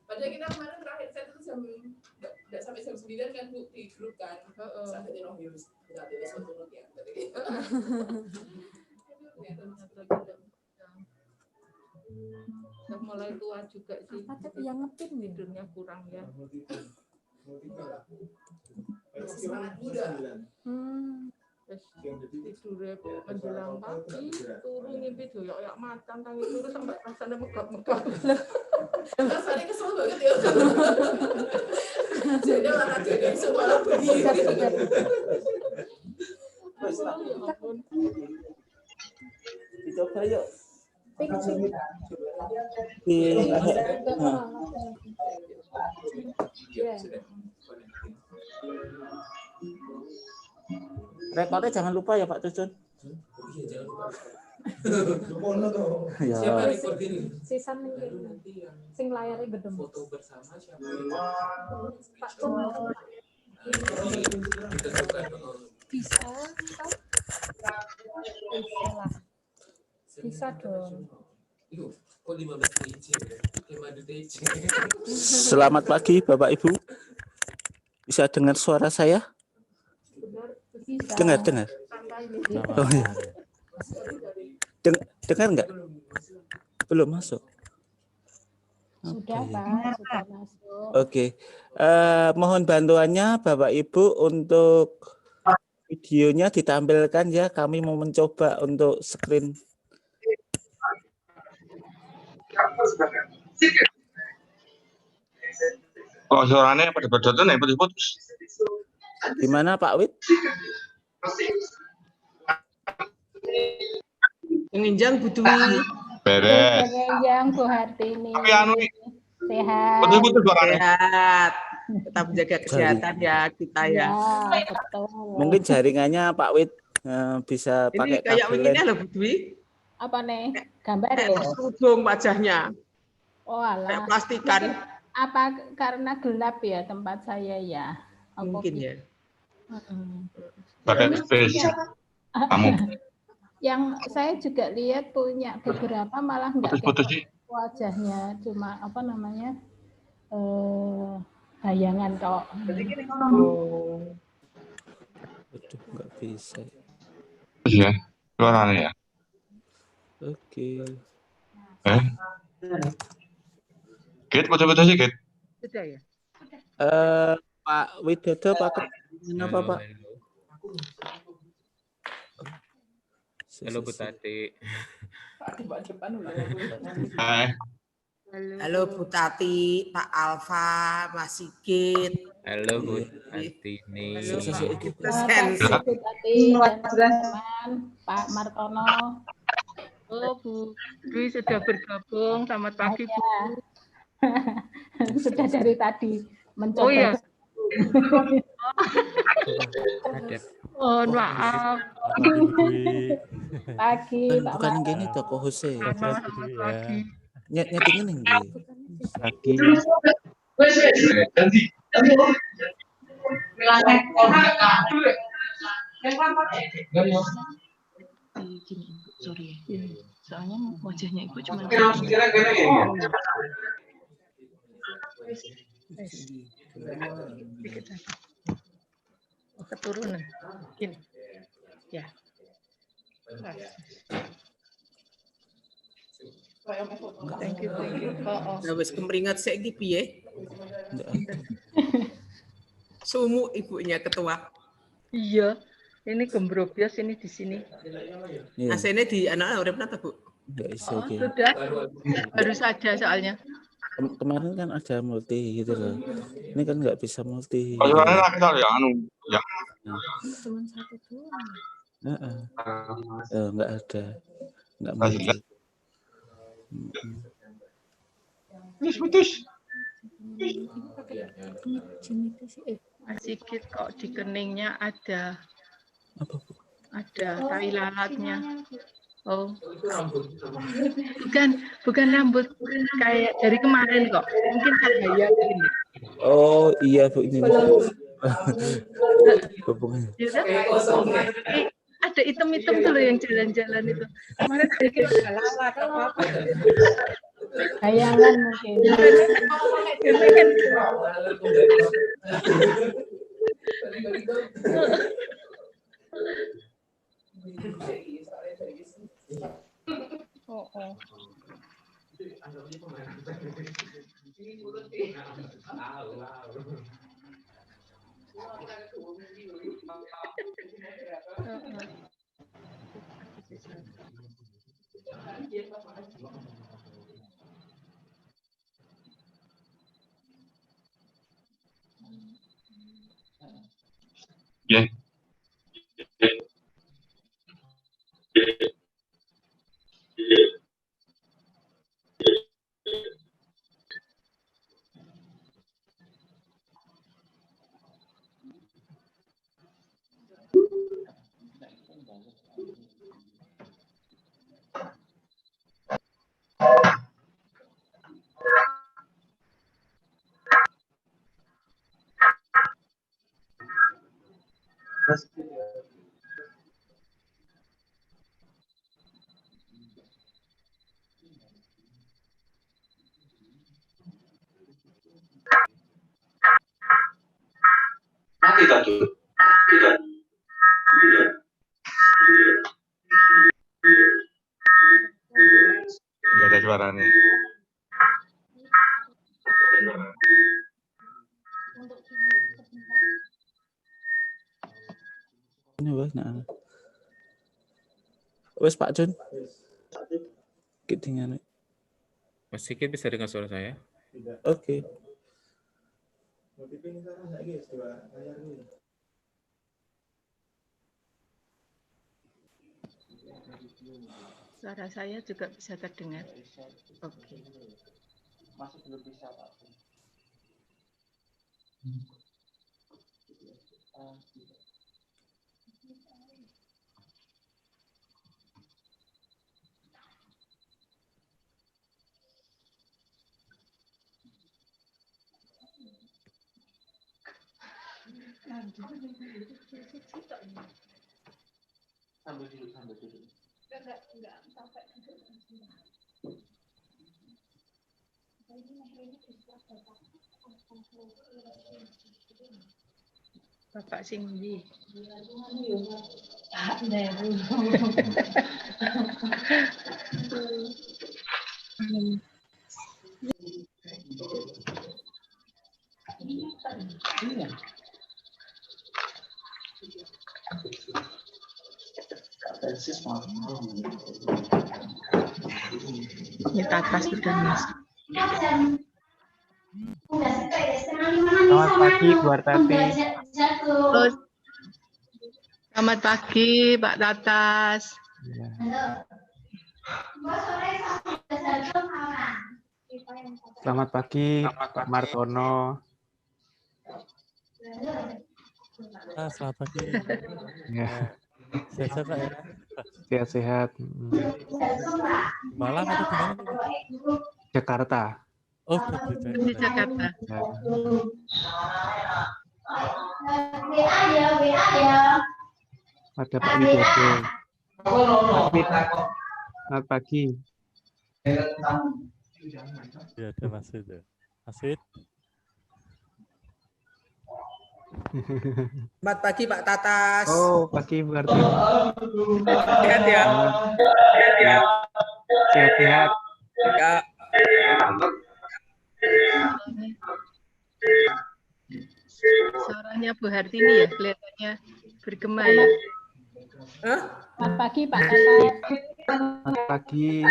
Padahal kita kemarin terakhir set itu jam nggak sampai jam 9 kan Bu di grup kan. Sampai di Novius berarti suatu ya. Udah mulai tua juga sih. Tapi yang ngepin tidurnya kurang ya. Semangat muda. Terus tidurnya menjelang pagi, turun ngimpi doyok macan tangi turun sampai rasanya megap-megap. Rasanya kesel banget ya. Jadi olahraga dari semua bunyi. Dicoba yuk. Rekodnya jangan lupa ya Pak Cucun. Iya, jangan lupa. Ya. Siapa rekor ini? Sisan sing layarnya gedem. Foto bersama siapa? Pak Cum. Bisa. Bisa dong. Kok 15 TC ya? 5 TC. Selamat pagi Bapak Ibu. Bisa dengar suara saya? Bisa. Dengar. Oh iya. Dengar nggak? Belum masuk. Sudah Pak, sudah masuk. Oke. Mohon bantuannya Bapak Ibu untuk videonya ditampilkan ya. Kami mau mencoba untuk screen. Oh, suaranya pada berdotan ya, putus. Gimana Pak Wid? Penginjang Bu Dwi. Beres. Penginjang Bu Hartini. Tapi anu Sehat. putus suaranya. Sehat. Tetap jaga kesehatan ya kita ya. Ya, betul. Mungkin jaringannya Pak Wid bisa pakai Ini kayak kabel. begini loh Bu Dwi. Apa nih? Gambar ya? Terus wajahnya. Oh Kayak alah. plastikan. Apa karena gelap ya tempat saya ya? Mungkin ya. Pakai space. Kamu Yang saya juga lihat punya beberapa malah nggak putus sih. wajahnya, cuma apa namanya bayangan kok. Oh. Aduh, nggak bisa. Iya, suaranya ya. Oke. Git, putus sih, Git. Sudah ya? Pak Widodo pakai apa Pak? Halo Bu Tati. Hai. Halo Bu Tati, Pak Alfa, Mas Sigit. Halo Bu Tini. Pak Martono. Oh Bu Dwi sudah bergabung. Selamat pagi Bu. Sudah dari tadi mencoba. Oh iya. Mohon maaf. Pagi Pak Bukan yang gini toko Jose. Selamat pagi. Nyetingin yang gini. Pagi. Sorry ya. Soalnya wajahnya Ibu cuma keturunan. Gini. Ya. Thank you. Nah, wis kemringat saiki piye? Sumu ibunya ketua. Iya. Ini gembrobias ini di sini. Iya. Asene di anak urip nata, Bu? Nggak bisa Oh, gitu. sudah. Baru saja soalnya. Kemarin kan ada multi gitu loh. Ini kan nggak bisa multi. Oh, suaranya laki ya, anu. Ya. Cuma satu doang. Nggak ada. Nggak multi. Putus. Mas Sigit kok di keningnya ada Apa Bu? ada tai lalatnya. Oh, bukan rambut kayak dari kemarin kok. Mungkin cahaya ini. Oh iya Bu ini. Belum. Hubungannya. Ada item-item tuh loh yang jalan-jalan itu. Kemarin saya kira udah lewat apa-apa. Bayangan mungkin. Ini kan Ya. Mati tadi. Enggak ada suaranya. Ini wes nah. Wes Pak Jun. Ketinggalan. Mas Sigit bisa dengar suara saya? Oke. suara saya juga bisa terdengar. Oke. Masih belum bisa Pak. Sambil dulu. Enggak sampai Bapak Singgi. Kita atas sudah Mas. Selamat pagi, Bu Artati. Selamat pagi, Pak Tatas. Ya. Selamat pagi, Pak Martono. Selamat pagi. Ya, Sehat Pak ya. sehat-sehat. Malang atau gimana? Jakarta. Oh, Di Jakarta. Ya. Ada Pak Widodo. Selamat pagi. Ya, ada Mas Sid. Asid. Selamat pagi Pak Tatas. Oh, pagi Bu Artati. Sehat ya. Sehat-sehat. Ya. Suaranya Bu Hartini ya, kelihatannya bergema ya. Selamat pagi Pak Tatas. Selamat pagi.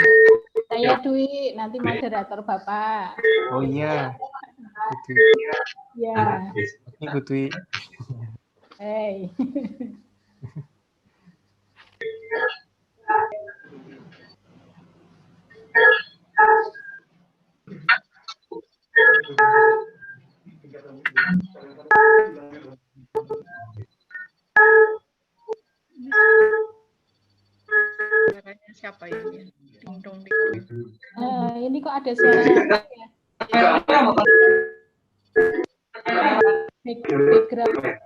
Saya Dwi, nanti moderator Bapak. Oh iya. Gitu. Ya. Ini Bu Dwi. Hey. Suaranya siapa ini? Ding dong ding dong. Ini kok ada suara ya? background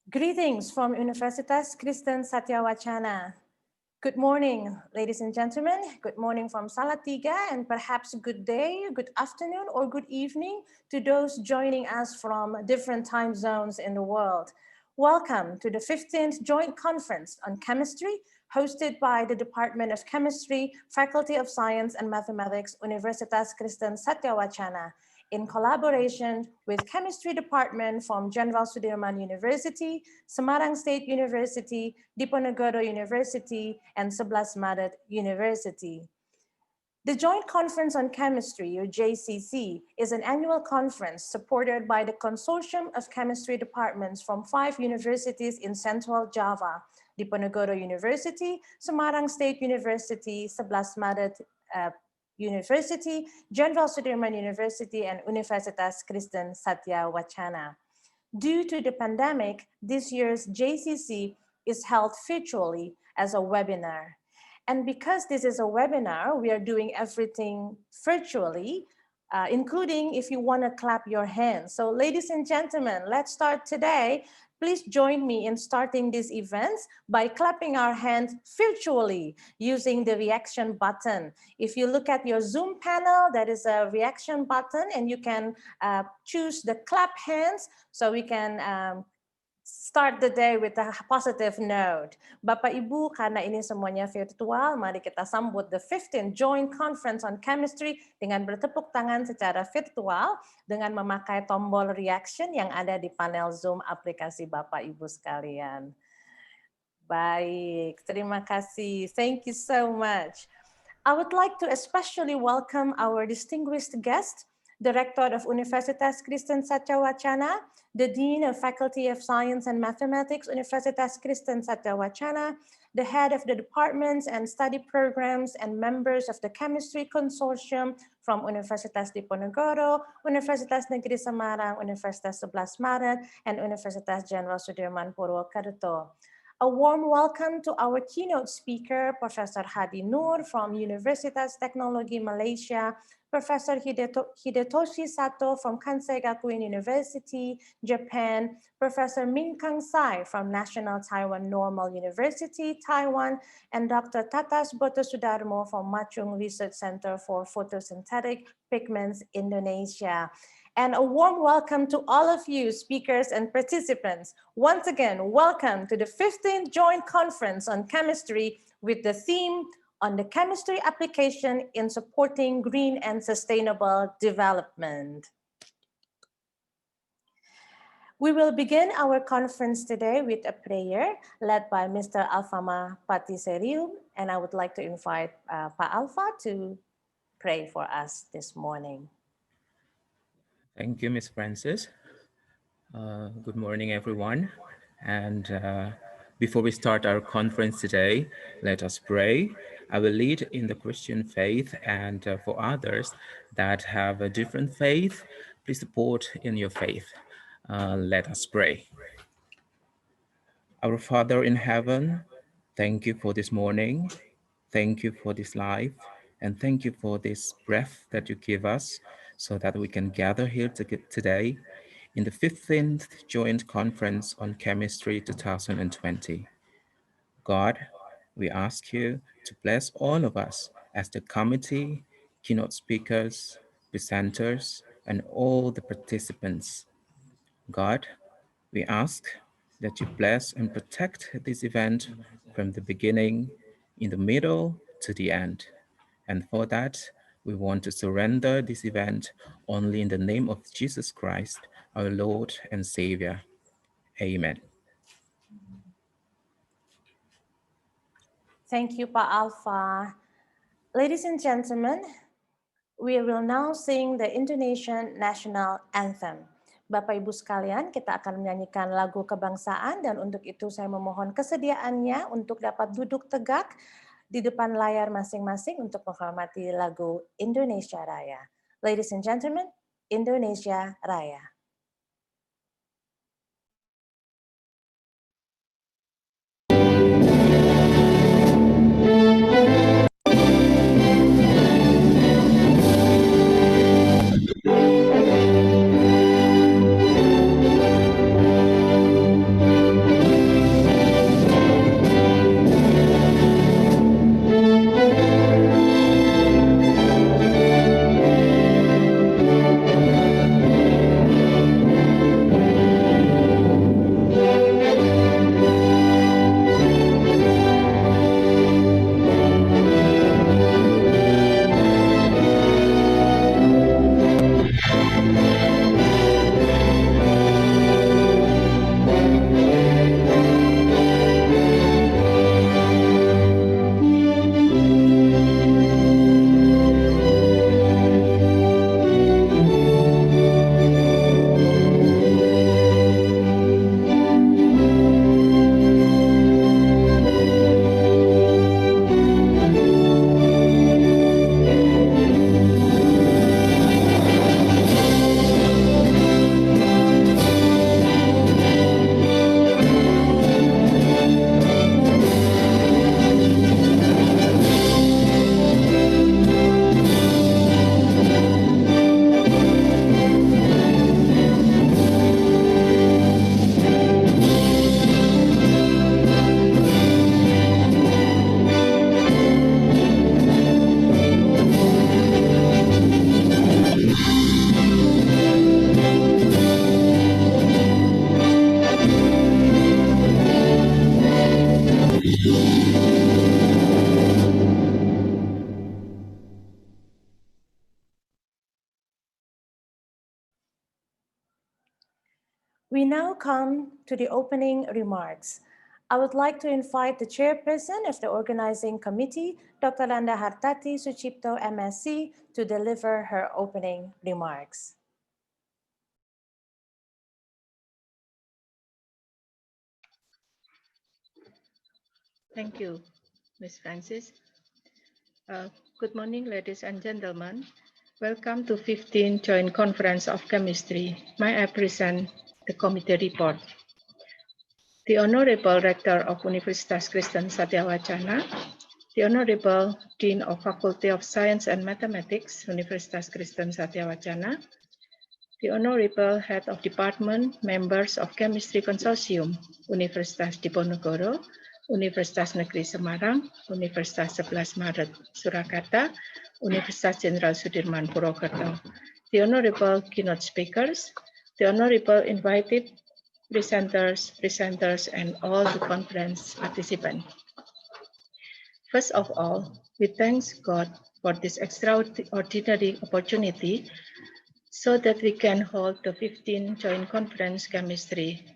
Greetings from Universitas Kristen Satyawacana. Good morning, ladies and gentlemen. Good morning from Salatiga, and perhaps good day, good afternoon, or good evening to those joining us from different time zones in the world. Welcome to the 15th Joint Conference on Chemistry, hosted by the Department of Chemistry, Faculty of Science and Mathematics, Universitas Kristen Satyawacana, in collaboration with Chemistry Department from Jenderal Sudirman University, Semarang State University, Diponegoro University, and 11 Maret University. The Joint Conference on Chemistry, or JCC, is an annual conference supported by the Consortium of Chemistry Departments from 5 universities in Central Java, Diponegoro University, Semarang State University, 11 Maret University, Jenderal Sudirman University, and Universitas Kristen Satyawacana. Due to the pandemic, this year's JCC is held virtually as a webinar. And because this is a webinar, we are doing everything virtually, including if you want to clap your hands. So ladies and gentlemen, let's start today. Please join me in starting these events by clapping our hands virtually using the reaction button. If you look at your Zoom panel, that is a reaction button, and you can choose the clap hands so we can start the day with a positive note. Bapak Ibu, karena ini semuanya virtual, mari kita sambut the 15th Joint Conference on Chemistry dengan bertepuk tangan secara virtual dengan memakai tombol reaction yang ada di panel Zoom aplikasi Bapak Ibu sekalian. Baik, terima kasih. Thank you so much. I would like to especially welcome our distinguished guest, Director of Universitas Kristen Satyawacana, the Dean of Faculty of Science and Mathematics, Universitas Kristen Satyawacana, the head of the departments and study programs and members of the Chemistry Consortium from Universitas Diponegoro, Universitas Negeri Semarang, Universitas 11 Maret, and Universitas Jenderal Sudirman Purwokerto. A warm welcome to our keynote speaker, Professor Hadi Nur from Universitas Teknologi Malaysia, Professor Hidetoshi Sato from Kansai Gakuin University, Japan, Professor Min Kang Sai from National Taiwan Normal University, Taiwan, and Dr. Tatas Boto Sudarmo from Machung Research Center for Photosynthetic Pigments, Indonesia. And a warm welcome to all of you speakers and participants. Once again, welcome to the 15th Joint Conference on Chemistry with the theme on the chemistry application in supporting green and sustainable development. We will begin our conference today with a prayer led by Mr. Alfama Patiserium, and I would like to invite Pa Alfa to pray for us this morning. Thank you, Ms. Francis. Good morning, everyone. And before we start our conference today, let us pray. I will lead in the Christian faith, and for others that have a different faith, please support in your faith. Let us pray. Our Father in heaven, thank you for this morning. Thank you for this life, and thank you for this breath that you give us so that we can gather here today. in the 15th Joint Conference on Chemistry 2020. God, we ask you to bless all of us as the committee, keynote speakers, presenters, and all the participants. God, we ask that you bless and protect this event from the beginning, in the middle, to the end. And for that, we want to surrender this event only in the name of Jesus Christ, our Lord and Savior. Amen. Thank you, Pak Alpha. Ladies and gentlemen, we will now sing the Indonesian National Anthem. Bapak Ibu sekalian, kita akan menyanyikan lagu kebangsaan dan untuk itu saya memohon kesediaannya untuk dapat duduk tegak di depan layar masing-masing untuk menghormati lagu Indonesia Raya. Ladies and gentlemen, Indonesia Raya. We now come to the opening remarks. I would like to invite the chairperson of the organizing committee, Dr. Landa Hartati Sucipto, MSc, to deliver her opening remarks. Thank you, Ms. Francis. Good morning, ladies and gentlemen. Welcome to 15th Joint Conference of Chemistry. May I present the committee report. The Honorable Rector of Universitas Kristen Satyawacana, the Honorable Dean of Faculty of Science and Mathematics, Universitas Kristen Satyawacana, the Honorable Head of Department, members of Chemistry Consortium, Universitas Diponegoro, Universitas Negeri Semarang, Universitas 11 Maret Surakarta, Universitas Jenderal Sudirman Purwokerto, the Honorable keynote speakers, the Honorable invited presenters, and all the conference participants. First of all, we thank God for this extraordinary opportunity so that we can hold the 15th Joint Conference Chemistry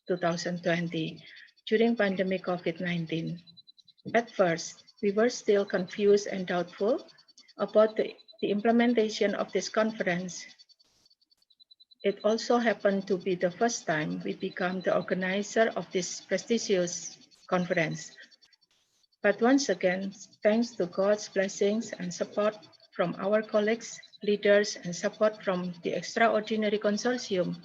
2020 during pandemic COVID-19. At first, we were still confused and doubtful about the implementation of this conference. It also happened to be the first time we become the organizer of this prestigious conference. But once again, thanks to God's blessings and support from our colleagues, leaders, and support from the extraordinary consortium,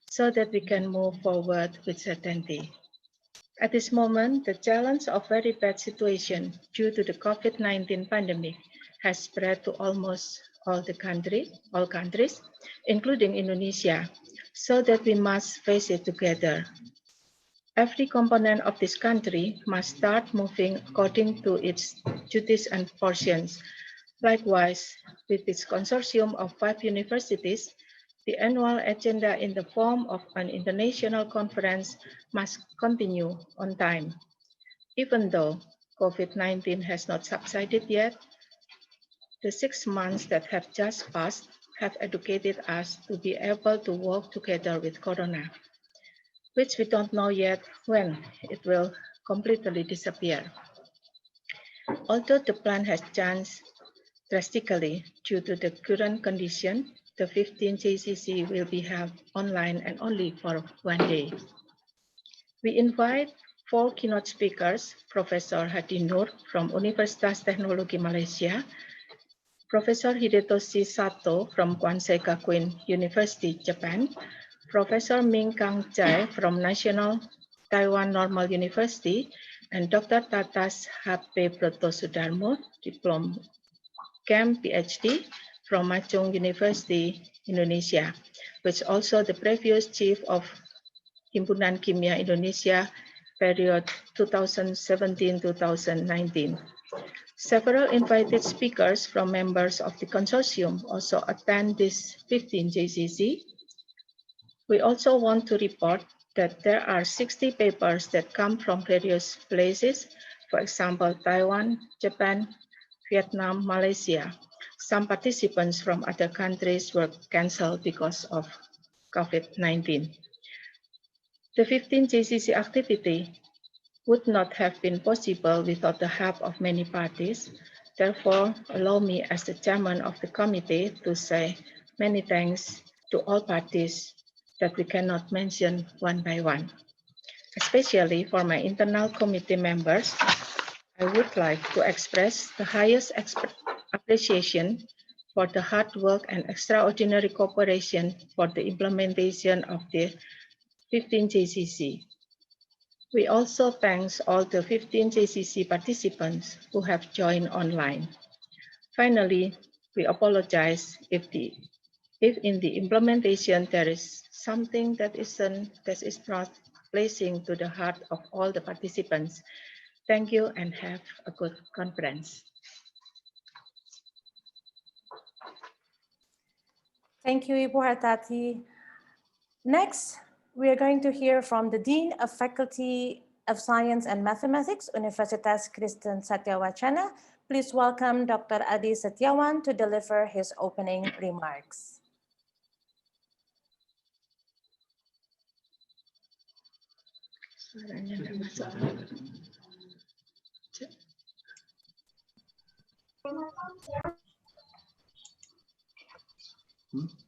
so that we can move forward with certainty. At this moment, the challenge of very bad situation due to the COVID-19 pandemic has spread to almost all countries, including Indonesia. so that we must face it together. Every component of this country must start moving according to its duties and portions. Likewise, with its consortium of 5 universities, the annual agenda in the form of an international conference must continue on time. Even though COVID-19 has not subsided yet, the 6 months that have just passed have educated us to be able to work together with Corona, which we don't know yet when it will completely disappear. Although the plan has changed drastically due to the current condition, the 15th JCC will be held online and only for 1 day. We invite 4 keynote speakers, Professor Hadi Nur from Universitas Teknologi Malaysia, Professor Hidetoshi Sato from Kwansei Gakuin University, Japan, Professor Ming Kang Jai from National Taiwan Normal University, and Dr. Tatas H.P. Broto Sudarmo, Diploma Chem PhD from Machung University, Indonesia, which also the previous chief of Himpunan Kimia Indonesia period 2017-2019. Several invited speakers from members of the consortium also attend this 15th JCC. We also want to report that there are 60 papers that come from various places, for example, Taiwan, Japan, Vietnam, Malaysia. Some participants from other countries were canceled because of COVID-19. The 15th JCC activity would not have been possible without the help of many parties. Therefore, allow me as the chairman of the committee to say many thanks to all parties that we cannot mention one by one. Especially for my internal committee members, I would like to express the highest appreciation for the hard work and extraordinary cooperation for the implementation of the 15 JCC. We also thank all the 15 JCC participants who have joined online. Finally, we apologize if in the implementation there is something that is not pleasing to the heart of all the participants. Thank you and have a good conference. Thank you, Ibu Hartati. Next, we are going to hear from the Dean of Faculty of Science and Mathematics, Universitas Kristen Satyawacana. Please welcome Dr. Adi Setiawan to deliver his opening remarks.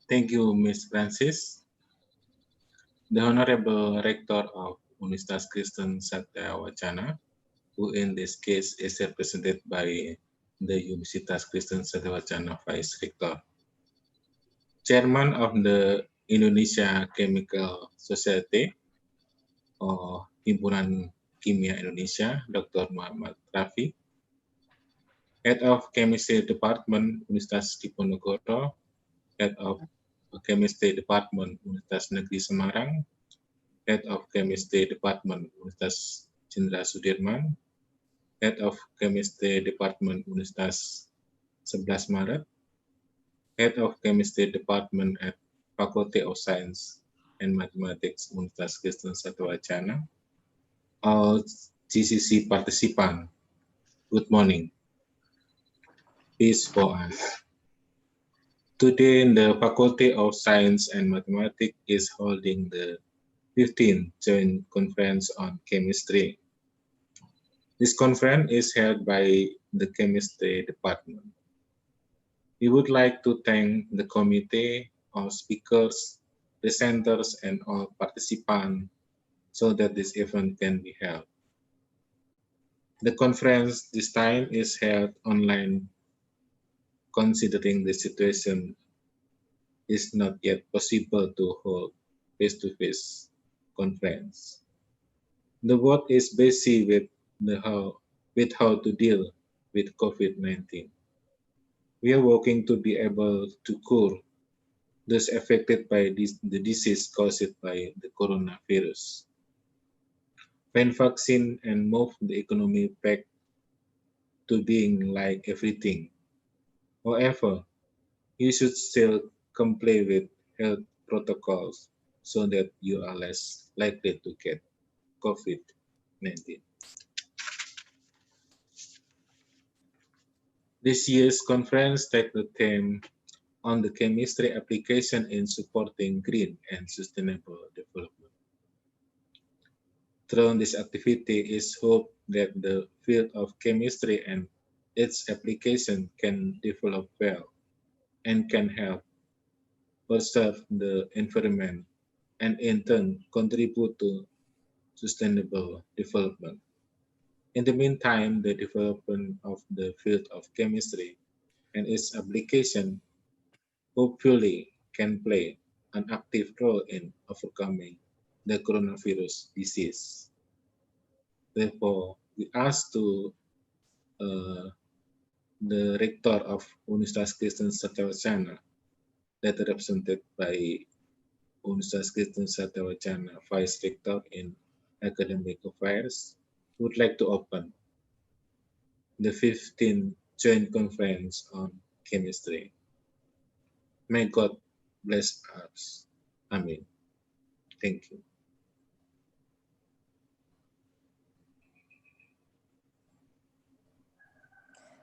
Thank you, Ms. Francis. The Honorable Rector of Universitas Kristen Satyawacana, who in this case is represented by the Universitas Kristen Satyawacana Vice Rector. Chairman of the Indonesia Chemical Society, or Himpunan Kimia Indonesia, Dr. Muhammad Rafi. Head of Chemistry Department, Universitas Diponegoro. Head of Chemistry Department, Universitas Negeri Semarang, Head of Chemistry Department, Universitas Jenderal Sudirman, Head of Chemistry Department, Universitas 11 Maret, Head of Chemistry Department at Faculty of Science and Mathematics, Universitas Kristen Satyawacana, all JCC participants, good morning. Peace for us. Today, the Faculty of Science and Mathematics is holding the 15th Joint Conference on Chemistry. This conference is held by the Chemistry Department. We would like to thank the committee, all speakers, presenters, and all participants so that this event can be held. The conference this time is held online, considering the situation is not yet possible to hold face-to-face conference. The world is busy with how to deal with COVID-19. We are working to be able to cure those affected by the disease caused by the coronavirus. Find vaccine and move the economy back to being like everything. However, you should still comply with health protocols so that you are less likely to get COVID-19. This year's conference takes the theme on the chemistry application in supporting green and sustainable development. Through this activity is hoped that the field of chemistry and its application can develop well and can help preserve the environment and in turn contribute to sustainable development. In the meantime, the development of the field of chemistry and its application hopefully can play an active role in overcoming the coronavirus disease. Therefore, we ask to the rector of Universitas Kristen Satya Wacana, that represented by Universitas Kristen Satya Wacana Vice Rector in Academic Affairs, would like to open the 15th Joint Conference on Chemistry. May God bless us. Amen. Thank you.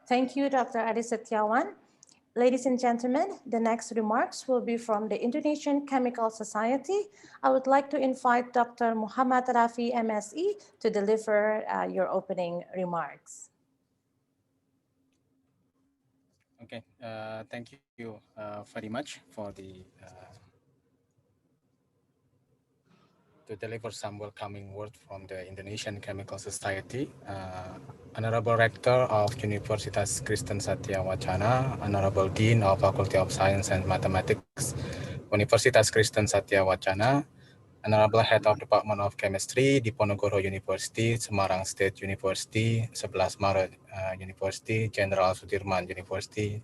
Thank you, Dr. Adi Setiawan. Ladies and gentlemen, the next remarks will be from the Indonesian Chemical Society. I would like to invite Dr. Muhammad Rafi, MSE, to deliver your opening remarks. Okay, thank you very much for to deliver some welcoming word from the Indonesian Chemical Society. Honorable Rector of Universitas Kristen Satya Wacana, Honorable Dean of Faculty of Science and Mathematics, Universitas Kristen Satya Wacana, Honorable Head of Department of Chemistry, Diponegoro University, Semarang State University, 11 Maret University, Jenderal Sudirman University,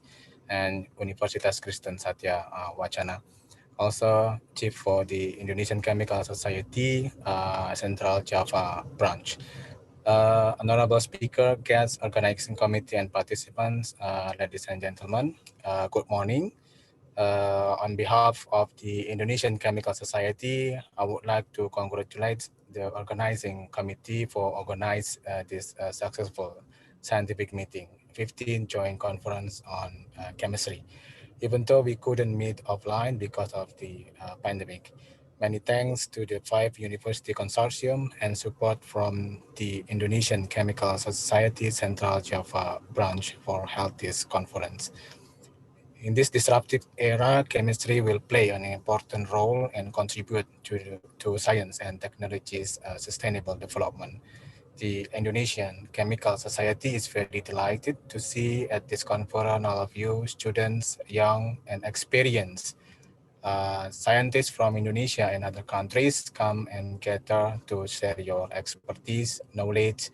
and Universitas Kristen Satya Wacana. Also, Chief for the Indonesian Chemical Society, Central Java Branch. Honorable Speaker, guests, organizing committee, and participants, ladies and gentlemen, good morning. On behalf of the Indonesian Chemical Society, I would like to congratulate the organizing committee for organizing this successful scientific meeting, 15th Joint Conference on Chemistry. Even though we couldn't meet offline because of the pandemic. Many thanks to the 5 University Consortium and support from the Indonesian Chemical Society Central Java Branch for holding this conference. In this disruptive era, chemistry will play an important role and contribute to science and technology's sustainable development. The Indonesian Chemical Society is very delighted to see at this conference all of you, students, young and experienced scientists from Indonesia and other countries come and gather to share your expertise, knowledge,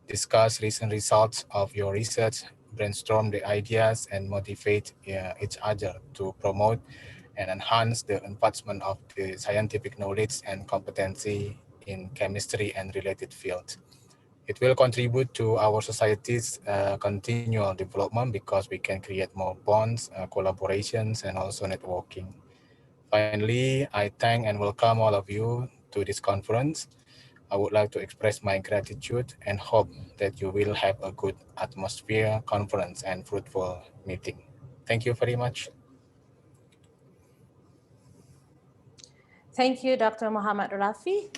discuss recent results of your research, brainstorm the ideas and motivate each other to promote and enhance the advancement of the scientific knowledge and competency in chemistry and related fields. It will contribute to our society's continual development because we can create more bonds, collaborations, and also networking. Finally, I thank and welcome all of you to this conference. I would like to express my gratitude and hope that you will have a good atmosphere, conference, and fruitful meeting. Thank you very much. Thank you, Dr. Muhammad Rafi.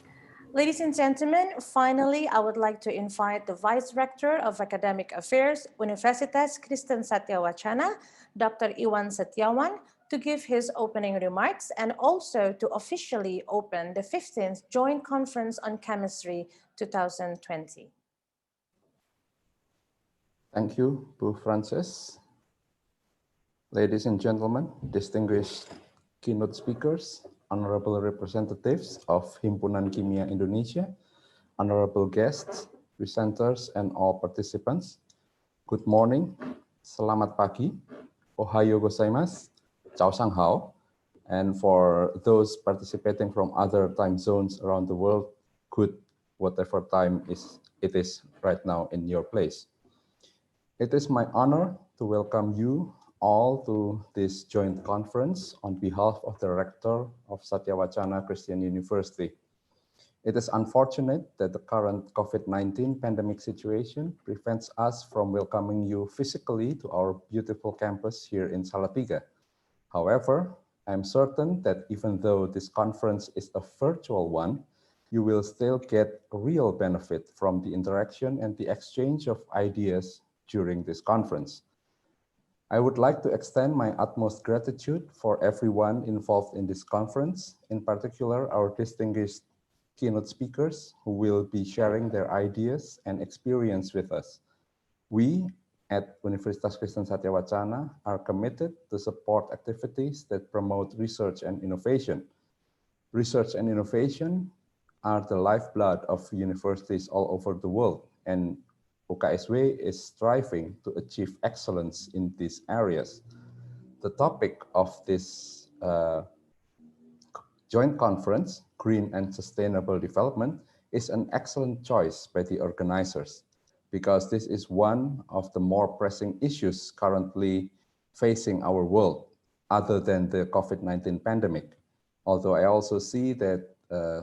Ladies and gentlemen, finally, I would like to invite the Vice Rector of Academic Affairs, Universitas Kristen Satya Wacana, Dr. Iwan Setiawan, to give his opening remarks and also to officially open the 15th Joint Conference on Chemistry 2020. Thank you, Bu Francis. Ladies and gentlemen, distinguished keynote speakers, honorable representatives of Himpunan Kimia Indonesia, honorable guests, presenters, and all participants, good morning, selamat pagi, ohayo gozaimasu, ciao sang hao, And for those participating from other time zones around the world, good whatever time it is right now in your place. It is my honor to welcome you all to this joint conference on behalf of the Rector of Satya Wacana Christian University. It is unfortunate that the current COVID-19 pandemic situation prevents us from welcoming you physically to our beautiful campus here in Salatiga. However, I'm certain that even though this conference is a virtual one, you will still get real benefit from the interaction and the exchange of ideas during this conference. I would like to extend my utmost gratitude for everyone involved in this conference, in particular our distinguished keynote speakers who will be sharing their ideas and experience with us. We at Universitas Kristen Satya Wacana are committed to support activities that promote research and innovation. Research and innovation are the lifeblood of universities all over the world, and UKSW is striving to achieve excellence in these areas. The topic of this joint conference, Green and Sustainable Development, is an excellent choice by the organizers, because this is one of the more pressing issues currently facing our world, other than the COVID-19 pandemic. Although I also see that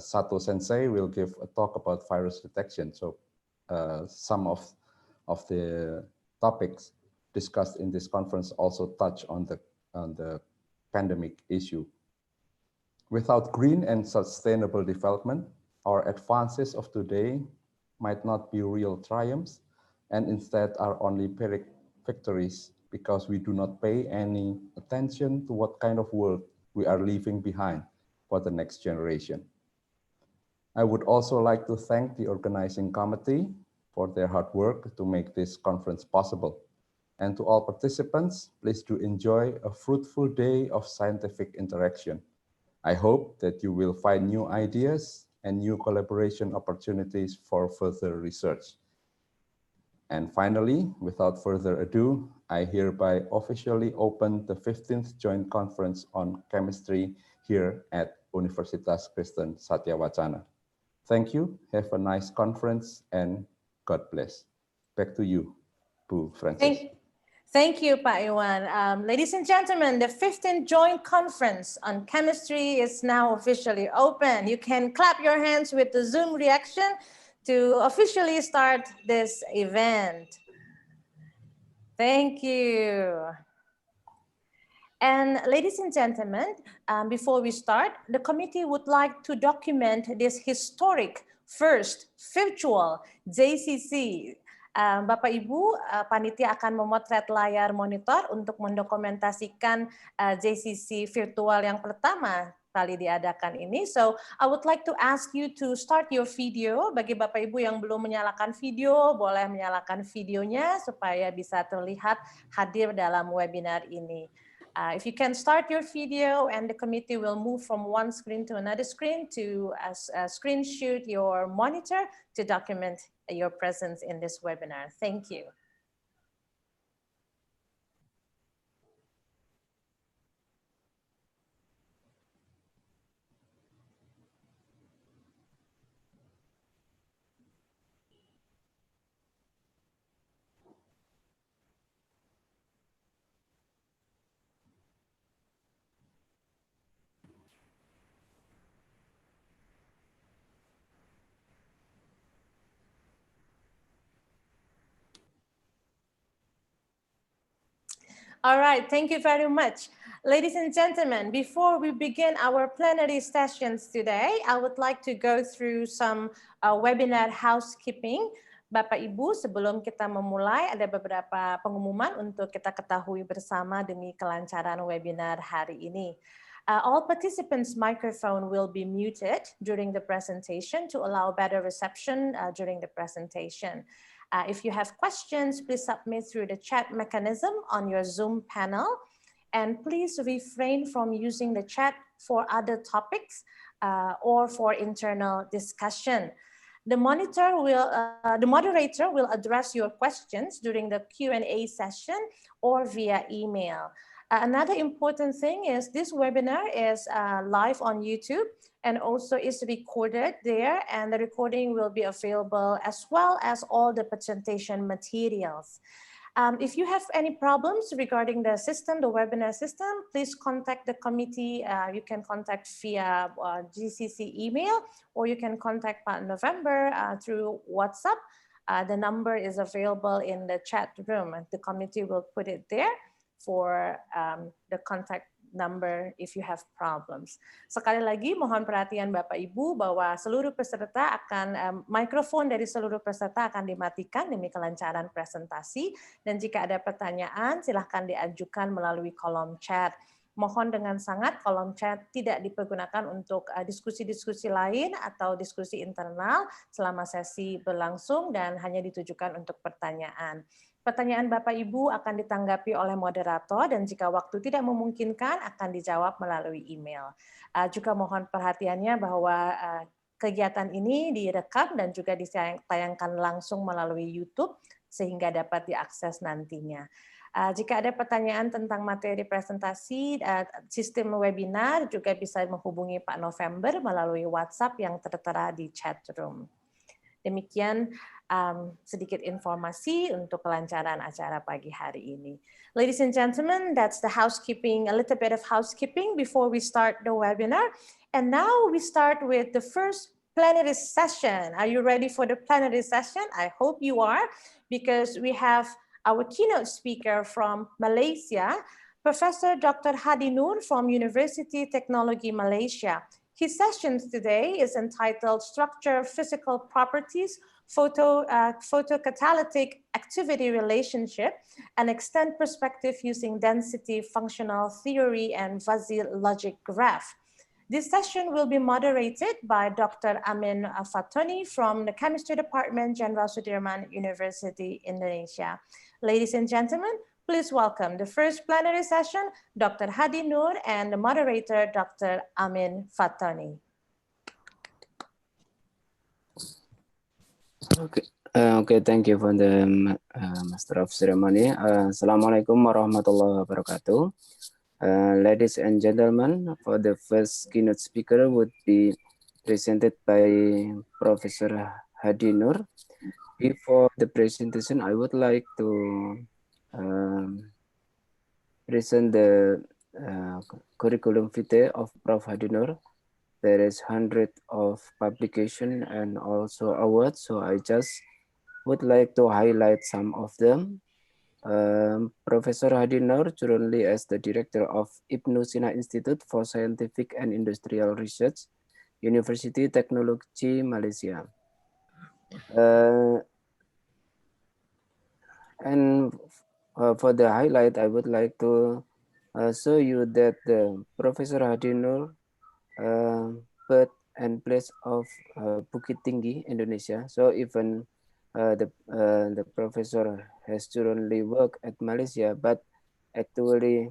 Sato Sensei will give a talk about virus detection. So some of the topics discussed in this conference also touch on the pandemic issue. Without green and sustainable development, our advances of today might not be real triumphs, and instead are only Pyrrhic victories, because we do not pay any attention to what kind of world we are leaving behind for the next generation. I would also like to thank the organizing committee for their hard work to make this conference possible. And to all participants, please do enjoy a fruitful day of scientific interaction. I hope that you will find new ideas and new collaboration opportunities for further research. And finally, without further ado, I hereby officially open the 15th Joint Conference on Chemistry here at Universitas Kristen Satya Wacana. Thank you, have a nice conference, and God bless. Back to you, Bu Francis. Thank you, Pak Iwan. Ladies and gentlemen, the 15th Joint Conference on Chemistry is now officially open. You can clap your hands with the Zoom reaction to officially start this event. Thank you. And ladies and gentlemen, before we start, the committee would like to document this historic first virtual JCC. Bapak Ibu, panitia akan memotret layar monitor untuk mendokumentasikan JCC virtual yang pertama kali diadakan ini. So I would like to ask you to start your video. Bagi Bapak Ibu yang belum menyalakan video, boleh menyalakan videonya supaya bisa terlihat hadir dalam webinar ini. If you can start your video, and the committee will move from one screen to another screen to screenshot your monitor to document your presence in this webinar. Thank you. All right, thank you very much. Ladies and gentlemen, before we begin our plenary sessions today, I would like to go through some webinar housekeeping. Bapak Ibu, sebelum kita memulai, ada beberapa pengumuman untuk kita ketahui bersama demi kelancaran webinar hari ini. All participants' microphone will be muted during the presentation to allow better reception during the presentation. If you have questions, please submit through the chat mechanism on your Zoom panel. And please refrain from using the chat for other topics or for internal discussion. The moderator will address your questions during the Q&A session or via email. Another important thing is this webinar is live on YouTube and also is recorded there, and the recording will be available as well as all the presentation materials. If you have any problems regarding the system, the webinar system, please contact the committee. You can contact via GCC email, or you can contact Pak November through WhatsApp. The number is available in the chat room. The committee will put it there for the contact number if you have problems. Sekali lagi mohon perhatian Bapak Ibu bahwa seluruh peserta akan mikrofon dari seluruh peserta akan dimatikan demi kelancaran presentasi, dan jika ada pertanyaan silahkan diajukan melalui kolom chat. Mohon dengan sangat kolom chat tidak dipergunakan untuk diskusi-diskusi lain atau diskusi internal selama sesi berlangsung dan hanya ditujukan untuk pertanyaan. Pertanyaan Bapak Ibu akan ditanggapi oleh moderator dan jika waktu tidak memungkinkan akan dijawab melalui email. Juga mohon perhatiannya bahwa kegiatan ini direkam dan juga ditayangkan langsung melalui YouTube sehingga dapat diakses nantinya. Jika ada pertanyaan tentang materi presentasi, sistem webinar juga bisa menghubungi Pak November melalui WhatsApp yang tertera di chat room. Demikian sedikit informasi untuk kelancaran acara pagi hari ini. Ladies and gentlemen, that's the housekeeping, a little bit of housekeeping before we start the webinar. And now we start with the first plenary session. Are you ready for the plenary session? I hope you are, because we have our keynote speaker from Malaysia, Professor Dr. Hadi Nur from University Technology Malaysia. His session today is entitled Structure, Physical Properties, Photocatalytic Activity Relationship, an Extent Perspective Using Density Functional Theory and Fuzzy Logic Graph. This session will be moderated by Dr. Amin Fatoni from the Chemistry Department, Jenderal Sudirman University, Indonesia. Ladies and gentlemen, please welcome the first plenary session, Dr. Hadi Nur, and the moderator, Dr. Amin Fatoni. Okay, thank you for the Master of Ceremony. Assalamualaikum warahmatullahi wabarakatuh. Ladies and gentlemen, for the first keynote speaker would be presented by Professor Hadi Nur. Before the presentation, I would like to present the curriculum vitae of Prof. Hadi Nur. There is hundreds of publication and also awards, so I just would like to highlight some of them. Professor Hadi Nur currently as the director of Ibnu Sina Institute for Scientific and Industrial Research, University Technology Malaysia. For the highlight, I would like to show you that Professor Hadi Nur birth and place of Bukit Tinggi, Indonesia. So even the professor has currently worked at Malaysia, but actually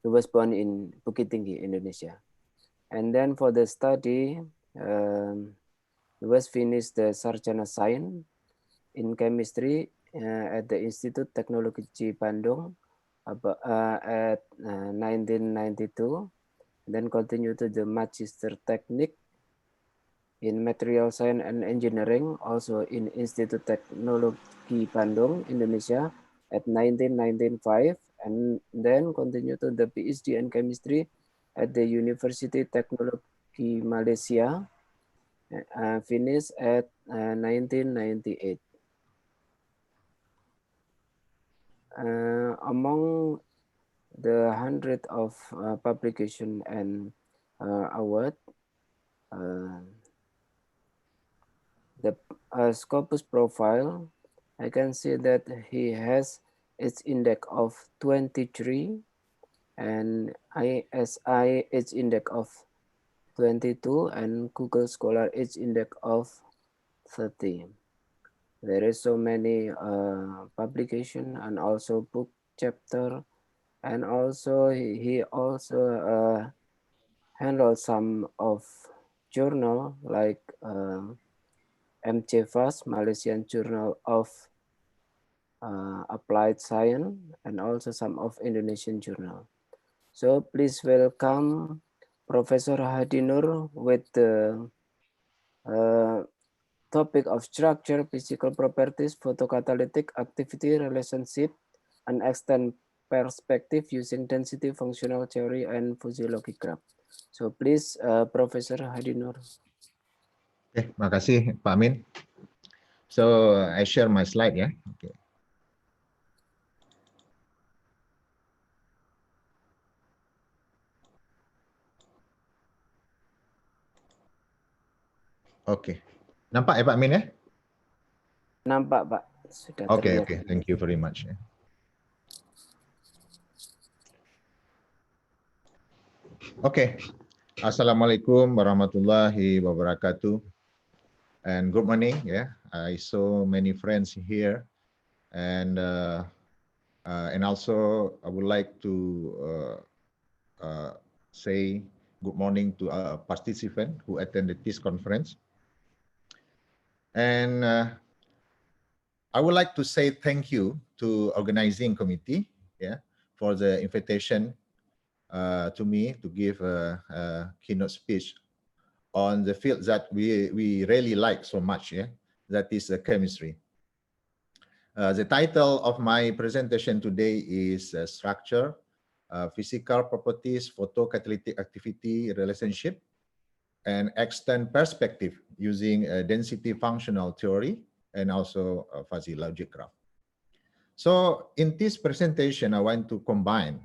he was born in Bukit Tinggi, Indonesia. And then for the study, he was finished the Sarjana Science in Chemistry at the Institute Teknologi Bandung at 1992. Then continue to the Magister Technique in Material Science and Engineering, also in Institute Teknologi Bandung, Indonesia at 1995, and then continue to the PhD in Chemistry at the University Teknologi Malaysia, finished at 1998. Among the hundred of publication and award, the Scopus profile, I can see that he has its index of 23 and ISI its index of 22 and Google Scholar its index of 30. There is so many publication and also book chapter. And also he also handled some of journal like MCFAS, Malaysian Journal of applied science, and also some of Indonesian journal. So please welcome Professor Hadi Nur with the topic of structure, physical properties, photocatalytic activity, relationship, and extend perspective using density functional theory and physiology graph. So please, Professor Hadi Nur. Oke, makasih Pak Amin. So I share my slide ya. Okay. Oke. Nampak ya Pak Amin ya? Nampak Pak, sudah Oke, terlihat. oke. Thank you very much. Oke. Assalamualaikum warahmatullahi wabarakatuh. And good morning. Yeah, I saw many friends here, and also I would like to say good morning to a participant who attended this conference. And I would like to say thank you to organizing committee, yeah, for the invitation to me to give a keynote speech on the field that we really like so much, yeah, that is chemistry. The title of my presentation today is Structure, Physical Properties, Photocatalytic Activity Relationship, and Extend Perspective using density functional theory and also fuzzy logic graph. So in this presentation, I want to combine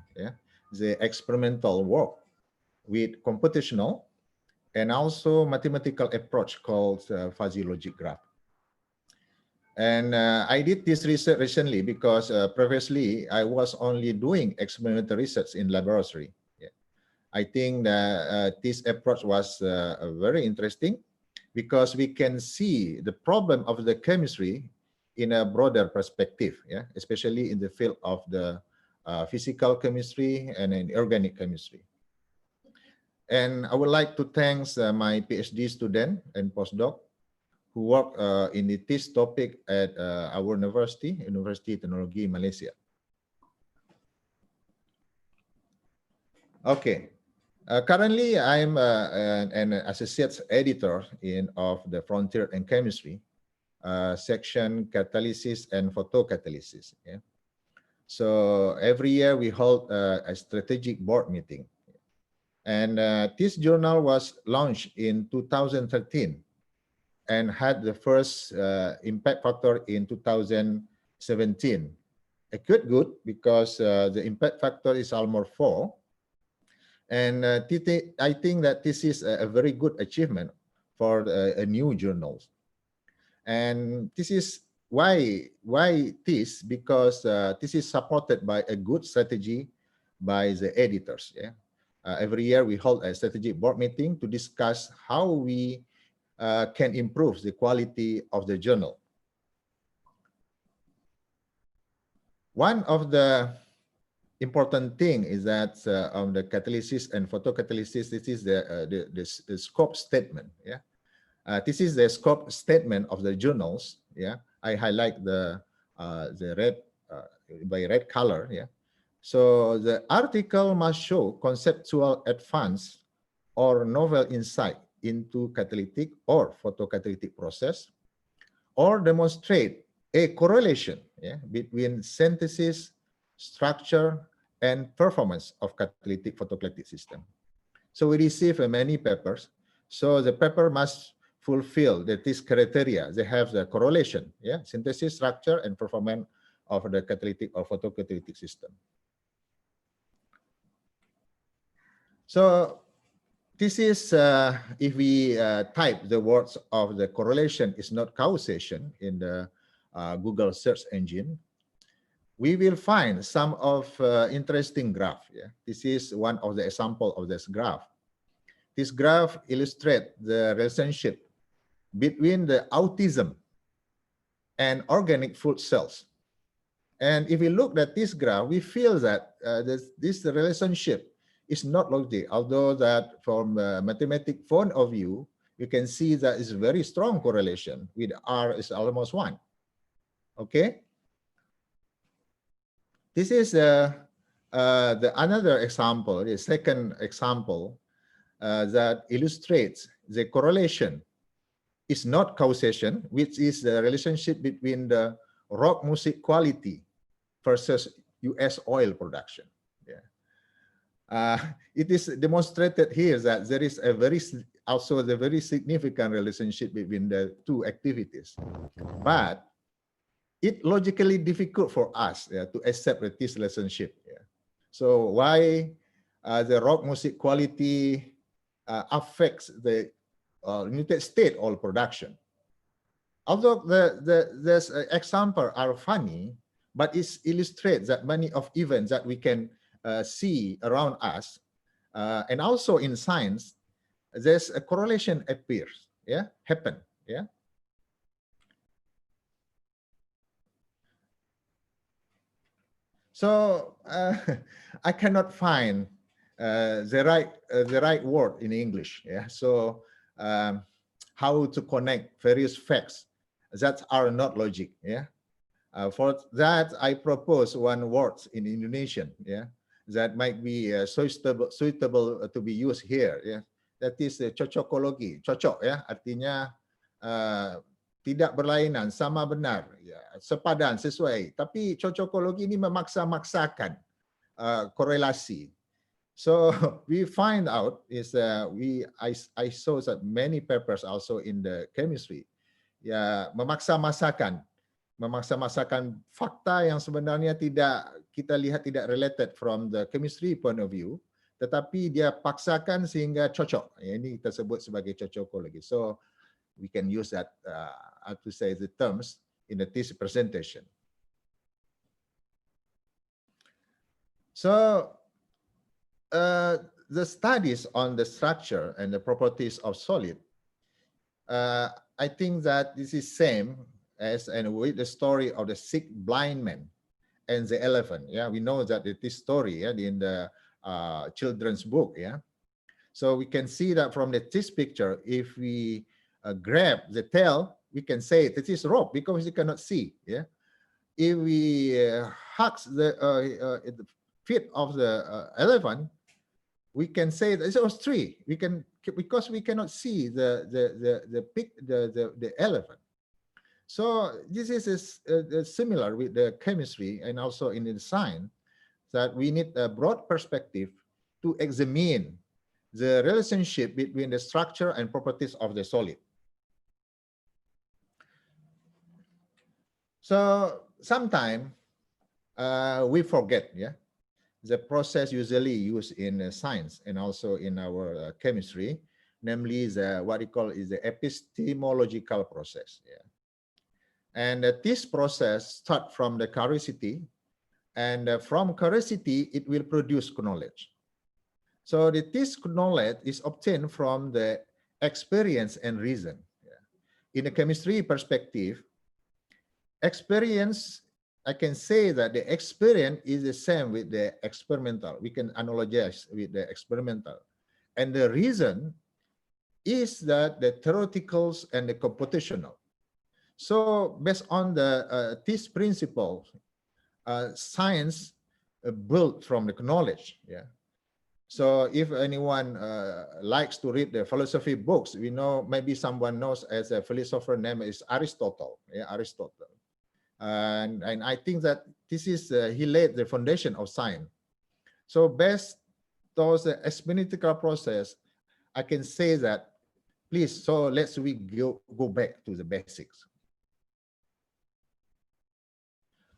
the experimental work with computational and also mathematical approach called fuzzy logic graph. And I did this research recently because previously I was only doing experimental research in laboratory. I think that this approach was very interesting because we can see the problem of the chemistry in a broader perspective, yeah, especially in the field of the physical chemistry and in organic chemistry. And I would like to thank my PhD student and postdoc who work in this topic at our university, University Teknologi Malaysia. Okay. Currently, I'm an associate editor of the Frontier in Chemistry section, catalysis and photocatalysis. Yeah. So every year we hold a strategic board meeting. And this journal was launched in 2013 and had the first impact factor in 2017. Good because the impact factor is almost 4. And I think that this is a very good achievement for a new journals. And this is why this, because this is supported by a good strategy by the editors. Yeah, every year we hold a strategic board meeting to discuss how we can improve the quality of the journal. One of the important thing is that on the catalysis and photocatalysis, this is the scope statement. Yeah, this is the scope statement of the journals. Yeah, I highlight the red by red color. Yeah, so the article must show conceptual advance or novel insight into catalytic or photocatalytic process, or demonstrate a correlation, yeah, between synthesis, structure, and performance of catalytic photocatalytic system. So we receive many papers. So the paper must fulfill this criteria. They have the correlation, yeah, synthesis, structure, and performance of the catalytic or photocatalytic system. So this is, if we type the words of the correlation is not causation in the Google search engine, we will find some of interesting graph. Yeah? This is one of the example of this graph. This graph illustrates the relationship between the autism and organic food cells. And if we look at this graph, we feel that this relationship is not logical, although that from a mathematical point of view, you can see that it's very strong correlation with R is almost 1. Okay. This is the another example, the second example that illustrates the correlation. Is not causation, which is the relationship between the rock music quality versus US oil production. It is demonstrated here that there is a very significant relationship between the two activities, but it logically difficult for us to accept this relationship. So why the rock music quality affects the United States oil production? Although there's example are funny, but it illustrates that many of events that we can see around us, and also in science, there's a correlation appears, happen. So I cannot find the right word in English. So how to connect various facts that are not logic. For that, I propose one word in Indonesian. That might be suitable to be used here. That is cocokologi. Cocok, artinya tidak berlainan, sama benar, sepadan, sesuai. Tapi cocokologi ini memaksa-maksakan korelasi. So we find out is I saw that many papers also in the chemistry, memaksa-maksakan fakta yang sebenarnya kita lihat tidak related from the chemistry point of view, tetapi dia paksakan sehingga cocok. Ini kita sebut sebagai cocokologi. So we can use that to say the terms in this presentation. So the studies on the structure and the properties of solid, I think that this is same as and with the story of the sick blind man and the elephant. We know that this story in the children's book. So we can see that from this picture, if we grab the tail, we can say this is rope because you cannot see. If we hug the feet of the elephant, we can say that it was tree. We can, because we cannot see the elephant. So this is similar with the chemistry and also in the science, that we need a broad perspective to examine the relationship between the structure and properties of the solid. So sometimes we forget, the process usually used in science and also in our chemistry, namely the what we call is the epistemological process. And this process starts from the curiosity, and from curiosity it will produce knowledge. So this knowledge is obtained from the experience and reason. In a chemistry perspective, experience, I can say that the experience is the same with the experimental. We can analogize with the experimental. And the reason is that the theoreticals and the computational. So based on this principle, science built from the knowledge. So if anyone likes to read the philosophy books, we know maybe someone knows as a philosopher name is Aristotle. Aristotle. And I think that this is he laid the foundation of science. So based on the experimential process, I can say that please. So let's go back to the basics.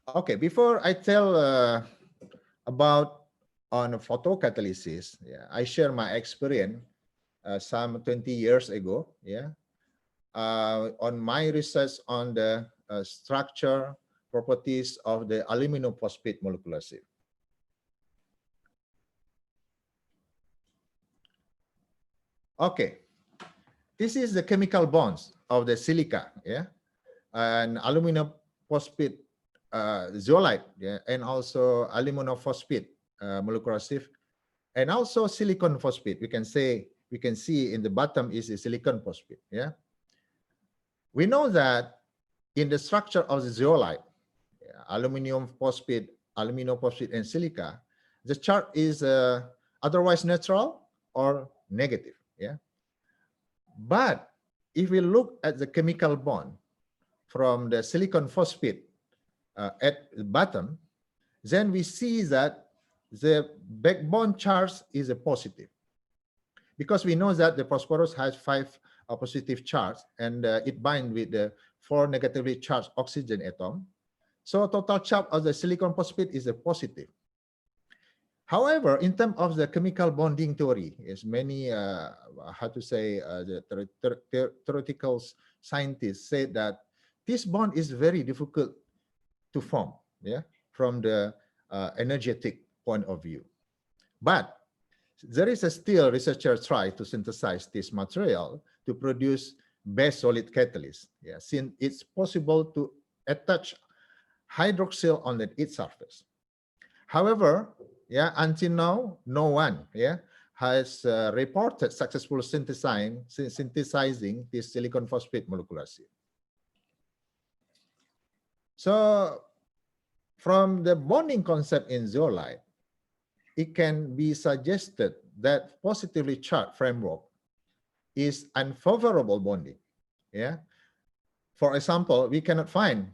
Okay, before I tell about on photocatalysis, I share my experience some 20 years ago. On my research on the structure properties of the aluminum phosphate molecular sieve. Okay, this is the chemical bonds of the silica, and aluminum phosphate zeolite, and also aluminum phosphate molecular sieve, and also silicon phosphate. We can see in the bottom is the silicon phosphate. We know that in the structure of the zeolite, aluminum phosphate aluminophosphate and silica, the charge is otherwise neutral or negative. Yeah. But if we look at the chemical bond from the silicon phosphate at the bottom, then we see that the backbone charge is a positive, because we know that the phosphorus has 5 positive charge, and it binds with the 4 negatively charged oxygen atom. So total charge of the silicon phosphate is a positive. However, in terms of the chemical bonding theory, is many the theoretical scientists say that this bond is very difficult to form, yeah, from the energetic point of view. But there is still researchers try to synthesize this material to produce base solid catalyst, yeah, since it's possible to attach hydroxyl on its surface. However, yeah, until now, no one, yeah, has reported successful synthesizing this silicon phosphate molecular sieve. So, from the bonding concept in zeolite, it can be suggested that positively charged framework is unfavorable bonding. Yeah. For example, we cannot find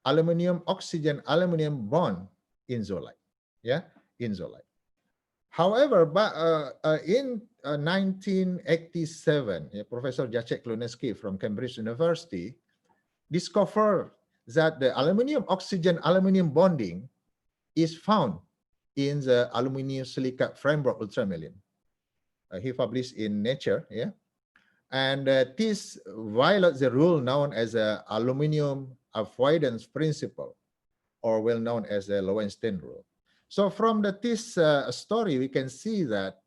aluminium-oxygen-aluminium bond in zeolite. Yeah, in zeolite. However, in 1987, Professor Jacek Luneski from Cambridge University discovered that the aluminium-oxygen-aluminium bonding is found in the aluminium silicate framework ultramarine. He published in Nature, yeah, and this violates the rule known as the aluminium avoidance principle, or well known as the Lowenstein rule. So from this story, we can see that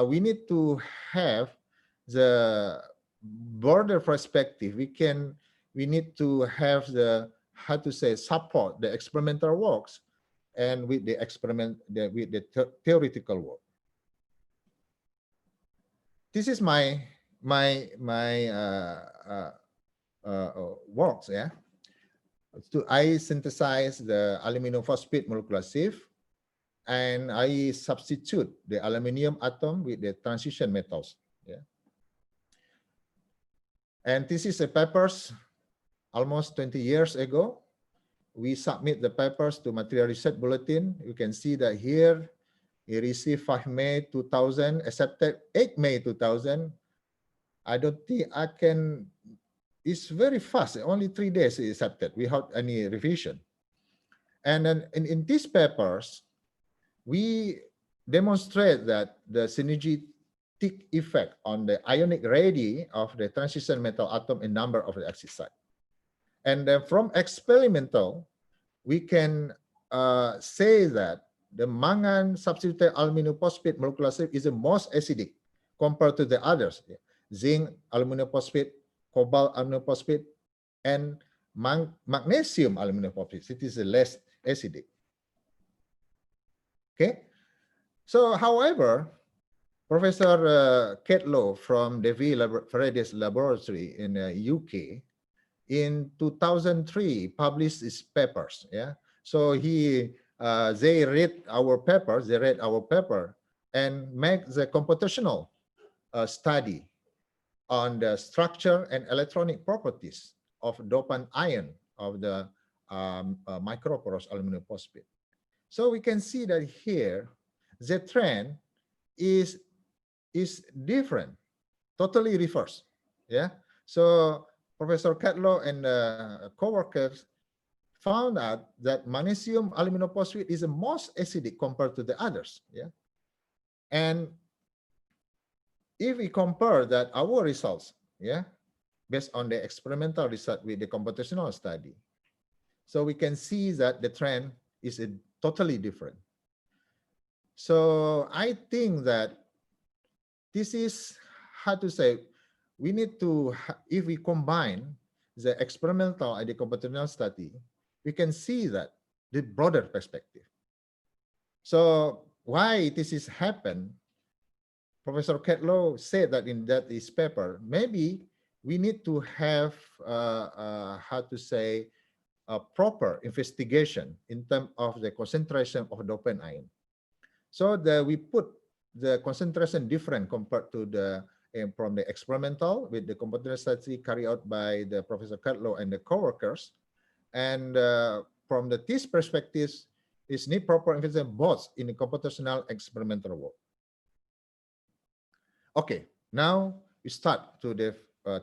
we need to have the broader perspective. We need to have the support the experimental works and with the theoretical work. This is my works, yeah. I synthesize the aluminum phosphate molecular sieve, and I substitute the aluminium atom with the transition metals. Yeah. And this is a papers almost 20 years ago. We submit the papers to Material Research Bulletin. You can see that here, we received 5 May 2000, accepted 8 May 2000. I don't think I can, it's very fast, only 3 days is accepted without any revision. And then in these papers, we demonstrate that the synergetic effect on the ionic radii of the transition metal atom in number of the axis site. And then from experimental, we can say that the mangan substituted aluminum phosphate molecular sieve is the most acidic compared to the others. Zinc aluminum phosphate, cobalt aluminum phosphate, and magnesium aluminum phosphate. It is the less acidic. Okay. So, however, Professor Ketlow from Devi Faraday's laboratory in UK in 2003 published his papers. Yeah. So they read our papers, and make the computational study on the structure and electronic properties of dopant ion of the microporous aluminum phosphate. So we can see that here, the trend is different, totally reverse. Yeah. So Professor Ketlow and co-workers found out that magnesium aluminum phosphate is the most acidic compared to the others. Yeah. And if we compare that our results, yeah, based on the experimental result with the computational study, so we can see that the trend is totally different. So I think that this is how to say, we need to, if we combine the experimental and the computational study, we can see that the broader perspective. So why this is happened, Professor Ketlow said that in his paper, maybe we need to have, how to say, proper investigation in terms of the concentration of dopant ion. So we put the concentration different compared to the from the experimental with the computational study carried out by the Professor Cutlow and the co-workers. And from the TIS perspectives, is need proper investigation both in the computational experimental work. Okay, now we start to the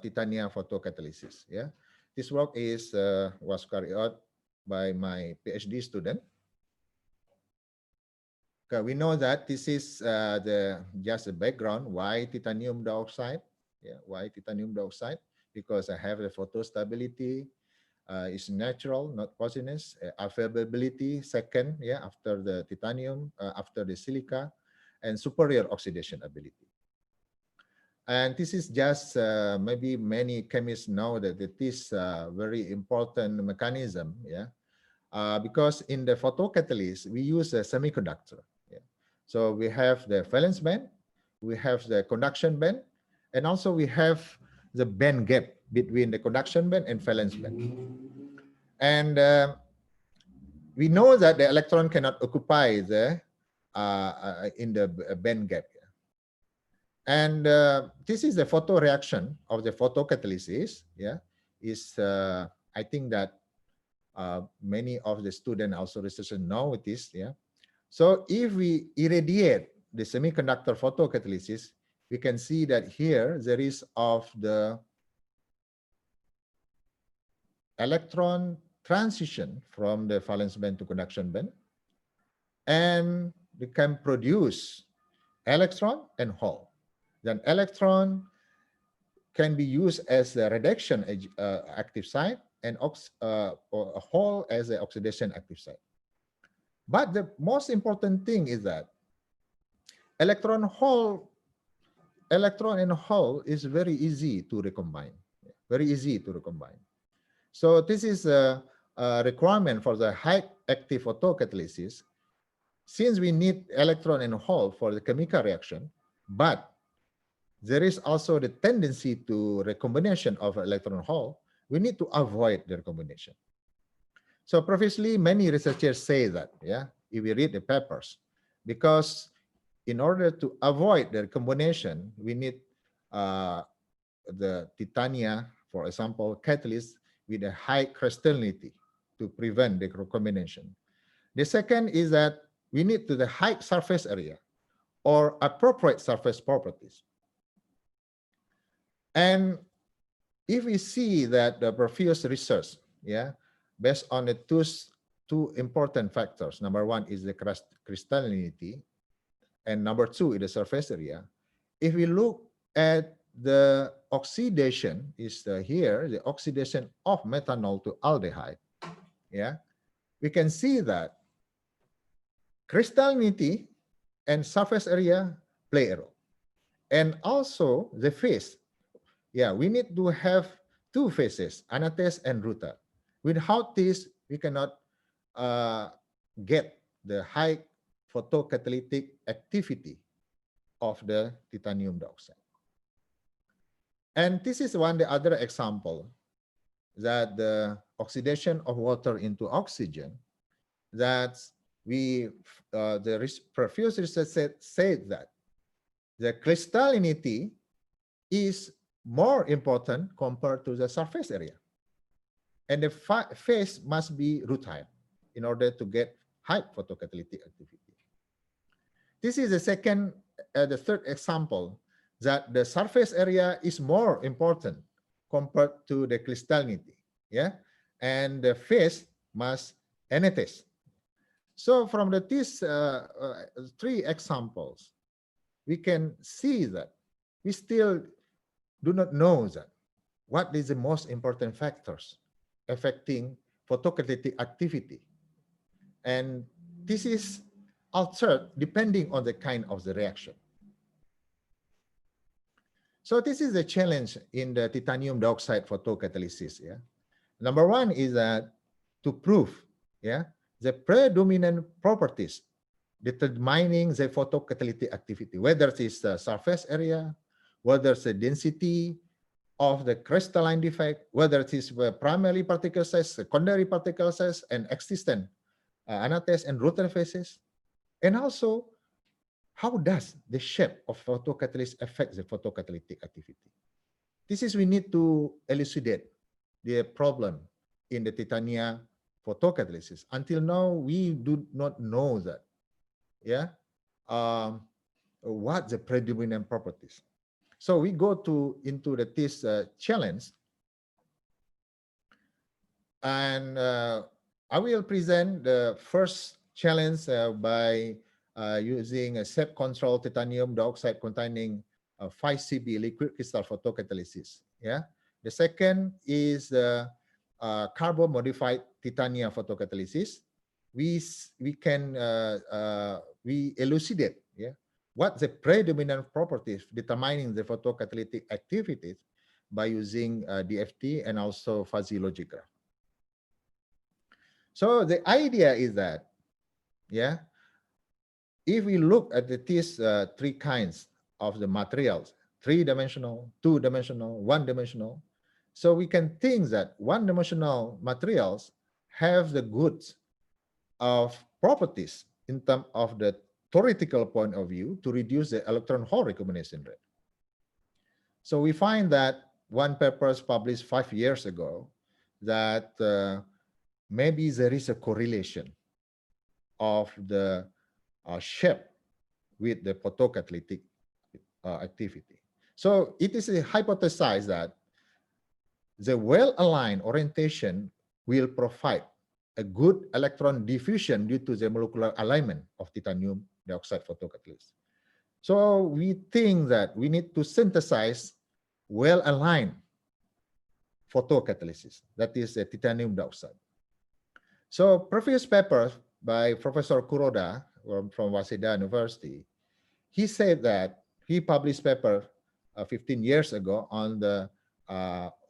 titanium photocatalysis. Yeah, this work is was carried out by my PhD student. Okay, we know that this is just a background. Why titanium dioxide? Yeah, why titanium dioxide? Because I have the photostability. It's natural, not poisonous. Availability second, yeah, after the titanium, after the silica, and superior oxidation ability. And this is just maybe many chemists know that it is a very important mechanism, yeah, because in the photocatalyst we use a semiconductor. Yeah. So we have the valence band, we have the conduction band, and also we have the band gap between the conduction band and valence band. And we know that the electron cannot occupy the in the band gap. And this is the photoreaction of the photocatalysis. Yeah, is I think that many of the students also researchers know this. Yeah, so if we irradiate the semiconductor photocatalysis, we can see that here there is of the electron transition from the valence band to conduction band, and we can produce electron and hole. Then electron can be used as a reduction active site, and or a hole as an oxidation active site. But the most important thing is that electron and hole is very easy to recombine. Very easy to recombine. So this is a requirement for the high active photocatalysis. Since we need electron and hole for the chemical reaction, but there is also the tendency to recombination of electron hole, we need to avoid the recombination. So previously, many researchers say that, yeah, if we read the papers, because in order to avoid the recombination, we need the titania, for example, catalyst with a high crystallinity to prevent the recombination. The second is that we need to the high surface area or appropriate surface properties. And if we see that the previous research, yeah, based on the two important factors. Number one is the crystallinity, and number two is the surface area. If we look at the oxidation, is here the oxidation of methanol to aldehyde. Yeah, we can see that crystallinity and surface area play a role, and also the phase. Yeah, we need to have two phases, anatase and rutile. Without this, we cannot get the high photocatalytic activity of the titanium dioxide. And this is the other example that the oxidation of water into oxygen, that the previous research said that the crystallinity is more important compared to the surface area. And the phase must be rutile in order to get high photocatalytic activity. This is the third example that the surface area is more important compared to the crystallinity. Yeah, and the phase must anatase. So from these three examples, we can see that we still do not know that what is the most important factors affecting photocatalytic activity. And this is altered depending on the kind of the reaction. So this is the challenge in the titanium dioxide photocatalysis. Yeah, number one is that to prove, yeah, the predominant properties determining the photocatalytic activity, whether it is the surface area, whether it's the density of the crystalline defect, whether it is primary particle size, secondary particle size, and existent anatase and router phases, and also how does the shape of photocatalyst affect the photocatalytic activity. This is we need to elucidate the problem in the titania photocatalysis. Until now, we do not know that, what the predominant properties. So we go into this challenge, and I will present the first challenge by using a set-controlled titanium dioxide containing 5Cb liquid crystal photocatalysis. The second is carbon-modified titania photocatalysis. We elucidate what the predominant properties determining the photocatalytic activities by using DFT and also fuzzy logic graph. So the idea is that, if we look at these three kinds of the materials, 3-dimensional, 2-dimensional, 1-dimensional, so we can think that 1-dimensional materials have the goods of properties in terms of the theoretical point of view to reduce the electron-hole recombination rate. So we find that one paper was published 5 years ago that maybe there is a correlation of the shape with the photocatalytic activity. So it is hypothesized that the well-aligned orientation will provide a good electron diffusion due to the molecular alignment of titanium dioxide photocatalyst. So we think that we need to synthesize well-aligned photocatalysis, that is the titanium dioxide. So previous paper by Professor Kuroda from Waseda University, he said that he published paper 15 years ago on the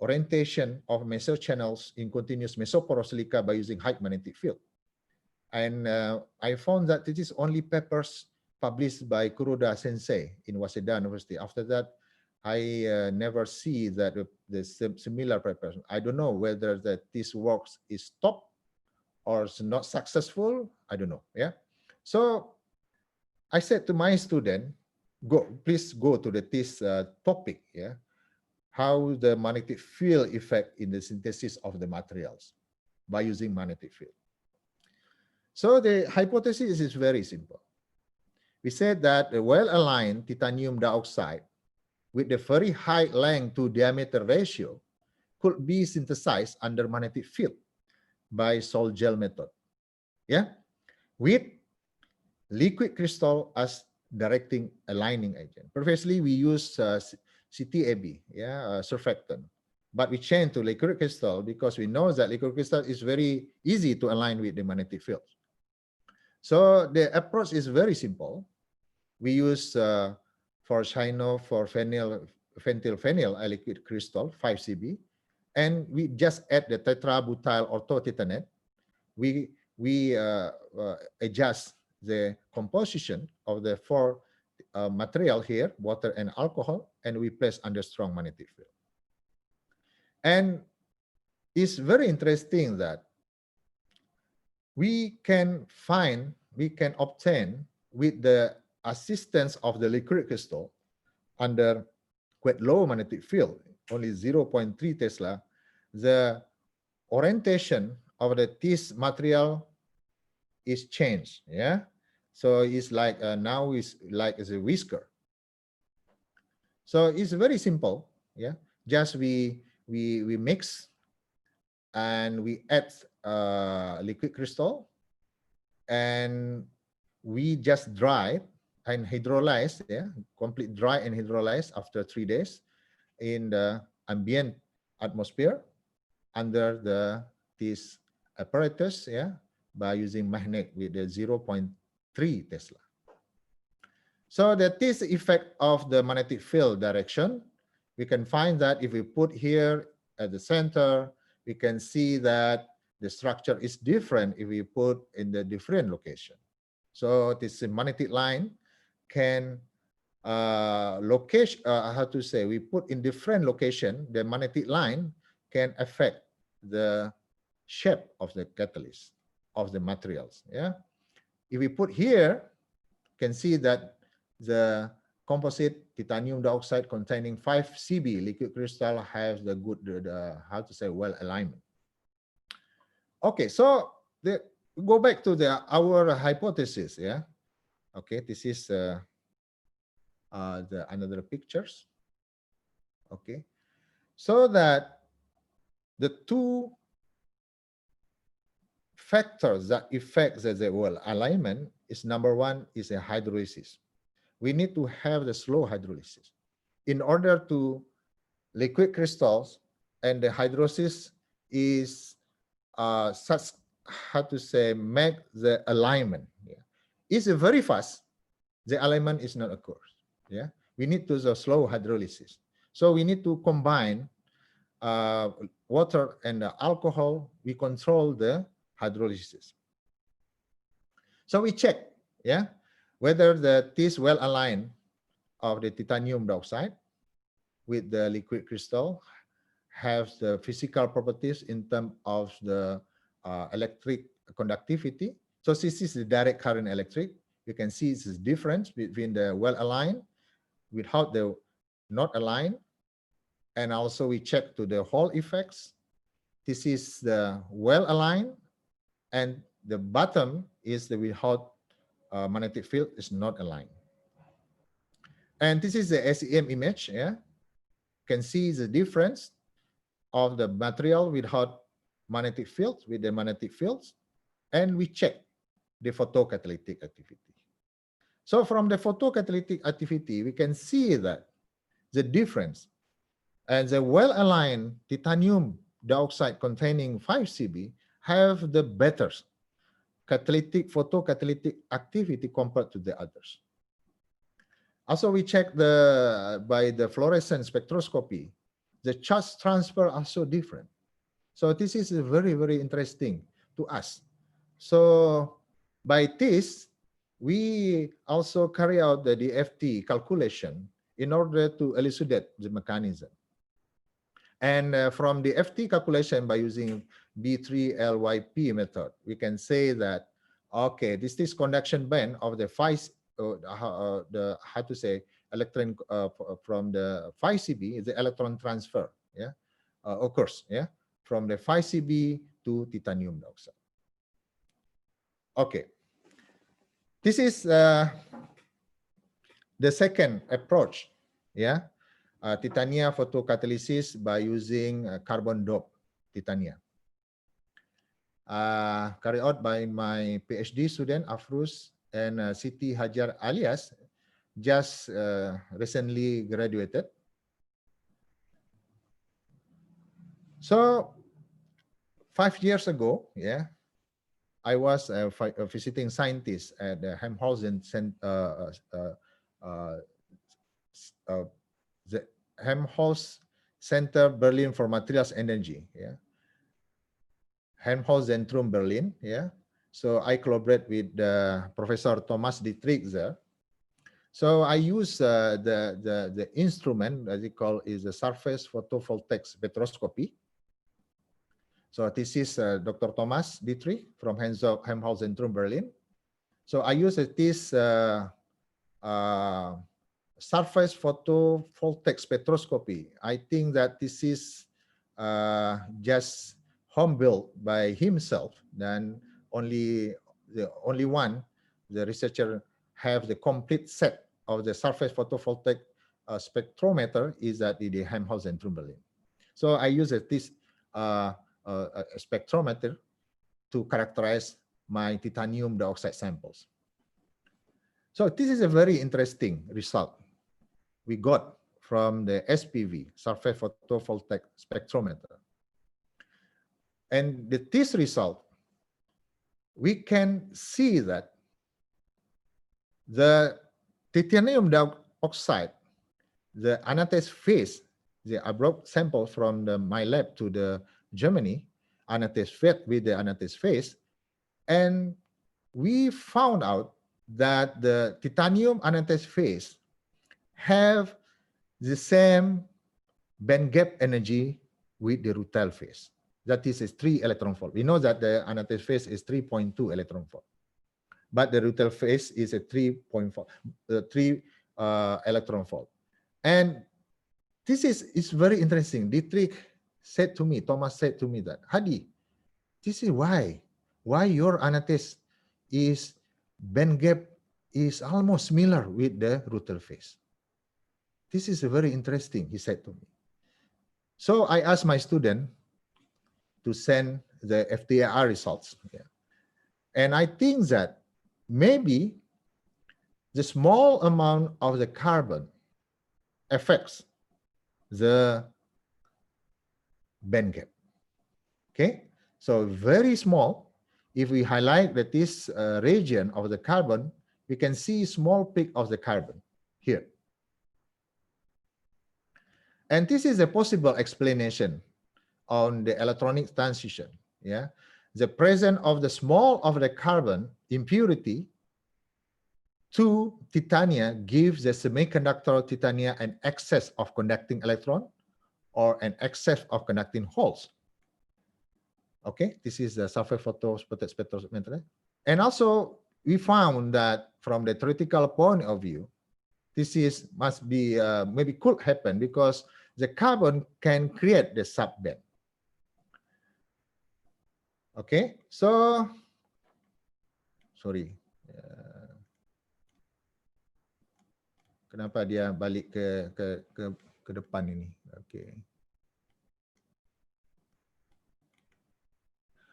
orientation of mesochannels in continuous mesoporous silica by using high magnetic field. And I found that it is only papers published by Kuroda Sensei in Waseda University. After that, I never see that the similar papers. I don't know whether that this works is stopped or is not successful. I don't know. So I said to my student, please go to this topic. How the magnetic field effect in the synthesis of the materials by using magnetic field. So the hypothesis is very simple. We said that a well-aligned titanium dioxide with the very high length to diameter ratio could be synthesized under magnetic field by sol gel method, with liquid crystal as directing aligning agent. Previously, we used CTAB, surfactant, but we changed to liquid crystal because we know that liquid crystal is very easy to align with the magnetic field. So the approach is very simple. We use for phentyl a liquid crystal 5Cb, and we just add the tetrabutyl orthotitanate. We adjust the composition of the four material here, water and alcohol, and we place under strong magnetic field. And it's very interesting that we can obtain with the assistance of the liquid crystal under quite low magnetic field, only 0.3 Tesla, the orientation of this material is changed. So it's like now is like as a whisker. So it's very simple. Just we mix and we add liquid crystal, and we just dry and hydrolyze, complete dry and hydrolyze after 3 days in the ambient atmosphere under this apparatus, by using magnet with the 0.3 Tesla. So that this effect of the magnetic field direction, we can find that if we put here at the center, we can see that the structure is different if we put in the different location. So this magnetic line can location, how to say, we put in different location, the magnetic line can affect the shape of the catalyst, of the materials. Yeah. If we put here, can see that the composite titanium dioxide containing 5 Cb liquid crystal has the good, how to say, well alignment. Okay, so go back to our hypothesis. Yeah. Okay, this is the another pictures. Okay, so that the two factors that affect the well alignment is, number one is a hydrolysis. We need to have the slow hydrolysis in order to liquid crystals, and the hydrolysis is such, how to say, make the alignment. Yeah. It's very fast, the alignment is not occurs. Yeah, we need to the slow hydrolysis. So we need to combine water and alcohol. We control the hydrolysis. So we check, yeah, whether this well aligned of the titanium dioxide with the liquid crystal have the physical properties in terms of the electric conductivity. So this is the direct current electric. You can see it's the difference between the well aligned without the not aligned. And also we check to the Hall effects. This is the well aligned, and the bottom is the without magnetic field is not aligned. And this is the SEM image. Yeah, can see the difference of the material without magnetic fields with the magnetic fields, and we check the photocatalytic activity. So from the photocatalytic activity, we can see that the difference, and the well-aligned titanium dioxide containing 5 Cb have the better photocatalytic activity compared to the others. Also, we check by the fluorescence spectroscopy, the charge transfer are so different. So this is very, very interesting to us. So by this, we also carry out the DFT calculation in order to elucidate the mechanism. And from the FT calculation by using B3LYP method, we can say that, okay, this conduction band of the 5, how to say, electron from the 5 Cb, the electron transfer, yeah, occurs, yeah, from the 5 Cb to titanium dioxide. Okay, this is the second approach, yeah, titania photocatalysis by using carbon dope titania. Carried out by my PhD student Afrus and Siti Hajar alias, just recently graduated. So 5 years ago, yeah, I was a visiting scientist at the Helmholtz the Helmholtz Center Berlin for Materials Energy, yeah, Helmholtz Zentrum Berlin, yeah. So I collaborate with Professor Thomas Dietrich there. So I use the instrument that they call is the surface photovoltaic spectroscopy. So this is Dr. Thomas Dietrich from Helmholtz Zentrum Berlin. So I use this surface photovoltaic spectroscopy. I think that this is just home built by himself. Then the only one, the researcher have the complete set of the surface photovoltaic spectrometer is that the Helmholtz Zentrum Berlin. So I use this a spectrometer to characterize my titanium dioxide samples. So this is a very interesting result we got from the SPV, surface photovoltaic spectrometer. And this result, we can see that the titanium dioxide, the anatase phase, I brought samples from my lab to the Germany, anatase phase with the anatase phase, and we found out that the titanium anatase phase have the same band gap energy with the Routel phase. That is 3 electron volt. We know that the Antares phase is 3.2 electron volt, but the Routel phase is a 3.4, 3 electron volt. And this is very interesting. Dietrich said to me, Thomas said to me that, Hadi, this is why your Antares is band gap is almost similar with the Routel phase. This is very interesting, he said to me. So I asked my student to send the FTIR results. Yeah. And I think that maybe the small amount of the carbon affects the band gap. Okay, so very small. If we highlight that this region of the carbon, we can see small peak of the carbon here. And this is a possible explanation on the electronic transition. Yeah, the presence of the small of the carbon impurity to titania gives the semiconductor titania an excess of conducting electron or an excess of conducting holes. Okay, this is the sulfur photo spectrometry. And also we found that from the theoretical point of view, this is must be maybe could happen because the carbon can create the subband. Okay, so sorry. Kenapa dia balik ke depan ini? Okay.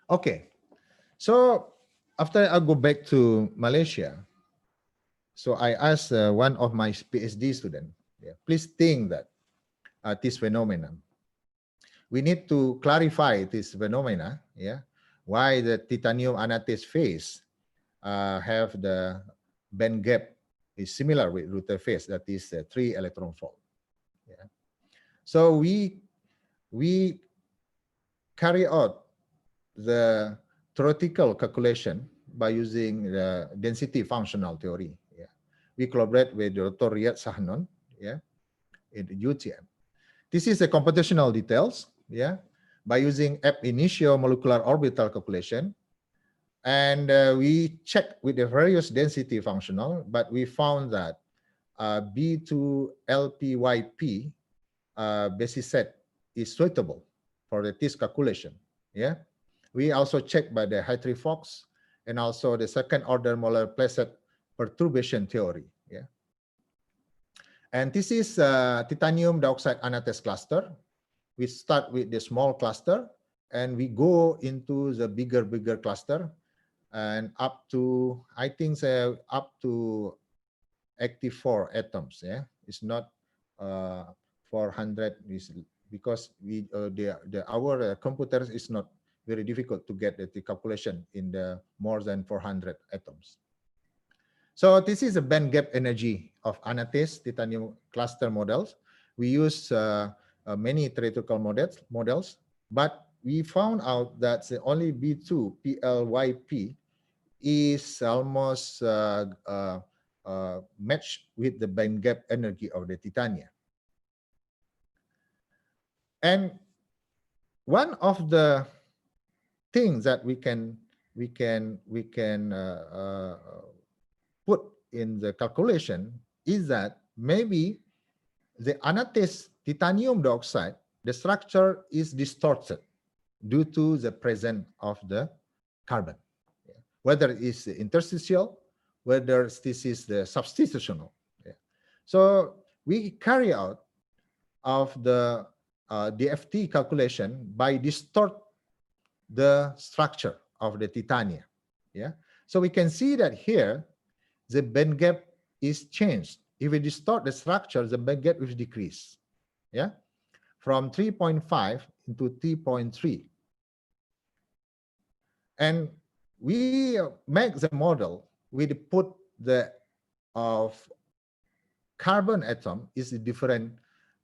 Okay. So after I go back to Malaysia, so I asked one of my PhD students, please think that this phenomenon. We need to clarify this phenomena, why the titanium Antares phase have the band gap is similar with Router phase, that is 3 electron volt. Yeah. So we carry out the theoretical calculation by using the density functional theory. Yeah. We collaborate with Dr. Riyad Sahnon, in the UTM. This is the computational details, by using ab initio molecular orbital calculation. And we checked with the various density functional, but we found that B2LPYP basis set is suitable for the TIS calculation. Yeah, we also checked by the Hartree-Fox and also the second order molar placid perturbation theory. Yeah, and this is titanium dioxide Antares cluster. We start with the small cluster and we go into the bigger cluster. And up to, I think, up to 84 atoms. Yeah, it's not 400 because our computers is not very difficult to get the calculation in the more than 400 atoms. So this is a band gap energy of Antares titanium cluster models. We use many theoretical models, but we found out that the only B2 PLYP is almost matched with the band gap energy of the titania. And one of the things that we can put in the calculation is that maybe the Antares titanium dioxide, the structure is distorted due to the presence of the carbon, whether it's interstitial, whether this is the substitutional. So we carry out of the DFT calculation by distort the structure of the titania. Yeah, so we can see that here the band gap is changed. If we distort the structure, the band gap is decreased. Yeah, from 3.5 into 3.3. And we make the model, we put the carbon atom is a different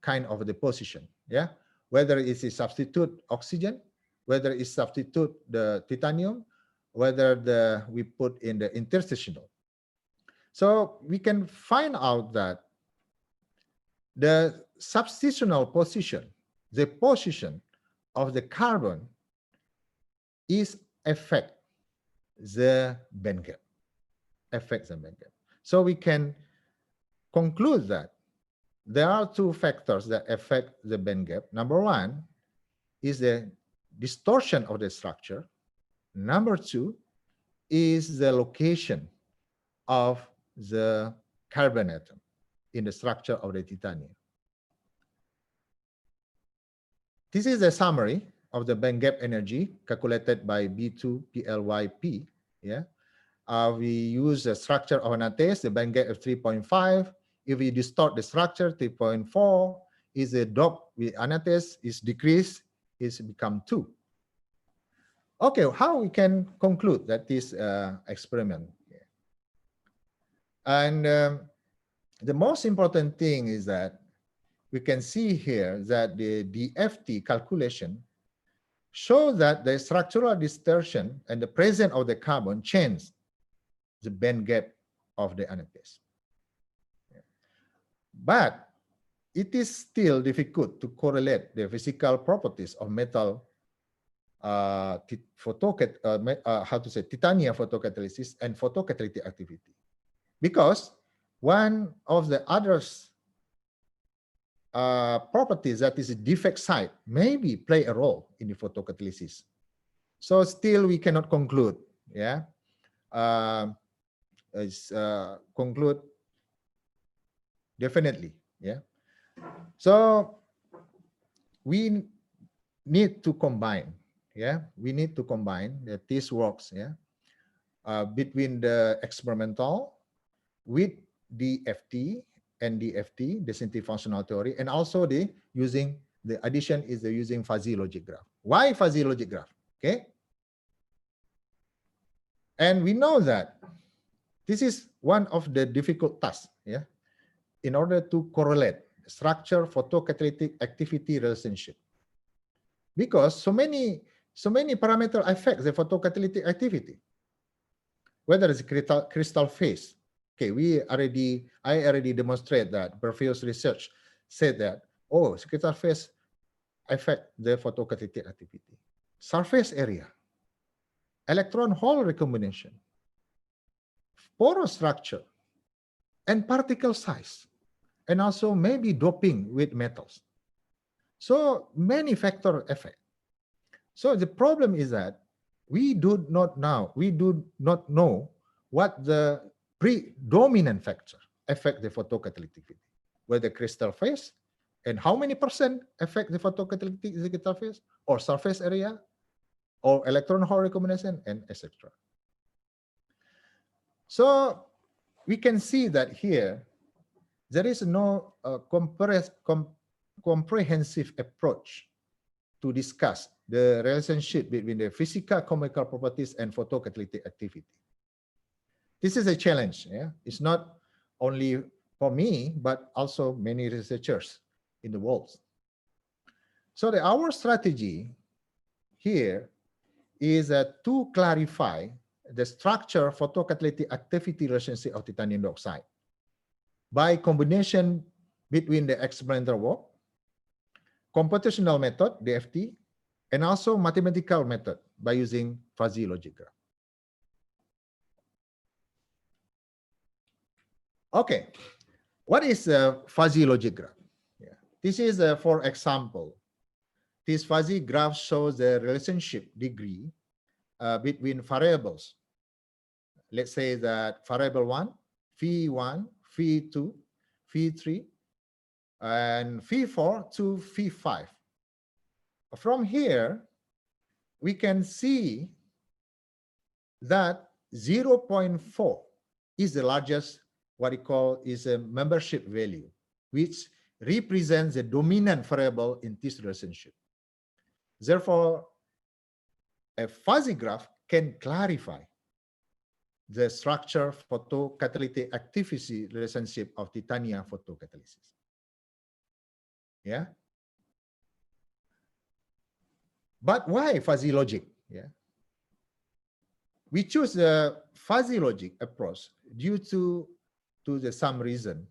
kind of the position. Yeah, whether it's a substitute oxygen, whether it's substitute the titanium, whether we put in the interstitial. So we can find out that the substitutional position, the position of the carbon is affect the band gap, So we can conclude that there are two factors that affect the band gap. Number one is the distortion of the structure. Number two is the location of the carbon atom in the structure of the titanium. This is a summary of the band gap energy calculated by B2PLYP. Yeah, we use the structure of Antares, the band gap of 3.5. If we distort the structure, 3.4 is a drop with Antares is decreased, it's become 2. Okay, how we can conclude that this experiment? And the most important thing is that we can see here that the DFT calculation show that the structural distortion and the presence of the carbon change the band gap of the Antares. But it is still difficult to correlate the physical properties of metal titanium photocatalysis and photocatalytic activity, because one of the others properties that is a defect site maybe play a role in the photocatalysis. So still we cannot conclude, conclude definitely, So we need to combine, we need to combine that this works, between the experimental with DFT and DFT, the scientific functional theory, and also the addition is the using fuzzy logic graph. Why fuzzy logic graph? Okay, and we know that this is one of the difficult tasks, in order to correlate structure photocatalytic activity relationship, because so many parameters affect the photocatalytic activity, whether it's crystal phase. Okay, I already demonstrate that previous research said that, crystal phase affect the photocatalytic activity. Surface area, electron hole recombination, porous structure, and particle size, and also maybe doping with metals. So many factors affect. So the problem is that we do not know what the predominant factor affect the photocatalytic, whether crystal phase and how many percent affect the photocatalytic crystal phase, or surface area, or electron hole recombination, and etc. So we can see that here there is no comprehensive approach to discuss the relationship between the physical chemical properties and photocatalytic activity. This is a challenge. It's not only for me, but also many researchers in the world. So our strategy here is to clarify the structure photocatalytic activity relationship of titanium dioxide by combination between the experimental work, computational method, DFT, and also mathematical method by using fuzzy logic graph. Okay, what is a fuzzy logic graph? This is, for example, this fuzzy graph shows the relationship degree between variables. Let's say that variable 1, phi1, phi2, phi3, and phi4 to phi5. From here, we can see that 0.4 is the largest, what we call is a membership value, which represents the dominant variable in this relationship. Therefore, a fuzzy graph can clarify the structure photocatalytic activity relationship of titanium photocatalysis. But why fuzzy logic? We choose the fuzzy logic approach due to some reason.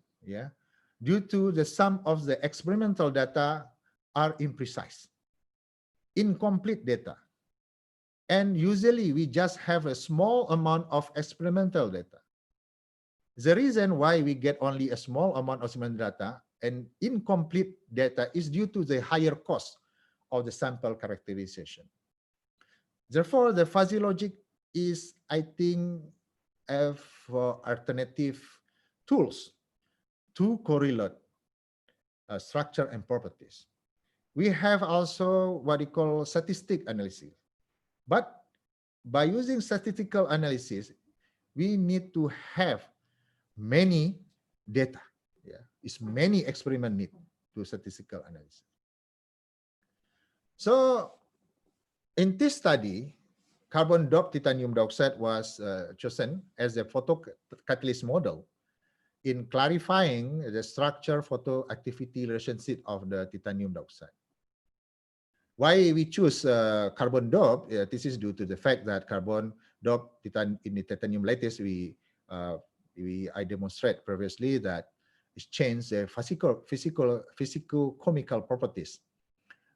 due to the sum of the experimental data are imprecise, incomplete data. And usually we just have a small amount of experimental data. The reason why we get only a small amount of experimental data and incomplete data is due to the higher cost of the sample characterization. Therefore, the fuzzy logic is, I think, for alternative tools to correlate structure and properties. We have also what we call statistic analysis. But by using statistical analysis, we need to have many data. Yeah, it's many experiment need to statistical analysis. So in this study, carbon doped titanium dioxide was chosen as a photocatalyst model in clarifying the structure photoactivity relationship of the titanium dioxide. Why we choose carbon dope? This is due to the fact that carbon dope in the titanium lattice, I demonstrate previously that it changed the physical-chemical properties,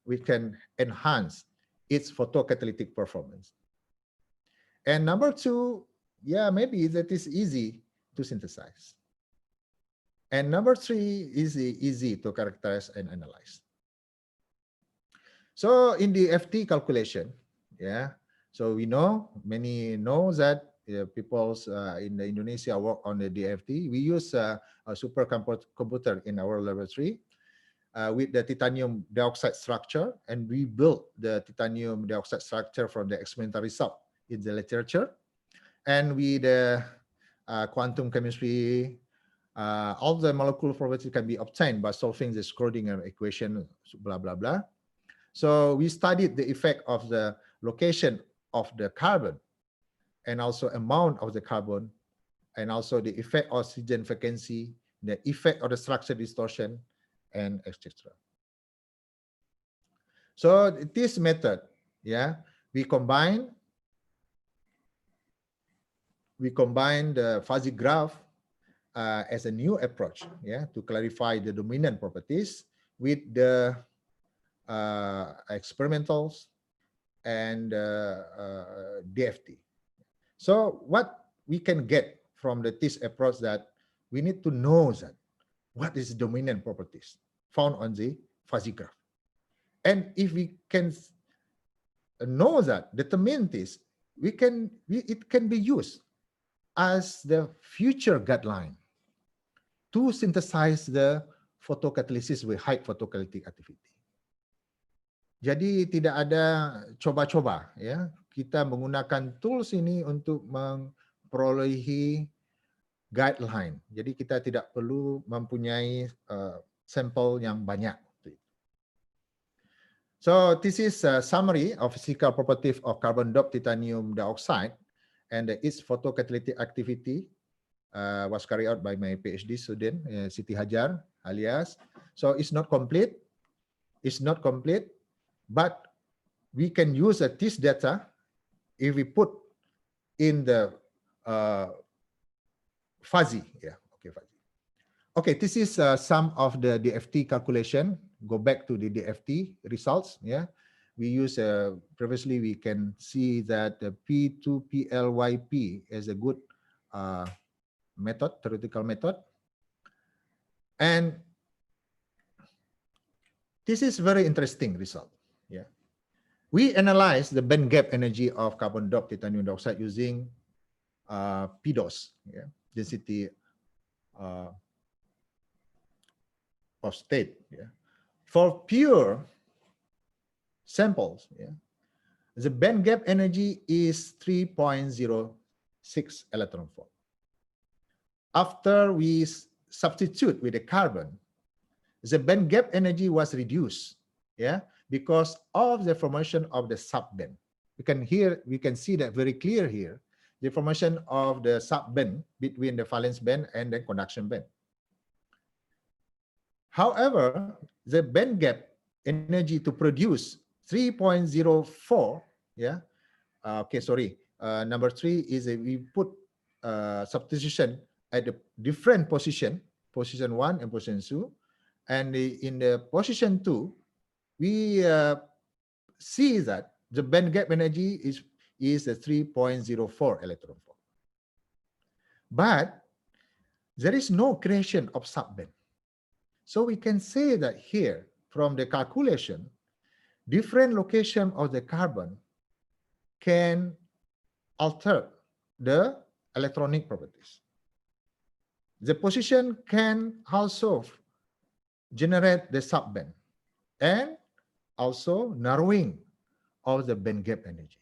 which can enhance its photocatalytic performance. And number two, yeah, maybe that is easy to synthesize. And number three is easy to characterize and analyze. So in the FT calculation, yeah, so we know, many know that people in Indonesia work on the DFT. We use a supercomputer in our laboratory with the titanium dioxide structure, and we built the titanium dioxide structure from the experimental result in the literature. And with the quantum chemistry, all the molecular properties can be obtained by solving the Schrödinger equation, blah, blah, blah. So we studied the effect of the location of the carbon and also amount of the carbon, and also the effect of oxygen vacancy, the effect of the structure distortion, and etc. So this method, yeah, we combine the fuzzy graph as a new approach, yeah, to clarify the dominant properties with the experimentals and DFT. So what we can get from this approach, that we need to know that what is dominant properties found on the fuzzy graph. And if we can know that, determine this, it can be used as the future guideline to synthesize the photocatalysis with high photocatalytic activity. Jadi tidak ada coba-coba, ya. Kita menggunakan tools ini untuk memperolehi guideline. Jadi kita tidak perlu mempunyai sampel yang banyak. So this is a summary of physical properties of carbon doped titanium dioxide, and its photocatalytic activity was carried out by my PhD student, Siti Hajar alias. So it's not complete. It's not complete. But we can use this data if we put in the fuzzy. Yeah, okay, fuzzy. Okay, this is some of the DFT calculation. Go back to the DFT results. Yeah, we use previously we can see that the P2PLYP is a good method, theoretical method, and this is very interesting result. Yeah, we analyze the band gap energy of carbon doped titanium dioxide using PDOS, yeah, density of state. Yeah, for pure samples, yeah, the band gap energy is 3.06 electron volt. After we substitute with the carbon, the band gap energy was reduced, yeah, because of the formation of the subband. We can see that very clear here, the formation of the subband between the valence band and the conduction band. However, the band gap energy to produce 3.04, yeah, okay, sorry, number 3 is we put substitution at a different position, position 1 and position 2. And in the position 2, we see that the band gap energy is a 3.04 electron volt. But there is no creation of subband. So we can say that here, from the calculation, different location of the carbon can alter the electronic properties. The position can also generate the subband and also narrowing of the band gap energy.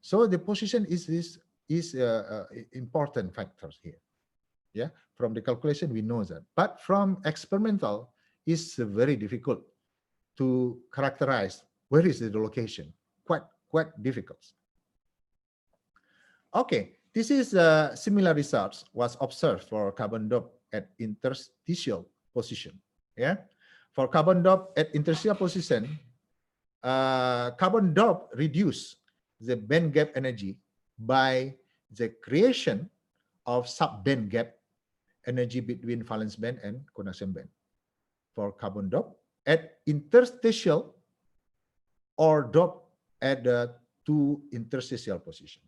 So the position is important factors here. Yeah, from the calculation we know that, but from experimental it's very difficult to characterize where is the location. Quite difficult. Okay, this is similar results was observed for carbon doped at interstitial position. Yeah, for carbon doped at interstitial position, carbon doped reduce the band gap energy by the creation of sub-band gap energy between valence band and conduction band. For carbon doped at interstitial or doped at the two interstitial position.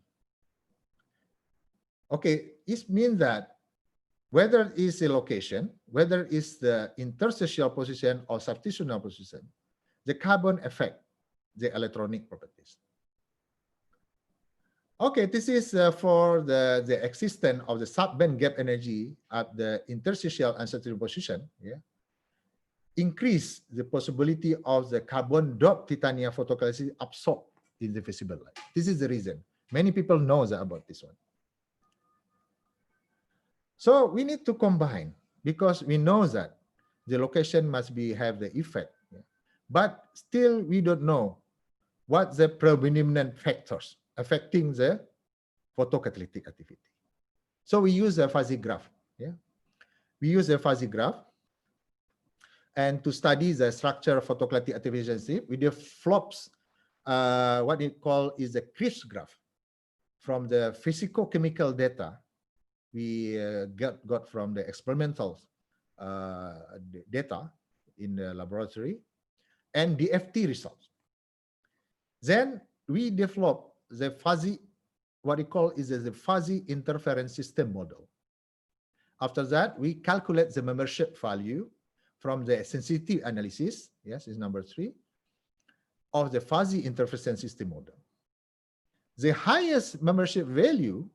Okay, it means that whether it is a location, whether it is the interstitial position or substitutional position, the carbon affect the electronic properties. Okay, this is for the existence of the sub-band gap energy at the interstitial and substitutional position. Yeah, increase the possibility of the carbon doped titanium photocatalysis absorbed in the visible light. This is the reason. Many people know about this one. So we need to combine, because we know that the location must have the effect, yeah. But still we don't know what the predominant factors affecting the photocatalytic activity. So we use a fuzzy graph. Yeah, we use a fuzzy graph, and to study the structure of photocatalytic activity, we developed what we call is a CRISP graph from the physicochemical data we got from the experimental data in the laboratory and the FT results. Then we develop the fuzzy, what we call is the fuzzy interference system model. After that, we calculate the membership value from the sensitivity analysis, yes, is number 3, of the fuzzy interference system model. The highest membership value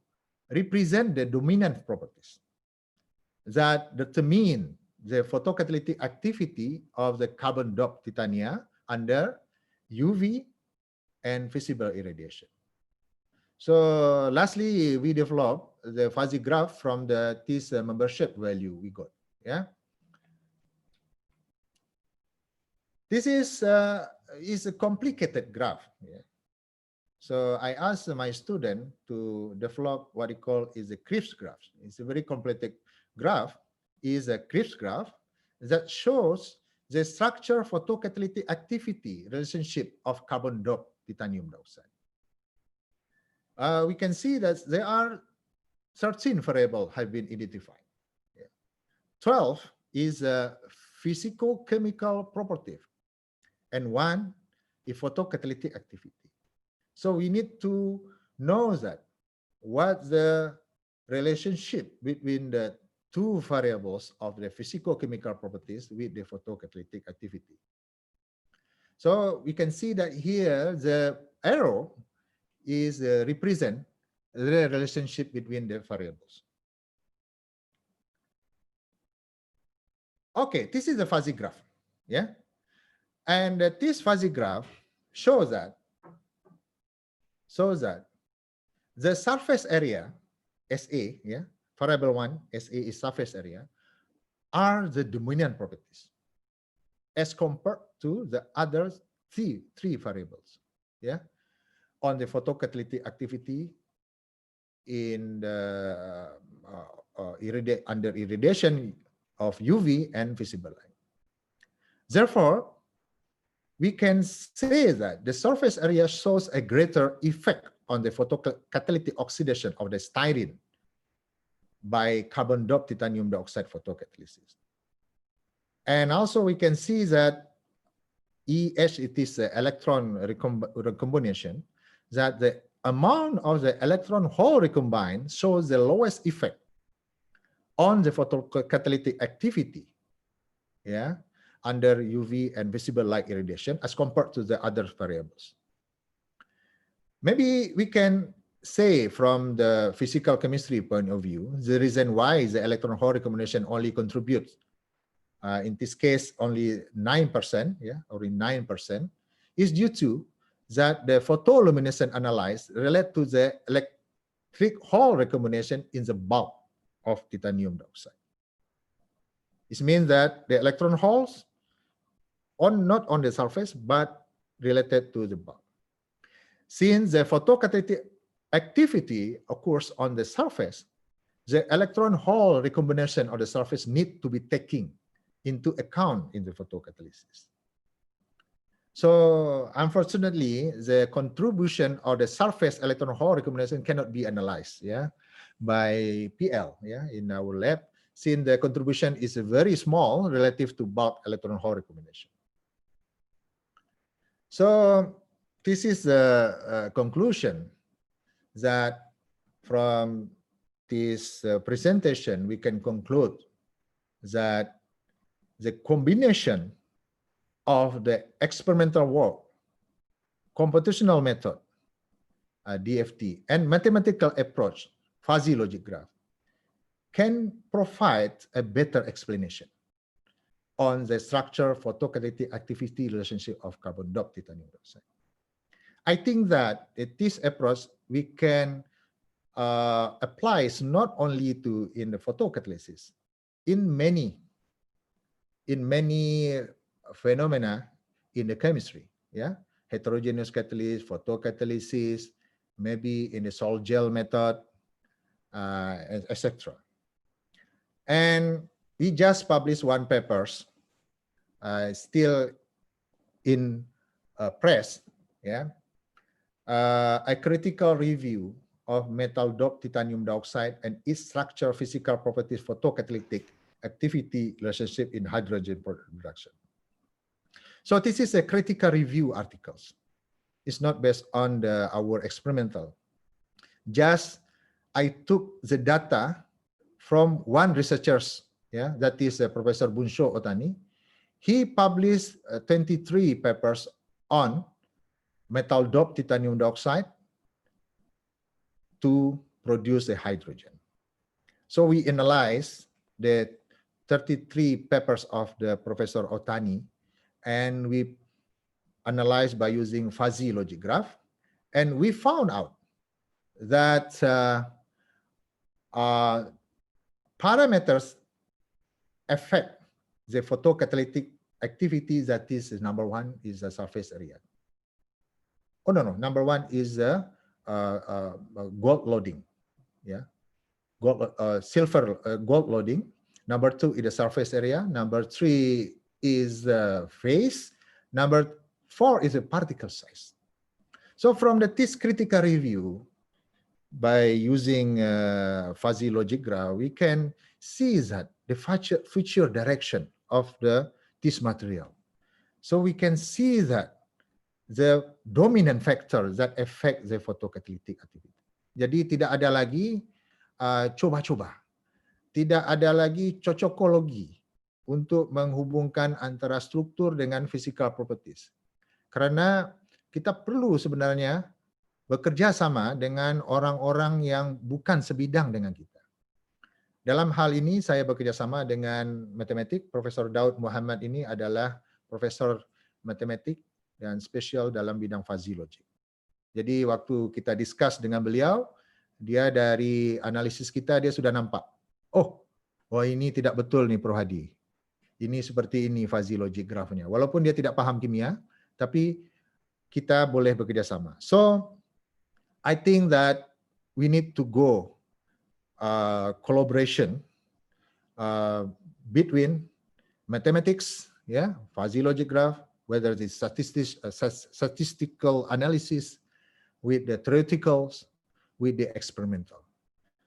represent the dominant properties that determine the photocatalytic activity of the carbon doped titania under UV and visible irradiation. So lastly, we developed the fuzzy graph from this membership value we got. Yeah, this is a complicated graph. Yeah. So I asked my student to develop what he call is a CRISP graph. It's a very complicated graph. Is a CRISP graph that shows the structure photocatalytic activity relationship of carbon doped titanium dioxide. We can see that there are 13 variables have been identified. Yeah. 12 is a physicochemical property, and 1 is photocatalytic activity. So we need to know that what the relationship between the 2 variables of the physicochemical properties with the photocatalytic activity. So we can see that here the arrow is represent the relationship between the variables. Okay, this is the fuzzy graph. Yeah, and this fuzzy graph shows that the surface area SA, yeah, variable 1 SA is surface area, are the dominant properties as compared to the other three variables. Yeah, on the photocatalytic activity in the under irradiation of UV and visible light. Therefore, we can say that the surface area shows a greater effect on the photocatalytic oxidation of the styrene by carbon doped titanium dioxide photocatalysis. And also we can see that EH, it is the electron recombination, that the amount of the electron hole recombine shows the lowest effect on the photocatalytic activity, yeah, under UV and visible light irradiation as compared to the other variables. Maybe we can say from the physical chemistry point of view, the reason why the electron hole recombination only contributes, in this case, only 9%, yeah, only 9%, is due to that the photoluminescent analysis relate to the electric hole recombination in the bulk of titanium dioxide. This means that the electron holes not on the surface, but related to the bulk. Since the photocatalytic activity occurs on the surface, the electron hole recombination on the surface need to be taken into account in the photocatalysis. So unfortunately, the contribution of the surface electron hole recombination cannot be analyzed, yeah, by PL, yeah, in our lab, since the contribution is very small relative to bulk electron hole recombination. So this is the conclusion that from this presentation, we can conclude that the combination of the experimental work, computational method, DFT, and mathematical approach, fuzzy logic graph, can provide a better explanation on the structure photocatalytic activity relationship of carbon doped titanium dioxide. I think that this approach we can applies not only to in the photocatalysis, in many phenomena in the chemistry, yeah, heterogeneous catalysis, photocatalysis, maybe in the salt gel method, etc. And we just published one papers, still in press, yeah, a critical review of metal doped titanium dioxide and its structure, physical properties, photocatalytic activity relationship in hydrogen production. So this is a critical review articles. It's not based on our experimental. Just I took the data from one researchers, yeah, that is Professor Bunsho Otani. He published 23 papers on metal doped titanium dioxide to produce the hydrogen. So we analyze the 33 papers of the Professor Otani, and we analyzed by using fuzzy logic graph, and we found out that parameters affect the photocatalytic activity. That is number one is the surface area. Oh no, number one is the gold loading, yeah, silver gold loading. Number two is the surface area. Number three is the phase. Number four is the particle size. So from this critical review, by using fuzzy logic graph, we can see that the future direction of this material. So we can see that the dominant factor that affect the photocatalytic activity. Jadi tidak ada lagi coba-coba, tidak ada lagi cocokologi untuk menghubungkan antara struktur dengan physical properties. Karena kita perlu sebenarnya bekerja sama dengan orang-orang yang bukan sebidang dengan kita. Dalam hal ini saya bekerja sama dengan matematik. Profesor Daud Muhammad ini adalah profesor matematik dan spesial dalam bidang fuzzy logic. Jadi waktu kita discuss dengan beliau, dia dari analisis kita dia sudah nampak, oh ini tidak betul nih Prof Hadi. Ini seperti ini fuzzy logic grafnya. Walaupun dia tidak paham kimia, tapi kita boleh bekerja sama. So I think that we need to go collaboration between mathematics, yeah, fuzzy logic graph, whether it's statistical analysis, with the theoreticals, with the experimental.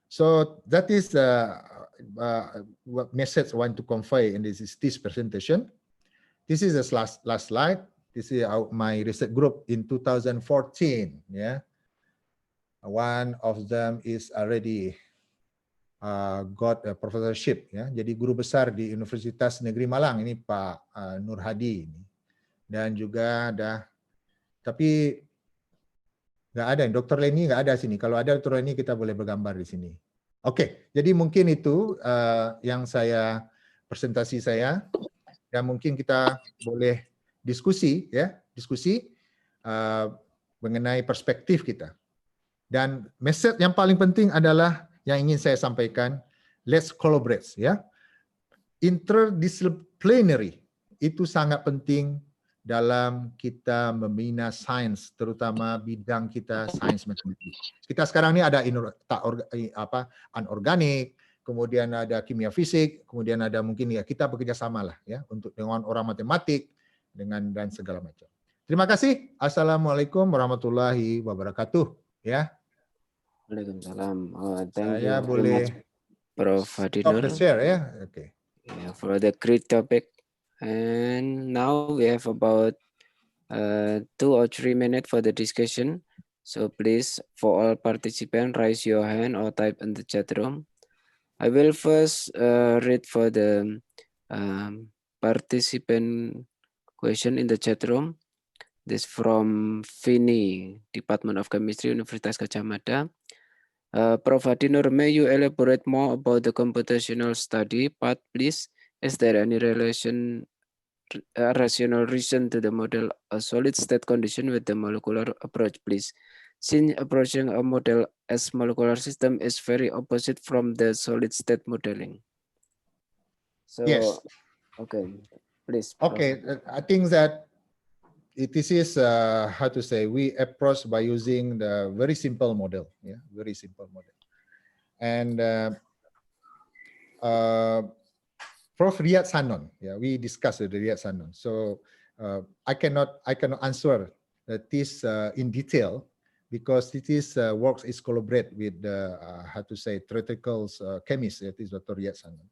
So that is what message I want to convey in this presentation. This is the last slide. This is my research group in 2014. Yeah, one of them is already got a professorship. Ya, jadi guru besar di Universitas Negeri Malang ini Pak Nur Hadi ini. Dan juga ada, tapi nggak ada, Dr. Leni nggak ada sini. Kalau ada Dr. Leni kita boleh bergambar di sini. Oke, jadi mungkin itu yang presentasi saya. Dan mungkin kita boleh diskusi mengenai perspektif kita. Dan message yang paling penting adalah yang ingin saya sampaikan, let's collaborate, ya. Interdisciplinary itu sangat penting dalam kita membina sains, terutama bidang kita sains matematik. Kita sekarang ini ada anorganik, kemudian ada kimia fisik, kemudian ada mungkin ya kita bekerja sama lah ya untuk dengan orang matematik dan segala macam. Terima kasih. Assalamualaikum warahmatullahi wabarakatuh. Ya. Waalaikumsalam. Saya Thank you very boleh much, Prof. stop Hadinur. the share ya. Okay. Yeah, for the great topic. And now we have about 2 or 3 minutes for the discussion. So please, for all participants, raise your hand or type in the chat room. I will first read for the participant question in the chat room. This from Vini, Department of Chemistry, Universitas Gadjah Mada. Prof. Hadinur, may you elaborate more about the computational study part, please? Is there any rational reason to the model a solid state condition with the molecular approach, please? Since approaching a model as molecular system is very opposite from the solid state modeling. So, yes. Okay, please. Okay, I think that this is how to say, we approach by using the very simple model, yeah, very simple model. And Prof. Riyad Sanon, yeah, we discussed with Riyad Sanon. So I cannot answer this in detail because it is works is collaborate with the how to say theoretical chemist, that is Dr. Riyad Sanon.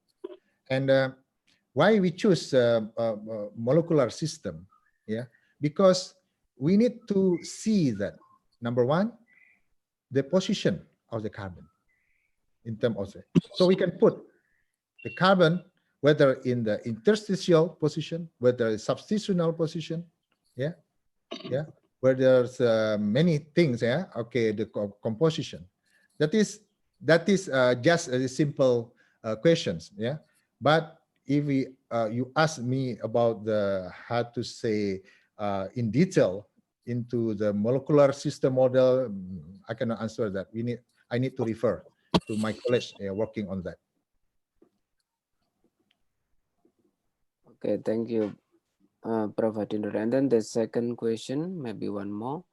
And why we choose molecular system, yeah, because we need to see that number one, the position of the carbon in terms of it. So we can put the carbon whether in the interstitial position, whether substitutional position, yeah, where there's many things, yeah, okay, the composition. That is just a simple questions, yeah. But if you ask me about the how to say in detail into the molecular system model, I cannot answer that. I need to refer to my colleagues working on that. Okay, thank you, Prof. Hadinur. And then the second question, maybe one more,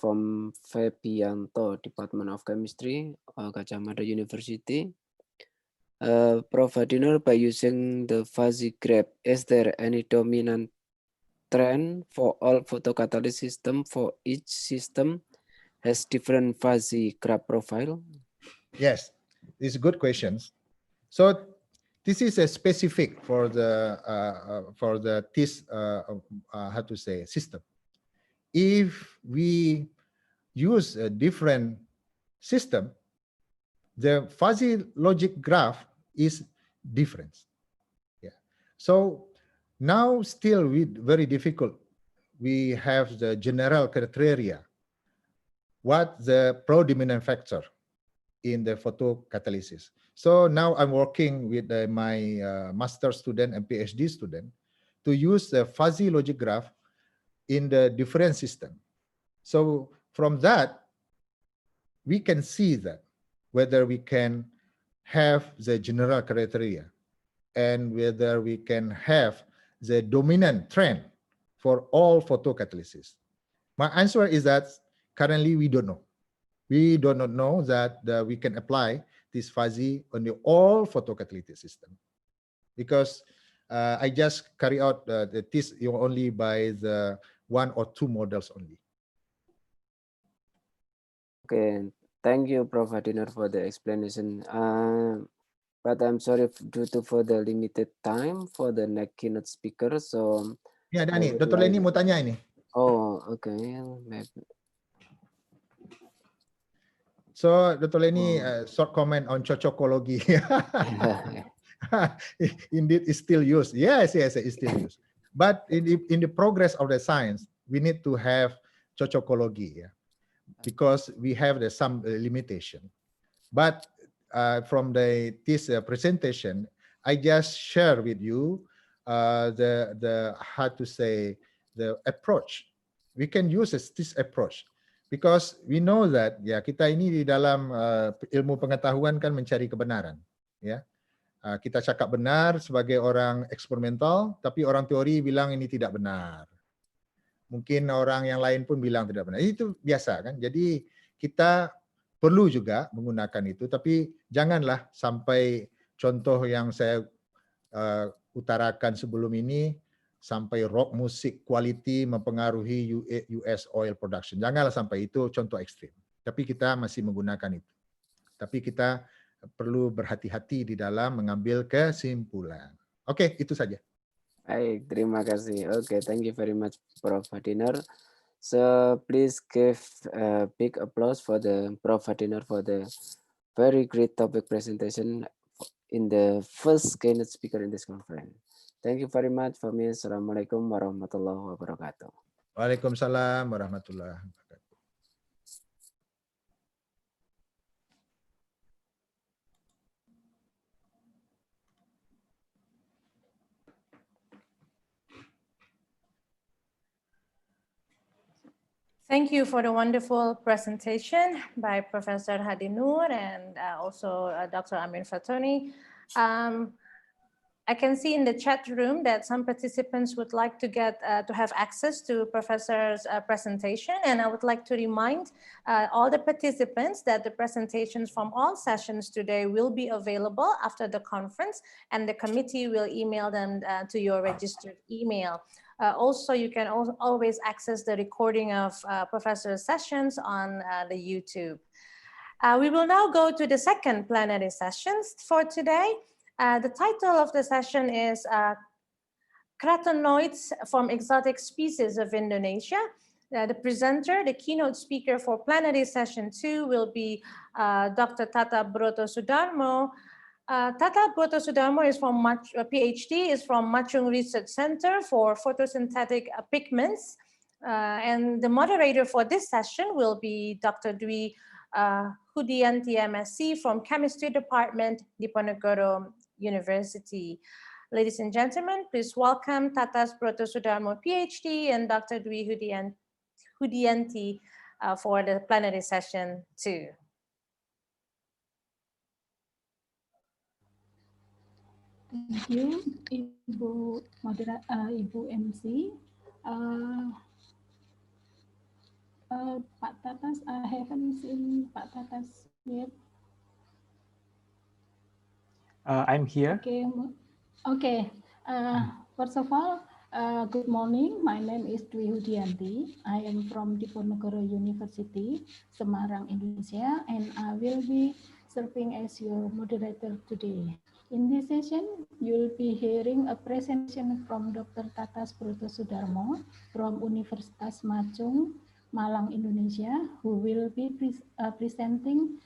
from Febianto, Department of Chemistry, Gadjah Mada University. Prof. Hadinur, by using the fuzzy graph, is there any dominant trend for all photocatalyst system? For each system has different fuzzy graph profile? Yes, these are good questions. So this is a specific for the this how to say system. If we use a different system, the fuzzy logic graph is different. Yeah. So now still very difficult. We have the general criteria. What the predominant factor in the photocatalysis. So now I'm working with my master student and PhD student to use the fuzzy logic graph in the different system. So from that, we can see that whether we can have the general criteria and whether we can have the dominant trend for all photocatalysis. My answer is that currently we don't know. We do not know that we can apply this fuzzy on the all photocatalytic system, because I just carry out this only by the 1 or 2 models only. Okay, Thank you, Prof. Hadinur, for the explanation. But I'm sorry due to for the limited time for the next keynote speaker. So Ya, ada I nih, would Dr. Lenny mau tanya ini. Oh, okay. So, Dr. Lenny, short comment on cocokology. Indeed, it's still used. Yes, it's still used. But in the progress of the science, we need to have cocokology, because we have some limitation. But from this presentation, I just share with you the how to say the approach. We can use this approach because we know that ya kita ini di dalam ilmu pengetahuan kan mencari kebenaran, ya. Kita cakap benar sebagai orang eksperimental, tapi orang teori bilang ini tidak benar. Mungkin orang yang lain pun bilang tidak benar. Itu biasa kan. Jadi kita perlu juga menggunakan itu, tapi janganlah sampai contoh yang saya utarakan sebelum ini, sampai rock musik quality mempengaruhi US oil production. Janganlah sampai itu contoh ekstrim. Tapi kita masih menggunakan itu. Tapi kita perlu berhati-hati di dalam mengambil kesimpulan. Oke, itu saja. Baik, terima kasih. Okay, thank you very much, Prof. Hadinur. So please give a big applause for the Prof. Hadinur for the very great topic presentation in the first keynote speaker in this conference. Thank you very much for me. Assalamualaikum warahmatullahi wabarakatuh. Waalaikumsalam warahmatullahi wabarakatuh. Thank you for the wonderful presentation by Professor Hadinur and also Dr. Amir Fatoni. I can see in the chat room that some participants would like to get to have access to Professor's presentation, and I would like to remind all the participants that the presentations from all sessions today will be available after the conference, and the committee will email them to your registered email. Also, you can always access the recording of Professor's sessions on the YouTube. We will now go to the second plenary sessions for today. The title of the session is Carotenoids from Exotic Species of Indonesia. The presenter, the keynote speaker for plenary session 2 will be Dr. Tata Broto Sudarmo. Tata Broto Sudarmo is from PhD is from Machung Research Center for Photosynthetic Pigments. And the moderator for this session will be Dr. Dwi Hudianti MSc from Chemistry Department, Diponegoro University. Ladies and gentlemen, please welcome Tata Broto Sudarmo, PhD, and Dr. Dwi Hudianti for the plenary session 2. Thank you, Ibu MC. Pak Tatas, I haven't seen Pak Tatas yet. I'm here. Okay. Okay. First of all, good morning. My name is Dwi Hudianti. I am from Diponegoro University, Semarang, Indonesia, and I will be serving as your moderator today. In this session, you'll be hearing a presentation from Dr. Tata Broto Sudarmo from Universitas Machung, Malang, Indonesia, who will be presenting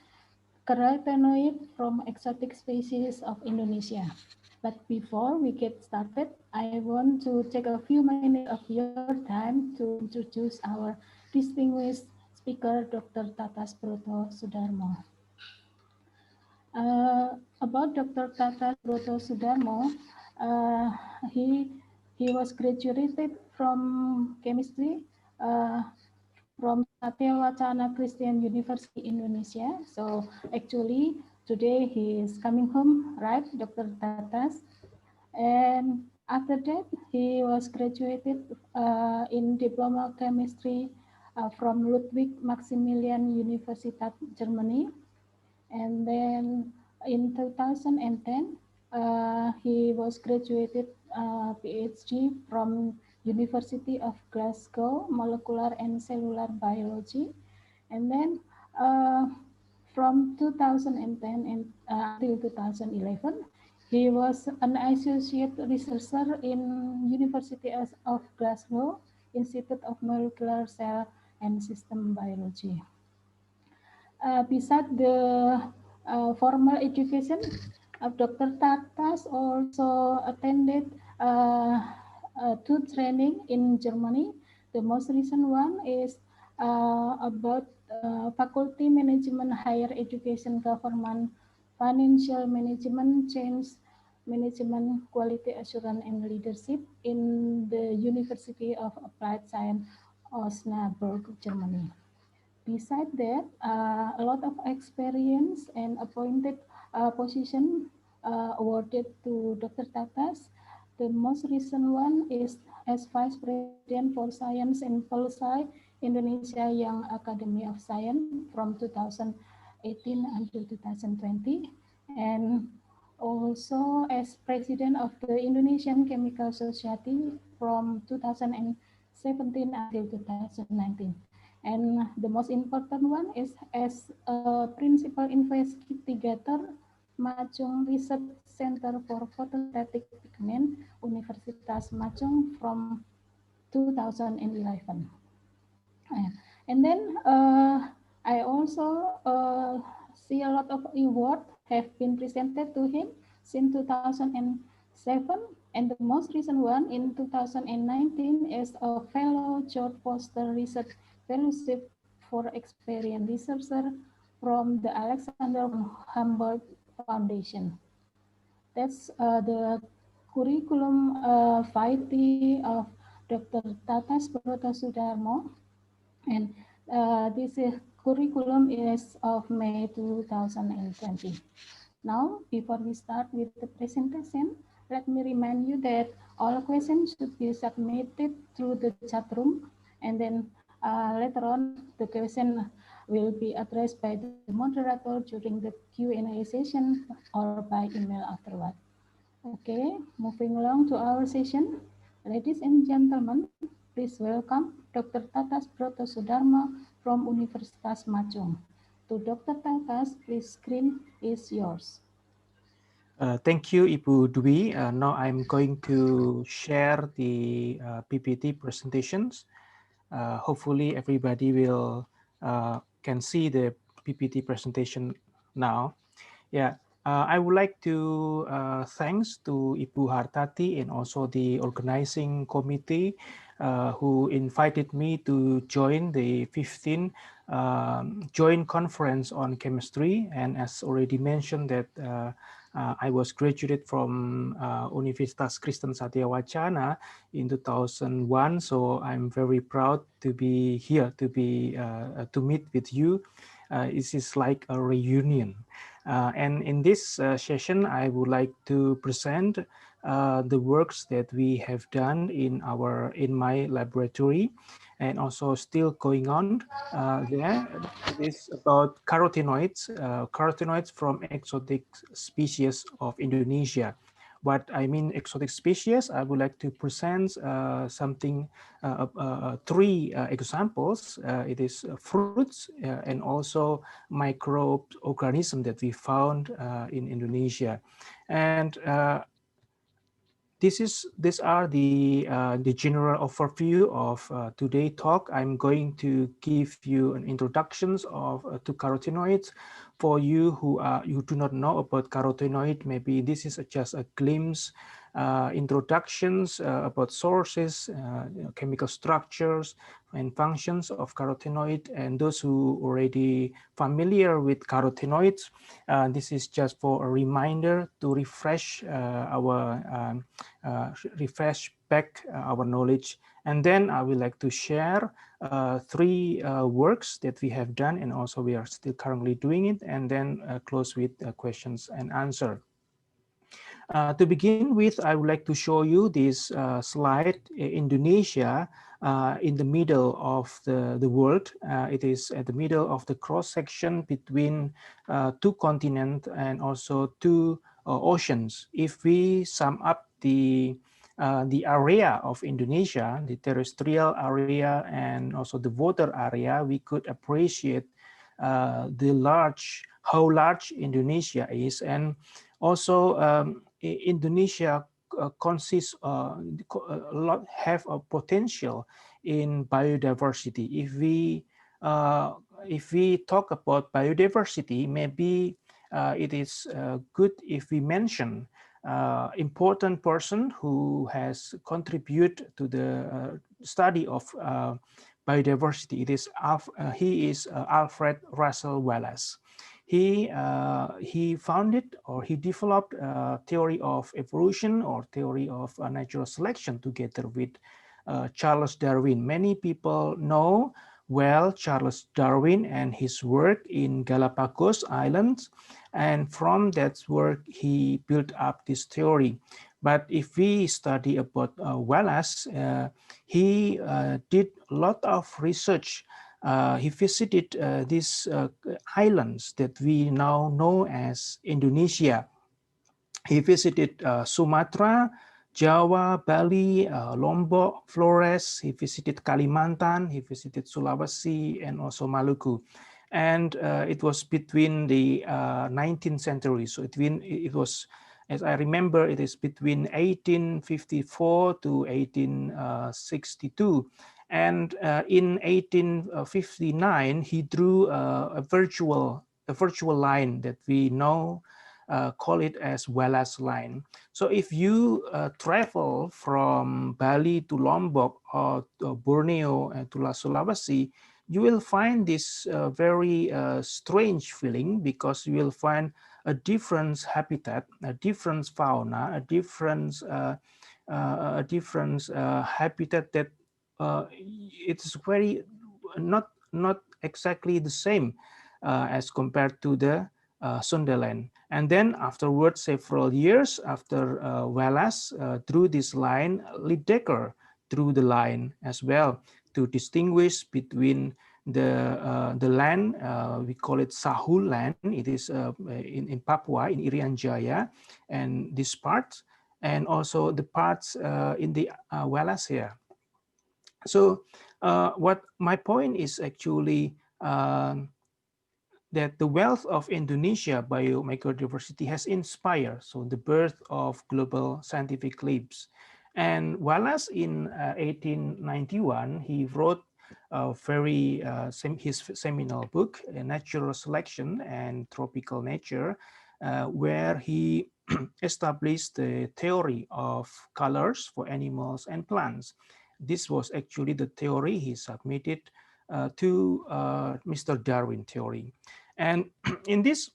carotenoid from exotic species of Indonesia. But before we get started, I want to take a few minutes of your time to introduce our distinguished speaker, Dr. Tata Broto Sudarmo. About Dr. Tata Broto Sudarmo, he was graduated from chemistry from Satya Wacana Christian University, Indonesia. So actually, today he is coming home, right, Dr. Tatas? And after that, he was graduated in Diploma Chemistry from Ludwig Maximilian Universitat, Germany. And then in 2010, he was graduated PhD from University of Glasgow, Molecular and Cellular Biology. And then From 2010 until 2011, he was an associate researcher in University of Glasgow, Institute of Molecular Cell and System Biology. Besides the formal education, Dr. Tatas also attended two training in Germany. The most recent one is about faculty management, higher education, government, financial management, change management, quality assurance, and leadership in the University of Applied Science, Osnabrück, Germany. Besides that, a lot of experience and appointed position awarded to Dr. Tatas. The most recent one is as Vice President for Science and Policy, Indonesia Young Academy of Science from 2018 until 2020, and also as President of the Indonesian Chemical Society from 2017 until 2019. And the most important one is as a principal investigator, Machung Research Center for Photostatic Pigment, Universitas Machung from 2011. And then I also see a lot of awards have been presented to him since 2007, and the most recent one in 2019 is a fellow George Foster Research Fellowship for Experienced Researcher from the Alexander von Humboldt Foundation. That's the curriculum vitae of Dr. Tatas Brotosudarmo, and this curriculum is of May 2020. Now, before we start with the presentation, let me remind you that all questions should be submitted through the chat room, and then later on the question will be addressed by the moderator during the Q&A session or by email afterward. Okay, moving along to our session. Ladies and gentlemen, please welcome Dr. Tatas Brotosudarmo from Universitas Machung. To Dr. Tatas, please, screen is yours. Thank you, Ibu Dwi. Now I'm going to share the PPT presentations. Hopefully everybody will can see the PPT presentation now. Yeah, I would like to thanks to Ibu Hartati and also the organizing committee who invited me to join the 15th joint conference on chemistry. And as already mentioned that I was graduated from Universitas Kristen Satya Wacana in 2001. So I'm very proud to be here to meet with you. It is like a reunion. And in this session, I would like to present the works that we have done in my laboratory, and also still going on there. It is about carotenoids, carotenoids from exotic species of Indonesia. What I mean exotic species, I would like to present three examples. It is fruits and also microorganisms that we found in Indonesia. And these are the general overview of today's talk. I'm going to give you an introduction to carotenoids. For you who do not know about carotenoid, maybe this is just a glimpse, introductions about sources, chemical structures and functions of carotenoid. And those who already familiar with carotenoids, this is just for a reminder to refresh refresh back our knowledge. And then I would like to share three works that we have done, and also we are still currently doing it, and then close with questions and answer. To begin with, I would like to show you this slide. Indonesia in the middle of the world. It is at the middle of the cross-section between two continents and also two oceans. If we sum up the area of Indonesia, the terrestrial area and also the water area, we could appreciate how large Indonesia is, and also Indonesia consists have a potential in biodiversity. If we talk about biodiversity, maybe it is good if we mention important person who has contributed to the study of biodiversity. He is Alfred Russel Wallace. He founded, or he developed a theory of evolution or theory of natural selection together with Charles Darwin. Many people know well Charles Darwin and his work in Galapagos Islands, and from that work he built up this theory. But if we study about Wallace, he did a lot of research. He visited these islands that we now know as Indonesia. He visited Sumatra, Jawa, Bali, Lombok, Flores. He visited Kalimantan, he visited Sulawesi, and also Maluku. And it was between the 19th century. So it was, as I remember, it is between 1854 to 1862. And in 1859, he drew a virtual line that we now call it as Wallace line. So if you travel from Bali to Lombok or to Borneo and to Sulawesi, you will find this very strange feeling, because you will find a different habitat, a different fauna, a different habitat that it's very not exactly the same as compared to the Sunderland. And then afterwards, several years after Wallace drew this line, Lydekker drew the line as well to distinguish between the land, we call it Sahul land. It is in Papua, in Irian Jaya, and this part, and also the parts in the Wallacea. So what my point is actually that the wealth of Indonesia biodiversity has inspired the birth of global scientific leaps. And Wallace in 1891, he wrote his seminal book, Natural Selection and Tropical Nature, where he established the theory of colors for animals and plants. This was actually the theory he submitted to Mr. Darwin theory. And in this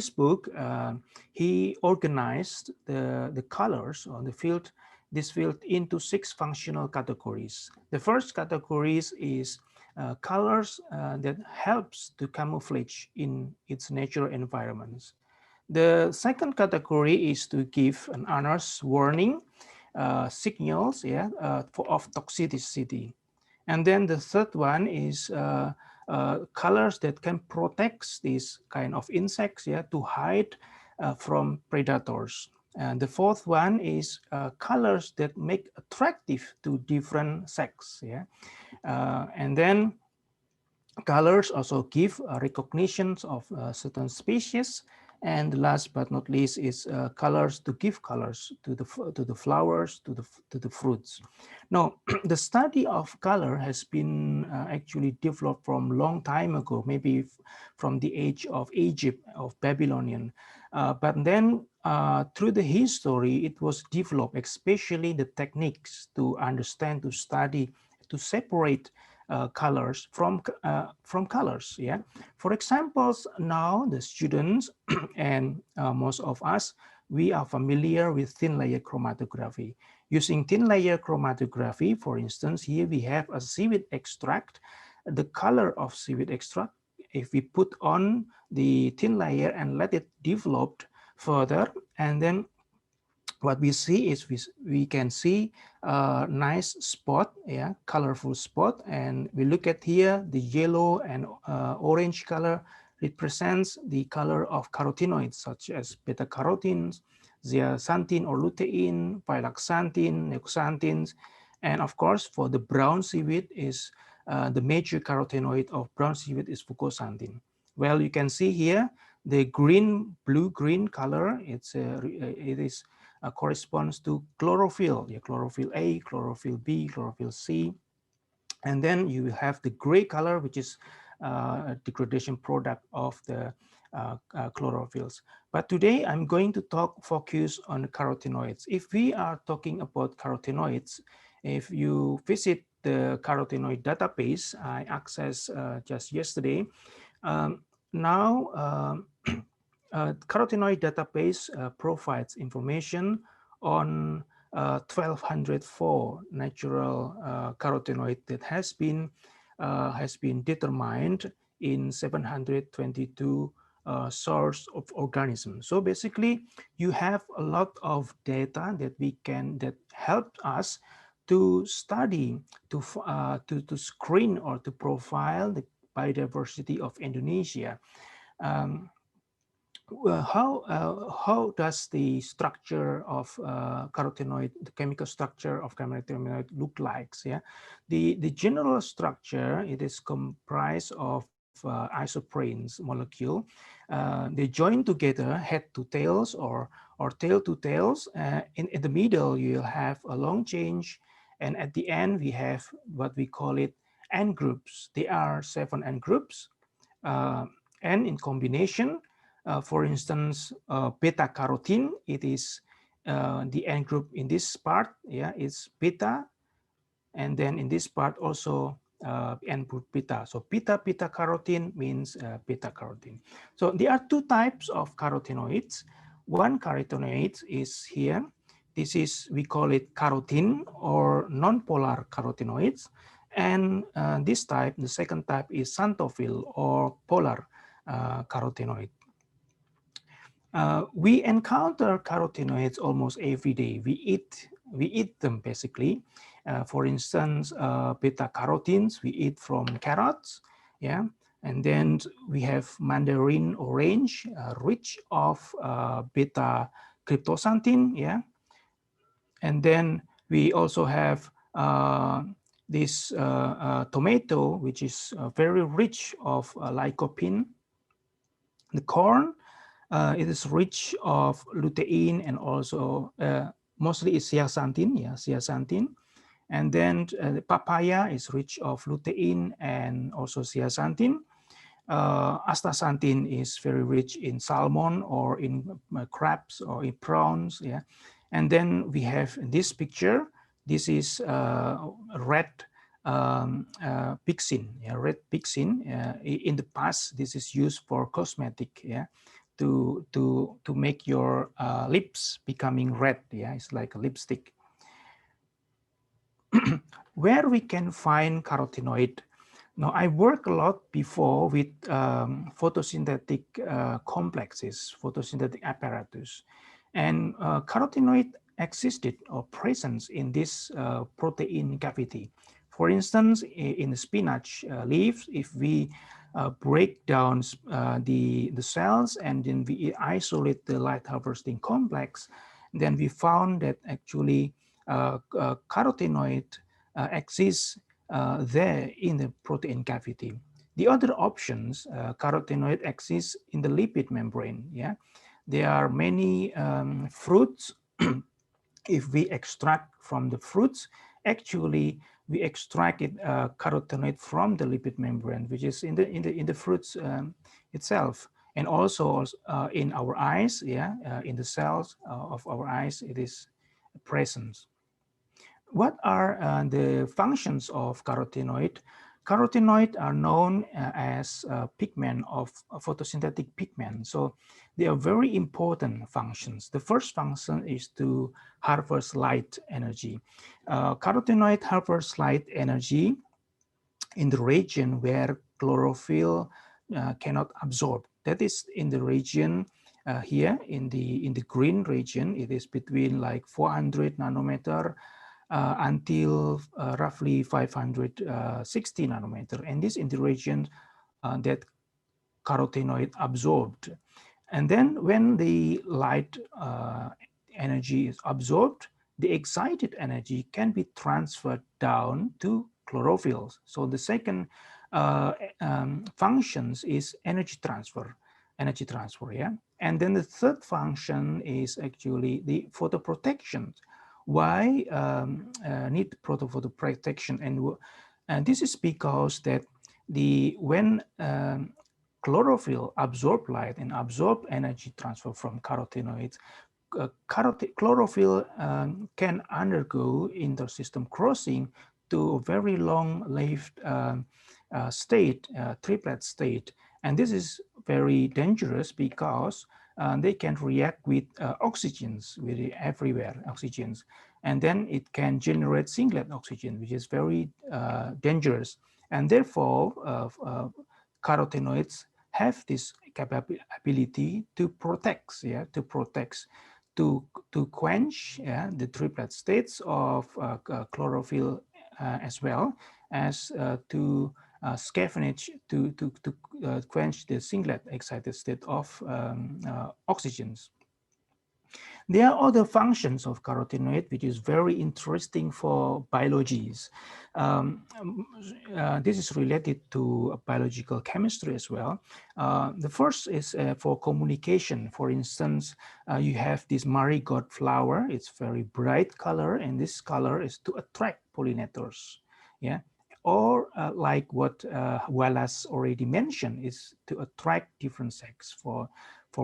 book, he organized the colors on the field, this field, into 6 functional categories. The first category is colors that helps to camouflage in its natural environments. The second category is to give an honest warning signals of toxicity. And then the third one is colors that can protect these kind of insects to hide from predators. And the fourth one is colors that make attractive to different sex. And then colors also give recognitions of certain species. And last but not least is colors to give colors to the flowers, to the fruits. Now, the study of color has been actually developed from a long time ago, maybe from the age of Egypt, of Babylonian. But then through the history, it was developed, especially the techniques to understand, to study, to separate colors from colors. For example, now the students and most of us, we are familiar with thin layer chromatography. Using thin layer chromatography, for instance, here we have a seaweed extract. The color of seaweed extract, if we put on the thin layer and let it develop further, and then what we see is we can see a nice spot, colorful spot. And we look at here, the yellow and orange color represents the color of carotenoids, such as beta-carotenes, zeaxanthin or lutein, phylaxanthin, neoxanthins. And of course, for the brown seaweed is the major carotenoid of brown seaweed is fucoxanthin. Well, you can see here the blue-green color. It corresponds to chlorophyll. Yeah, chlorophyll A, chlorophyll B, chlorophyll C. And then you will have the gray color, which is a degradation product of the chlorophylls. But today I'm going to focus on the carotenoids. If we are talking about carotenoids, if you visit the carotenoid database I accessed just yesterday, now carotenoid database provides information on 1,204 natural carotenoid that has been determined in 722 source of organisms. So basically, you have a lot of data that help us to study, to screen or to profile the biodiversity of Indonesia. How does the structure of carotenoid, the chemical structure of carotenoid look like? Yeah, the general structure, it is comprised of isoprenes molecule. They join together head to tails or tail to tails. In the middle, you'll have a long chain, and at the end we have what we call it N groups. There are 7 N groups, and in combination. For instance, beta carotene, it is the N group in this part, yeah, it's beta, and then in this part also N group beta. So beta carotene means beta carotene. So there are 2 types of carotenoids. One carotenoid is here. This is, we call it carotene or non-polar carotenoids. And this type, the second type is xanthophyll or polar carotenoid. We encounter carotenoids almost every day. We eat them basically. For instance, beta carotenes we eat from carrots, yeah. And then we have mandarin orange, rich of beta cryptoxanthin, yeah. And then we also have this tomato, which is very rich of lycopene. The corn. It is rich of lutein and also mostly is zeaxanthin, yeah, zeaxanthin. And then the papaya is rich of lutein and also zeaxanthin. Astaxanthin is very rich in salmon or in crabs or in prawns, yeah. And then we have this picture. This is red pyxin, yeah, red pyxin. In the past, this is used for cosmetic, yeah. To make your lips becoming red, yeah, it's like a lipstick. Where we can find carotenoid? Now, I worked a lot before with photosynthetic complexes, photosynthetic apparatus, and carotenoid existed or presence in this protein cavity. For instance, in the spinach leaves, if we break down the cells and then we isolate the light harvesting complex, then we found that actually carotenoid exists there in the protein cavity. The other options, carotenoid exists in the lipid membrane. Yeah, there are many fruits. If we extract from the fruits, actually we extract carotenoid from the lipid membrane, which is in the fruits itself, and also in our eyes. Yeah, in the cells of our eyes, it is present. What are the functions of carotenoid? Carotenoid are known as pigment of photosynthetic pigment. So they are very important functions. The first function is to harvest light energy. Carotenoid harvest light energy in the region where chlorophyll cannot absorb. That is in the region here in the green region. It is between like 400 nanometer until roughly 560 nanometer, and this in the region that carotenoid absorbed. And then when the light energy is absorbed, the excited energy can be transferred down to chlorophyll. So the second functions is energy transfer, yeah. And then the third function is actually the photoprotection. Why need photoprotection? And this is because that when chlorophyll absorb light and absorb energy transfer from carotenoids, chlorophyll can undergo intersystem crossing to a very long-lived state, triplet state. And this is very dangerous because they can react with oxygens, with everywhere oxygens. And then it can generate singlet oxygen, which is very dangerous. And therefore, carotenoids have this capability to protect, to quench the triplet states of chlorophyll as well as to scavenge, to quench the singlet excited state of oxygens. There are other functions of carotenoid which is very interesting for biologies. This is related to biological chemistry as well. The first is for communication. For instance, you have this marigold flower. It's very bright color, and this color is to attract pollinators. Yeah. Or like what Wallace already mentioned, is to attract different sex for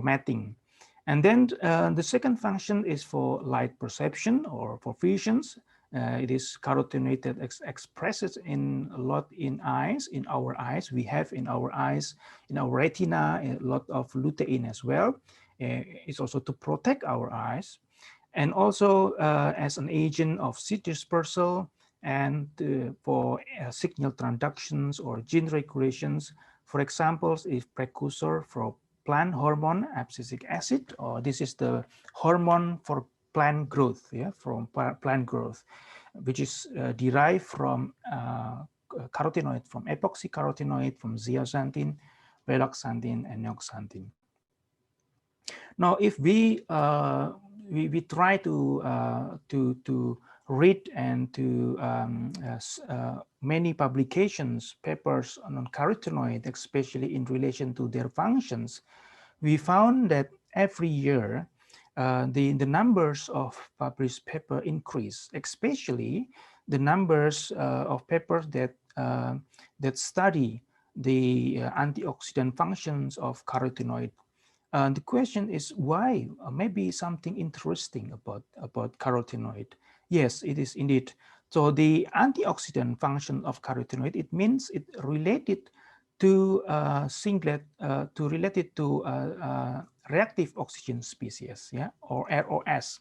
mating. And then the second function is for light perception or for visions. It is carotenoid that expresses in a lot in eyes, in our eyes. We have in our eyes, in our retina, a lot of lutein as well. It's also to protect our eyes. And also as an agent of seed dispersal and for signal transductions or gene regulations. For example, is precursor for plant hormone, abscisic acid, or this is the hormone for plant growth, from plant growth, which is derived from carotenoid, from epoxy carotenoid, from zeaxanthin, veloxanthin, and neoxanthin. Now, if we try to read and to many publications, papers on carotenoid, especially in relation to their functions, we found that every year the numbers of published paper increase, especially the numbers of papers that study the antioxidant functions of carotenoid. The question is why? Maybe something interesting about carotenoid. Yes, it is indeed. So the antioxidant function of carotenoid, it means it related to reactive oxygen species, or ROS.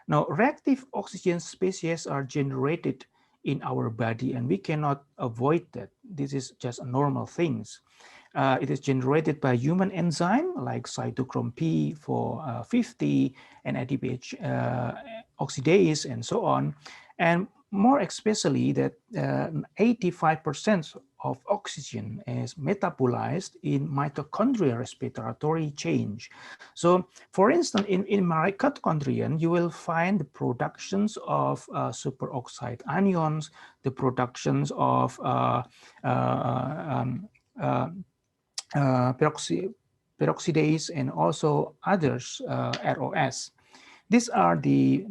Now, reactive oxygen species are generated in our body, and we cannot avoid that. This is just a normal things. It is generated by human enzyme like cytochrome P450 and ADPH oxidase and so on. And more especially that 85% of oxygen is metabolized in mitochondrial respiratory change. So for instance, in mitochondrion, you will find the productions of superoxide anions, the productions of peroxidase, and also others, ROS. These are the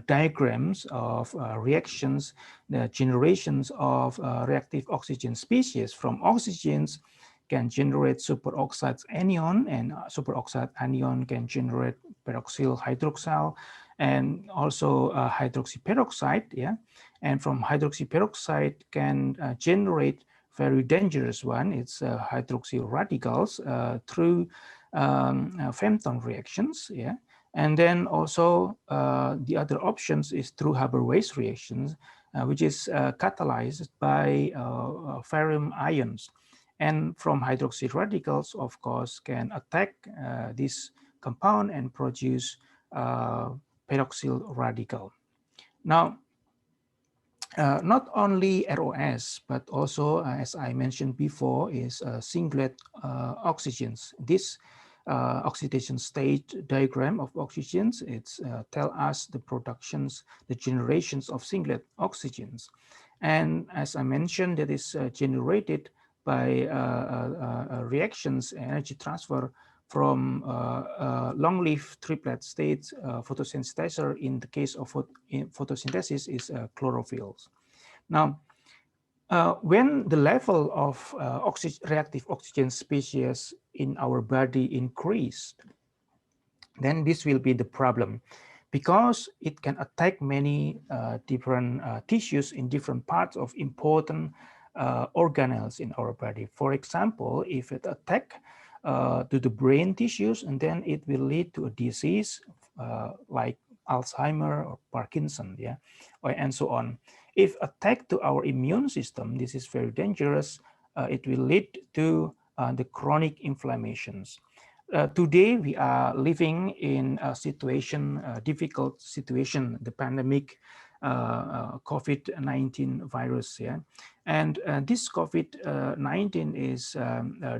diagrams of reactions, the generations of reactive oxygen species. From oxygens can generate superoxide anion, and superoxide anion can generate peroxyl hydroxyl, and also hydroxyperoxide, And from hydroxyperoxide can generate very dangerous one. It's hydroxyl radicals through Fenton reactions, And then also the other options is through Haber-Weiss reactions, which is catalyzed by ferrium ions. And from hydroxyl radicals, of course, can attack this compound and produce peroxyl radical. Now, not only ROS, but also, as I mentioned before, is singlet oxygens. This oxidation state diagram of oxygens. It's tell us the productions, the generations of singlet oxygens. And as I mentioned, that is generated by reactions, energy transfer from long-lived triplet state photosynthesizer. In the case of photosynthesis is chlorophylls. Now, when the level of reactive oxygen species in our body increased, then this will be the problem, because it can attack many different tissues in different parts of important organelles in our body. For example, if it attack to the brain tissues, and then it will lead to a disease like Alzheimer or Parkinson, yeah, and so on. If attack to our immune system, this is very dangerous. It will lead to the chronic inflammations. Today, we are living in a situation, a difficult situation, the pandemic, COVID-19 virus. Yeah? And this COVID-19 is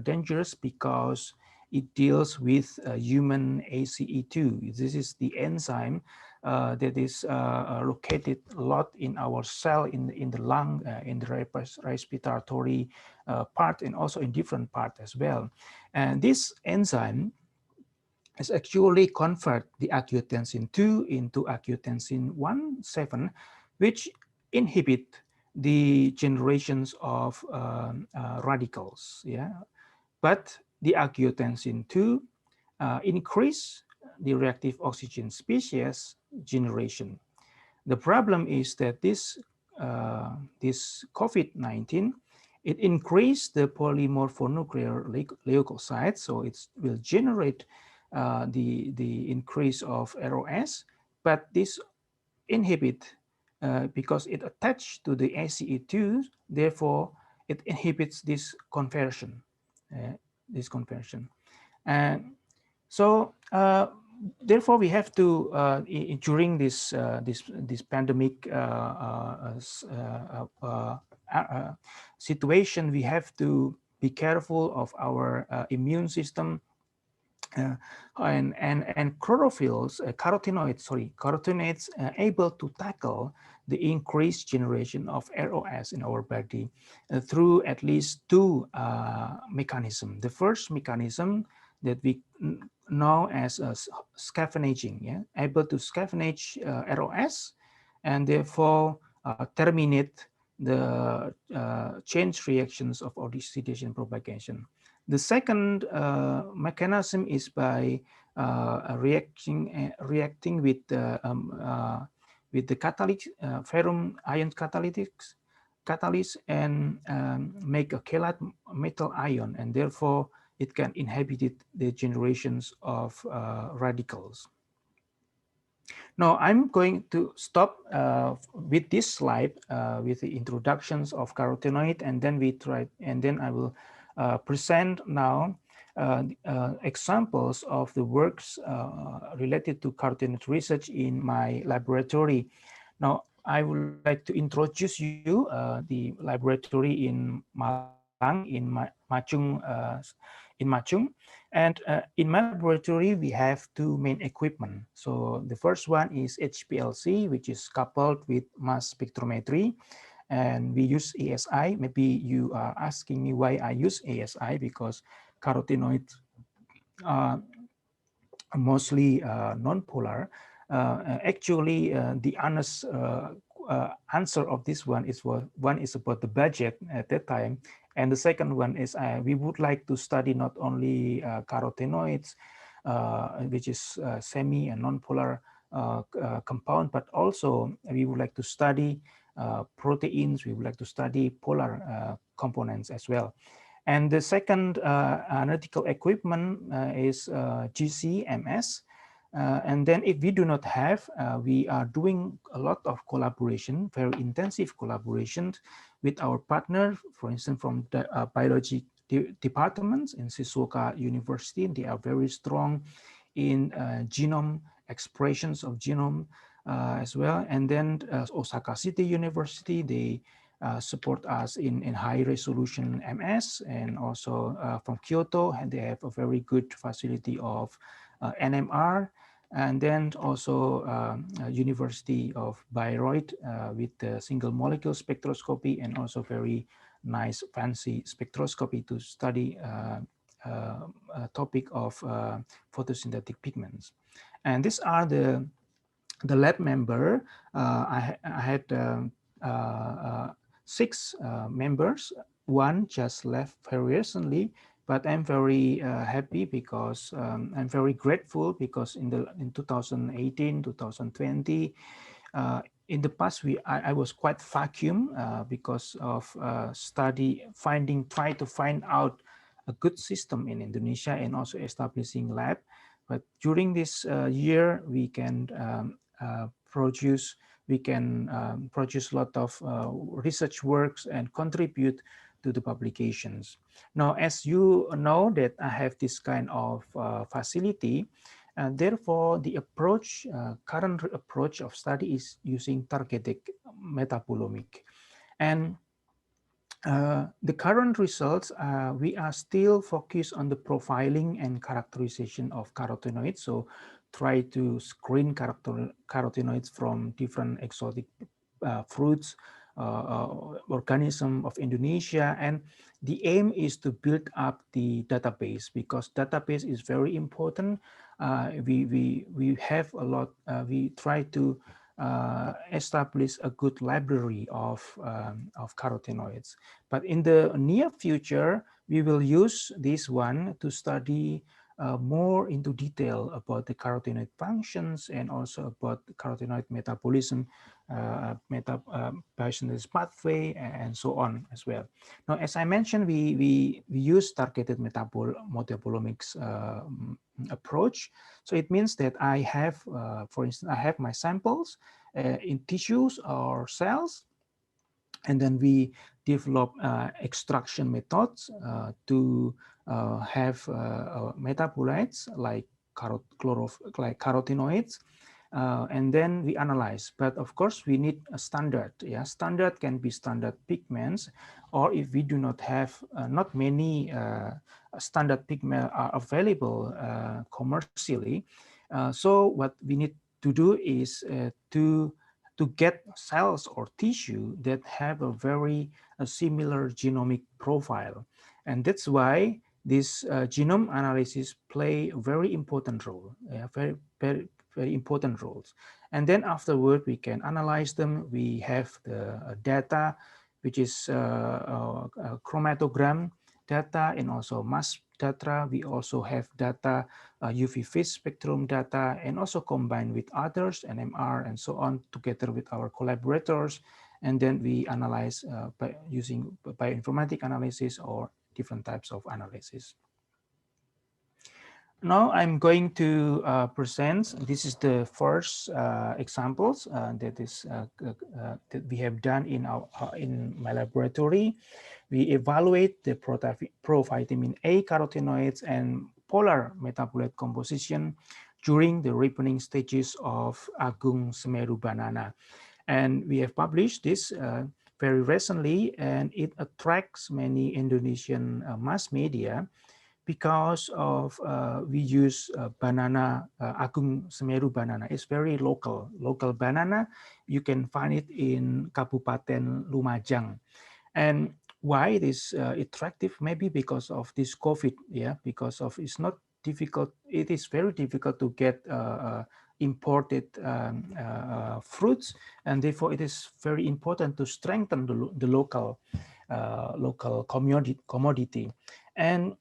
dangerous because it deals with human ACE2. This is the enzyme that is located a lot in our cell, in the lung, in the respiratory part, and also in different parts as well. And this enzyme is actually convert the angiotensin 2 into angiotensin 1,7, which inhibit the generations of radicals. Yeah, but the angiotensin 2 increase the reactive oxygen species generation. The problem is that this COVID-19, it increased the polymorphonuclear leukocytes, so it will generate the increase of ROS, but this inhibit because it attached to the ACE2, therefore it inhibits this conversion. And so therefore we have to during this pandemic situation, we have to be careful of our immune system, and chlorophylls, carotenoids able to tackle the increased generation of ROS in our body through at least two mechanisms. The first mechanism that we know as scavenging, yeah? Able to scavenge ROS and therefore terminate the chain reactions of oxidation propagation. The second mechanism is by reacting with the catalytic ferrum ion catalyst and make a chelate metal ion, and therefore it can inhibit the generations of radicals. Now I'm going to stop with this slide with the introductions of carotenoid, and then I will present now examples of the works related to carotenoid research in my laboratory. Now, I would like to introduce you the laboratory in Malang, in Machung. And in my laboratory, we have two main equipment. So the first one is HPLC, which is coupled with mass spectrometry. And we use ASI. Maybe you are asking me why I use ASI, because carotenoids are mostly non-polar. Actually, the honest answer of this one is about the budget at that time. And the second one is we would like to study not only carotenoids, which is semi and non-polar compound, but also we would like to study proteins. We would like to study polar components as well. And the second analytical equipment is GC-MS. And then if we do not have, we are doing a lot of collaboration, very intensive collaboration with our partner, for instance, from the biology departments in Shizuoka University. They are very strong in genome expressions of genome as well. And then Osaka City University, they support us in high resolution MS, and also from Kyoto, and they have a very good facility of NMR, and then also University of Bayreuth with the single molecule spectroscopy, and also very nice fancy spectroscopy to study a topic of photosynthetic pigments. And these are the lab member. I had 6 members. One just left very recently, but I'm very happy because I'm very grateful because in 2018, 2020, in the past I was quite vacuum because of try to find out a good system in Indonesia and also establishing lab. But during this year, we can produce a lot of research works and contribute to the publications. Now, as you know that I have this kind of facility, and therefore the current approach of study is using targeted metabolomic. And the current results, we are still focused on the profiling and characterization of carotenoids. So try to screen carotenoids from different exotic fruits, organism of Indonesia. And the aim is to build up the database, because database is very important. We have a lot, we try to establish a good library of carotenoids. But in the near future, we will use this one to study more into detail about the carotenoid functions and also about carotenoid metabolism, biosynthesis pathway, and so on as well. Now, as I mentioned, we use targeted metabolomics approach. So it means that I have, for instance, I have my samples in tissues or cells, and then we develop extraction methods to have metabolites like carotenoids, and then we analyze. But of course, we need a standard. Yeah, standard can be standard pigments, or if we do not have not many standard pigments are available commercially. So what we need to do is to get cells or tissue that have a very similar genomic profile. And that's why this genome analysis play a very important role, very important roles. And then afterward, we can analyze them. We have the data, which is chromatogram data and also mass data. We also have data, UV phase spectrum data, and also combined with others, NMR and so on, together with our collaborators. And then we analyze by using bioinformatic analysis or different types of analysis. Now I'm going to present. This is the first examples that we have done in my laboratory. We evaluate the provitamin A carotenoids and polar metabolite composition during the ripening stages of Agung Semeru banana. And we have published this very recently, and it attracts many Indonesian mass media because of we use banana, Agung Semeru banana. It's very local banana. You can find it in Kabupaten Lumajang. And why it is attractive? Maybe because of this COVID, yeah, because of it's not difficult. It is very difficult to get imported fruits, and therefore it is very important to strengthen the local commodity. And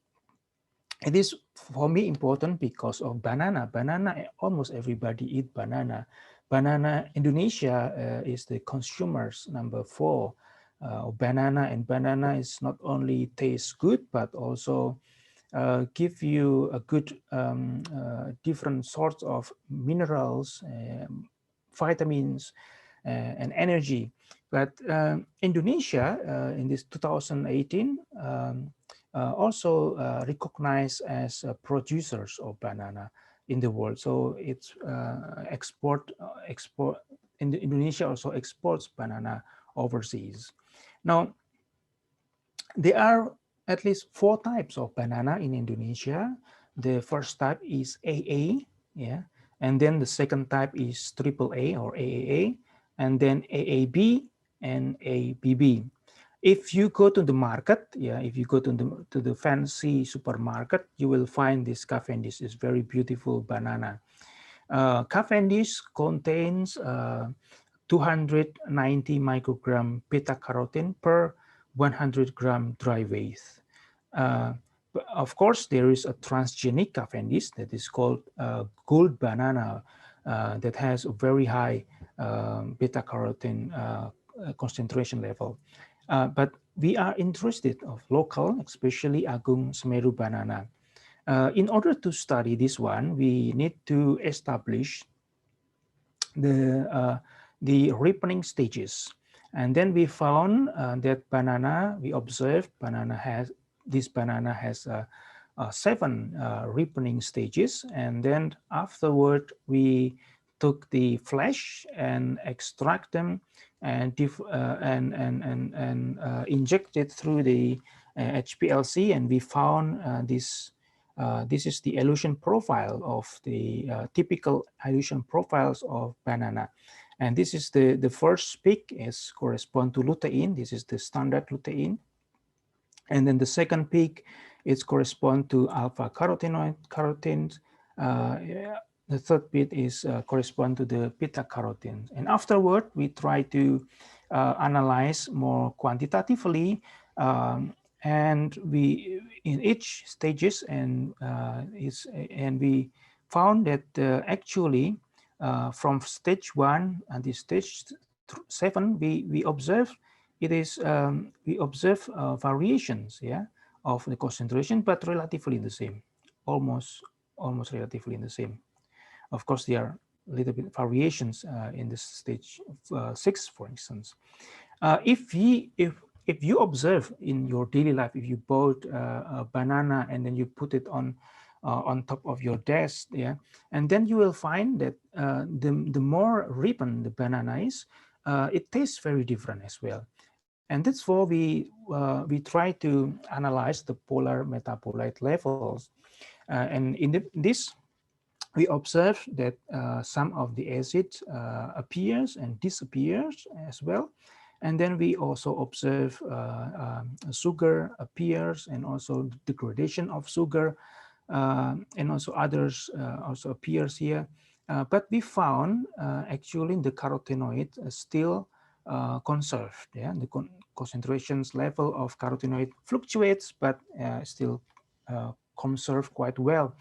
it is for me important because of banana. Almost everybody eat banana. Indonesia is the consumers number 4 of banana, and banana is not only tastes good but also give you a good different sorts of minerals, vitamins, and energy. But Indonesia in this 2018 also recognized as producers of banana in the world. So it's Indonesia also exports banana overseas. Now, there are at least 4 types of banana in Indonesia. The first type is AA, yeah, and then the second type is AAA or AAA, and then AAB and ABB. If you go to the market, yeah, if you go to the fancy supermarket, you will find this Cavendish, is very beautiful banana. Cavendish contains 290 microgram beta carotene per 100 gram dry weight. But of course, there is a transgenic Cavendish that is called gold banana that has a very high beta carotene concentration level. But we are interested of local, especially Agung Semeru banana. In order to study this one, we need to establish the ripening stages. And then we found that banana, we observed this banana has 7 ripening stages. And then afterward, we took the flesh and extract them and inject it through the HPLC, and we found this is the elution profile of the typical elution profiles of banana. And this is the first peak is correspond to lutein. This is the standard lutein. And then the second peak is correspond to alpha carotenes. The third bit is correspond to the beta carotene. And afterward, we try to analyze more quantitatively, and we in each stages, and we found that actually from stage 1 and the stage 7, we observe it is we observe variations, yeah, of the concentration, but relatively the same, almost relatively the same. Of course, there are little bit variations in this stage 6, for instance. If you observe in your daily life, if you bought a banana and then you put it on top of your desk, yeah, and then you will find that the more ripened the banana is, it tastes very different as well. And that's why we try to analyze the polar metabolite levels, and in this we observe that some of the acid appears and disappears as well. And then we also observe sugar appears, and also degradation of sugar, and also others also appears here. But we found actually the carotenoid still conserved. Yeah, the concentrations level of carotenoid fluctuates, but still conserved quite well.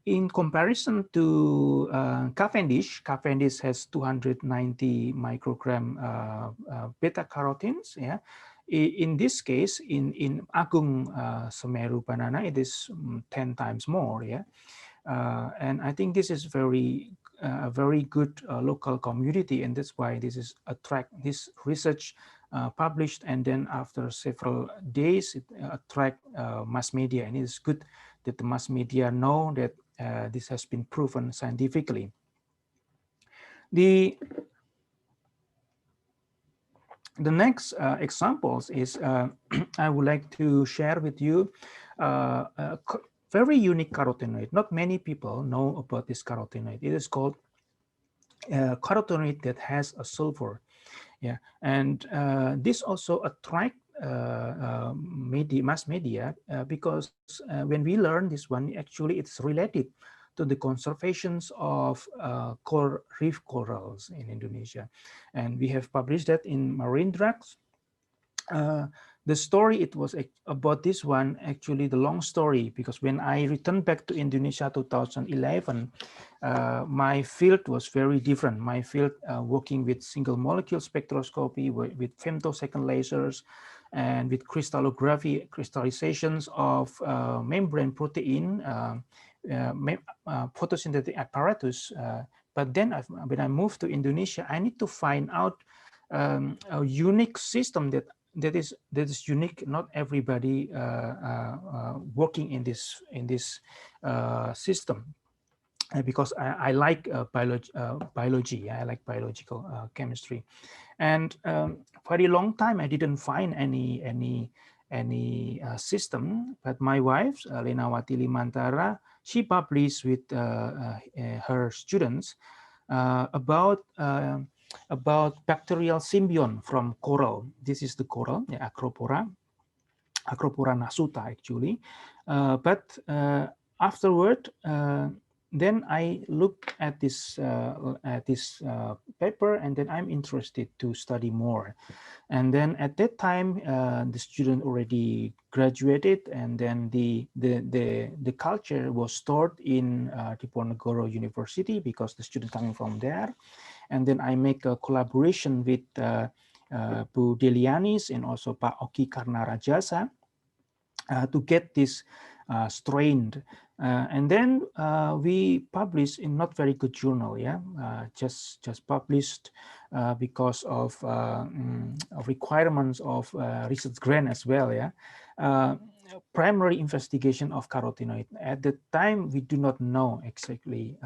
In comparison to Cavendish, Cavendish has 290 microgram beta carotenes. Yeah, in this case, in Agung Semeru banana, it is 10 times more. Yeah, and I think this is a very good local community, and that's why this is this research published, and then after several days it attract mass media, and it is good that the mass media know that this has been proven scientifically. The next examples is I would like to share with you a very unique carotenoid. Not many people know about this carotenoid. It is called carotenoid that has a sulfur. Yeah, and this also attract mass media because when we learn this one, actually it's related to the conservations of reef corals in Indonesia, and we have published that in Marine Drugs. The story it was about this one, actually the long story, because when I returned back to Indonesia 2011, my field was very different. My field working with single molecule spectroscopy, with femtosecond lasers, and with crystallography, crystallizations of membrane protein, photosynthetic apparatus. But then when I moved to Indonesia, I need to find out a unique system that is unique. Not everybody working in this system. because I like biology. I like biological chemistry, and for a long time I didn't find any system. But my wife, Lenawati Limantara, she published with her students about bacterial symbiont from coral. This is the coral, Acropora nasuta actually. But afterward, then I look at this paper, and then I'm interested to study more. And then at that time, the student already graduated, and then the culture was stored in Diponegoro University because the student coming from there. And then I make a collaboration with Bu Delianis and also Pak Oki Karnarajasa to get this strained. And then we published in not very good journal, just published because of requirements of research grant as well, primary investigation of carotenoid. At the time, we do not know exactly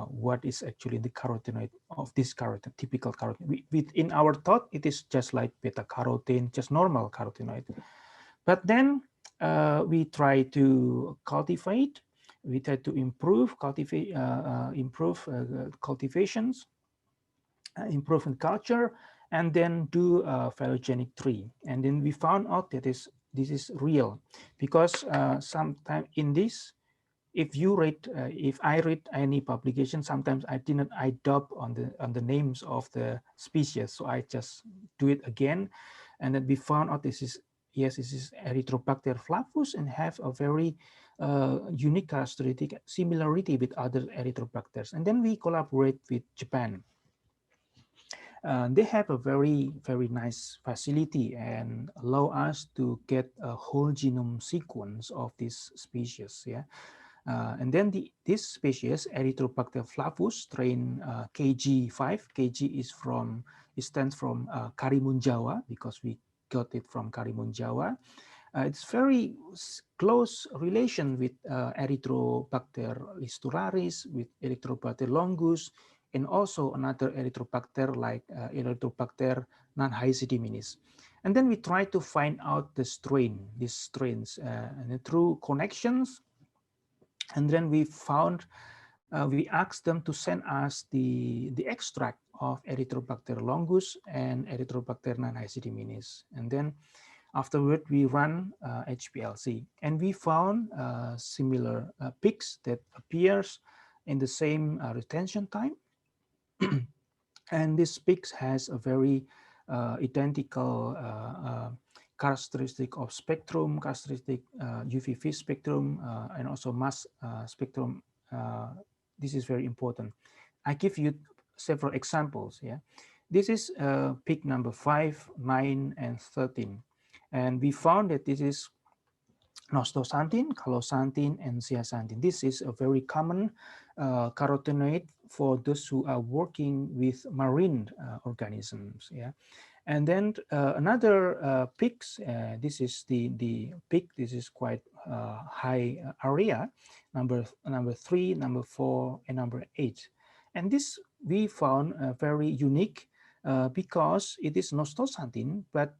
what is actually the carotenoid of this carotenoid, typical carotenoid. In our thought, it is just like beta carotene, just normal carotenoid. But then we try to cultivate, we try to improve cultivations, improve in culture, and then do a phylogenetic tree. And then we found out that this is real, because sometimes in this, if you read, if I read any publication, sometimes I didn't dub on the names of the species, so I just do it again, and then we found out this is, yes, this is Erythrobacter flavus and have a very unique characteristic similarity with other Erythrobacters. And then we collaborate with Japan. They have a very nice facility and allow us to get a whole genome sequence of this species. And then this species, Erythrobacter flavus, strain KG5. KG it stands from Karimun Jawa, because we got it from Karimun Jawa. It's very close relation with Erythrobacter listularis, with Erythrobacter longus, and also another Erythrobacter like Erythrobacter non-hysidiminis. And then we try to find out these strains and through connections. And then we found, we asked them to send us the extract of Erythrobacter longus and Erythrobacter non-hysidiminis. And then afterward, we run HPLC, and we found similar peaks that appears in the same retention time. And this peaks has a very identical characteristic of spectrum, characteristic UV spectrum, and also mass spectrum. This is very important. I give you several examples. This is peak number 5, 9, and 13. And we found that this is nostoxanthin, caloxanthin, and zeaxanthin. This is a very common carotenoid for those who are working with marine organisms. And then another peaks, this is the peak, this is quite high area, number 3, number 4, and number 8. And this we found very unique because it is nostoxanthin, but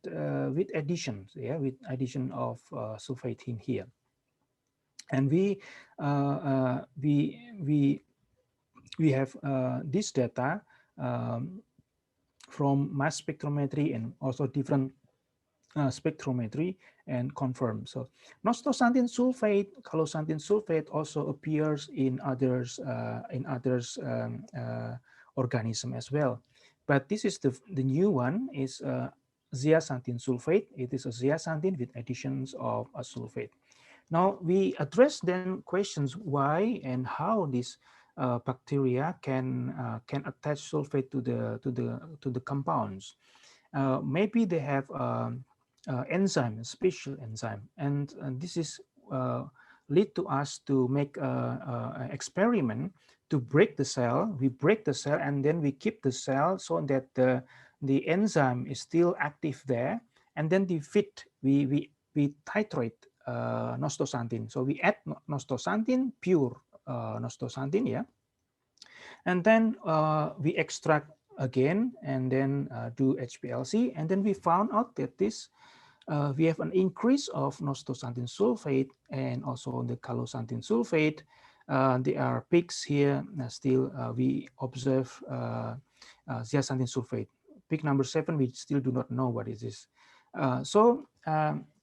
with additions, with addition of sulfate here. And we have this data from mass spectrometry and also different spectrometry and confirm. So nostoxanthin sulfate, caloxanthin sulfate also appears in others organism as well. But this is the new one is zeaxanthin sulfate. It is a zeaxanthin with additions of a sulfate. Now we address then questions why and how this bacteria can attach sulfate to the compounds. Maybe they have enzyme, a special enzyme, and this is lead to us to make an experiment to break the cell. We break the cell and then we keep the cell so that the enzyme is still active there, and then we titrate nostoxanthin. So we add nostoxanthin, pure nostoxanthin, And then we extract again and then do HPLC. And then we found out that this we have an increase of nostosantin sulfate and also the calosantin sulfate. There are peaks here. Still, we observe zeaxanthin sulfate. Peak number 7, we still do not know what is this. So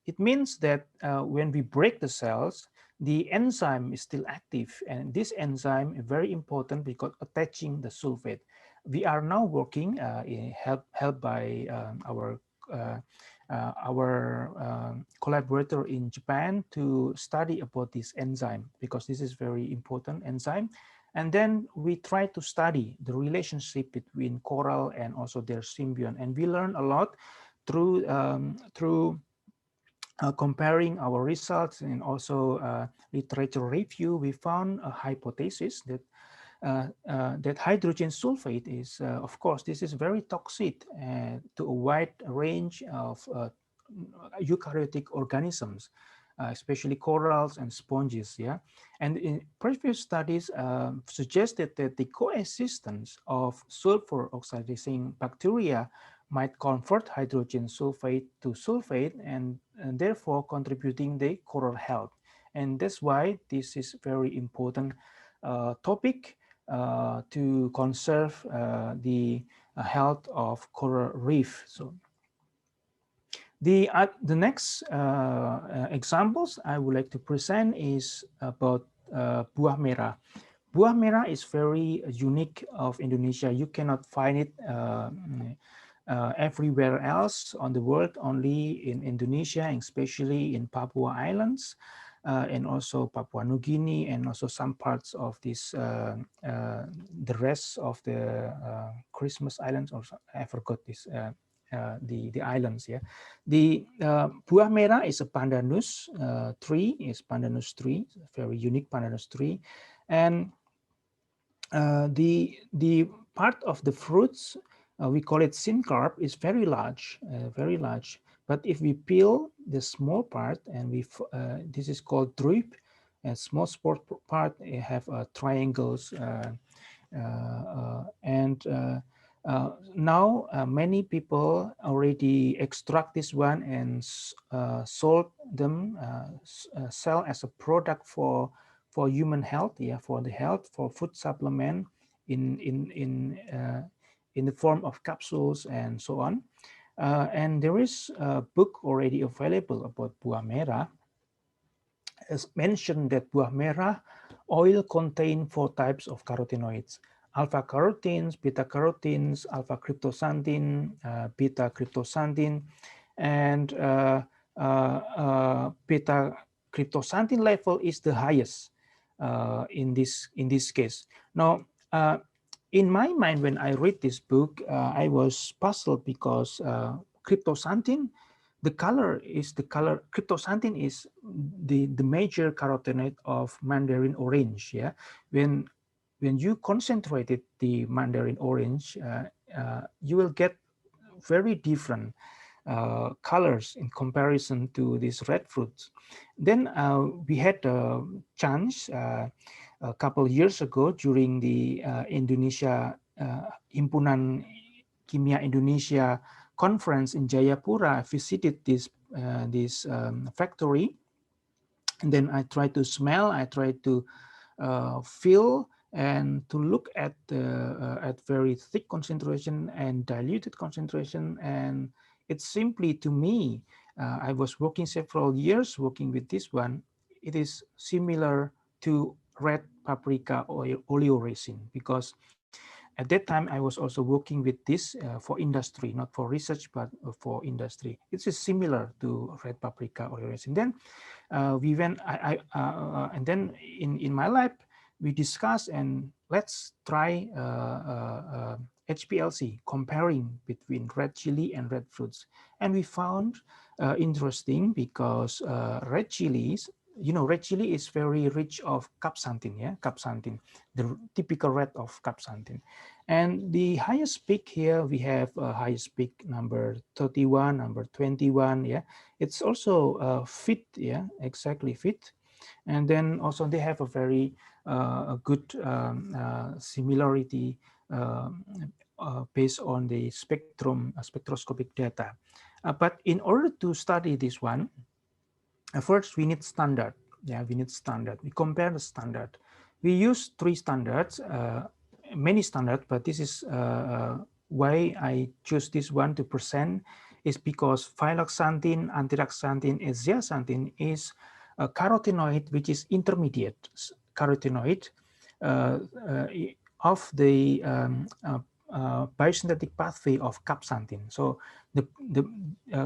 it means that when we break the cells, the enzyme is still active, and this enzyme is very important because attaching the sulfate. We are now working helped by our collaborator in Japan to study about this enzyme, because this is very important enzyme. And then we try to study the relationship between coral and also their symbiont, and we learn a lot through comparing our results and also literature review. We found a hypothesis that that hydrogen sulfate is, of course, this is very toxic to a wide range of eukaryotic organisms, especially corals and sponges. Yeah, and in previous studies suggested that the coexistence of sulfur oxidizing bacteria might convert hydrogen sulfate to sulfate and therefore contributing the coral health. And that's why this is very important topic to conserve the health of coral reef. So the next examples I would like to present is about buah merah. Buah merah is very unique of Indonesia. You cannot find it everywhere else on the world, only in Indonesia, and especially in Papua Islands. And also Papua New Guinea, and also some parts of this, the rest of the Christmas Islands, or I forgot this, the islands. Yeah, the buah merah is a pandanus tree, pandanus tree, very unique pandanus tree, and the part of the fruits we call it syncarp is very large, very large. But if we peel the small part, and we this is called drupe, and small sport part have triangles, and now many people already extract this one and sold them, sell as a product for human health, yeah, for the health, for food supplement in the form of capsules and so on. And there is a book already available about buah merah. As mentioned that buah merah oil contain 4 types of carotenoids: alpha carotenes, beta carotenes, alpha cryptoxanthin, beta cryptoxanthin, and beta cryptoxanthin level is the highest in this case. Now, in my mind, when I read this book, I was puzzled because cryptoxanthin, the color, cryptoxanthin is the major carotenoid of mandarin orange. Yeah, when you concentrated the mandarin orange, you will get very different colors in comparison to these red fruits. Then we had a chance a couple of years ago during the Indonesia Himpunan Kimia Indonesia conference in Jayapura. I visited this factory, and then I tried to smell, I tried to feel, and to look at at very thick concentration and diluted concentration. And it's simply, to me, I was working several years working with this one. It is similar to red paprika oleoresin, because at that time I was also working with this for industry, not for research, but for industry. It is similar to red paprika oleoresin. Then we went, and then in my lab, we discussed, and let's try HPLC, comparing between red chili and red fruits. And we found interesting, because red chilies, you know, red chili is very rich of capsaicin, yeah, capsaicin, the typical red of capsaicin. And the highest peak here, we have highest peak number 31, number 21, yeah. It's also fit, yeah, exactly fit. And then also they have a very good similarity based on the spectroscopic data. But in order to study this one, first we need standard. Yeah, we need standard. We compare the standard. We use 3 standards, many standards, but this is why I choose this one to present is because phylloxanthin, antiraxanthin, and zeaxanthin is a carotenoid which is intermediate carotenoid of the biosynthetic pathway of capsanthin. So the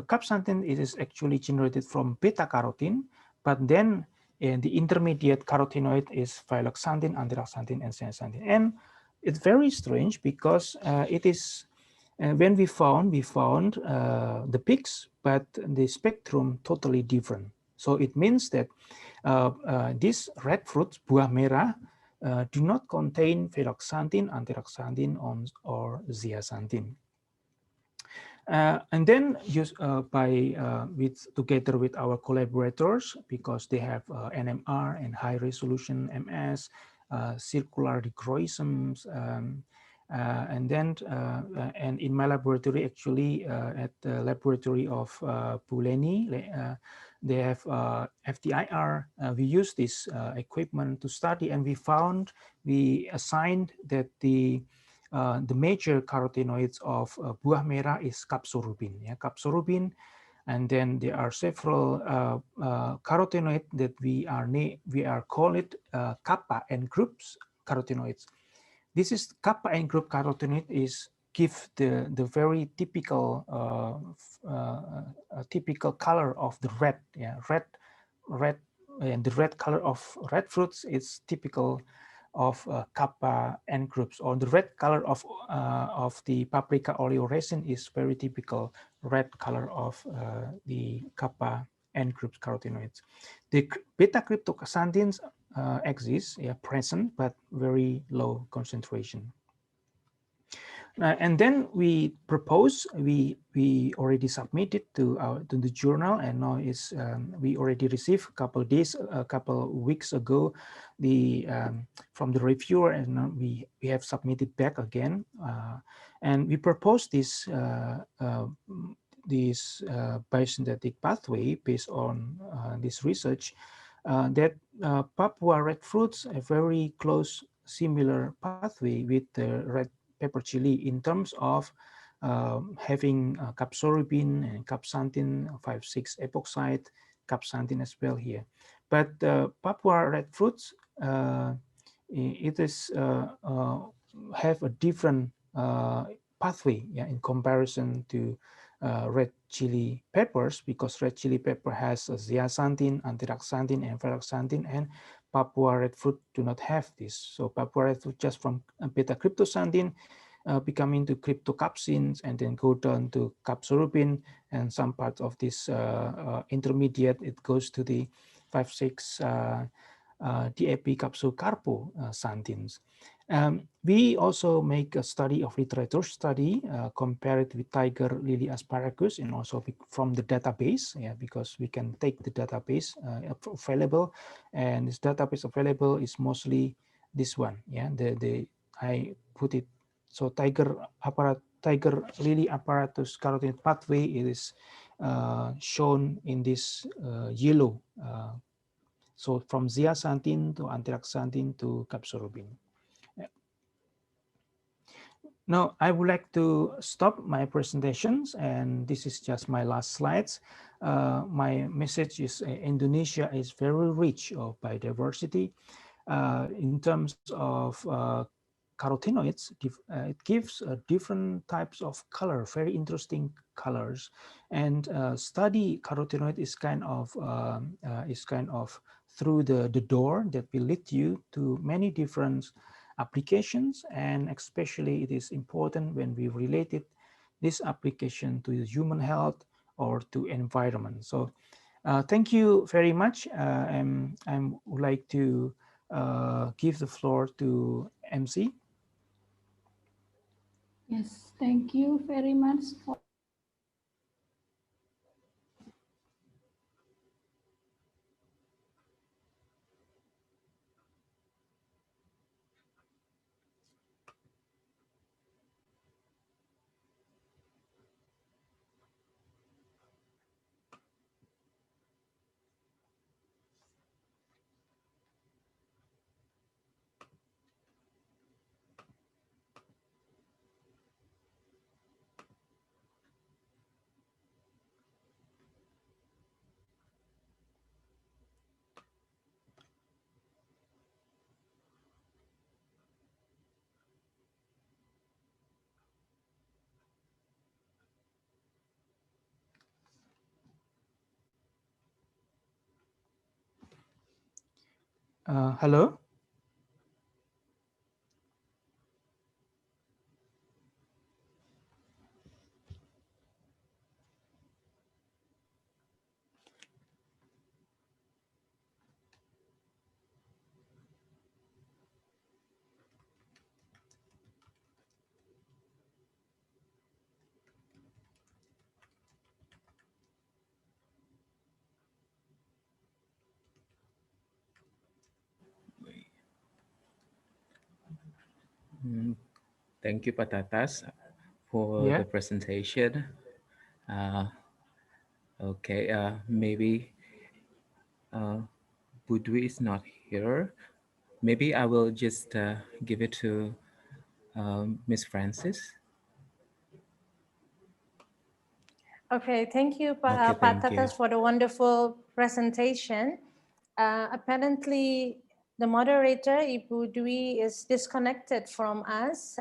capsanthin is actually generated from beta carotene, but then the intermediate carotenoid is phylloxanthin, antiraxanthin, and zeaxanthin. And it's very strange because it is when we found the peaks, but the spectrum totally different. So it means that these red fruits, buah merah, do not contain phylloxanthin, antiraxanthin, or zeaxanthin. And then together with our collaborators, because they have NMR and high resolution MS, circular dichroisms, and in my laboratory, actually at the laboratory of Buleni, they have FTIR. We use this equipment to study, and we assigned that the major carotenoids of buah merah is capsorubin. Yeah, capsorubin, and then there are several carotenoids that we are call it kappa N groups carotenoids. This is kappa N group carotenoid is give the very typical typical color of the red. Yeah, red, and the red color of red fruits is typical of kappa N groups, or the red color of the paprika oleoresin is very typical red color of the kappa N group carotenoids. The beta cryptoxanthins exist, yeah, present, but very low concentration. And then we propose, we already submitted to the journal, and now is we already received a couple weeks ago from the reviewer, and we have submitted back again, and we propose this biosynthetic pathway based on this research that Papua red fruits a very close similar pathway with the red pepper chili in terms of having capsorubin and capsanthin 5,6 epoxide, capsanthin as well here. But Papua red fruits, it is have a different pathway, yeah, in comparison to red chili peppers, because red chili pepper has zeaxanthin, antiraxanthin, and phylloxanthin, and Papua red fruit do not have this. So Papua red fruit just from beta cryptoxanthin become into cryptocapsins, and then go down to capsorubin, and some parts of this intermediate, it goes to the 5,6 DAP capsulcarpoxanthins. We also make a study of literature study, compare it with tiger lily asparagus, and also from the database, yeah, because we can take the database available, and this database available is mostly this one, yeah. I put it so tiger lily apparatus carotenoid pathway, it is shown in this yellow. So from zeaxanthin to antiraxanthin to capsorubin. Now, I would like to stop my presentations, and this is just my last slides. My message is Indonesia is very rich of biodiversity. In terms of carotenoids, it gives different types of color, very interesting colors, and study carotenoid is kind of through the door that will lead you to many different applications, and especially it is important when we related this application to human health or to environment. So thank you very much. I would like to give the floor to MC. Yes, thank you very much for Hello? Thank you, Patatas, for Yeah. the presentation. Okay, maybe Budwi is not here. Maybe I will just give it to Miss Francis. Okay, thank you, Okay, Pak thank you. Tatas, for the wonderful presentation. Apparently, the moderator, Ibu Dwi, is disconnected from us.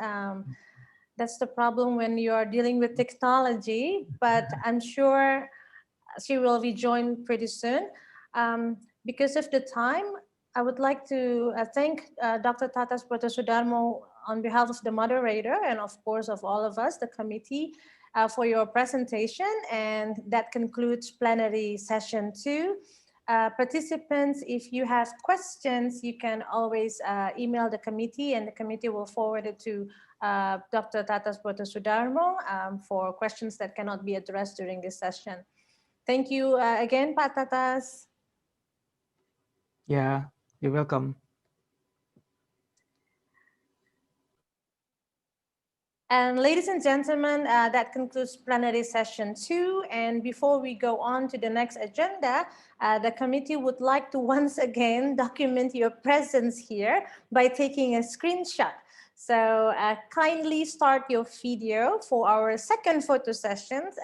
That's the problem when you are dealing with technology, but I'm sure she will rejoin pretty soon. Because of the time, I would like to thank Dr. Tatas Sudarmo on behalf of the moderator and of course of all of us, the committee, for your presentation. And that concludes plenary session 2. Participants, if you have questions, you can always email the committee and the committee will forward it to Dr. Tatas Sudarmo for questions that cannot be addressed during this session. Thank you again, Pak Tatas. Yeah, you're welcome. And ladies and gentlemen, that concludes plenary session 2. And before we go on to the next agenda, the committee would like to once again document your presence here by taking a screenshot. So kindly start your video for our second photo sessions.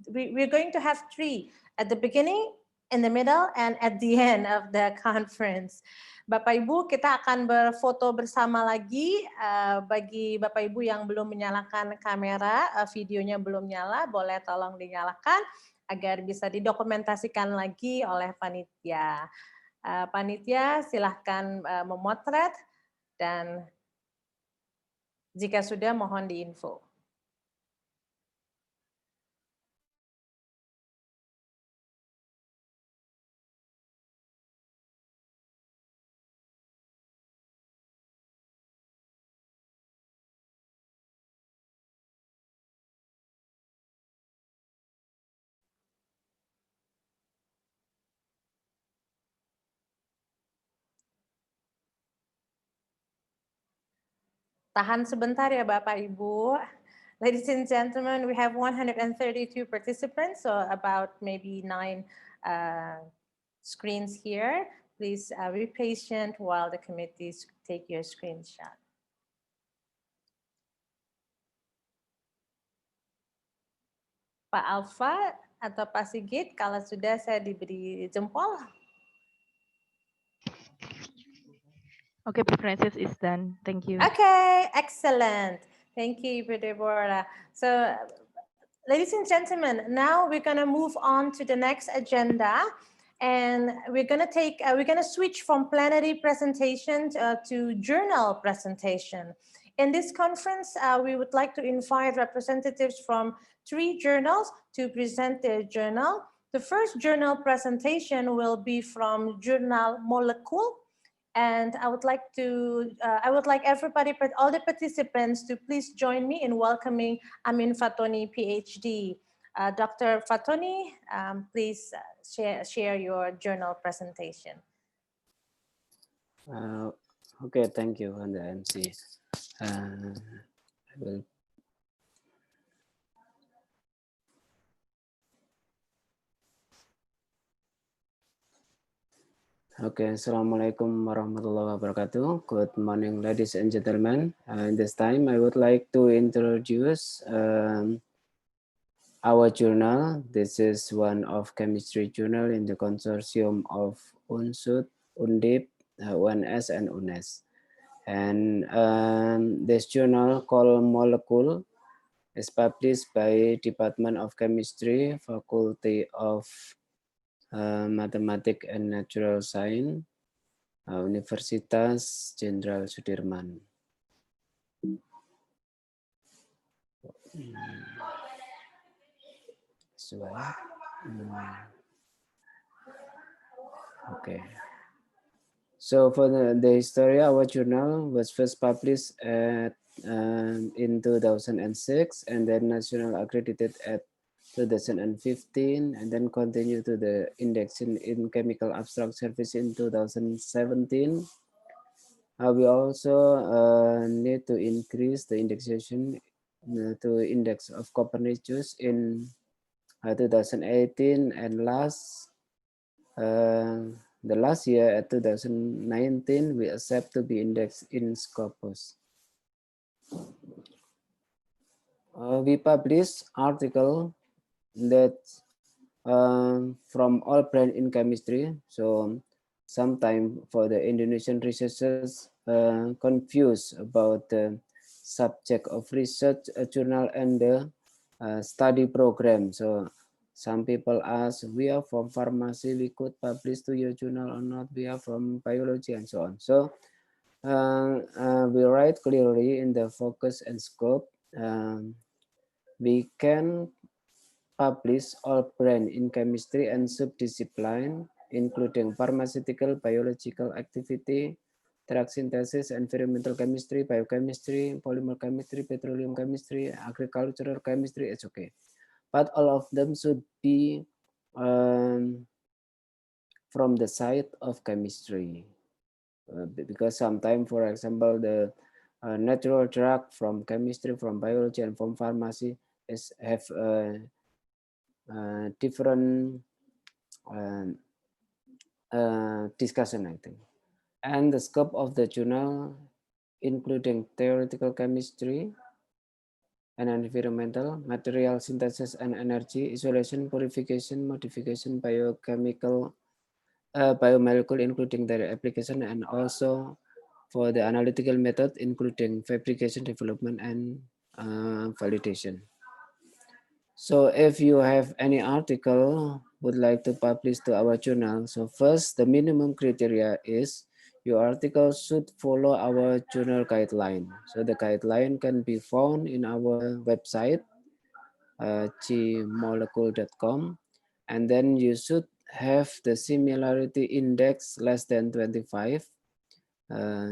We're going to have 3 at the beginning, in the middle, and at the end of the conference. Bapak Ibu, kita akan berfoto bersama lagi. Bagi Bapak Ibu yang belum menyalakan kamera, videonya belum nyala, boleh tolong dinyalakan agar bisa didokumentasikan lagi oleh panitia. Panitia silahkan memotret dan jika sudah mohon diinfo. Tahan sebentar ya Bapak Ibu. Ladies and gentlemen, we have 132 participants, so about maybe 9 screens here. Please be patient while the committees take your screenshot. Pak Alfa atau Pak Sigit, kalau sudah saya diberi jempol. Okay, Pak Francis is done. Thank you. Okay, excellent. Thank you, Ibu Deborah. So, ladies and gentlemen, now we're going to move on to the next agenda. And we're going to switch from plenary presentation to journal presentation. In this conference, we would like to invite representatives from 3 journals to present their journal. The first journal presentation will be from journal Molecule. And I would like everybody, all the participants, to please join me in welcoming Amin Fatoni, PhD. Dr. Fatoni, please share your journal presentation. Okay, thank you on the MC. I will. Okay, Assalamualaikum warahmatullahi wabarakatuh. Good morning, ladies and gentlemen. This time I would like to introduce our journal. This is one of chemistry journal in the consortium of UNSUD, UNDIP, UNS, and UNES. And this journal called Molecule is published by Department of Chemistry, Faculty of Mathematics and Natural Science, Universitas Jenderal Sudirman. Okay. So for the history, our journal was first published in 2006 and then national accredited at 2015 and then continue to the indexing in chemical abstract service in 2017. We also need to increase the indexation to index of Copernicus in 2018 and the last year at 2019 we accept to be indexed in Scopus. We publish article that from all brand in chemistry. So sometimes for the Indonesian researchers confused about the subject of research journal and the study program. So some people ask, we are from pharmacy, we could publish to your journal or not? We are from biology and so on. So we write clearly in the focus and scope. We can publish all brand in chemistry and subdiscipline, including pharmaceutical, biological activity, drug synthesis, environmental chemistry, biochemistry, polymer chemistry, petroleum chemistry, agricultural chemistry, it's okay. But all of them should be from the side of chemistry. Because sometimes, for example, the natural drug from chemistry, from biology, and from pharmacy have different discussion, I think. And the scope of the journal, including theoretical chemistry and environmental, material synthesis and energy, isolation, purification, modification, biochemical, biomolecule, including their application, and also for the analytical method, including fabrication, development, and validation. So if you have any article would like to publish to our journal, so first the minimum criteria is your article should follow our journal guideline. So the guideline can be found in our website, gmolecule.com, and then you should have the similarity index less than 25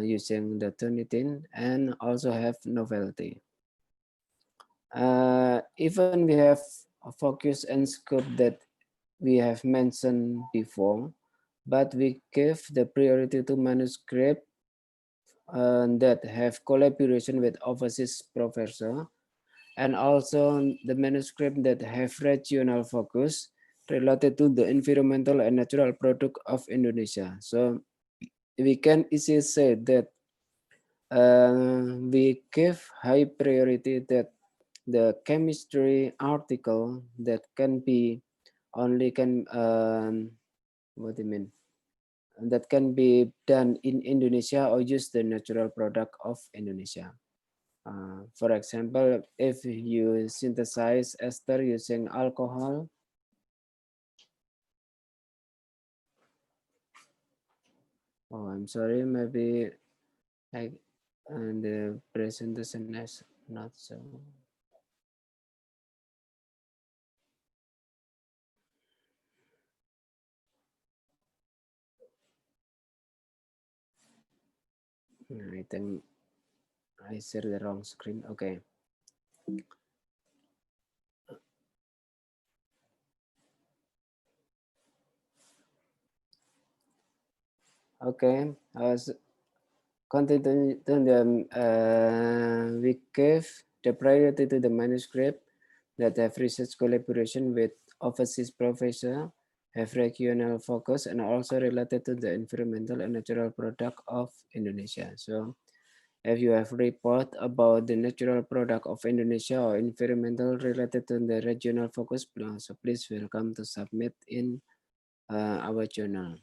using the Turnitin, and also have novelty. Even we have a focus and scope that we have mentioned before, but we give the priority to manuscript that have collaboration with overseas professor, and also the manuscript that have regional focus related to the environmental and natural product of Indonesia. So we can easily say that we give high priority that the chemistry article that can be only can what do you mean, that can be done in Indonesia or use the natural product of Indonesia. For example, if you synthesize ester using alcohol, oh, I'm sorry, maybe the presentation is not so. I think I share the wrong screen. Okay. Okay. Continue we give the priority to the manuscript that have research collaboration with overseas professor, have regional focus, and also related to the environmental and natural product of Indonesia. So if you have report about the natural product of Indonesia or environmental related to the regional focus, so please welcome to submit in our journal.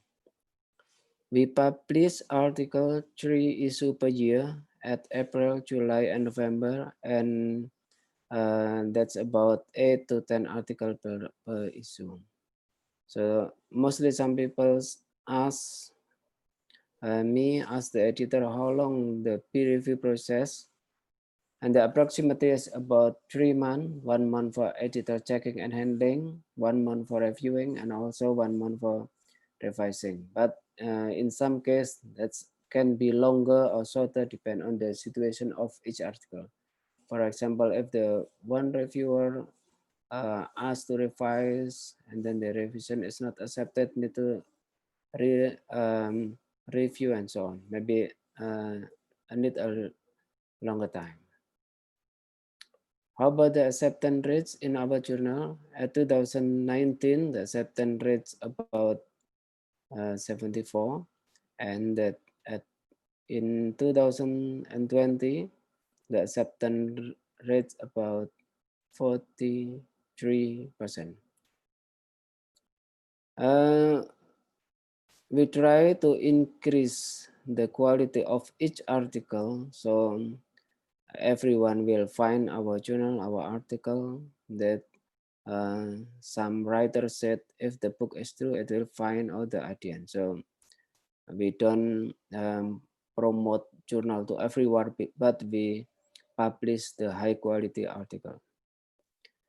We publish article 3 issue per year at April, July, and November, and that's about 8 to 10 articles per issue. So mostly some people ask me as the editor how long the peer review process, and the approximately is about 3 months, 1 month for editor checking and handling, 1 month for reviewing, and also 1 month for revising. But in some case, that can be longer or shorter depend on the situation of each article. For example, if the one reviewer asked to revise and then the revision is not accepted, need to review and so on. Maybe I need a longer time. How about the acceptance rates in our journal? At 2019, the acceptance rates about 74, and that in 2020, the acceptance rates about 43%. We try to increase the quality of each article, so everyone will find our journal, our article, that some writer said if the book is true, it will find all the audience. So we don't promote journal to everyone, but we publish the high quality article.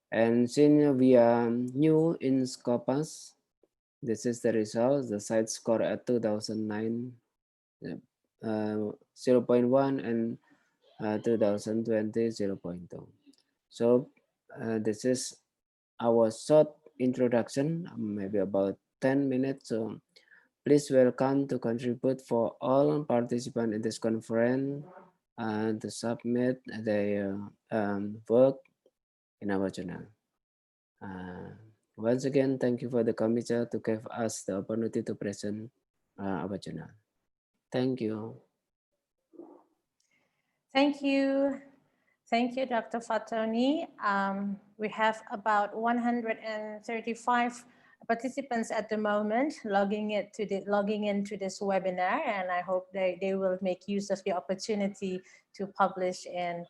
And since we are new in Scopus, this is the result. The site score at 2009 0.1 and 2020 0.2. So this is our short introduction, maybe about 10 minutes. So please welcome to contribute for all participants in this conference and to submit their work in our journal. Once again, thank you for the committee to give us the opportunity to present our journal. Thank you. Thank you. Thank you, Dr. Fatoni. We have about 135 participants at the moment logging into this webinar, and I hope they will make use of the opportunity to publish in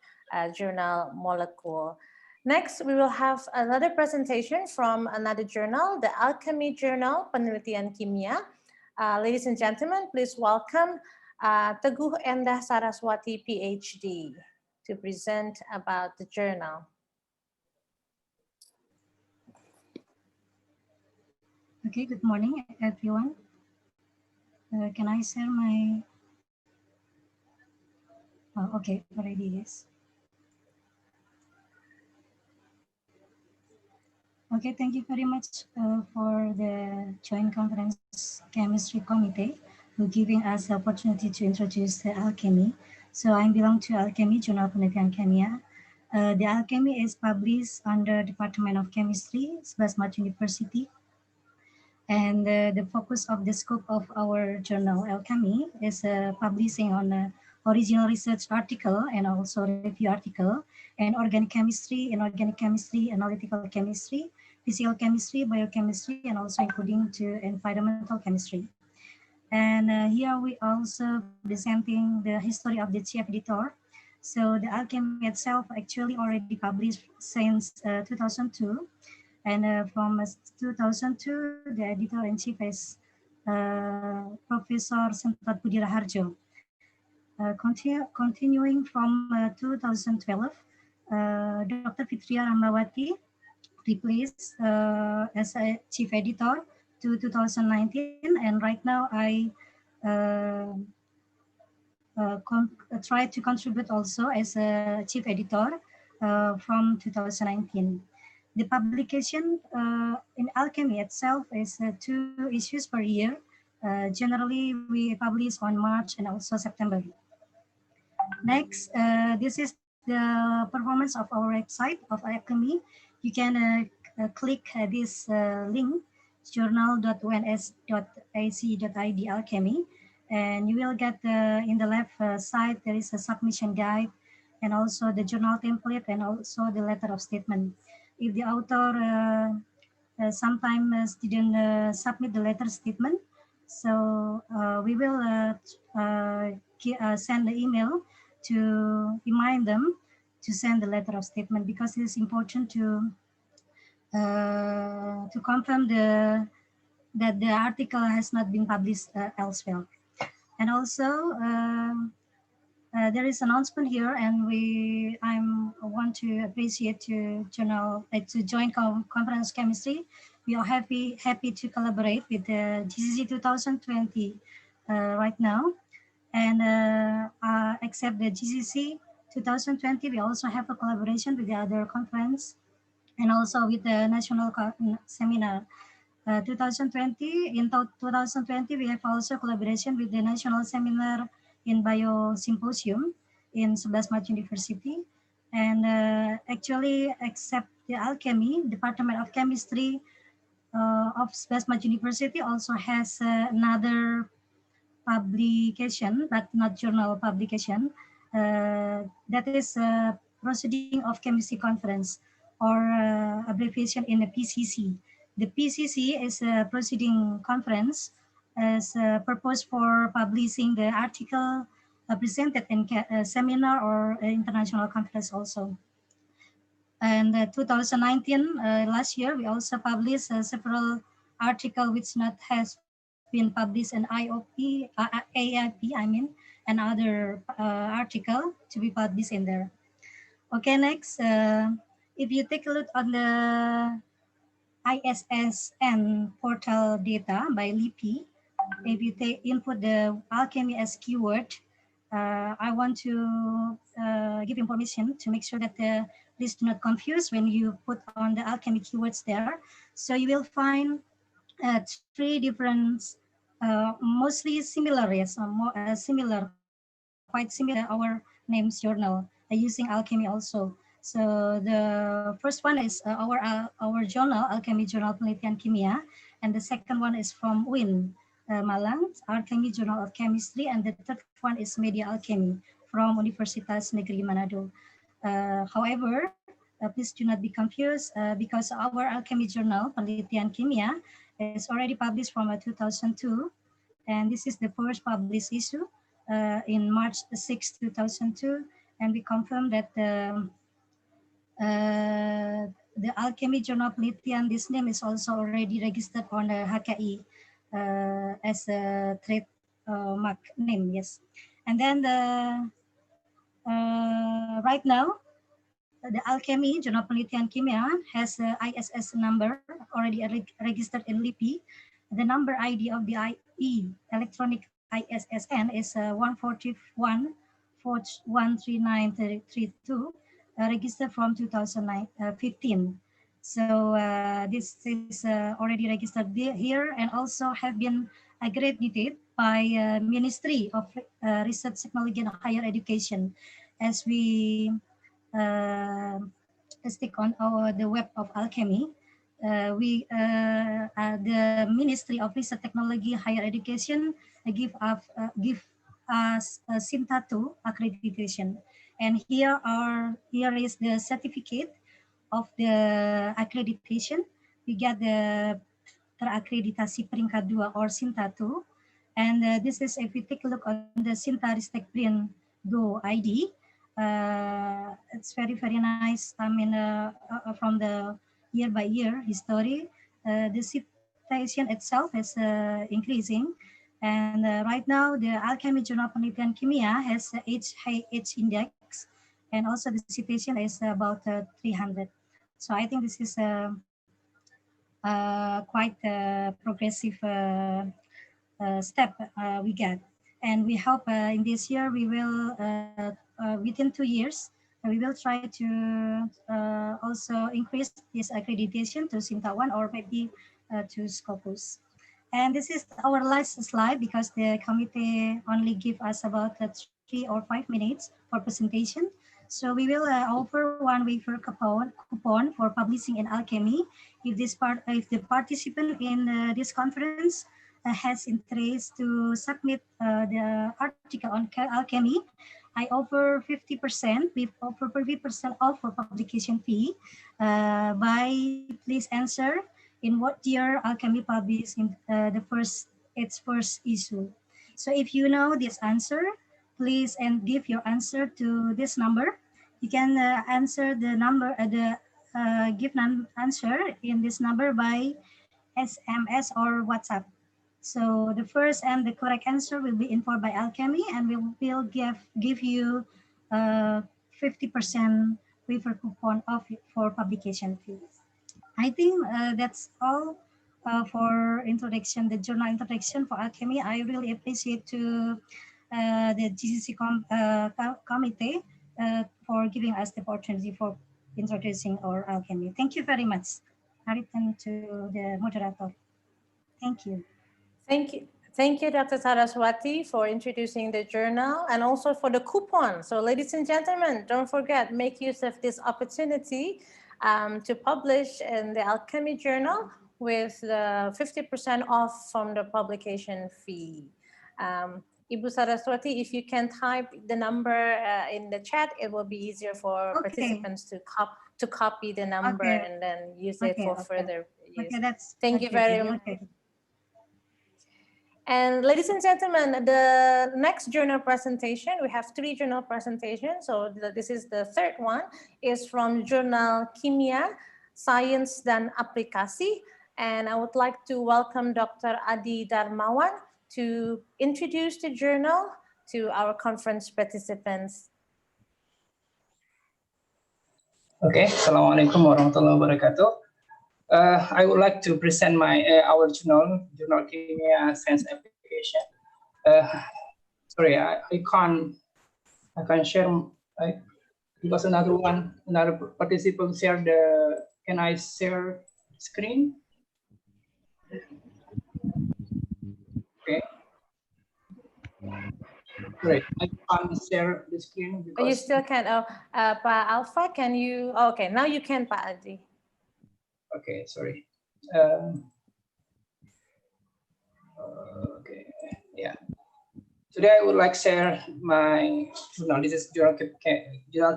journal Molecule. Next, we will have another presentation from another journal, the Alchemy Journal, Penelitian Kimia. Ladies and gentlemen, please welcome Teguh Endah Saraswati, PhD, to present about the journal. Okay, good morning, everyone. Can I share my... Oh, okay, already, yes. Okay, thank you very much for the Joint Conference Chemistry Committee who giving us the opportunity to introduce the alchemy. So I belong to Alchemy, Journal Penelitian Kimia. The alchemy is published under Department of Chemistry, Sebelas University. And the focus of the scope of our journal Alchemy is publishing on original research article and also review article and organic chemistry, inorganic chemistry, analytical chemistry, physical chemistry, biochemistry, and also including to environmental chemistry. And here we also presenting the history of the chief editor. So the Alchemy itself actually already published since 2002. And from 2002, the editor-in-chief is Professor Sentat Budi Raharjo. Continuing from 2012, Dr. Fitria Rahmawati replaced as a chief editor to 2019, and right now I try to contribute also as a chief editor from 2019. The publication in Alchemy itself is 2 issues per year. Generally, we publish on March and also September. Next, this is the performance of our website of Alchemy. You can click this link, journal.ons.ac.id Alchemy, and you will get in the left side, there is a submission guide and also the journal template and also the letter of statement. If the author sometimes didn't submit the letter statement, so we will send the email to remind them to send the letter of statement, because it is important to confirm that the article has not been published elsewhere. And also, there is announcement here, and I want to appreciate to join conference chemistry. We are happy to collaborate with the JCC 2020 right now, and except the JCC 2020, we also have a collaboration with the other conference, and also with the national seminar. 2020, in 2020, we have also collaboration with the national seminar in Bio Symposium in 11 Maret University. And actually, except the alchemy, Department of Chemistry of 11 Maret University also has another publication, but not journal publication, that is Proceeding of Chemistry Conference, or abbreviation in the PCC. The PCC is a proceeding conference as a purpose for publishing the article presented in a seminar or international conference also. And 2019, last year, we also published several articles which not has been published in AIP, and other article to be published in there. Okay, next, if you take a look on the ISSN portal data by LIPI, if you input the alchemy as keyword, I want to give information to make sure that please do not confuse when you put on the alchemy keywords there. So you will find 3 different, mostly similar, yes, more similar, quite similar our names journal using alchemy also. So the first one is our journal, Alchemy Journal Penelitian Kimia, and the second one is from UIN Malang, Alchemy Journal of Chemistry, and the third one is Media Alchemy from Universitas Negeri Manado. However, please do not be confused because our Alchemy Journal Penelitian Kimia is already published from 2002, and this is the first published issue in March 6, 2002, and we confirm that the Alchemy Journal Penelitian, this name is also already registered on the HKI as a trademark name, yes. And then right now, the Alchemy Journal Penelitian Kimia has a ISS number already registered in LIPI. The number ID of the IE electronic ISSN is 141413932, registered from 2015. So this is already registered here and also have been accredited by Ministry of Research, Technology and Higher Education, as we stick on the web of Alchemy. The Ministry of Research, Technology, Higher Education give us a SINTA2 accreditation, and here is the certificate of the accreditation. We get the terakreditasi peringkat 2 or SINTA2, and this is, if we take a look on the SINTA Ristek Brin Go ID, it's very nice. I mean, from the year by year history, the citation itself is increasing, and right now the Alchemy Journal Penelitian Kimia has H index, and also the citation is about 300. So I think this is quite a progressive step we get, and we hope in this year we will within 2 years we will try to also increase this accreditation to SINTA 1 or maybe to Scopus. And this is our last slide because the committee only give us about 3 or 5 minutes for presentation. So we will offer 1 wafer coupon for publishing in Alchemy. If the participant in this conference has interest to submit the article on Alchemy, I offer 50%. We offer 50% off for publication fee by please answer in what year Alchemy published in its first issue. So if you know this answer, please and give your answer to this number. You can answer the number, give an answer in this number by SMS or WhatsApp. So the first and the correct answer will be informed by Alchemy, and we will give you 50% waiver coupon off for publication fees. I think that's all for introduction, the journal introduction for Alchemy. I really appreciate to the JCC committee for giving us the opportunity for introducing our Alchemy. Thank you very much. I return to the moderator. Thank you. Thank you. Thank you, Dr. Saraswati, for introducing the journal and also for the coupon. So ladies and gentlemen, don't forget, make use of this opportunity to publish in the Alchemy Journal with the 50% off from the publication fee. Ibu Saraswati, if you can type the number in the chat, it will be easier for participants to copy the number and then use it for further use. Thank you very much. And ladies and gentlemen, the next journal presentation, we have 3 journal presentations. So this is the third one, is from Jurnal Kimia, Sains dan Aplikasi. And I would like to welcome Dr. Adi Darmawan to introduce the journal to our conference participants. Okay, Assalamualaikum warahmatullahi wabarakatuh. I would like to present our journal Kimia Science Application. Sorry, I can't share because another participant share the. Can I share screen? Okay. Great. I can't share the screen because. Oh, you still can. Pak Alpha, can you? Oh, okay, now you can, Pak Adi. Okay, sorry. Okay, yeah. Today I would like to share my journal. This is Journal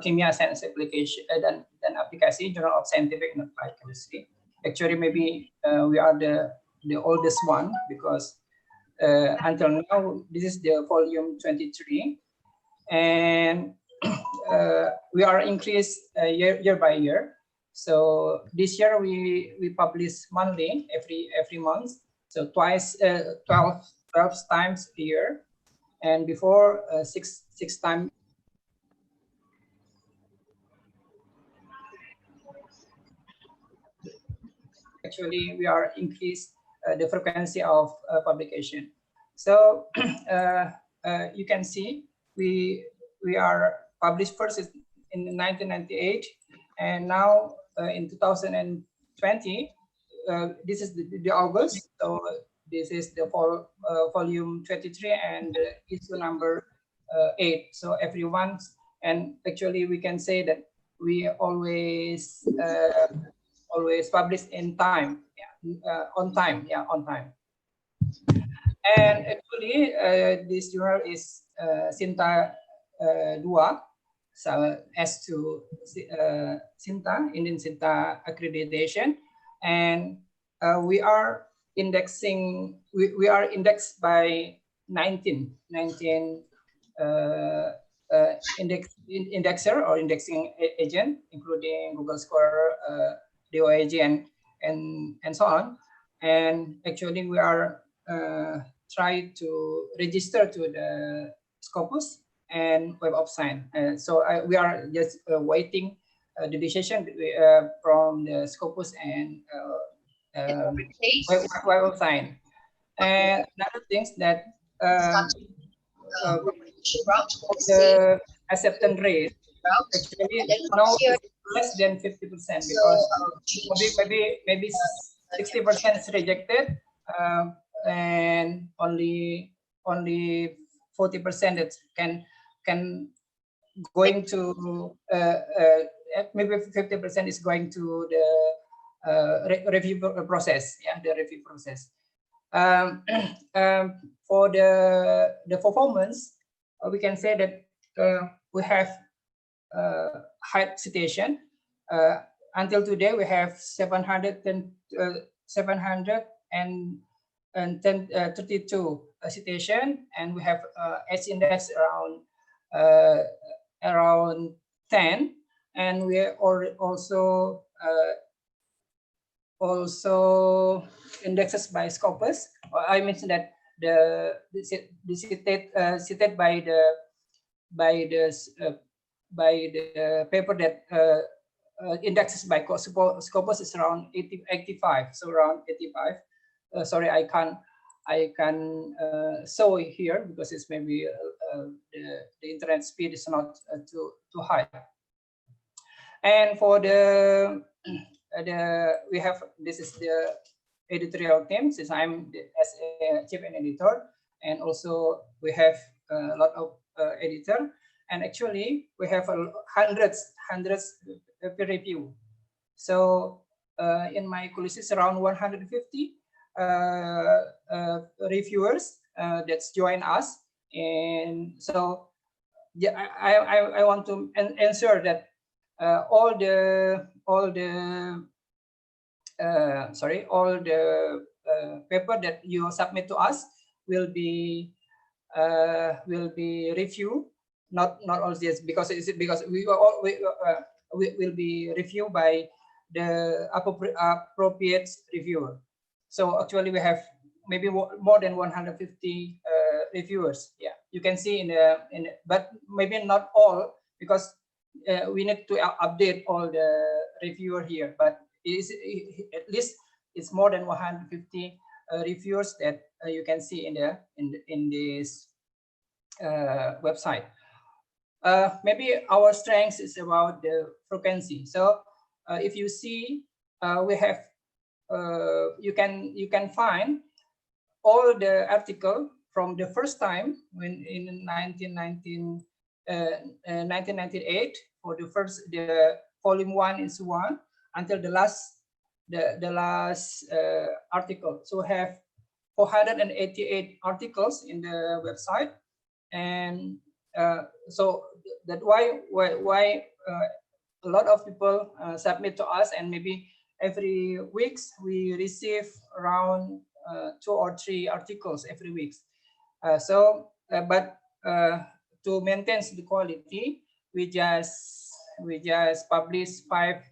Kimia Science Application dan Aplikasi, Journal of Scientific and Applied Chemistry. Actually, maybe we are the oldest one because until now this is the volume 23, and we are increased year by year. So this year we publish monthly, every month, so twice 12 times a year, and before six times. Actually, we are increased the frequency of publication. So you can see we are published first in 1998, and now in 2020, this is the August. So this is the volume 23 and issue number 8. So everyone, and actually we can say that we always publish in time, on time. And actually, this journal is Sinta 2. So as to Sinta, Indian Sinta accreditation, and we are indexing. We are indexed by 19 indexer or indexing agent, including Google Scholar, DOAG, and so on. And actually, we are trying to register to the Scopus and Web of Science. So we are just waiting the decision from the Scopus and Web of Science. And another thing that the acceptance rate actually now less than 50% because maybe 60% is rejected, and only 40% that can going to maybe 50% is going to the review process. Yeah, the review process. For the performance, we can say that we have high citation. Until today, we have 732 citation, and we have H index around 10, and we are also also indexes by Scopus. I mentioned that cited by the paper that indexes by Scopus is around 85. So around 85. Sorry, I can show it here because it's maybe the internet speed is not too high. And for we have, this is the editorial team, since I'm as a chief editor, and also we have a lot of editor, and actually we have hundreds peer review. So in my colleagues, around 150 reviewers that's join us, and so yeah, I want to ensure that all the paper that you submit to us will be reviewed, not all this, because we will be reviewed by the appropriate reviewer. So actually we have maybe more than 150 reviewers. Yeah, you can see but maybe not all, because we need to update all the reviewer here, but at least it's more than 150 reviewers that you can see in this website. Maybe our strength is about the frequency. So if you see, we have you can find all the article from the first time when in 1998 for the volume 1 is 1 until the last article. So we have 488 articles in the website, and so that's why a lot of people submit to us, and maybe every weeks we receive around 2 or 3 articles every week. But to maintain the quality, we just publish 5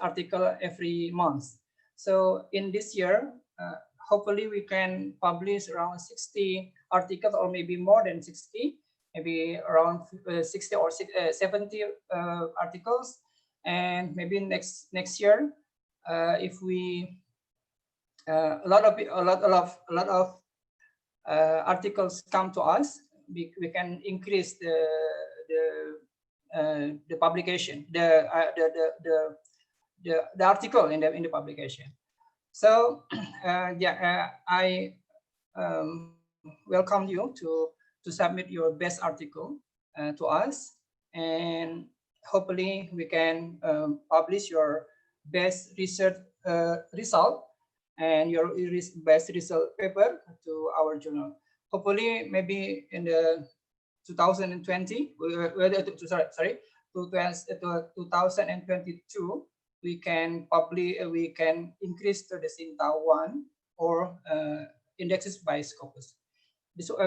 articles every month. So in this year, hopefully we can publish around 60 articles, or maybe more than 60, maybe around 60 or 70 articles. And maybe next year, if we a lot of articles come to us, we can increase the publication, the article in the publication. So yeah, I welcome you to submit your best article to us, and hopefully we can publish your best research result and your best result paper to our journal. Hopefully, maybe in the 2020, 2022, we can increase to the Sinta 1 or indexes by Scopus.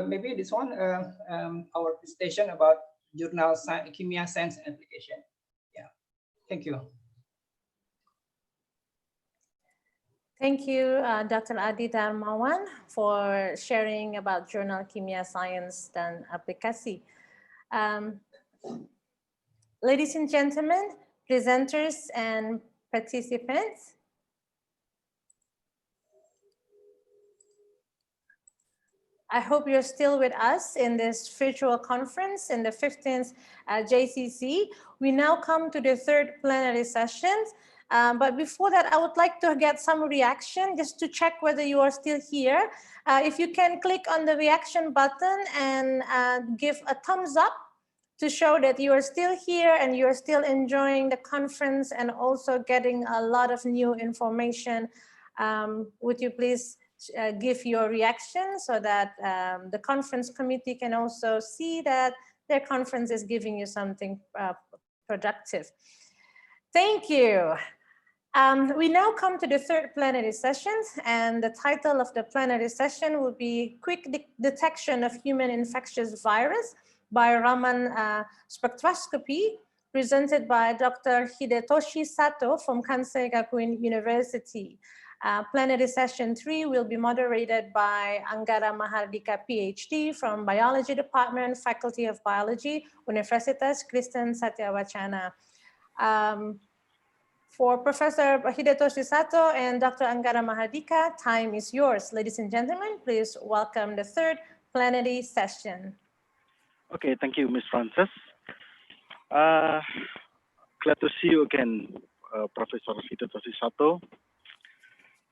Maybe this one, our presentation about journal Kimia Science and Application. Yeah, thank you. Thank you, Dr. Adi Darmawan, for sharing about Journal Kimia Science dan Aplikasi. Ladies and gentlemen, presenters and participants, I hope you're still with us in this virtual conference in the 15th JCC. We now come to the third plenary session. But before that, I would like to get some reaction just to check whether you are still here. If you can click on the reaction button and give a thumbs up to show that you are still here and you are still enjoying the conference and also getting a lot of new information. Would you please give your reaction so that the conference committee can also see that their conference is giving you something productive. Thank you. We now come to the third plenary session, and the title of the plenary session will be Quick Detection of Human Infectious Virus by Raman Spectroscopy presented by Dr. Hidetoshi Sato from Kansei Gakuin University. Plenary session 3 will be moderated by Anggara Mahardika, PhD from Biology Department, Faculty of Biology, Universitas Kristen Satyawacana. For Professor Hidetoshi Sato and Dr. Anggara Mahardika, time is yours. Ladies and gentlemen, please welcome the third plenary session. Okay, thank you, Ms. Frances. Glad to see you again, Professor Hidetoshi Sato.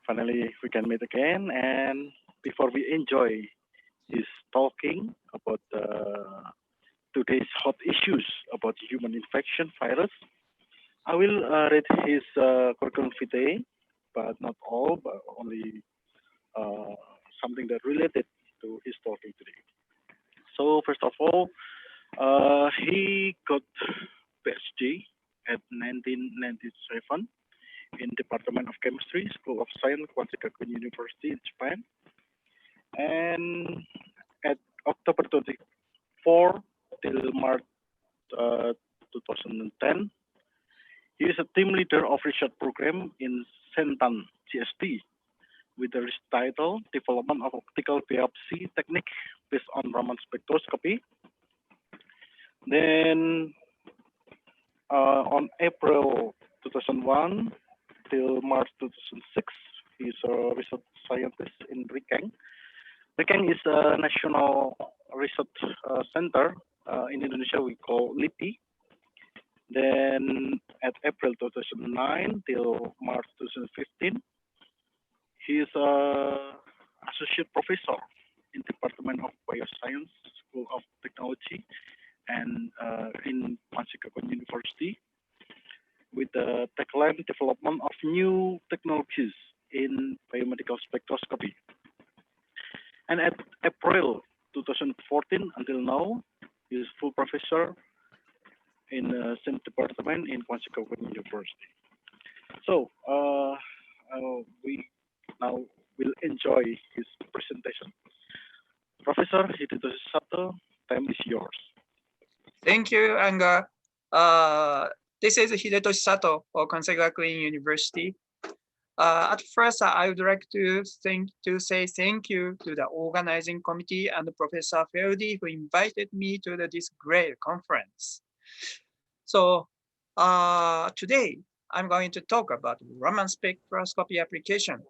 Finally, we can meet again. And before we enjoy his talking about today's hot issues about human infection virus, I will read his curriculum vitae, but not all, but only something that related to his talking today. So first of all, he got PhD at 1997 in Department of Chemistry, School of Science, Kansei Gakuin University in Japan. And at October 24 till March 2010, he is a team leader of research program in Sentan, GST, with the title Development of Optical Biopsy Technique based on Raman spectroscopy. Then on April 2001 till March 2006, he's a research scientist in RIKENG. RIKENG is a national research center. In Indonesia, we call LIPI. Then at April 2009 till March 2015, he is associate professor in Department of Bioscience, School of Technology, and in Kansei Gakuin University, with the tagline development of new technologies in biomedical spectroscopy. And at April 2014 until now, he is full professor in the same department in Kansei Gakuin University. So we now will enjoy his presentation. Professor Hidetoshi Sato, time is yours. Thank you, Anga. This is Hidetoshi Sato of Kansei Gakuin University. At first, I would like to say thank you to the organizing committee and Professor Feldy who invited me to this great conference. So today, I'm going to talk about Raman spectroscopy application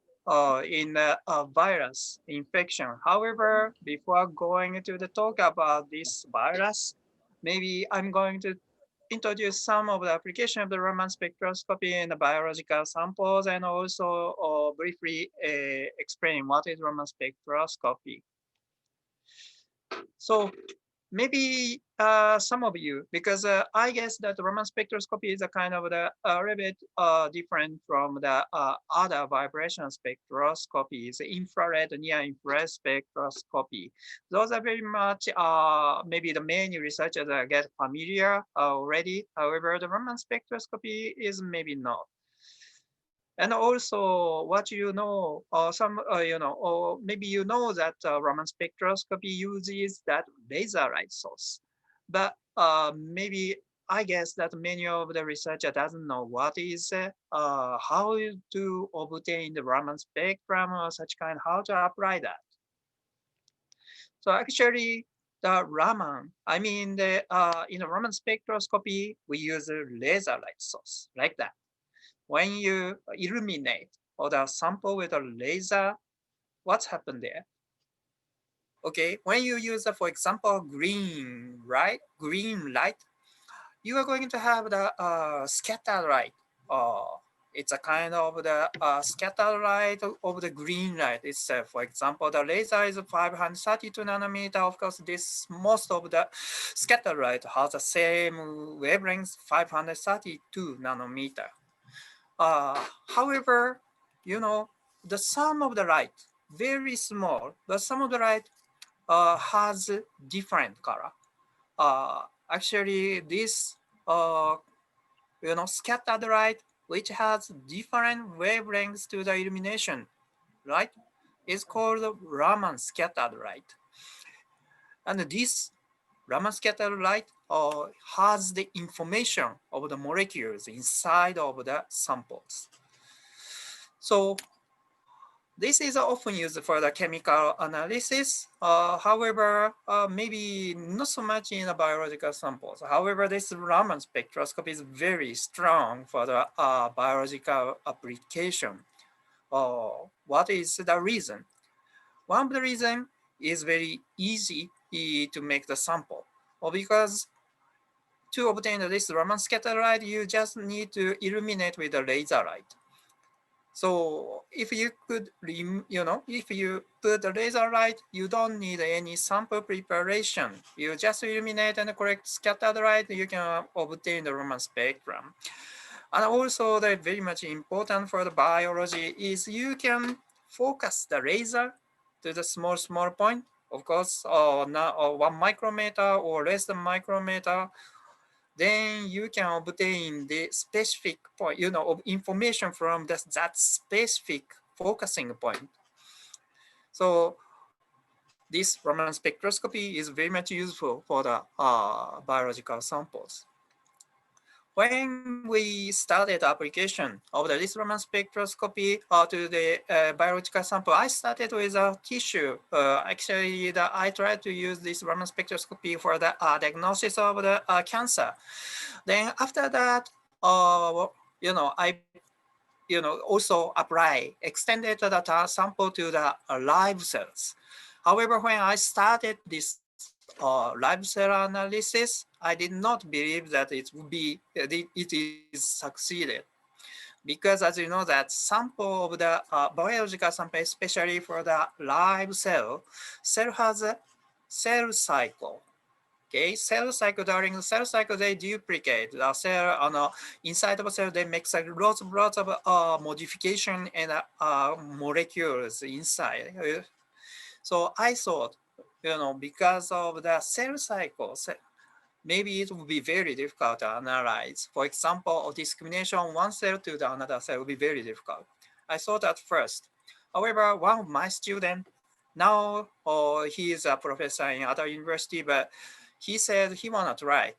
in a virus infection. However, before going to talk about this virus, maybe I'm going to introduce some of the application of the Raman spectroscopy in the biological samples, and also briefly explain what is Raman spectroscopy. So maybe some of you, because I guess that Raman spectroscopy is a kind of a little bit different from the other vibration spectroscopies, infrared, near-infrared spectroscopy. Those are very much maybe the many researchers get familiar already. However, the Raman spectroscopy is maybe not. And also, what you know, or or maybe you know that Raman spectroscopy uses that laser light source. But maybe I guess that many of the researchers doesn't know what is how to obtain the Raman spectrum or such kind, how to apply that. So actually, the Raman, I mean, in the Raman spectroscopy, we use a laser light source like that. When you illuminate or the sample with a laser, what's happened there? Okay, when you use, for example, green light, you are going to have the scattered light. It's a kind of the scattered light of the green light itself. For example, the laser is 532 nanometer. Of course, most of the scattered light has the same wavelength, 532 nanometer. However, you know, the sum of the light, very small, the sum of the light has different color. Actually, this, scattered light, which has different wavelengths to the illumination, right, is called Raman scattered light. And this Raman scattered light has the information of the molecules inside of the samples. So this is often used for the chemical analysis. However, maybe not so much in the biological samples. However, this Raman spectroscopy is very strong for the biological application. What is the reason? One of the reasons is very easy to make the sample, because to obtain this Raman scatter light, you just need to illuminate with a laser light. So if you could, if you put the laser light, you don't need any sample preparation. You just illuminate and correct scattered light, you can obtain the Raman spectrum. And also that very much important for the biology is you can focus the laser to the small point, of course, now 1 micrometer or less than micrometer. Then you can obtain the specific point, of information from that specific focusing point. So this Raman spectroscopy is very much useful for the biological samples. When we started application of the Raman spectroscopy to the biological sample, I started with a tissue. Actually, I tried to use this Raman spectroscopy for the diagnosis of the cancer. Then after that, I also extended the sample to the live cells. However, when I started this live cell analysis, I did not believe that it is succeeded. Because as you know, that sample of the biological sample, especially for the live cell has a cell cycle. Okay, cell cycle, during the cell cycle, they duplicate the cell inside of a cell, they make lots of modification and molecules inside. So I thought, because of the cell cycle, maybe it would be very difficult to analyze. For example, discrimination of one cell to the another cell would be very difficult. I thought at first. However, one of my students, now he is a professor in other university, but he said he wanna try.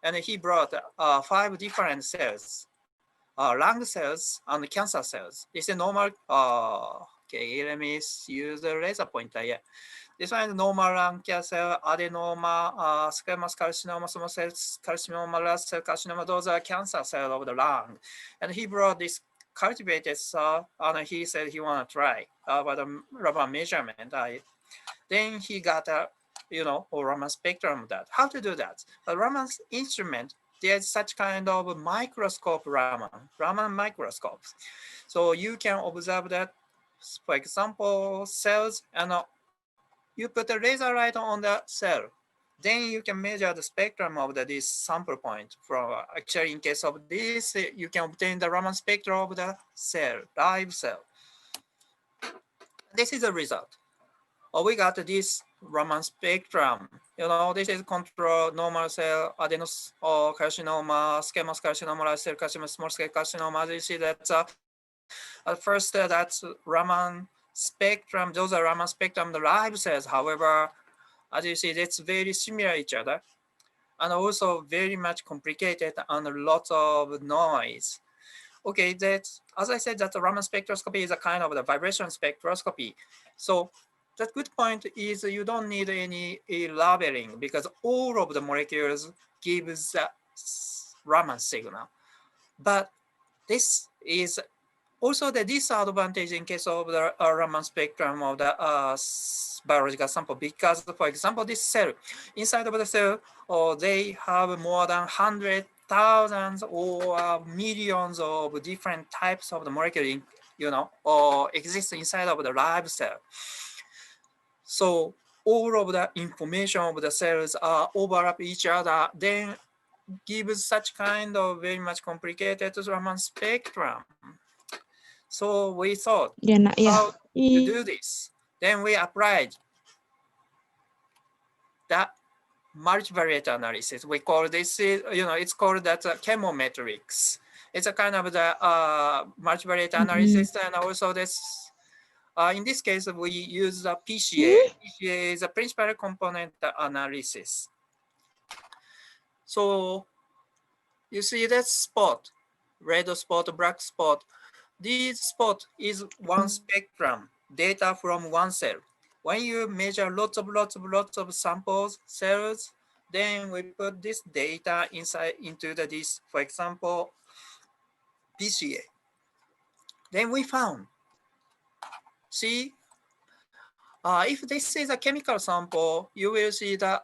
And he brought 5 different cells, lung cells and cancer cells. This is normal, okay, let me use the laser pointer, yeah. This one is normal lung cancer, adenoma, squamous carcinoma, small cell carcinoma, large cell carcinoma, those are cancer cells of the lung. And he brought this cultivated cell, and he said he want to try about the Raman measurement. Then he got a, Raman spectrum of that. How to do that? The Raman instrument, there's such kind of microscope Raman microscopes. So you can observe that, for example, cells, and you put a laser light on the cell. Then you can measure the spectrum of this sample point. From actually, in case of this, you can obtain the Raman spectrum of the cell, live cell. This is the result. We got this Raman spectrum. This is control normal cell, adenocarcinoma, squamous carcinoma, large cell carcinoma, small cell carcinoma. You see that at first that's Raman spectrum. Those are Raman spectrum, the live cells. However, as you see, it's very similar to each other, and also very much complicated and lots of noise. Okay, that's, as I said, that the Raman spectroscopy is a kind of the vibration spectroscopy. So the good point is you don't need any labeling, because all of the molecules gives a Raman signal. But this is also the disadvantage in case of the Raman spectrum of the biological sample, because, for example, this cell, inside of the cell, they have more than 100,000 or millions of different types of the molecule, or exist inside of the live cell. So all of the information of the cells overlap each other, then gives such kind of very much complicated Raman spectrum. So we thought, how to do this? Then we applied that multivariate analysis. We call this, it's called that chemometrics. It's a kind of the multivariate analysis, and also this. In this case, we use the PCA. PCA is a principal component analysis. So you see that spot, red spot, black spot. This spot is one spectrum, data from one cell. When you measure lots of samples, cells, then we put this data inside into this, for example, PCA. Then we found, see, if this is a chemical sample, you will see the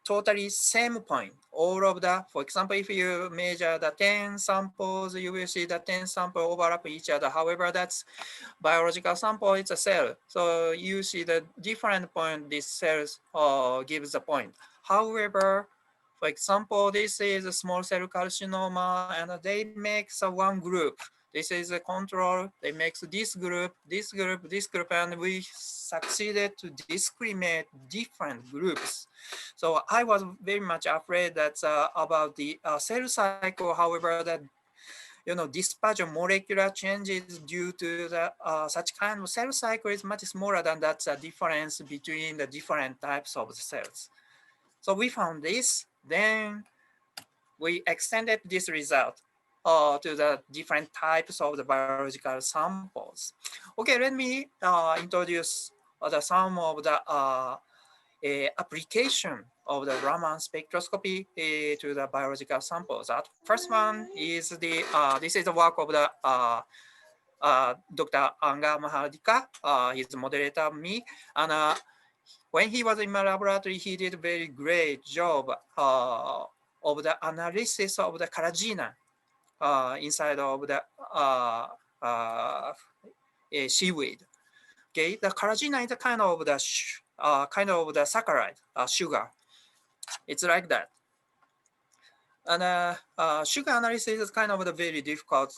totally same point. All of the, for example, if you measure the 10 samples, you will see the 10 samples overlap each other. However, that's biological sample, it's a cell. So you see the different point this cells gives the point. However, for example, this is a small cell carcinoma and they make one group. This is a control, they make this group, this group, this group, and we succeeded to discriminate different groups. So I was very much afraid that about the cell cycle, however, that dispersion molecular changes due to the such kind of cell cycle is much smaller than that difference between the different types of cells. So we found this, then we extended this result to the different types of the biological samples. Okay, let me introduce some of the application of the Raman spectroscopy to the biological samples. That first one is the this is the work of the Dr. Anga Mahardika, his moderator, me, and when he was in my laboratory, he did a very great job of the analysis of the carrageenan inside of the seaweed. Okay, the carrageenan is a kind of the saccharide, sugar. It's like that. And sugar analysis is kind of the very difficult.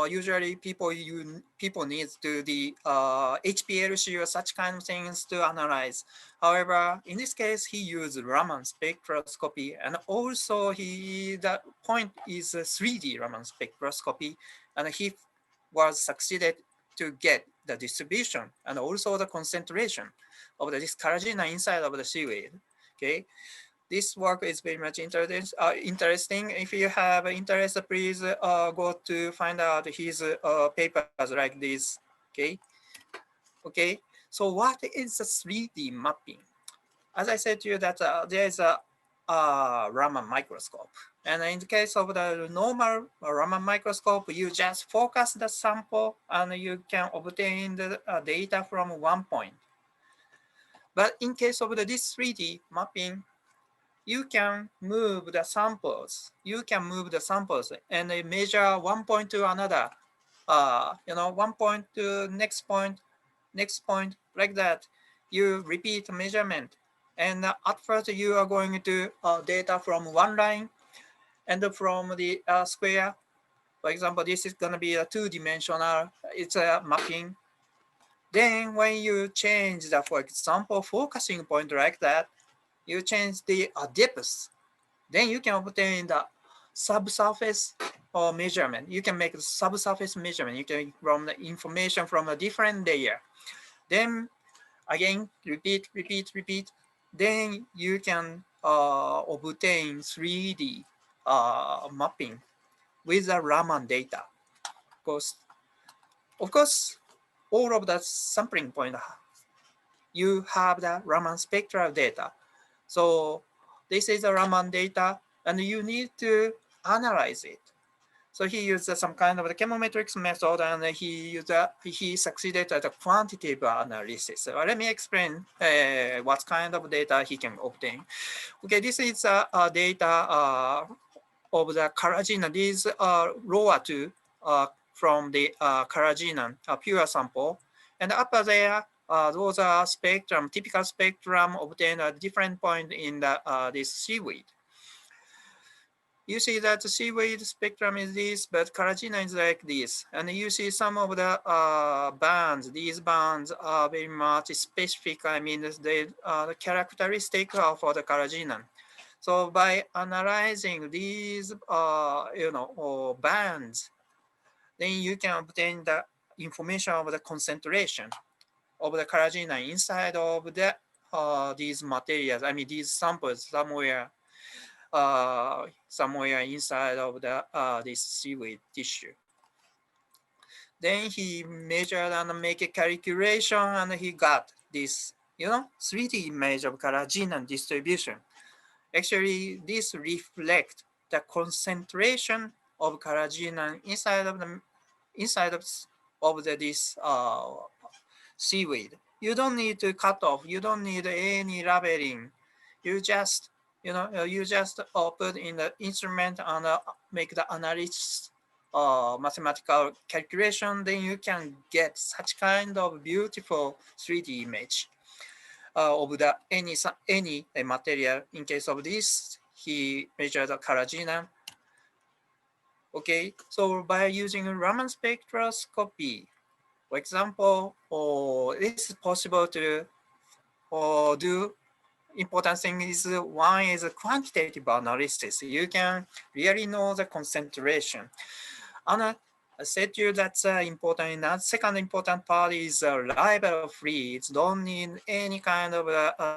Usually people need to the HPLC or such kind of things to analyze. However, in this case, he used Raman spectroscopy, and also the point is a 3D Raman spectroscopy, and he was succeeded to get the distribution and also the concentration of this carrageenan inside of the seaweed. Okay. This work is very much interesting. If you have interest, please go to find out his papers like this. Okay. Okay. So what is the 3D mapping? As I said to you that there is a Raman microscope. And in the case of the normal Raman microscope, you just focus the sample and you can obtain the data from one point. But in case of this 3D mapping, you can move the samples. You can move the samples and measure one point to another. One point to next point, like that. You repeat measurement. And at first you are going to data from one line and from the square. For example, this is going to be a two-dimensional. It's a mapping. Then when you change the, for example, focusing point like that, you change the depth, then you can obtain the subsurface measurement. You can make the subsurface measurement. You can from the information from a different layer. Then again, repeat. Then you can obtain 3D mapping with the Raman data. Of course, all of that sampling point, you have the Raman spectral data. So this is the Raman data, and you need to analyze it. So he used some kind of the chemometrics method, and he succeeded at a quantitative analysis. So let me explain what kind of data he can obtain. Okay, this is data of the carrageenan. These are raw two from the carrageenan, pure sample, and up there. Those are spectrum, typical spectrum obtained at different point in the this seaweed. You see that the seaweed spectrum is this, but carrageenan is like this. And you see some of the bands. These bands are very much specific. I mean, they are the characteristic for the carrageenan. So by analyzing these, bands, then you can obtain the information of the concentration of the carrageenan inside of the these materials. I mean, these samples somewhere. somewhere inside of the this seaweed tissue. Then he measured and make a calculation, and he got this, 3D image of carrageenan distribution. Actually, this reflects the concentration of carrageenan inside of this seaweed. You don't need to cut off. You don't need any labeling. You just put in the instrument and make the analysis mathematical calculation. Then you can get such kind of beautiful 3D image of the any material. In case of this, he measured the carrageenan. Okay, so by using Raman spectroscopy, for example, it's possible to do important thing is one is a quantitative analysis. You can really know the concentration. And I said to you that's important. And that second important part is label free. It don't need any kind of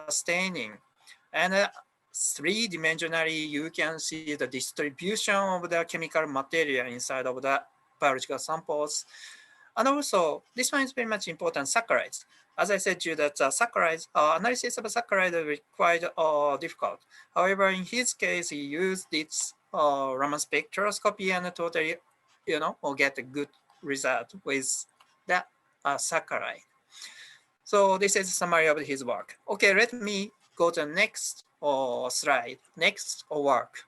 staining. And three-dimensionally, you can see the distribution of the chemical material inside of the biological samples. And also, this one is very much important, saccharides. As I said to you that saccharides, analysis of saccharides is quite difficult. However, in his case, he used this Raman spectroscopy and totally, get a good result with that saccharide. So this is a summary of his work. Okay, let me go to the next slide, next work.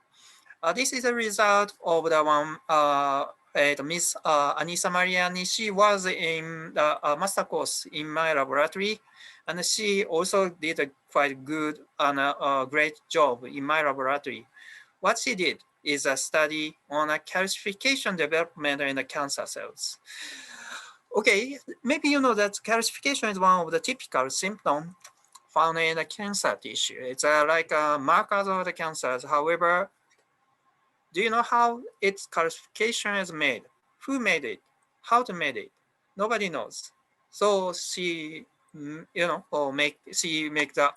This is a result of the one Miss Anissa Mariani. She was in the master course in my laboratory, and she also did a quite good and great job in my laboratory. What she did is a study on a calcification development in the cancer cells. Okay, maybe you know that calcification is one of the typical symptoms found in the cancer tissue. It's like markers of the cancers. However, do you know how its calcification is made? Who made it? How to made it? Nobody knows. So she, make the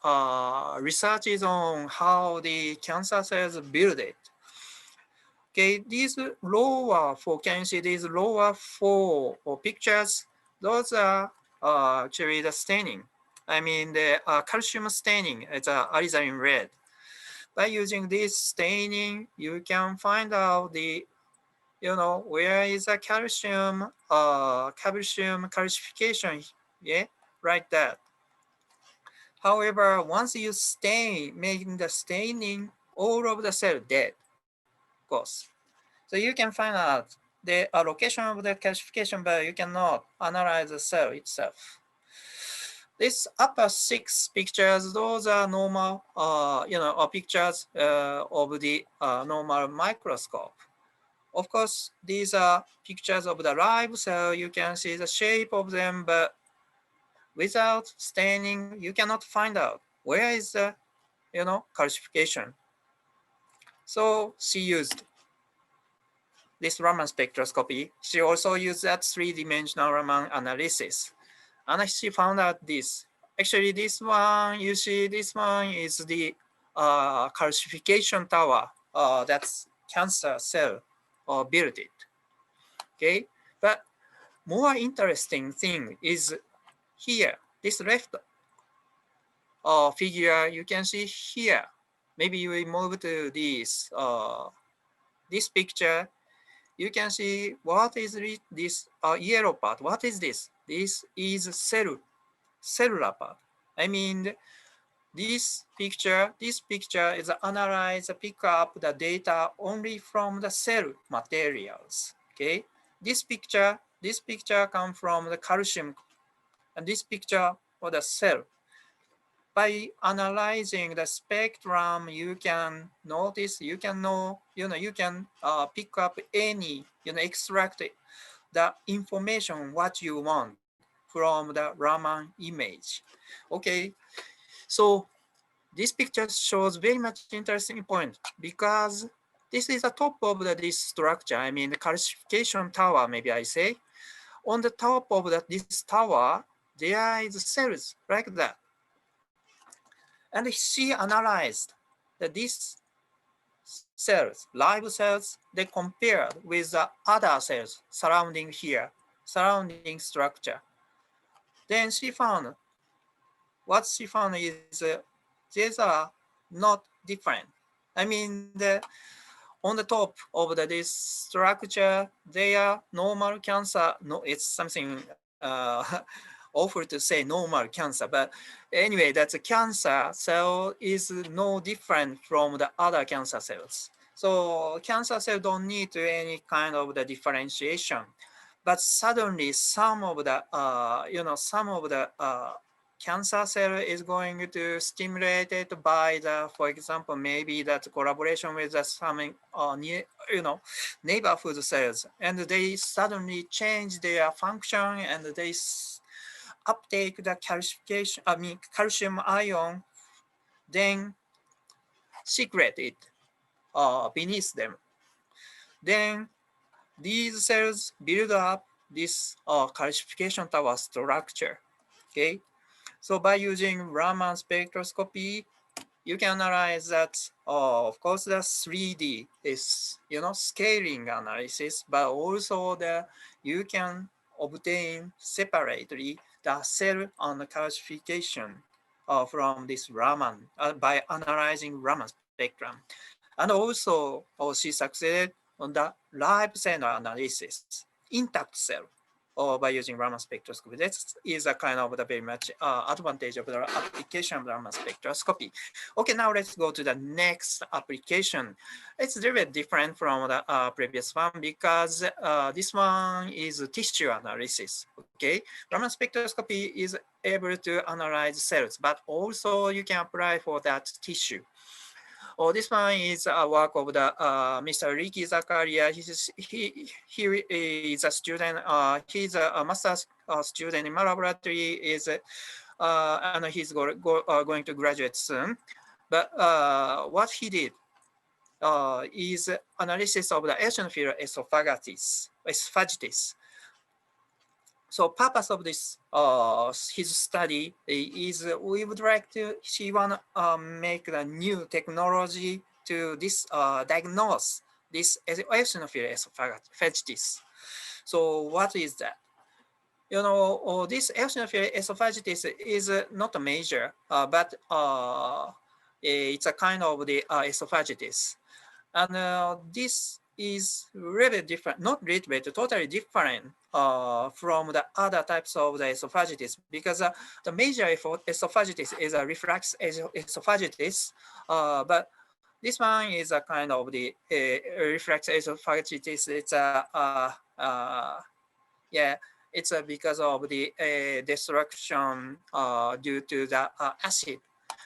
researches on how the cancer cells build it. Okay, these lower four, can you see these lower four pictures? Those are actually the staining. I mean the calcium staining. It's alizarin red. By using this staining, you can find out the, where is the calcium calcification, yeah, like that. However, once you stain, making the staining, all of the cell dead, of course. So you can find out the location of the calcification, but you cannot analyze the cell itself. These upper 6 pictures, those are normal, pictures of the normal microscope. Of course, these are pictures of the live cell. You can see the shape of them, but without staining, you cannot find out where is the, calcification. So she used this Raman spectroscopy. She also used that 3-dimensional Raman analysis. And she found out this. Actually, this one, you see, this one is the calcification tower that's cancer cell built it. Okay, but more interesting thing is here, this left figure you can see here. Maybe we move to this picture. You can see what is this yellow part. What is this? This is cellular part. I mean, this picture is analyzed, pick up the data only from the cell materials. Okay, this picture comes from the calcium, and this picture for the cell. By analyzing the spectrum, you can notice, you can know, you can pick up any, extract the information what you want from the Raman image. Okay, so this picture shows very much interesting point because this is the top of this structure. I mean, the calcification tower, maybe I say. On the top of this tower, there is cells like that. And she analyzed that this cells, live cells, they compared with the other cells surrounding here, surrounding structure. Then she found, what she found is these are not different. I mean, on the top of this structure, they are normal cancer. No, it's something awful to say normal cancer, but anyway, that's a cancer cell is no different from the other cancer cells. So cancer cell don't need any kind of the differentiation, but suddenly some of the cancer cell is going to stimulate it by the, for example, maybe that collaboration with the some neighborhood cells, and they suddenly change their function and they uptake the calcium ion, then secrete it beneath them. Then these cells build up this calcification tower structure. Okay, so by using Raman spectroscopy, you can analyze that. Of course, the 3D is scaling analysis, but also you can obtain separately the cell and calcification from this Raman by analyzing Raman spectrum. And also, she succeeded on the live cell analysis, intact cell, by using Raman spectroscopy. That is a kind of the very much advantage of the application of Raman spectroscopy. Okay, now let's go to the next application. It's a little bit different from the previous one because this one is tissue analysis. Okay, Raman spectroscopy is able to analyze cells, but also you can apply for that tissue. This one is a work of the Mr. Ricky Zakaria. He is a student. He's a master's student in my laboratory. And he's going to graduate soon. But what he did is analysis of the eosinophil esophagitis. So purpose of this his study is we would like to make a new technology to this diagnose this eosinophil esophagitis. So what is that? This eosinophil esophagitis is not a major, but it's a kind of the esophagitis, and this is really different, not little bit, totally different from the other types of the esophagitis, because the major esophagitis is a reflux esophagitis, but this one is a kind of the reflux esophagitis. It's it's because of the destruction due to the acid.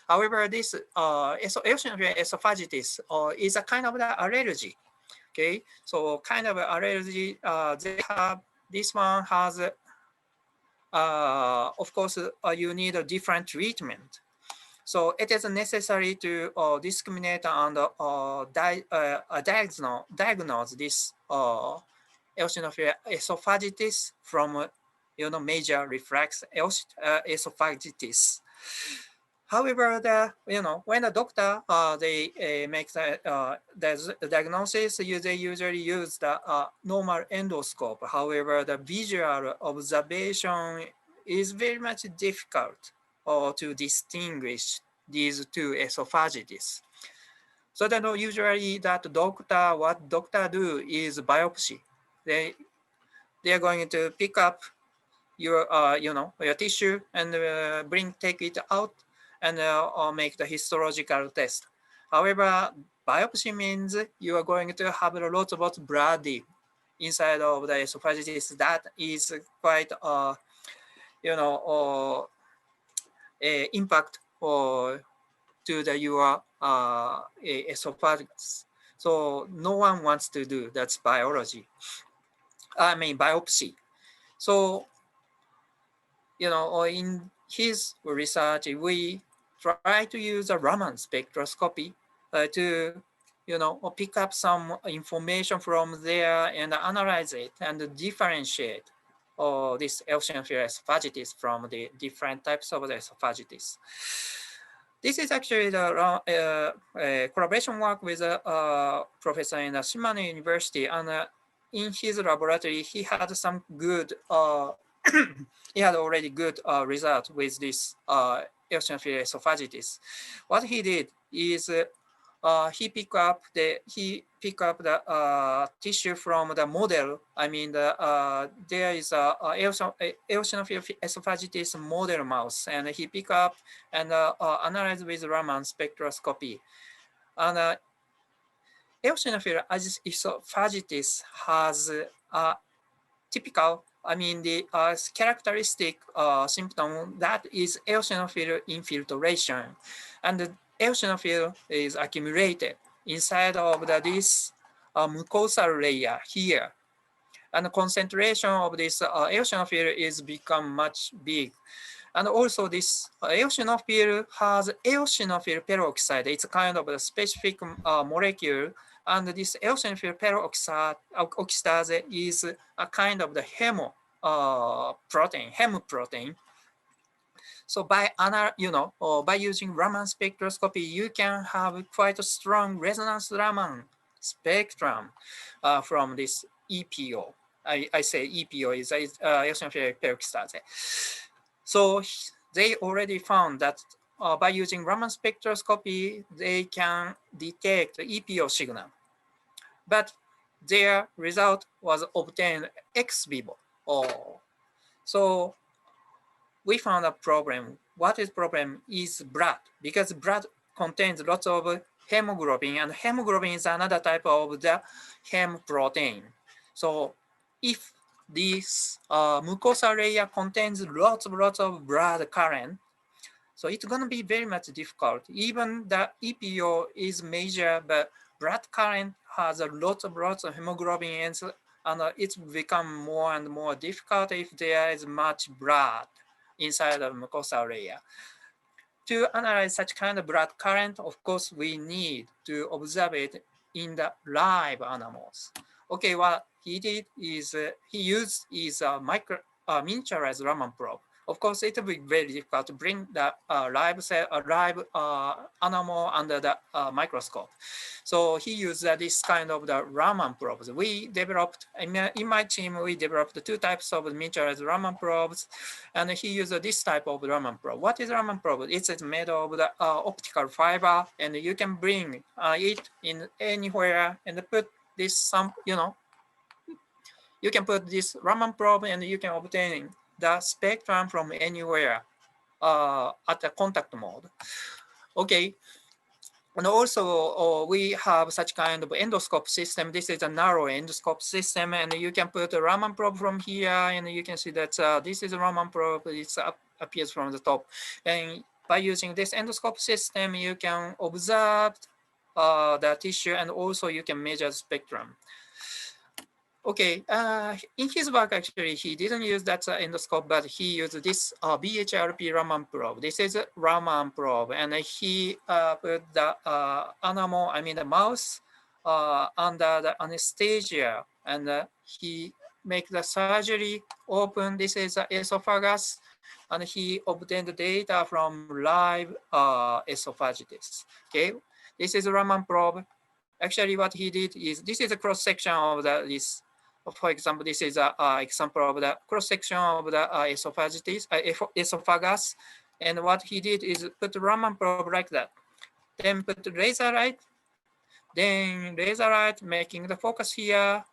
However, this eosinophil esophagitis is a kind of the allergy. Okay, so kind of allergy they have. This one has, of course, you need a different treatment. So it is necessary to discriminate and diagnose this eosinophil esophagitis from major reflux esophagitis. However, when the doctor they make the diagnosis, they usually use the normal endoscope. However, the visual observation is very much difficult to distinguish these two esophagitis. So then usually what doctor do is biopsy. They are going to pick up your your tissue and take it out and make the histological test. However, biopsy means you are going to have lots of blood inside of the esophagitis. That is quite impact to your esophagus. So no one wants to do that's biology. Biopsy. So in his research, we try to use a Raman spectroscopy to pick up some information from there and analyze it and differentiate this eosinophil esophagitis from the different types of the esophagitis. This is actually the collaboration work with a professor in the Shimano University, and in his laboratory, he had some good, he had already good result with this eosinophil esophagitis. What he did is he picked up the tissue from the model. I mean, there is a eosinophil esophagitis model mouse, and he picked up and analyzed with Raman spectroscopy. And eosinophil esophagitis has typical, I mean, the characteristic symptom that is eosinophil infiltration, and the eosinophil is accumulated inside of this mucosal layer here, and the concentration of this eosinophil is become much big. And also this eosinophil has eosinophil peroxide. It's kind of a specific molecule, and this eosinophil peroxide oxidase is a kind of the hemo protein. So by by using Raman spectroscopy, you can have quite a strong resonance Raman spectrum from this EPO. I say EPO is eosinophil peroxidase. So they already found that by using Raman spectroscopy, they can detect the EPO signal. But their result was obtained ex vivo. So we found a problem. What is problem is blood, because blood contains lots of hemoglobin, and hemoglobin is another type of the hem protein. So if this mucosal layer contains lots of blood current, so it's going to be very much difficult. Even the EPO is measured, but blood current has lots of hemoglobin, and it's become more and more difficult if there is much blood inside of mucosal layer. To analyze such kind of blood current, of course, we need to observe it in the live animals. Okay, what he did is he used a miniaturized Raman probe. Of course, it will be very difficult to bring the live animal under the microscope. So he used this kind of the Raman probes. We developed, in my team, we developed two types of miniaturized Raman probes, and he used this type of Raman probe. What is Raman probe? It's made of the optical fiber, and you can bring it in anywhere and put this you can put this Raman probe, and you can obtain the spectrum from anywhere at the contact mode. Okay. And also we have such kind of endoscope system. This is a narrow endoscope system, and you can put a Raman probe from here, and you can see that this is a Raman probe. It appears from the top. And by using this endoscope system, you can observe the tissue, and also you can measure the spectrum. Okay, in his work, actually, he didn't use that endoscope, but he used this BHRP Raman probe. This is a Raman probe, and he put the animal, I mean the mouse, under the anesthesia, and he make the surgery open. This is the esophagus, and he obtained the data from live esophagitis. Okay, this is a Raman probe. Actually, what he did is, this is a cross section of this. For example, this is an example of the cross-section of the esophagus. And what he did is put Raman probe like that. Then put laser light. Then laser light making the focus here.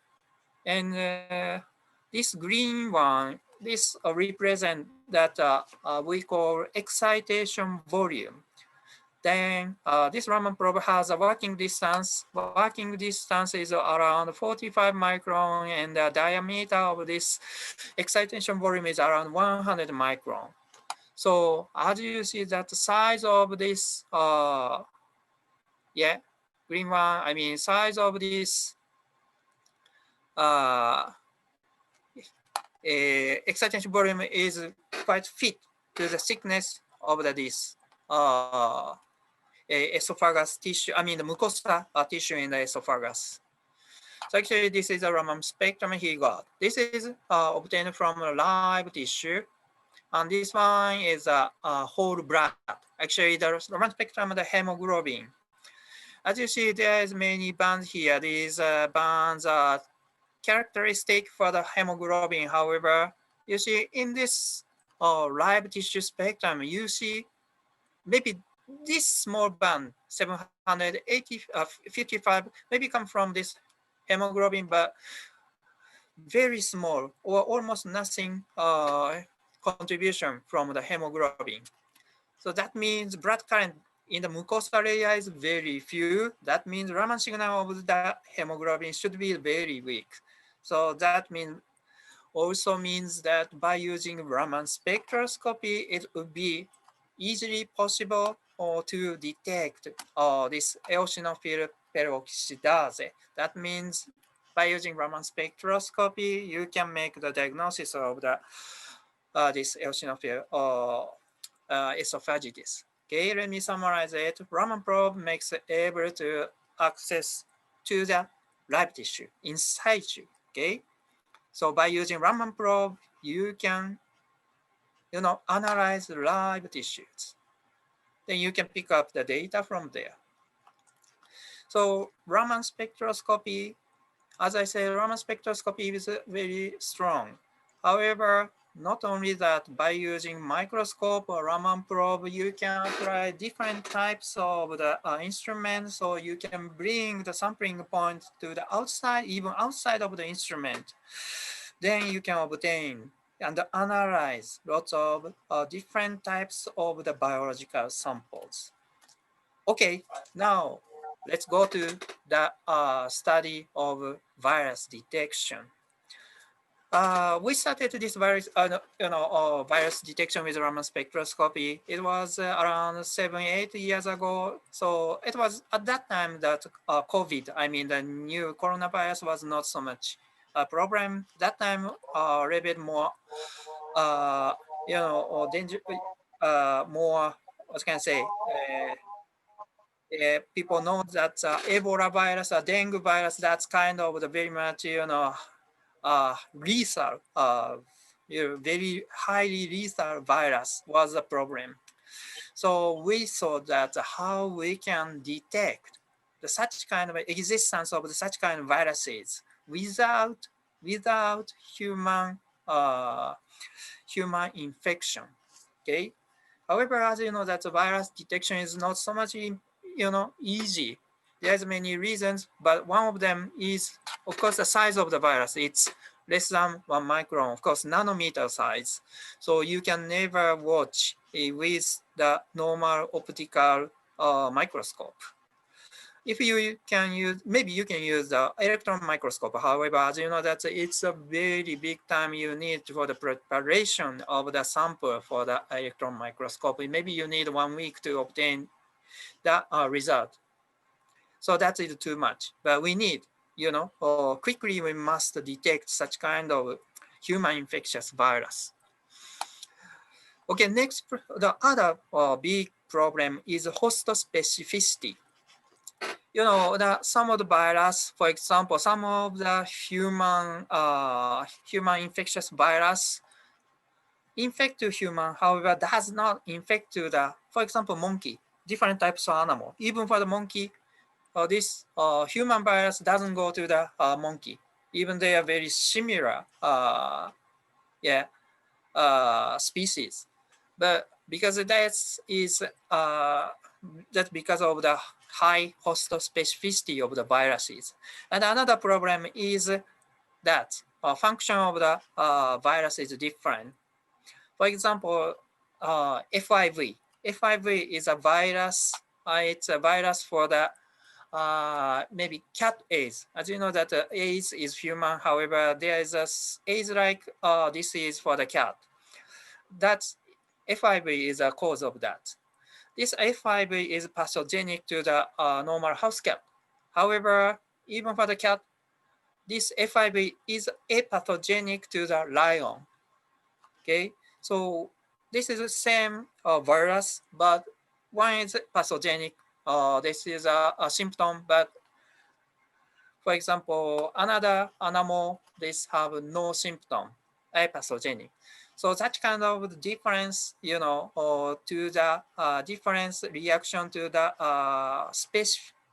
And this green one, this represent that we call excitation volume. Then this Raman probe has a working distance. Working distance is around 45 micron, and the diameter of this excitation volume is around 100 micron. So as you see that the size of this, green one, I mean size of this excitation volume is quite fit to the thickness of this esophagus tissue, I mean the mucosa tissue in the esophagus. So actually this is a Raman spectrum he got. This is obtained from a live tissue, and this one is a whole blood. actually the Raman spectrum of the hemoglobin. As you see, there is many bands here. These bands are characteristic for the hemoglobin. However, you see in this live tissue spectrum, you see maybe this small band, 755, maybe come from this hemoglobin, but very small or almost nothing contribution from the hemoglobin. So that means blood current in the mucosa layer is very few. That means Raman signal of the hemoglobin should be very weak. So that also means that by using Raman spectroscopy, it would be easily possible to detect this eosinophil peroxidase. That means by using Raman spectroscopy, you can make the diagnosis of the this eosinophil esophagitis. Okay, let me summarize it. Raman probe makes it able to access to the live tissue inside you. Okay, so by using Raman probe, you can, analyze live tissues. Then you can pick up the data from there. So Raman spectroscopy, as I said, Raman spectroscopy is very strong. However, not only that, by using microscope or Raman probe, you can apply different types of the instruments, so you can bring the sampling point to the outside, even outside of the instrument. Then you can obtain and analyze lots of different types of the biological samples. Okay, now let's go to the study of virus detection. We started this virus, virus detection with Raman spectroscopy. It was around 7-8 years ago. So it was at that time that COVID, I mean the new coronavirus, was not so much a problem. That time, a little bit more, or danger, more. What can I say? People know that Ebola virus, dengue virus, that's kind of the very much, lethal, very highly lethal virus was a problem. So we thought that how we can detect such kind of existence of such kind of viruses without human human infection. Okay. However, as you know, that the virus detection is not so much easy. There's many reasons, but one of them is, of course, the size of the virus. It's less than 1 micron, of course, nanometer size. So you can never watch with the normal optical microscope. If you can use, maybe you can use the electron microscope. However, as you know, that it's a very big time you need for the preparation of the sample for the electron microscope. Maybe you need 1 week to obtain the result. So that is too much, but we need, quickly we must detect such kind of human infectious virus. Okay, next, the other big problem is host specificity. Some of the virus, for example, some of the human infectious virus infect to human, however, does not infect to the, for example, monkey, different types of animal. Even for the monkey, this human virus doesn't go to the monkey, even they are very similar species. But because that's because of the high host specificity of the viruses. And another problem is that function of the virus is different. For example, FIV. FIV is a virus. It's a virus for the maybe cat AIDS. As you know that AIDS is human. However, there is a AIDS-like disease for the cat. That's FIV is a cause of that. This FIV is pathogenic to the normal house cat. However, even for the cat, this FIV is apathogenic to the lion. Okay, so this is the same virus, but one is pathogenic. This is a symptom, but for example, another animal, this have no symptom, apathogenic. So such kind of difference, you know, or to the difference reaction to the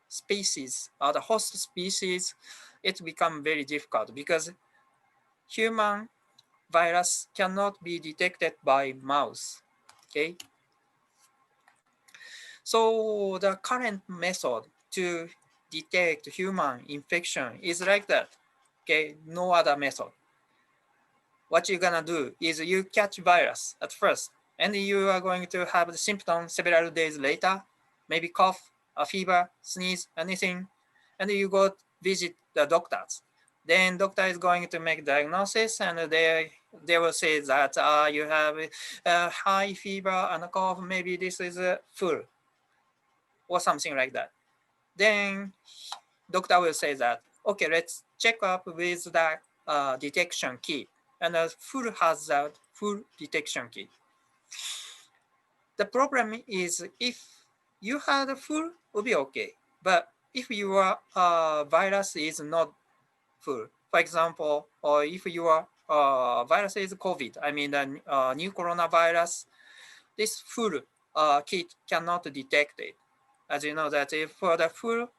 species or the host species, it become very difficult because human virus cannot be detected by mouse. Okay. So the current method to detect human infection is like that. Okay, no other method. What you're gonna do is you catch virus at first, and you are going to have the symptoms several days later, maybe cough, a fever, sneeze, anything, and you go visit the doctors. Then doctor is going to make diagnosis, and they will say that you have a high fever and a cough, maybe this is a flu or something like that. Then doctor will say that, okay, let's check up with the detection kit. And a full hazard, full detection kit. The problem is if you had a full, will be okay. But if your virus is not full, for example, or if your virus is COVID, I mean the new coronavirus, this full kit cannot detect it. As you know that if for the full,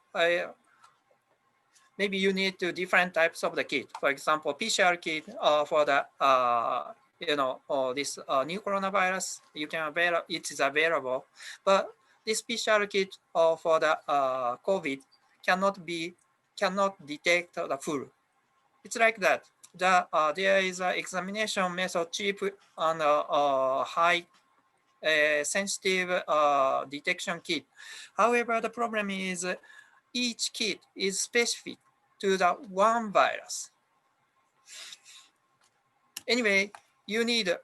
maybe you need to different types of the kit. For example, PCR kit for the this new coronavirus, you can avail, it is available, but this PCR kit for the COVID cannot detect the full. It's like that. There is an examination method, cheap and high sensitive detection kit. However, the problem is each kit is specific to the one virus. Anyway, you need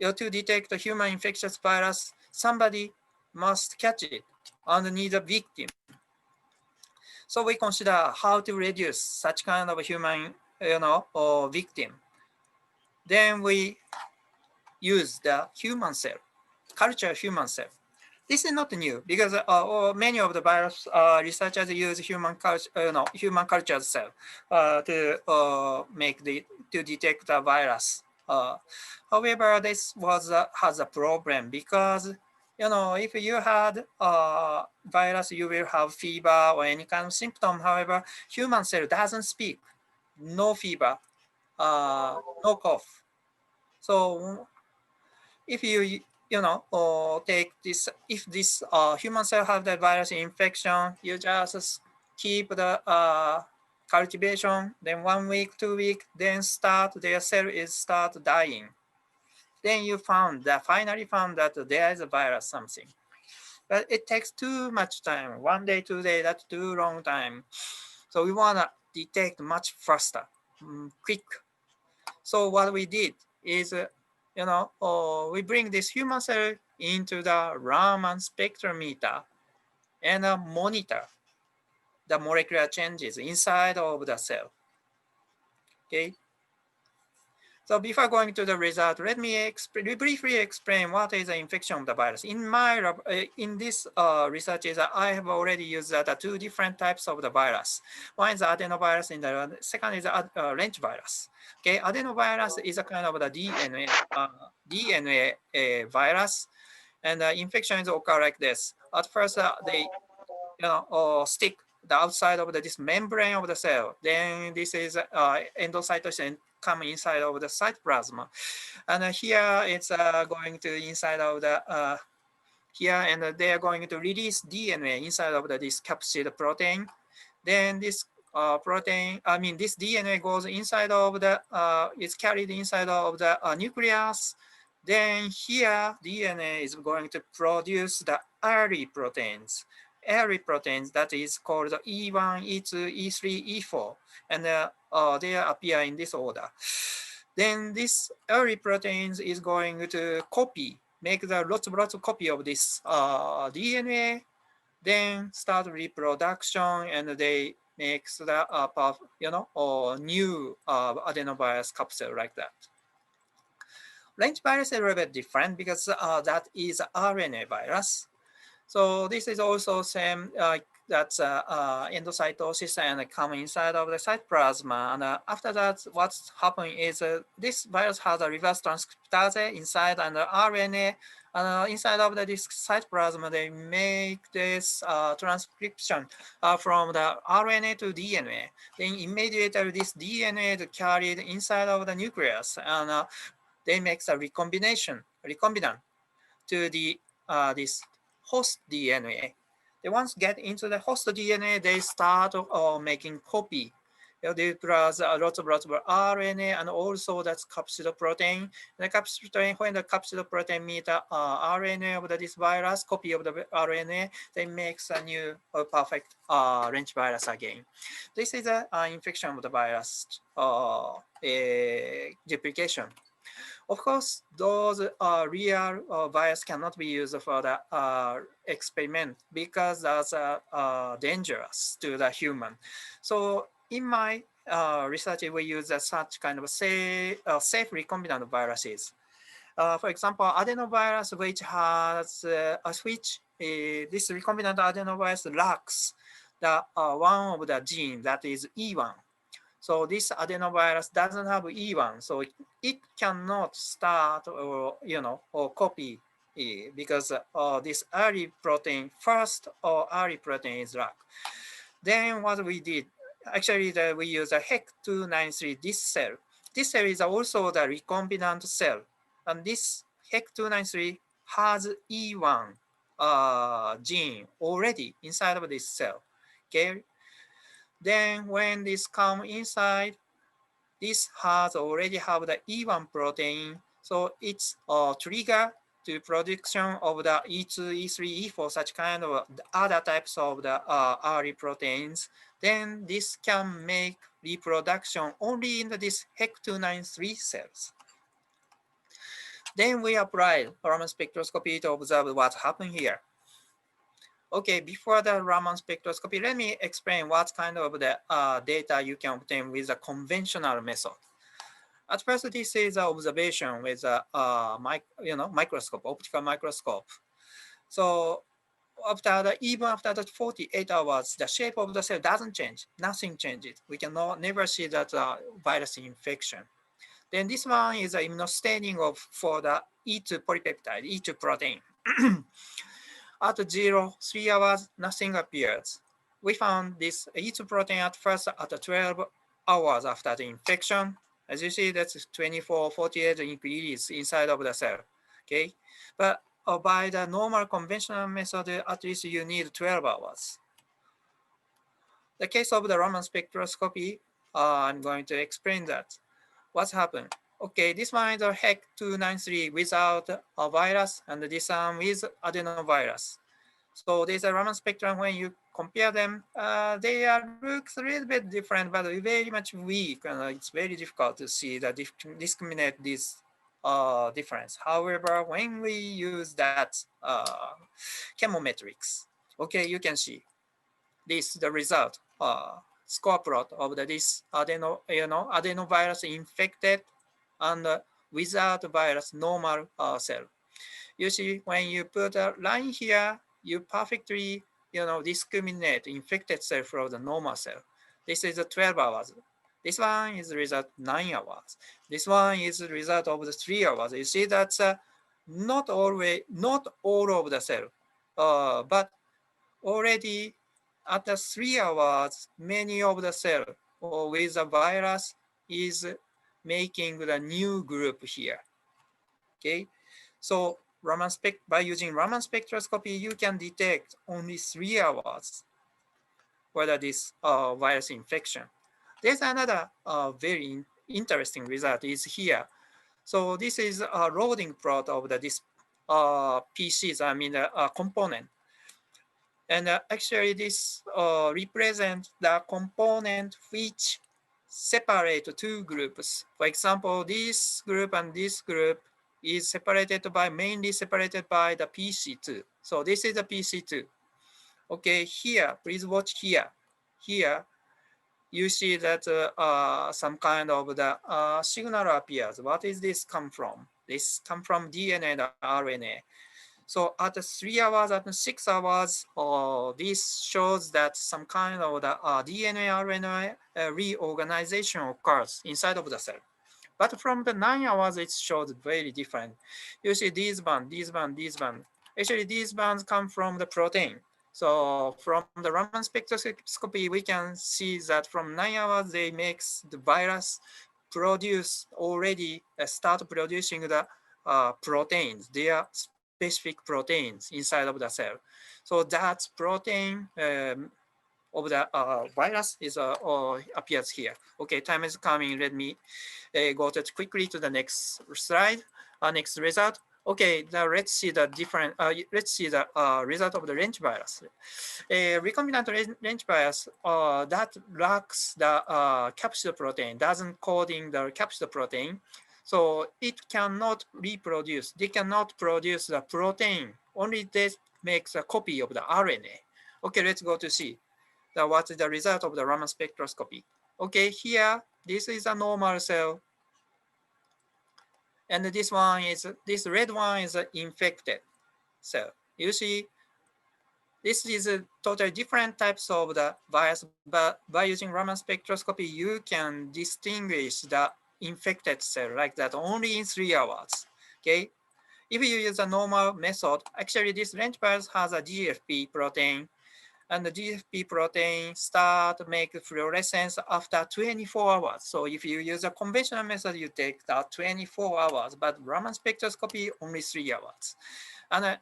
to detect the human infectious virus. Somebody must catch it and need a victim. So we consider how to reduce such kind of human, or victim. Then we use the human cell, culture human cell. This is not new because many of the virus researchers use human culture cell to detect the virus. However, this has a problem because if you had virus, you will have fever or any kind of symptom. However, human cell doesn't speak, no fever, no cough. So if you take this, if this human cell have the virus infection, you just keep the cultivation, then 1 week, 2 weeks, then their cell start dying. Then you finally found that there is a virus something. But it takes too much time. 1 day, 2 days, that's too long time. So we want to detect much faster, quick. So what we did is we bring this human cell into the Raman spectrometer and monitor the molecular changes inside of the cell. Okay. So before going to the result, let me briefly explain what is the infection of the virus. In my lab, in this research, I have already used the 2 different types of the virus. One is the adenovirus, and the second is the lentivirus. Okay, adenovirus is a kind of the DNA virus, and the infection is occur like this. At first, they stick the outside of this membrane of the cell. Then this is endocytosis come inside of the cytoplasm, and here it's going to inside of the here, and they are going to release DNA inside of this capsid protein. Then this this DNA goes inside of the is carried inside of the nucleus. Then here DNA is going to produce the early proteins that is called E1, E2, E3, E4, and they appear in this order. Then this early proteins is going to make the lots of copy of this DNA, then start reproduction, and they make the new adenovirus capsule like that. Lentivirus is a little bit different because that is RNA virus. So this is also same that's endocytosis and come inside of the cytoplasma. And after that, what's happening is this virus has a reverse transcriptase inside and the RNA. And inside of this cytoplasma, they make this transcription from the RNA to DNA. Then immediately this DNA is carried inside of the nucleus, and they make a recombinant to the this host DNA. They once get into the host DNA, they start making copy. They plus lots of RNA and also that's capsid protein. The capsid protein, when the capsid protein meet the RNA of this virus, copy of the RNA, they make a new perfect range virus again. This is an infection of the virus duplication. Of course, those real virus cannot be used for the experiment because that's dangerous to the human. So in my research, we use such kind of safe recombinant viruses. For example, adenovirus, which has this recombinant adenovirus lacks the one of the gene that is E1. So this adenovirus doesn't have E1, so it cannot start or copy because this early protein early protein is lack. Then what we did, actually we use a HEC293 this cell. This cell is also the recombinant cell, and this HEC293 has E1 gene already inside of this cell. Okay. Then when this come inside, this has already have the E1 protein, so it's a trigger to production of the E2, E3, E4, such kind of other types of the early proteins. Then this can make reproduction only in this HEC293 cells. Then we applied Raman spectroscopy to observe what happened here. Okay, before the Raman spectroscopy, let me explain what kind of the data you can obtain with a conventional method. At first, this is an observation with a microscope, optical microscope. So even after the 48 hours, the shape of the cell doesn't change. Nothing changes. We can never see that virus infection. Then this one is an immunostaining for the E2 polypeptide, E2 protein. At 3 hours, nothing appears. We found this E2 protein at first at 12 hours after the infection. As you see, that's 24, 48 increase inside of the cell. Okay, but by the normal conventional method, at least you need 12 hours. The case of the Raman spectroscopy, I'm going to explain that. What's happened? Okay, this one is a HEC293 without a virus, and this one with adenovirus. So there's a Raman spectrum. When you compare them, they look a little bit different, but very much weak, and it's very difficult to see the discriminate this difference. However, when we use that chemometrics, okay, you can see this the result score plot of this adenovirus infected and without virus normal cell. You see, when you put a line here, you perfectly discriminate infected cell from the normal cell. This is 12 hours. This one is the result 9 hours. This one is the result of the 3 hours. You see that's not all of the cell, but already at the 3 hours, many of the cell with the virus is making the new group here. Okay, so by using Raman spectroscopy, you can detect only 3 hours whether this virus infection. There's another very interesting result is here. So this is a loading plot of this PCs, I mean component. And actually this represents the component which separate two groups. For example, this group and this group is mainly separated by the PC2. So this is the PC2. Okay, here, please watch here. Here, you see that some kind of the signal appears. What is this come from? This come from DNA and RNA. So at the 3 hours, at the 6 hours, this shows that some kind of the DNA RNA reorganization occurs inside of the cell. But from the 9 hours, it shows very different. You see these bands, these bands, these bands. Actually, these bands come from the protein. So from the Raman spectroscopy, we can see that from 9 hours, they make the virus produce already start producing the proteins. They are specific proteins inside of the cell. So that protein of the virus is appears here. Okay, time is coming. Let me go quickly to the next slide. Next result. Okay, now let's see the different. Let's see the result of the range virus. Recombinant range virus that lacks the capsid protein, doesn't coding the capsid protein, so it cannot reproduce. They cannot produce the protein. Only this makes a copy of the RNA. Okay, let's go to see what is the result of the Raman spectroscopy. Okay, here this is a normal cell. And this red one is an infected cell. You see, this is a totally different types of the virus, but by using Raman spectroscopy, you can distinguish the infected cell like that only in 3 hours. Okay, if you use a normal method, actually this range virus has a GFP protein, and the GFP protein start to make fluorescence after 24 hours. So if you use a conventional method, you take that 24 hours, but Raman spectroscopy only 3 hours. And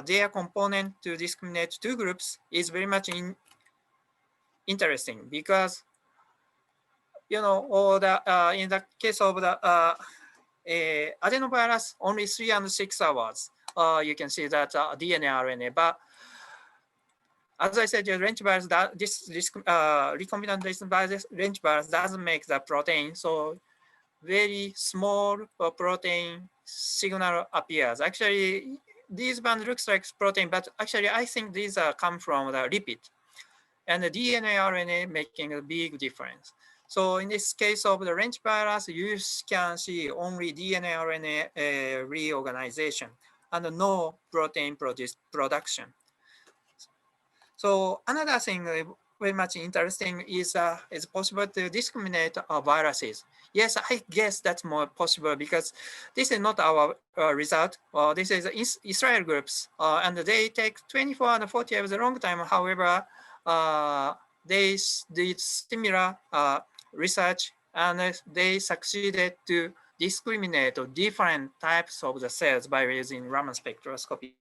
their component to discriminate two groups is very much interesting because, you know, or the in the case of the adenovirus, only 3 and 6 hours. You can see that DNA RNA, but as I said, the range virus, this recombinant range virus doesn't make the protein, so very small protein signal appears. Actually, these bands looks like protein, but actually I think these come from the lipid, and the DNA RNA making a big difference. So in this case of the range virus, you can see only DNA RNA reorganization and no protein production. So another thing very much interesting is possible to discriminate viruses. Yes, I guess that's more possible because this is not our result. This is Israel groups, and they take 24 and 40 hours a long time. However, they did similar research and they succeeded to discriminate different types of the cells by using Raman spectroscopy.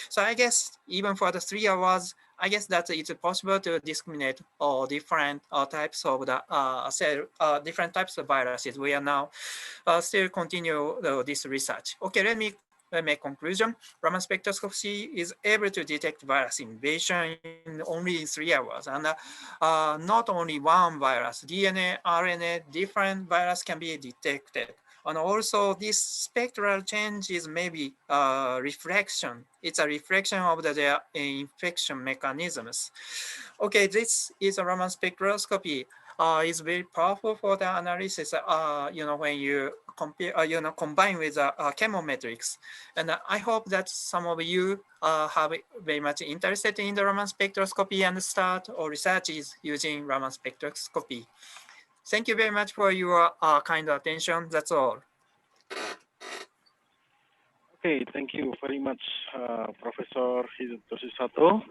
So I guess even for the 3 hours, I guess that it's possible to discriminate different types of the cell, different types of viruses. We are now still continue this research. Okay, let me make conclusion. Raman spectroscopy is able to detect virus invasion only in 3 hours, and not only one virus, DNA, RNA, different virus can be detected. And also this spectral change is maybe a reflection. It's a reflection of the infection mechanisms. Okay, this is a Raman spectroscopy. It's very powerful for the analysis, you know, when you compare, you know, combine with chemometrics. And I hope that some of you have very much interested in the Raman spectroscopy and start or researches using Raman spectroscopy. Thank you very much for your kind attention. That's all. Okay, thank you very much, Professor Hidetoshi Sato.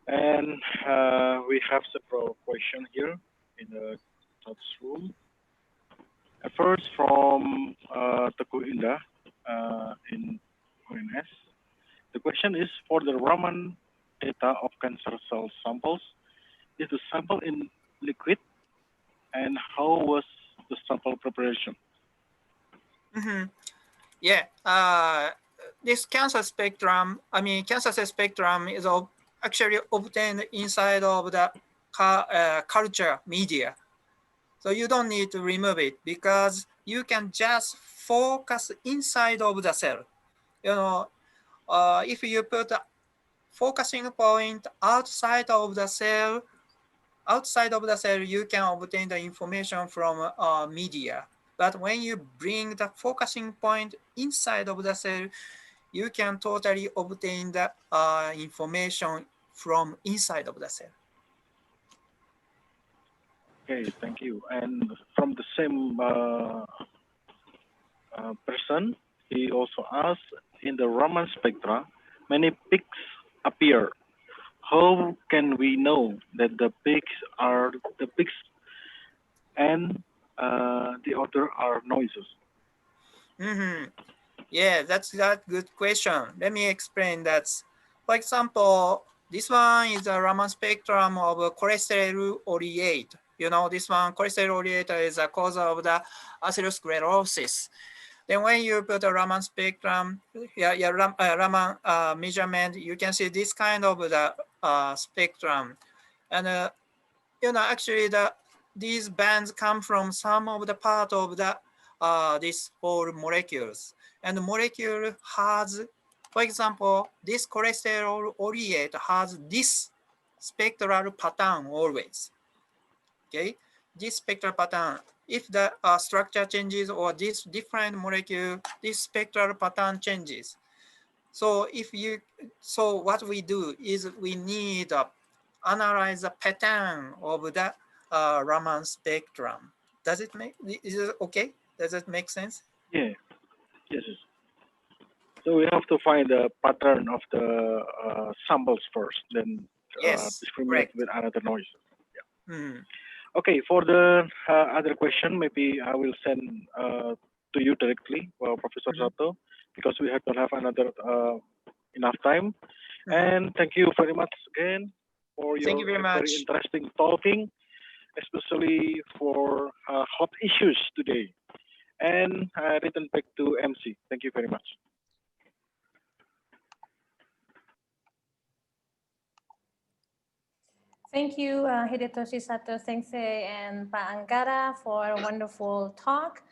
And we have several questions here in the chat room. First from Teguh Indah in ONS. The question is, for the Raman data of cancer cell samples, is the sample in liquid? And how was the sample preparation? Yeah, this cancer spectrum, cancer cell spectrum is actually obtained inside of the culture media. So you don't need to remove it because you can just focus inside of the cell. You know, if you put a focusing point outside of the cell, you can obtain the information from media. But when you bring the focusing point inside of the cell, you can totally obtain the information from inside of the cell. Okay, thank you. And from the same person, he also asked, in the Raman spectra, many peaks appear. How can we know that the peaks are the peaks and the other are noises? Yeah, that's a good question. Let me explain that. For example, this one is a Raman spectrum of cholesterol ureate. You know, this one, cholesterol ureate is a cause of the atherosclerosis. Then when you put a Raman spectrum, Raman measurement, you can see this kind of the spectrum. And you know, actually these bands come from some of the part of the these whole molecules. And the molecule has, for example, this cholesterol ureate has this spectral pattern always. Okay, this spectral pattern. If the structure changes or this different molecule, this spectral pattern changes. So what we do is we need to analyze the pattern of the Raman spectrum. Does it make, is it okay? Does it make sense? Yeah, yes. So we have to find the pattern of the samples first, then discriminate with another noise. Yeah. Okay, for the other question, maybe I will send to you directly, Professor Sato, because we don't have another enough time. And thank you very much again for your very interesting talking, especially for hot issues today. And I return back to MC. Thank you very much. Thank you, Hidetoshi Sato Sensei and Pak Anggara for a wonderful talk.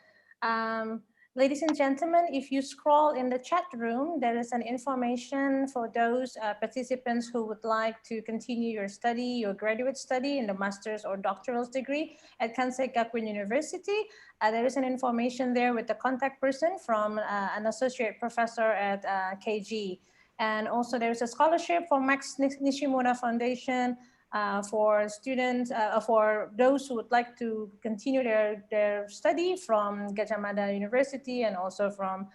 Ladies and gentlemen, if you scroll in the chat room, there is an information for those participants who would like to continue your study, your graduate study in the master's or doctoral degree at Kansai Gakuin University. There is an information there with the contact person from an associate professor at KG. And also there is a scholarship for Max Nishimura Foundation for students, for those who would like to continue their study from Gajah Mada University and also from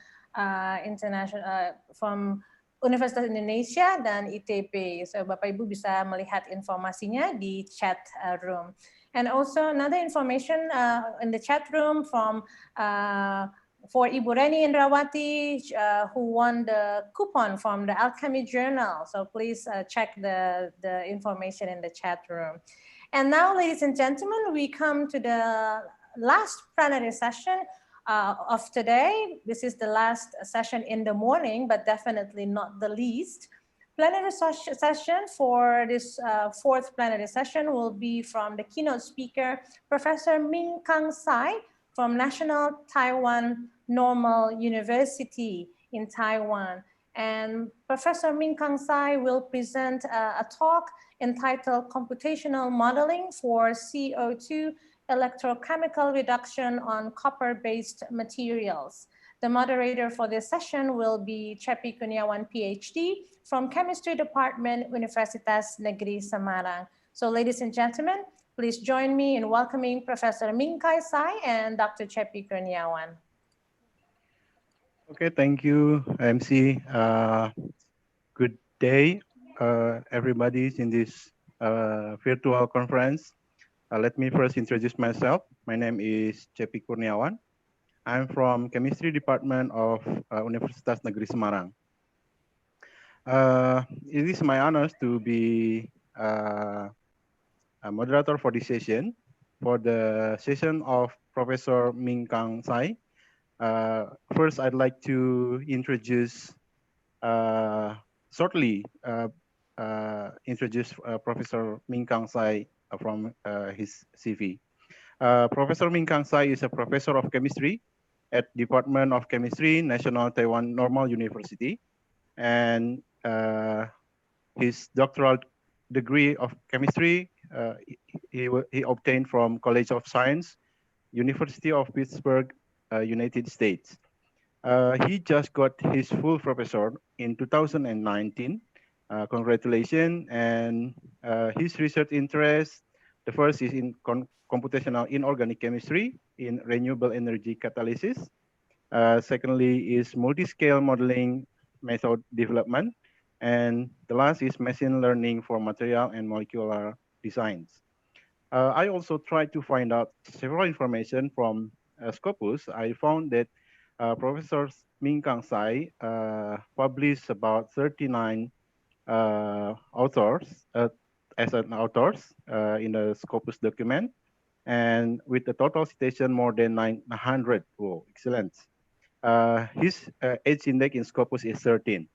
from Universitas Indonesia dan ITB. So Bapak Ibu bisa melihat informasinya di chat room. And also another information in the chat room from for Ibu Reni Indrawati, who won the coupon from the Alchemy Journal. So please check the information in the chat room. And now, ladies and gentlemen, we come to the last plenary session of today. This is the last session in the morning, but definitely not the least. Plenary session for this fourth plenary session will be from the keynote speaker, Professor Min Kang Sai, from National Taiwan Normal University in Taiwan. And Professor Min Kang Sai will present a talk entitled Computational Modeling for CO2 Electrochemical Reduction on Copper-Based Materials. The moderator for this session will be Cepi Kurniawan, PhD, from Chemistry Department, Universitas Negeri Semarang. So ladies and gentlemen, please join me in welcoming Professor Min Kang Sai and Dr. Cepi Kurniawan. Okay, thank you, MC. Good day, everybody in this virtual conference. Let me first introduce myself. My name is Cepi Kurniawan. I'm from Chemistry Department of Universitas Negeri Semarang. It is my honor to be a moderator for this session, for the session of Professor Min Kang Sai. First, I'd like to introduce shortly introduce Professor Min Kang Sai from his CV. Professor Min Kang Sai is a professor of chemistry at Department of Chemistry, National Taiwan Normal University, and his doctoral degree of chemistry he obtained from College of Science, University of Pittsburgh, United States. He just got his full professor in 2019. Congratulations. And his research interests, the first is in computational inorganic chemistry in renewable energy catalysis. Secondly is multi-scale modeling method development. And the last is machine learning for material and molecular designs. I also tried to find out several information from Scopus. I found that Professor Ming Kang Sai published about 39 authors as an authors in the Scopus document, and with the total citation more than 900. Oh, excellent. His age index in Scopus is 13.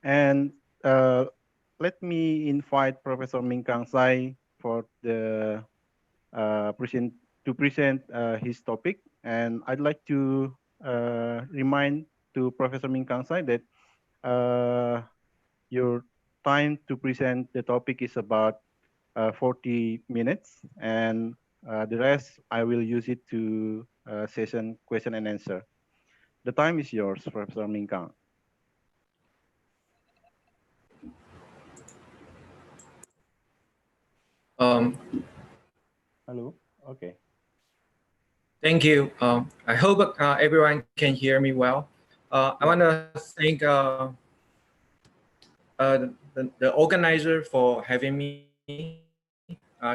And let me invite Professor Ming Kang Sai for the to present his topic. And I'd like to remind to Professor Ming Kang Sai that your time to present the topic is about 40 minutes, and the rest I will use it to session question and answer. The time is yours, Professor Ming Kang. Hello. Okay. Thank you. I hope everyone can hear me well. I want to thank the organizer for having me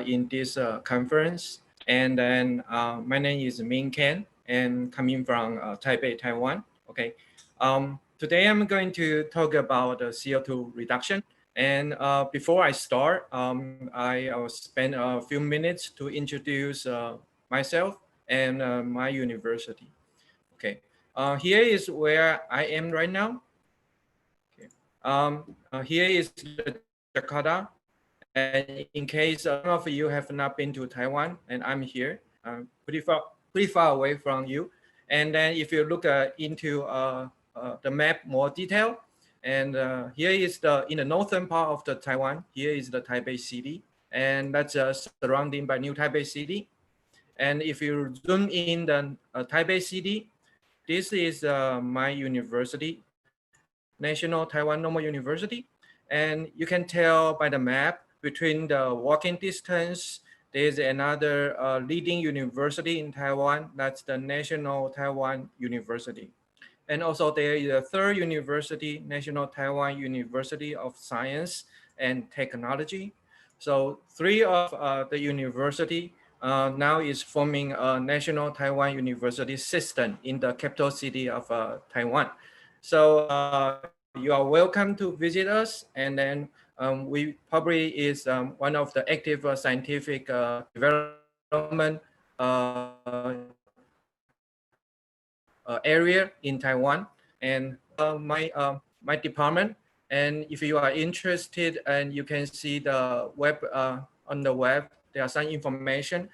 in this conference. And then my name is Ming Ken, and coming from Taipei, Taiwan. Okay. Today I'm going to talk about CO2 reduction. And before I start, I will spend a few minutes to introduce myself and my university. Okay, here is where I am right now. Okay. Here is Jakarta. And in case some of you have not been to Taiwan, and I'm here, pretty far away from you. And then if you look into the map more detail, and here is in the northern part of the Taiwan, here is the Taipei city, and that's surrounding by New Taipei city. And if you zoom in the Taipei city, this is my university, National Taiwan Normal University. And you can tell by the map between the walking distance, there's another leading university in Taiwan, that's the National Taiwan University. And also there is a third university, National Taiwan University of Science and Technology. So three of the university now is forming a National Taiwan University system in the capital city of Taiwan. So you are welcome to visit us. And then we probably is one of the active scientific development area in Taiwan. And my department, and if you are interested, and you can see the web on the web, there are some information.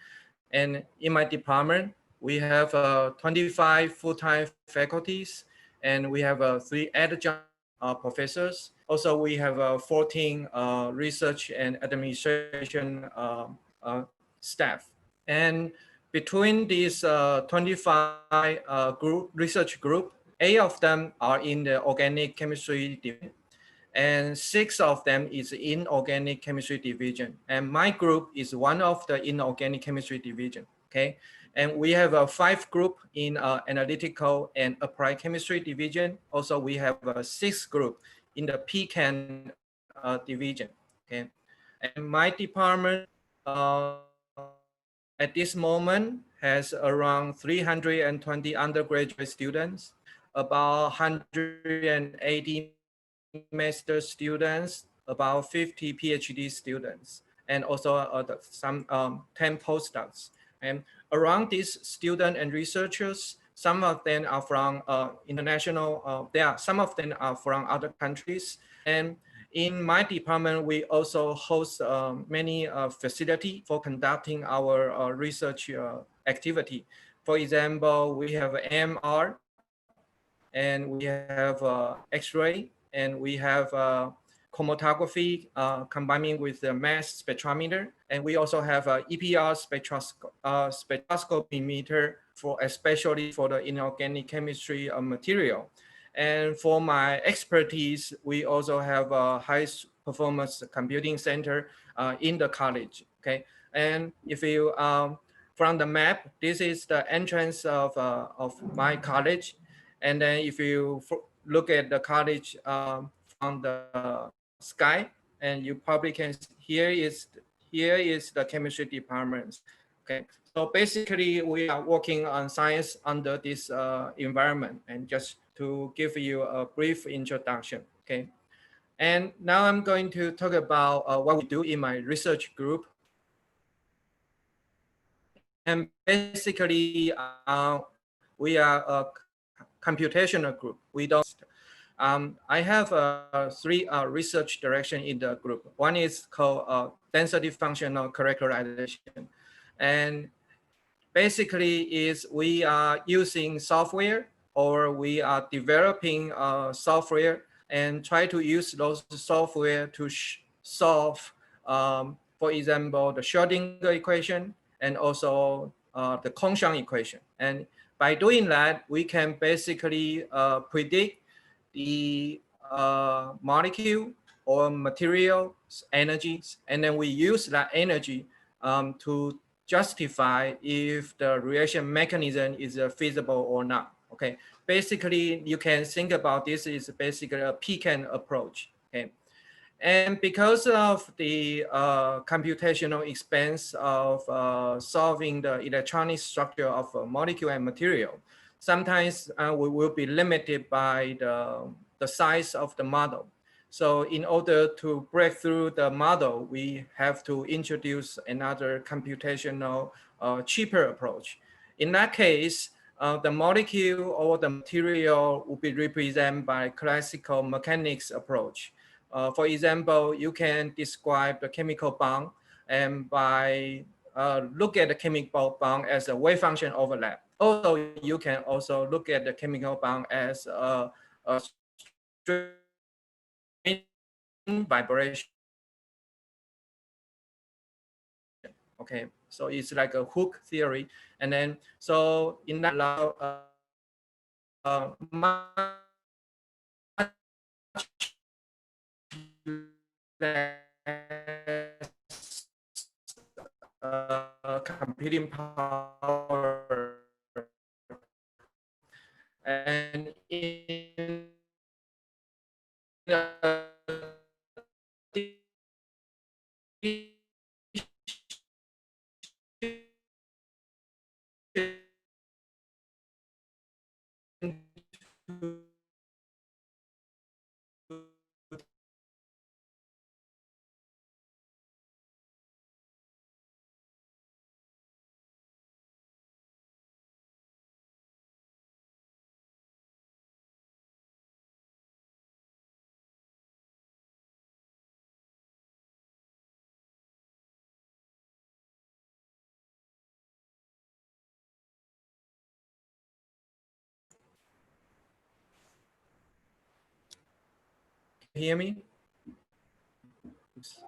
And in my department, we have 25 full-time faculties, and we have 3 adjunct professors. Also, we have 14 research and administration staff. And between these 25 research group, 8 of them are in the organic chemistry division, and 6 of them is in organic chemistry division. And my group is one of the inorganic chemistry division. Okay, and we have a 5 group in analytical and applied chemistry division. Also, we have a 6 group in the PCAN division. Okay, and my department at this moment has around 320 undergraduate students, about 180 master students, about 50 PhD students, and also some 10 postdocs. And around these students and researchers, some of them are from international, some of them are from other countries. And in my department, we also host many facilities for conducting our research activity. For example, we have AMR, and we have X-ray, and we have chromatography combining with the mass spectrometer. And we also have EPR spectroscopy meter especially for the inorganic chemistry material. And for my expertise, we also have a high performance computing center in the college. Okay, and if you from the map, this is the entrance of my college, and then if you look at the college from the sky, and you probably can here is the chemistry department. Okay, so basically we are working on science under this environment, and just to give you a brief introduction. Okay, and now I'm going to talk about what we do in my research group. And basically, we are a computational group. We don't. I have three research direction in the group. One is called density functional characterization, and basically is we are using software, or we are developing software and try to use those software to solve, for example, the Schrodinger equation and also the Konshan equation. And by doing that, we can basically predict the molecule or materials energies, and then we use that energy to justify if the reaction mechanism is feasible or not. Okay, basically you can think about this is basically a pecan approach. Okay, and because of the computational expense of solving the electronic structure of a molecule and material, sometimes we will be limited by the size of the model. So in order to break through the model, we have to introduce another computational cheaper approach. In that case, the molecule or the material will be represented by classical mechanics approach. For example, you can describe the chemical bond, and by look at the chemical bond as a wave function overlap. Also, you can also look at the chemical bond as a string vibration. Okay, so it's like a hook theory, and then so in that allow much less computing power, and in hear me? Oops.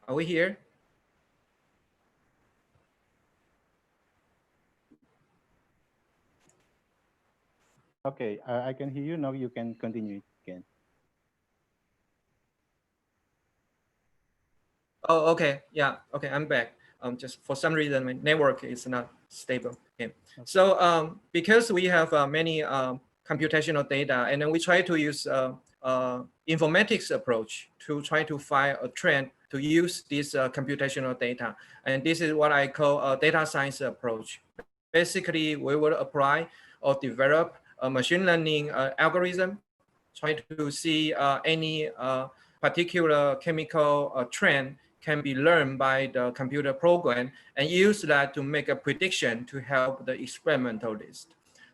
Are we here? Okay, I can hear you now. You can continue again. Oh, okay. Yeah. Okay, I'm back. Just for some reason, my network is not stable. Okay. So because we have many computational data, and then we try to use informatics approach to try to find a trend to use this computational data. And this is what I call a data science approach. Basically, we will apply or develop a machine learning algorithm, try to see any particular chemical trend can be learned by the computer program, and use that to make a prediction to help the experimentalist.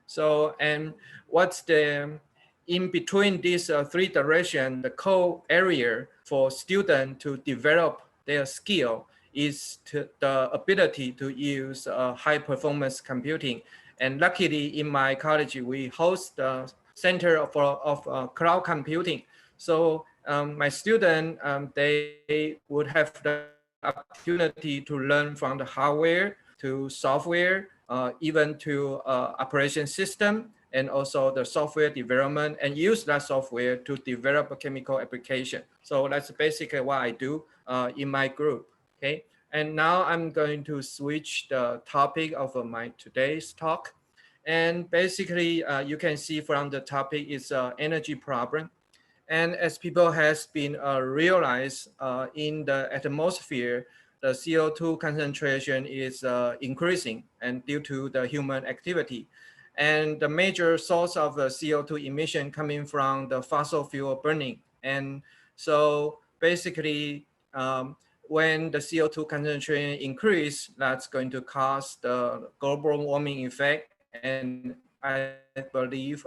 So, and what's the, in between these three directions, the core area for students to develop their skill is the ability to use high performance computing. And luckily in my college, we host center of cloud computing. So my student, they would have the opportunity to learn from the hardware to software, even to operation system, and also the software development, and use that software to develop a chemical application. So that's basically what I do in my group. Okay, and now I'm going to switch the topic of my today's talk. And basically, you can see from the topic is energy problem. And as people has been realized in the atmosphere, the CO2 concentration is increasing and due to the human activity. And the major source of the CO2 emission coming from the fossil fuel burning. And so basically, when the CO2 concentration increase, that's going to cause the global warming effect. And I believe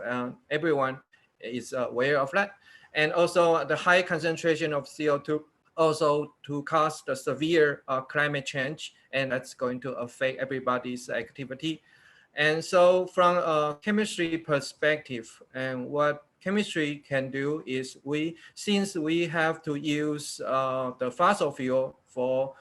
everyone is aware of that. And also the high concentration of CO2 also to cause the severe climate change, and that's going to affect everybody's activity. And so from a chemistry perspective, and what chemistry can do is since we have to use the fossil fuel for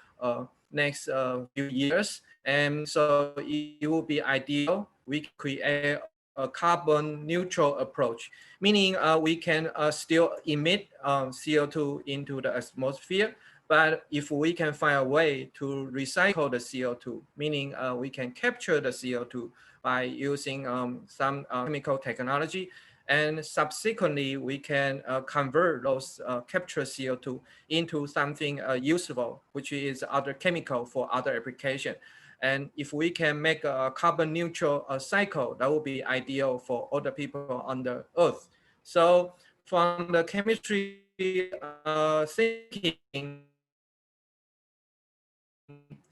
next few years, and so it will be ideal we create a carbon neutral approach, meaning we can still emit CO2 into the atmosphere, but if we can find a way to recycle the CO2, meaning we can capture the CO2 by using some chemical technology, and subsequently we can convert those captured CO2 into something useful, which is other chemical for other application. And if we can make a carbon neutral cycle, that would be ideal for all the people on the earth. So from the chemistry thinking,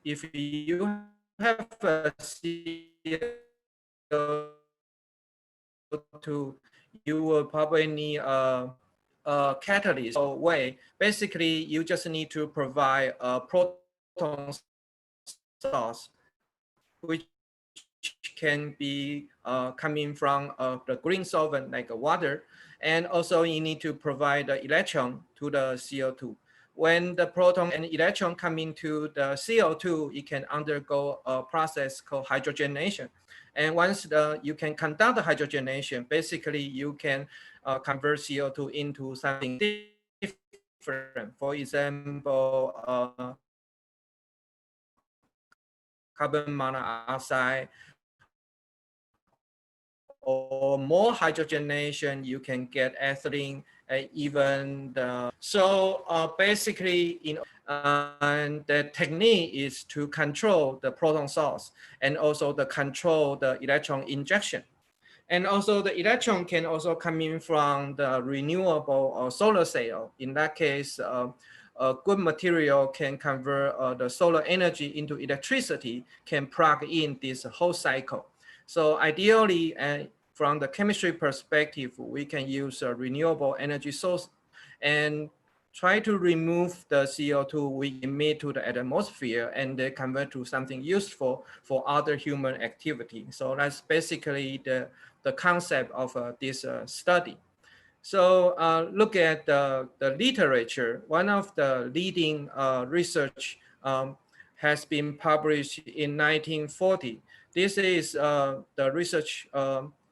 if you have a CO2, you will probably need a catalyst or way. Basically, you just need to provide a proton source, which can be coming from the green solvent like water. And also you need to provide the electron to the CO2. When the proton and electron come into the CO2, it can undergo a process called hydrogenation. And once you can conduct the hydrogenation, basically you can convert CO2 into something different. For example, carbon monoxide, or more hydrogenation, you can get ethylene, even the. So basically, and the technique is to control the proton source and also the control the electron injection. And also the electron can also come in from the renewable solar cell. In that case, a good material can convert the solar energy into electricity, can plug in this whole cycle. So ideally, from the chemistry perspective, we can use a renewable energy source and try to remove the CO2 we emit to the atmosphere and then convert to something useful for other human activity. So that's basically the concept of this study. So look at the literature. One of the leading research has been published in 1940. This is the research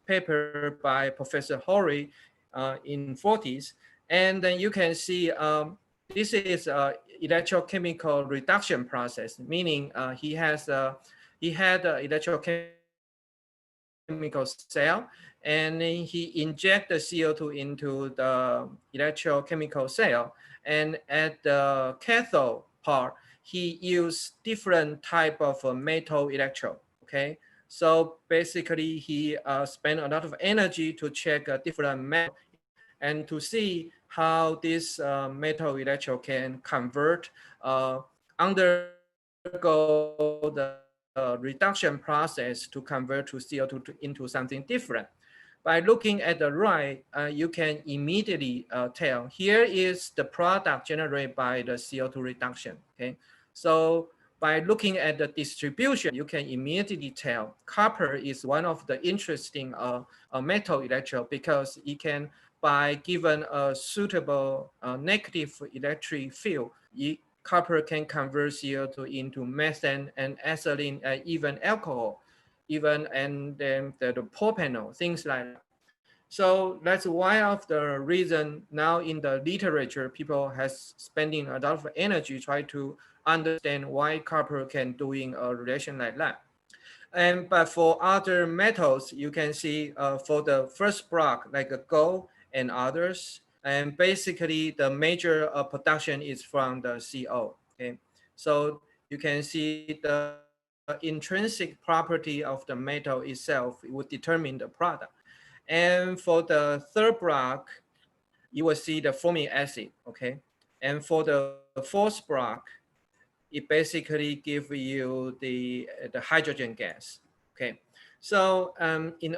paper by Professor Horry in 40s. And then you can see this is electrochemical reduction process, meaning he had an electrochemical cell, and he inject the CO2 into the electrochemical cell. And at the cathode part, he used different type of metal electrode, okay? So basically he spent a lot of energy to check different metal and to see how this metal electrode can convert, undergo the reduction process to convert to CO2 into something different. By looking at the right, you can immediately tell here is the product generated by the CO2 reduction. Okay, so by looking at the distribution, you can immediately tell copper is one of the interesting metal electrode, because it can, by given a suitable negative electric field, copper can convert CO2 into methane and ethylene and even alcohol, and then the propanol, things like that. So that's one of the reason now in the literature, people has spending a lot of energy try to understand why copper can doing a reaction like that. But for other metals, you can see for the first block, like gold and others, and basically the major production is from the CO. Okay, so you can see the intrinsic property of the metal itself would determine the product. And for the third block, you will see the formic acid. Okay, and for the fourth block, it basically gives you the hydrogen gas. Okay, so in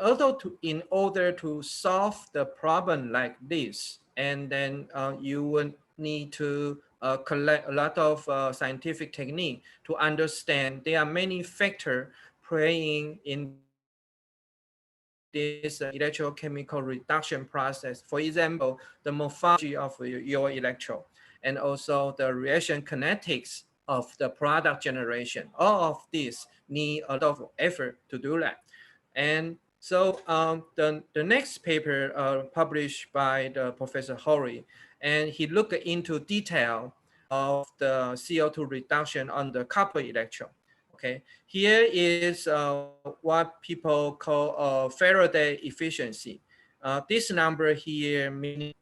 order to solve the problem like this, and then you would need to collect a lot of scientific technique to understand there are many factors playing in this electrochemical reduction process. For example, the morphology of your electrode, and also the reaction kinetics of the product generation. All of these need a lot of effort to do that. And so the next paper published by the Professor Horry, and he looked into detail of the CO2 reduction on the copper electrode. Okay, here is what people call Faraday efficiency. This number here meaning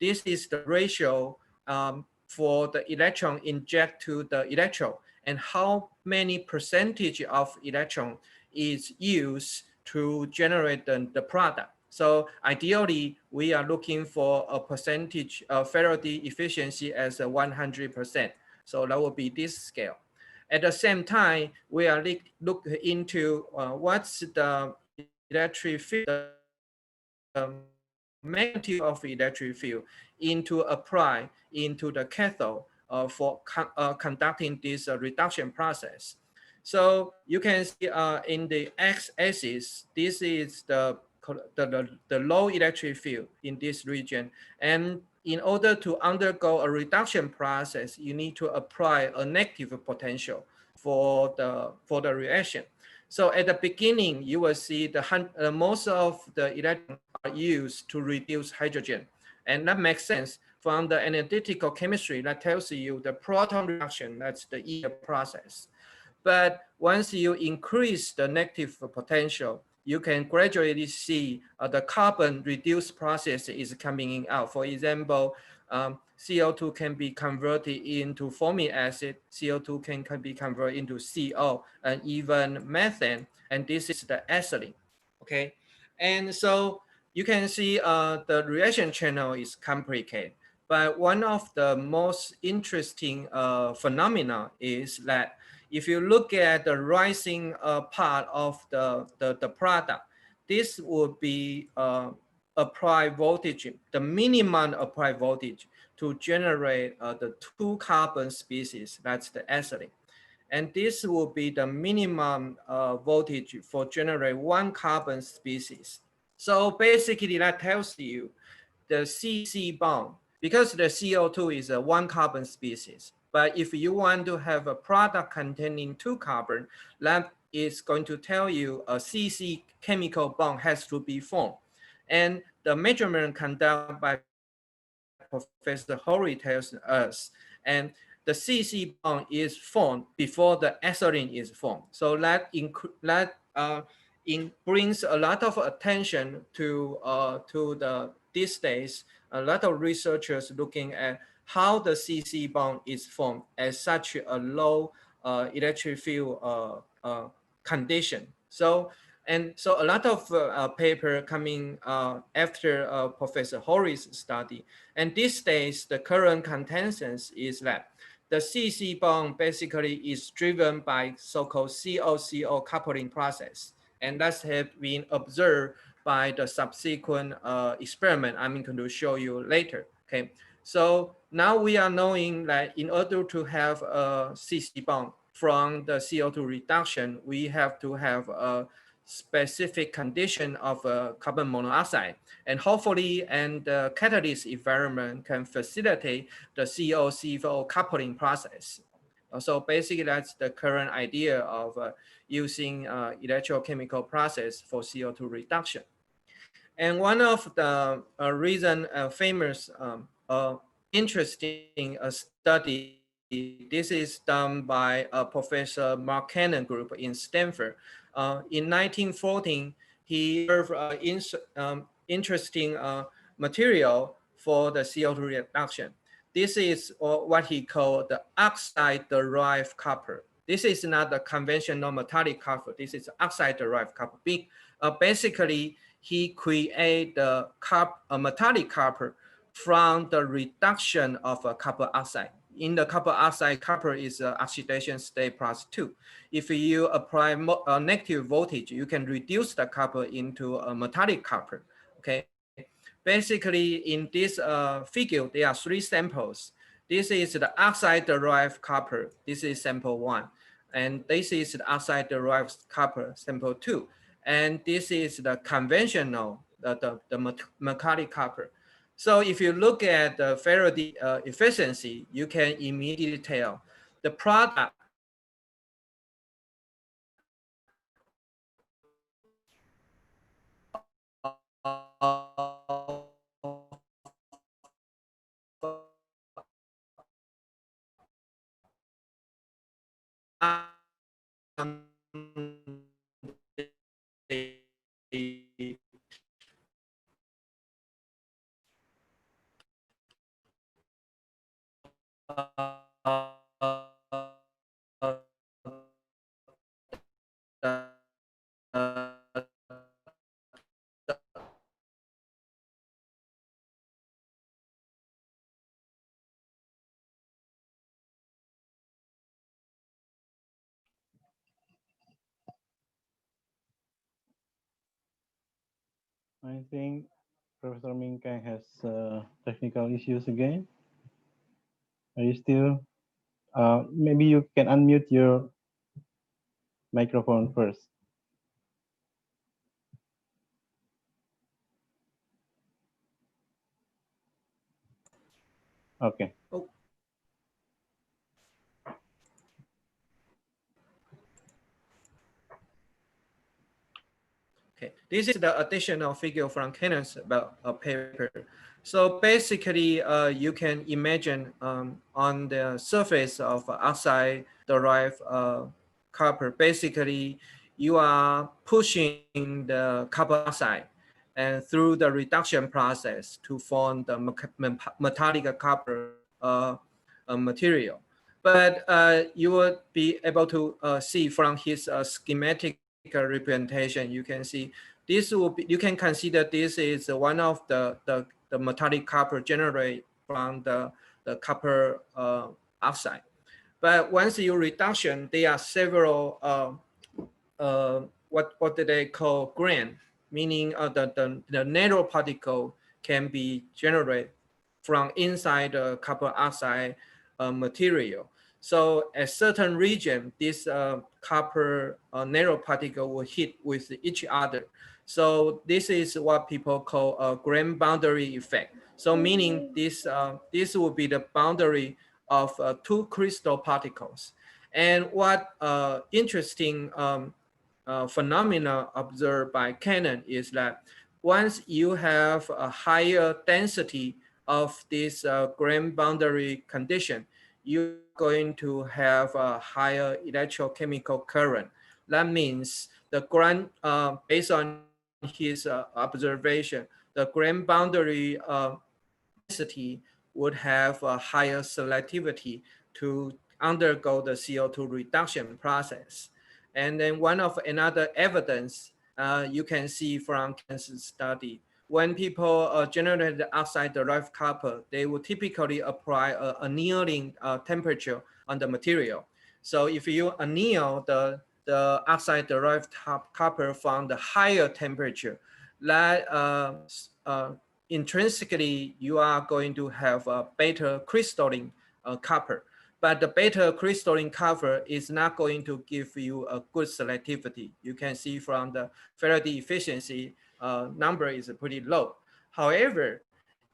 this is the ratio for the electron inject to the electrode, and how many percentage of electron is used to generate the product. So ideally, we are looking for a percentage of Faraday efficiency as a 100%. So that will be this scale. At the same time, we are look into what's the electric field, the magnitude of electric field into apply into the cathode for conducting this reduction process. So you can see in the x-axis, this is the low electric field in this region. And in order to undergo a reduction process, you need to apply a negative potential for the reaction. So at the beginning, you will see the most of the electrons are used to reduce hydrogen. And that makes sense from the analytical chemistry that tells you the proton reduction, that's the E process. But once you increase the negative potential, you can gradually see the carbon reduced process is coming out. For example, CO2 can be converted into formic acid, CO2 can be converted into CO, and even methane, and this is the ethylene, okay? And so you can see the reaction channel is complicated, but one of the most interesting phenomena is that if you look at the rising part of the product, this would be applied voltage, the minimum applied voltage to generate the two carbon species, that's the ethylene. And this will be the minimum voltage for generate one carbon species. So basically that tells you the CC bond, because the CO2 is a one carbon species. But if you want to have a product containing two carbon, that is going to tell you a CC chemical bond has to be formed. And the measurement conducted by Professor Horry tells us, and the CC bond is formed before the ethylene is formed. So that brings a lot of attention to these days. A lot of researchers looking at how the CC bond is formed at such a low electric field condition. So a lot of paper coming after Professor Horry's study. And these days, the current consensus is that the CC bond basically is driven by so-called CO-CO coupling process. And that's have been observed by the subsequent experiment I'm going to show you later. Okay, so now we are knowing that in order to have a CC bond, from the CO2 reduction, we have to have a specific condition of carbon monoxide, and hopefully, and the catalyst environment can facilitate the CO-CO coupling process. So basically, that's the current idea of using electrochemical process for CO2 reduction. And one of the famous interesting study, this is done by Professor Mark Cannon group in Stanford. In 1914, he observed interesting material for the CO2 reduction. This is what he called the oxide-derived copper. This is not the conventional metallic copper. This is oxide-derived copper. Basically, he created the metallic copper from the reduction of copper oxide. In the copper oxide, copper is oxidation state +2. If you apply negative voltage, you can reduce the copper into a metallic copper. Okay. Basically, in this figure, there are 3 samples. This is the oxide-derived copper. This is sample 1. And this is the oxide-derived copper, sample 2. And this is the conventional, the metallic copper. So if you look at the Faraday efficiency, you can immediately tell the product I think Professor Ming Kang has technical issues again. Are you still? Maybe you can unmute your microphone first. Okay. Oh. Okay, this is the additional figure from Cannon's paper. So basically, you can imagine on the surface of oxide-derived copper, basically, you are pushing the copper oxide and through the reduction process to form the metallic copper material. But you will be able to see from his schematic representation, you can see this will be, you can consider this is one of the metallic copper generated from the copper oxide. But once you reduction, there are several what do they call grain, meaning the nanoparticle can be generated from inside the copper oxide material. So at certain region, this copper nanoparticle will hit with each other. So this is what people call a grain boundary effect. So meaning this will be the boundary of 2 crystal particles. And what interesting phenomena observed by Cannon is that once you have a higher density of this grain boundary condition, you're going to have a higher electrochemical current. That means the grain, based on his observation, the grain boundary density would have a higher selectivity to undergo the CO2 reduction process. And then another evidence you can see from Kansas study, when people generate the oxide-derived copper, they will typically apply a annealing temperature on the material. So if you anneal the oxide-derived copper from the higher temperature, that intrinsically you are going to have a better crystalline copper. but the beta crystalline cover is not going to give you a good selectivity. You can see from the Faraday efficiency number is pretty low. However,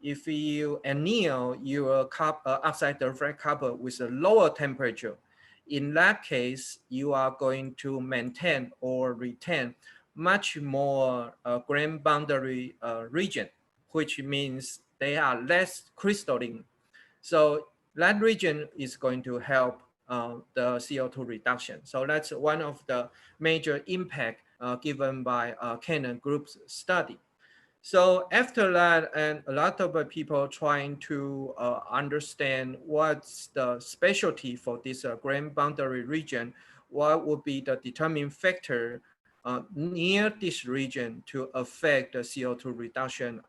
if you anneal your oxide direct copper with a lower temperature, in that case, you are going to maintain or retain much more grain boundary region, which means they are less crystalline. So that region is going to help the CO2 reduction. So that's one of the major impact given by Canon Group's study. So after that, and a lot of people trying to understand what's the specialty for this grain boundary region, what would be the determining factor near this region to affect the CO2 reduction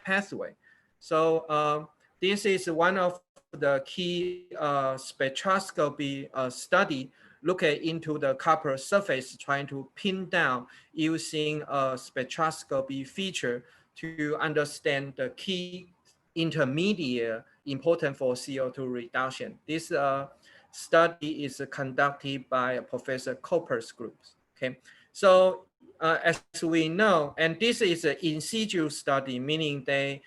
pathway. So this is one of the key spectroscopy study looking into the copper surface, trying to pin down using a spectroscopy feature to understand the key intermediate important for CO2 reduction. This study is conducted by Professor Cooper's group. Okay, so as we know, and this is an in situ study, meaning they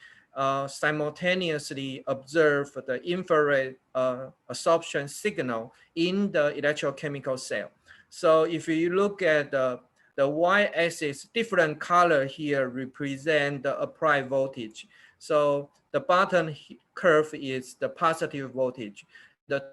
simultaneously observe the infrared absorption signal in the electrochemical cell. So if you look at the y-axis, different color here represent the applied voltage. So the bottom curve is the positive voltage. The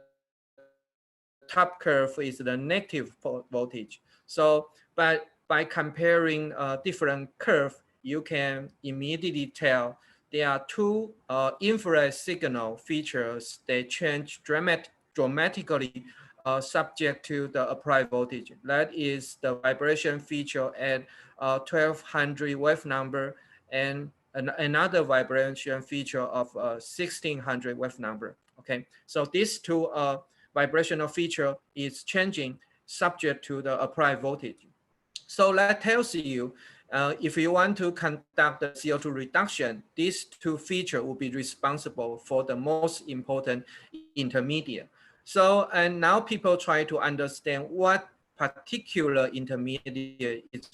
top curve is the negative voltage. So by comparing different curve, you can immediately tell there are two infrared signal features. They change dramatically subject to the applied voltage. That is the vibration feature at 1200 wave number and another vibration feature of 1600 wave number. Okay, so these two vibrational feature is changing subject to the applied voltage. So that tells you if you want to conduct the CO2 reduction, these two features will be responsible for the most important intermediate. So, and now people try to understand what particular intermediate is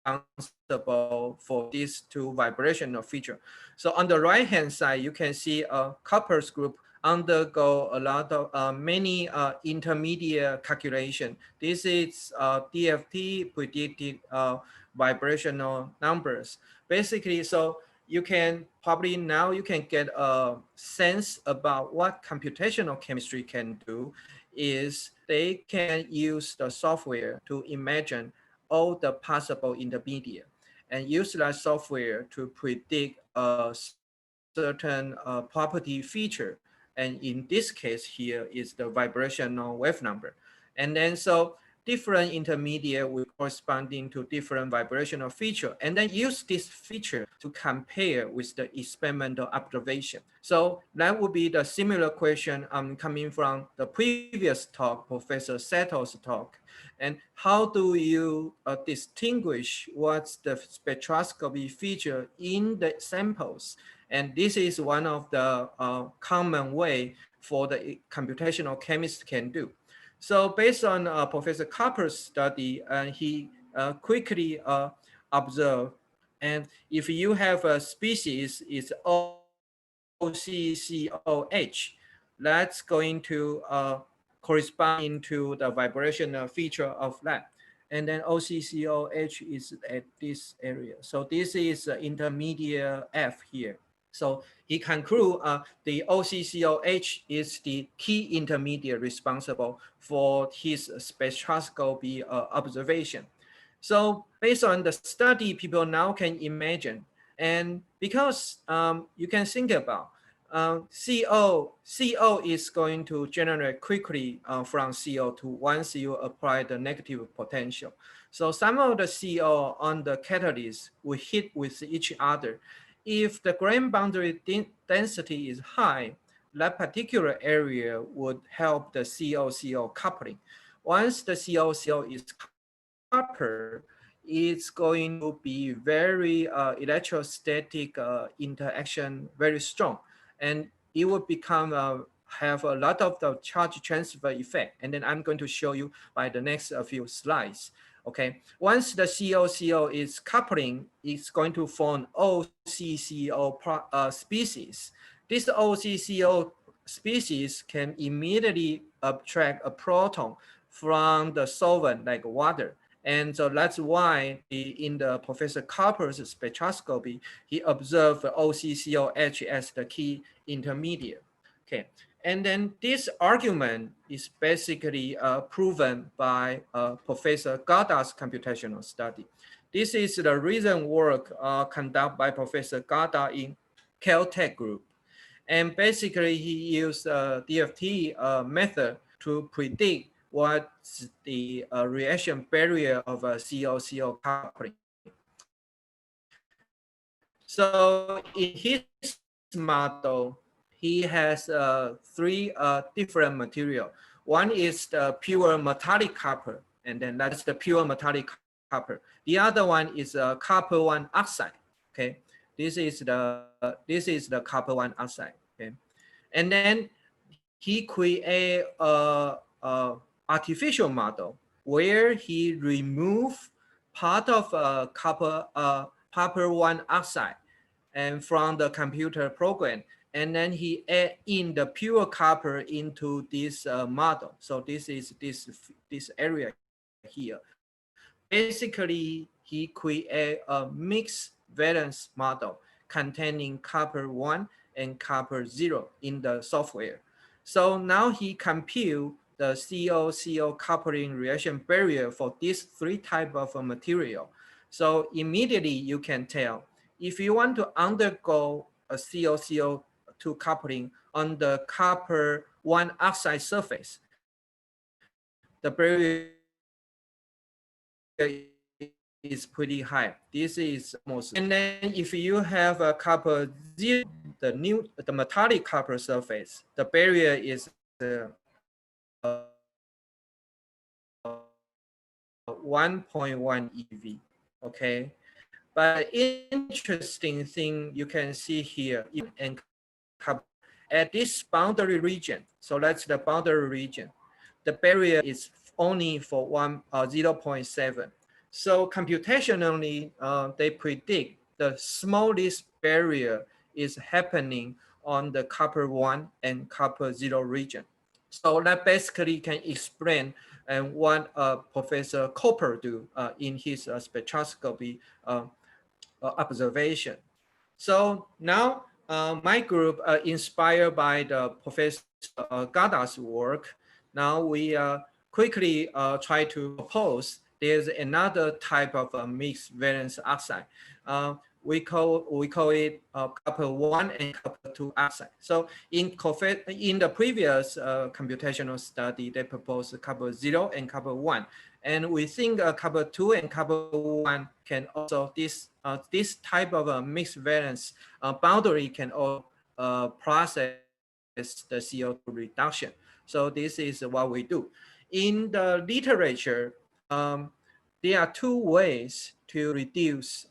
responsible for these two vibrational features. So on the right hand side, you can see a Copper's group undergo a lot of many intermediate calculation. This is DFT predicted vibrational numbers. Basically, so you can probably now you can get a sense about what computational chemistry can do is they can use the software to imagine all the possible intermediate and use that software to predict a certain property feature. And in this case here is the vibrational wave number. And then so different intermediate will corresponding to different vibrational feature, and then use this feature to compare with the experimental observation. So that would be the similar question coming from the previous talk, Professor Seto's talk. And how do you distinguish what's the spectroscopy feature in the samples? And this is one of the common way for the computational chemist can do. So based on Professor Copper's study, he quickly observed, and if you have a species is OCCOH, that's going to correspond to the vibrational feature of that. And then OCCOH is at this area. So this is intermediate F here. So he concludes the OCCOH is the key intermediate responsible for his spectroscopy observation. So based on the study, people now can imagine, and because you can think about CO is going to generate quickly from CO2 once you apply the negative potential. So some of the CO on the catalyst will hit with each other. If the grain boundary density is high, that particular area would help the CO-CO coupling. Once the CO-CO is copper, it's going to be very electrostatic interaction very strong, and it will become have a lot of the charge transfer effect. And then I'm going to show you by the next few slides. Okay, once the CO-CO is coupling, it's going to form OCCO species. This OCCO species can immediately attract a proton from the solvent like water. And so that's why in the Professor Copper's spectroscopy, he observed OCCOH as the key intermediate. Okay, and then this argument is basically proven by Professor Goddard's computational study. This is the recent work conducted by Professor Goddard in Caltech group. And basically he used DFT method to predict what's the reaction barrier of a CO-CO coupling. So in his model, he has three different material. One is the pure metallic copper, and then that's the pure metallic copper. The other one is copper 1 oxide. Okay, this is the copper 1 oxide. Okay, and then he create a artificial model where he remove part of copper 1 oxide and from the computer program, and then he add in the pure copper into this model. So this is this area here. Basically, he create a mixed valence model containing copper 1 and copper 0 in the software. So now he compute the CO-CO coupling reaction barrier for these three type of material. So immediately you can tell if you want to undergo a CO-CO2 coupling on the copper 1 oxide surface, the barrier is pretty high. This is almost, and then if you have a copper 0, the metallic copper surface, the barrier is 1.1 EV. Okay, but interesting thing you can see here and at this boundary region. So that's the boundary region. The barrier is only for 0.7. So computationally, they predict the smallest barrier is happening on the copper 1 and copper 0 region. So that basically can explain what Professor Cooper do in his spectroscopy observation. So now my group, inspired by the Professor Goddard's work, now we quickly try to propose there's another type of mixed valence oxide. We call it copper 1 and copper 2 oxide. So in the previous computational study, they proposed copper 0 and copper 1. And we think copper 2 and copper 1 can also, this type of mixed valence boundary can all process the CO2 reduction. So this is what we do. In the literature, there are two ways to reduce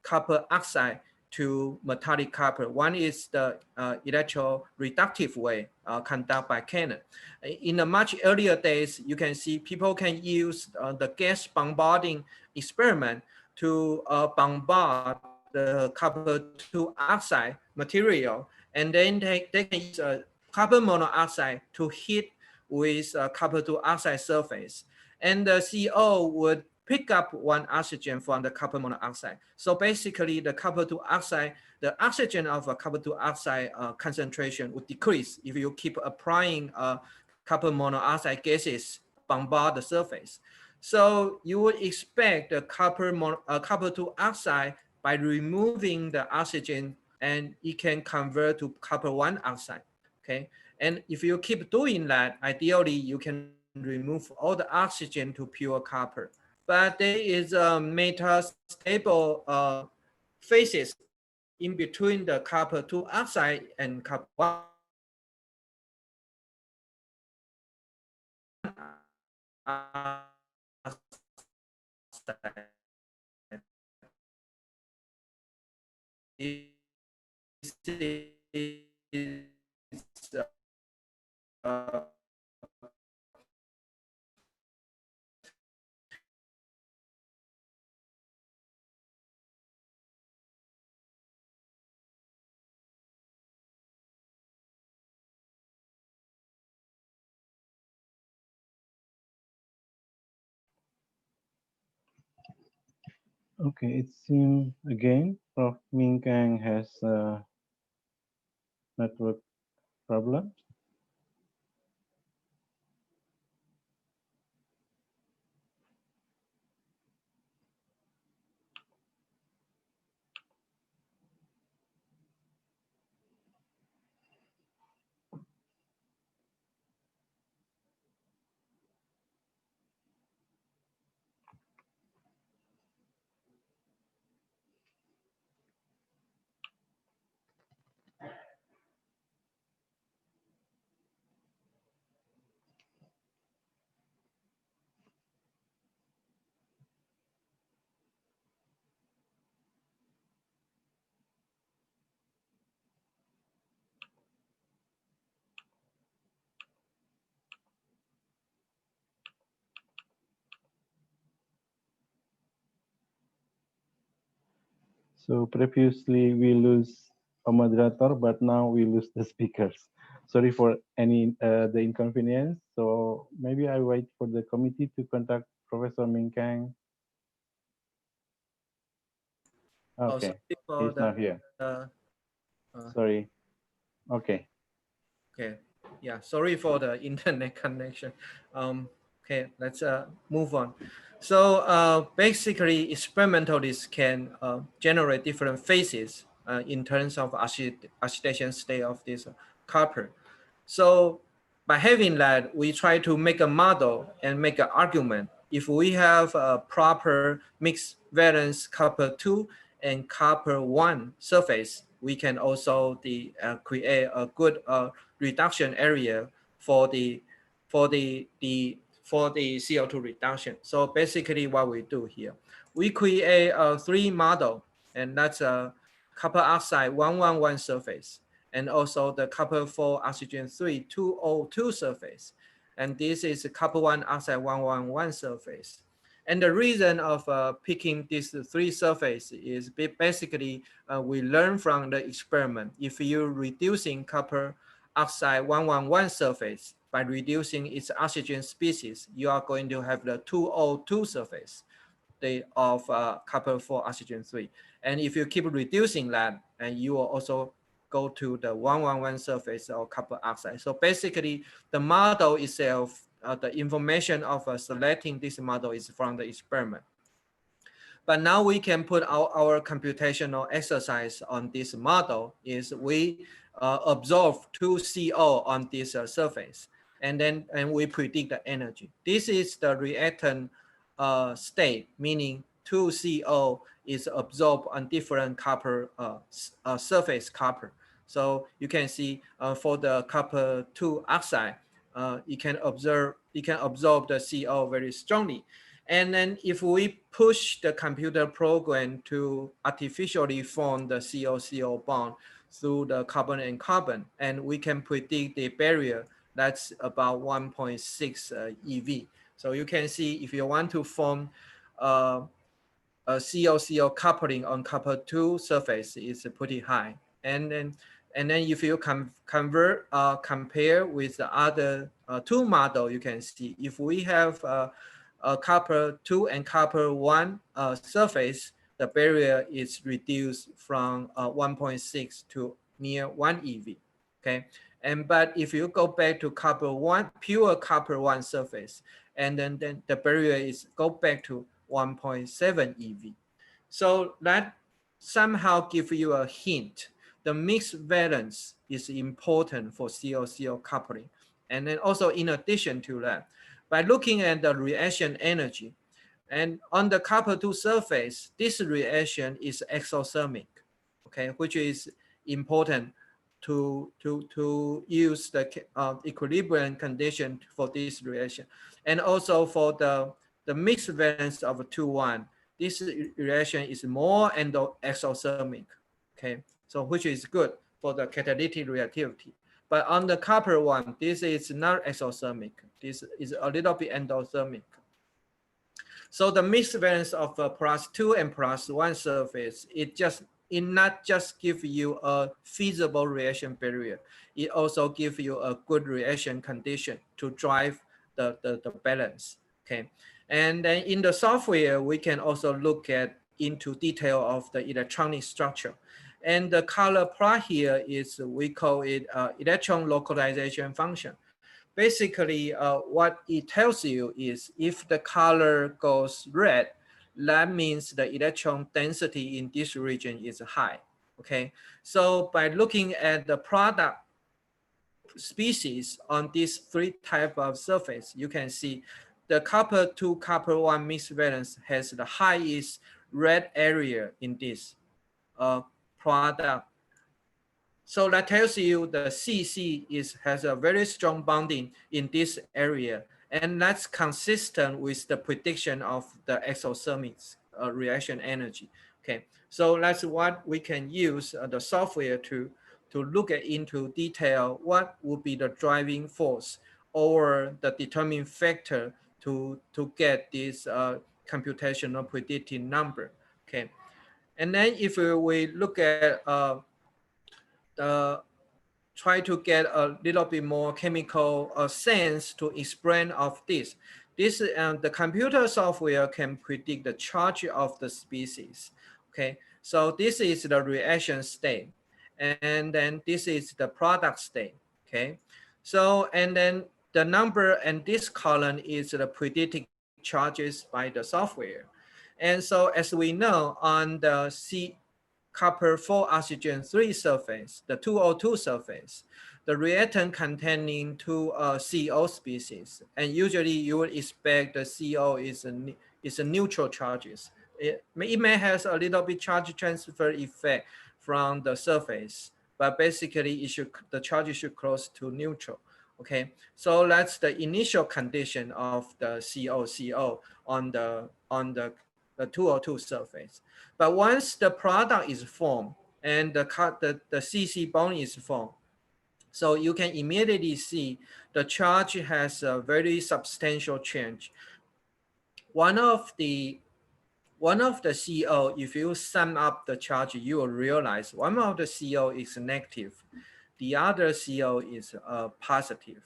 copper oxide to metallic copper. One is the electroreductive way conducted by Cannon. In the much earlier days, you can see people can use the gas bombarding experiment to bombard the copper 2 oxide material, and then they can use carbon monoxide to hit with copper 2 oxide surface. And the CO would pick up one oxygen from the carbon monoxide. So basically the copper 2 oxide, the oxygen of a copper 2 oxide concentration would decrease if you keep applying carbon monoxide gases bombard the surface. So you would expect the copper 2 oxide by removing the oxygen, and it can convert to copper 1 oxide. Okay, and if you keep doing that, ideally you can remove all the oxygen to pure copper. But there is a metastable phases in between the copper 2 oxide and copper 1 oxide. This is Okay, it seems again Prof. Min Kang has a network problem. So previously we lose a moderator, but now we lose the speakers. Sorry for any the inconvenience. So maybe I wait for the committee to contact Professor Min Kang. Okay, sorry for he's not here. Sorry. Okay. Okay, yeah, sorry for the internet connection. Okay, let's move on. So basically, experimentalists can generate different phases in terms of oxidation state of this copper. So by having that, we try to make a model and make an argument. If we have a proper mixed valence copper 2 and copper 1 surface, we can also create a good reduction area for the CO2 reduction. So basically what we do here, we create a 3 model, and that's a copper oxide 111 surface, and also the copper 4 oxygen 3 202 surface. And this is a copper 1 oxide 111 surface. And the reason of picking these 3 surface is basically we learn from the experiment. If you're reducing copper oxide 111 surface by reducing its oxygen species, you are going to have the 202 surface of copper 4 oxygen 3. And if you keep reducing that, and you will also go to the 111 surface of copper oxide. So basically, the model itself, the information of selecting this model is from the experiment. But now we can put our computational exercise on this model is we absorb 2 CO on this surface, and we predict the energy. This is the reactant state, meaning 2 CO is absorbed on different copper surface copper. So you can see for the copper 2 oxide, you can absorb the CO very strongly. And then if we push the computer program to artificially form the CO-CO bond through the carbon and carbon, and we can predict the barrier that's about 1.6 EV. So you can see if you want to form a CO-CO coupling on copper 2 surface, is pretty high. And then if you compare with the other 2 model, you can see if we have copper 2 and copper 1 surface, the barrier is reduced from 1.6 to near 1 EV. Okay, but if you go back to copper 1, pure copper 1 surface, and then the barrier is go back to 1.7 EV. So that somehow give you a hint. The mixed valence is important for CO-CO coupling. And then also in addition to that, by looking at the reaction energy, and on the copper 2 surface, this reaction is exothermic, okay, which is important to use the equilibrium condition for this reaction. And also for the mixed valence of 2,1, this reaction is more exothermic, okay, so which is good for the catalytic reactivity. But on the copper 1, this is not exothermic. This is a little bit endothermic. So the mixed valence of +2 and +1 surface, it not just give you a feasible reaction barrier, it also give you a good reaction condition to drive the balance. Okay, and then in the software, we can also look at into detail of the electronic structure. And the color plot here is, we call it electron localization function. Basically, what it tells you is if the color goes red, that means the electron density in this region is high, okay? So by looking at the product species on these three type of surface, you can see the copper 2 copper 1 mixed valence has the highest red area in this product. So that tells you the CC has a very strong bonding in this area, and that's consistent with the prediction of the exothermic reaction energy. Okay, so that's what we can use the software to look into detail what would be the driving force or the determining factor to get this computational predictive number. Okay, and then if we look at try to get a little bit more chemical sense to explain of this. The computer software can predict the charge of the species. Okay, so this is the reaction state, and then this is the product state. Okay, so and then the number and this column is the predicted charges by the software. And so as we know on the copper 4 oxygen 3 surface, the 2O2 surface, the reactant containing two CO species, and usually you would expect the CO is a neutral charges. It may have a little bit charge transfer effect from the surface, but basically the charge should close to neutral. Okay, so that's the initial condition of the CO on the 2O2 surface. But once the product is formed and the CC bond is formed, so you can immediately see the charge has a very substantial change. One of the CO, if you sum up the charge, you will realize one of the CO is negative, the other CO is positive.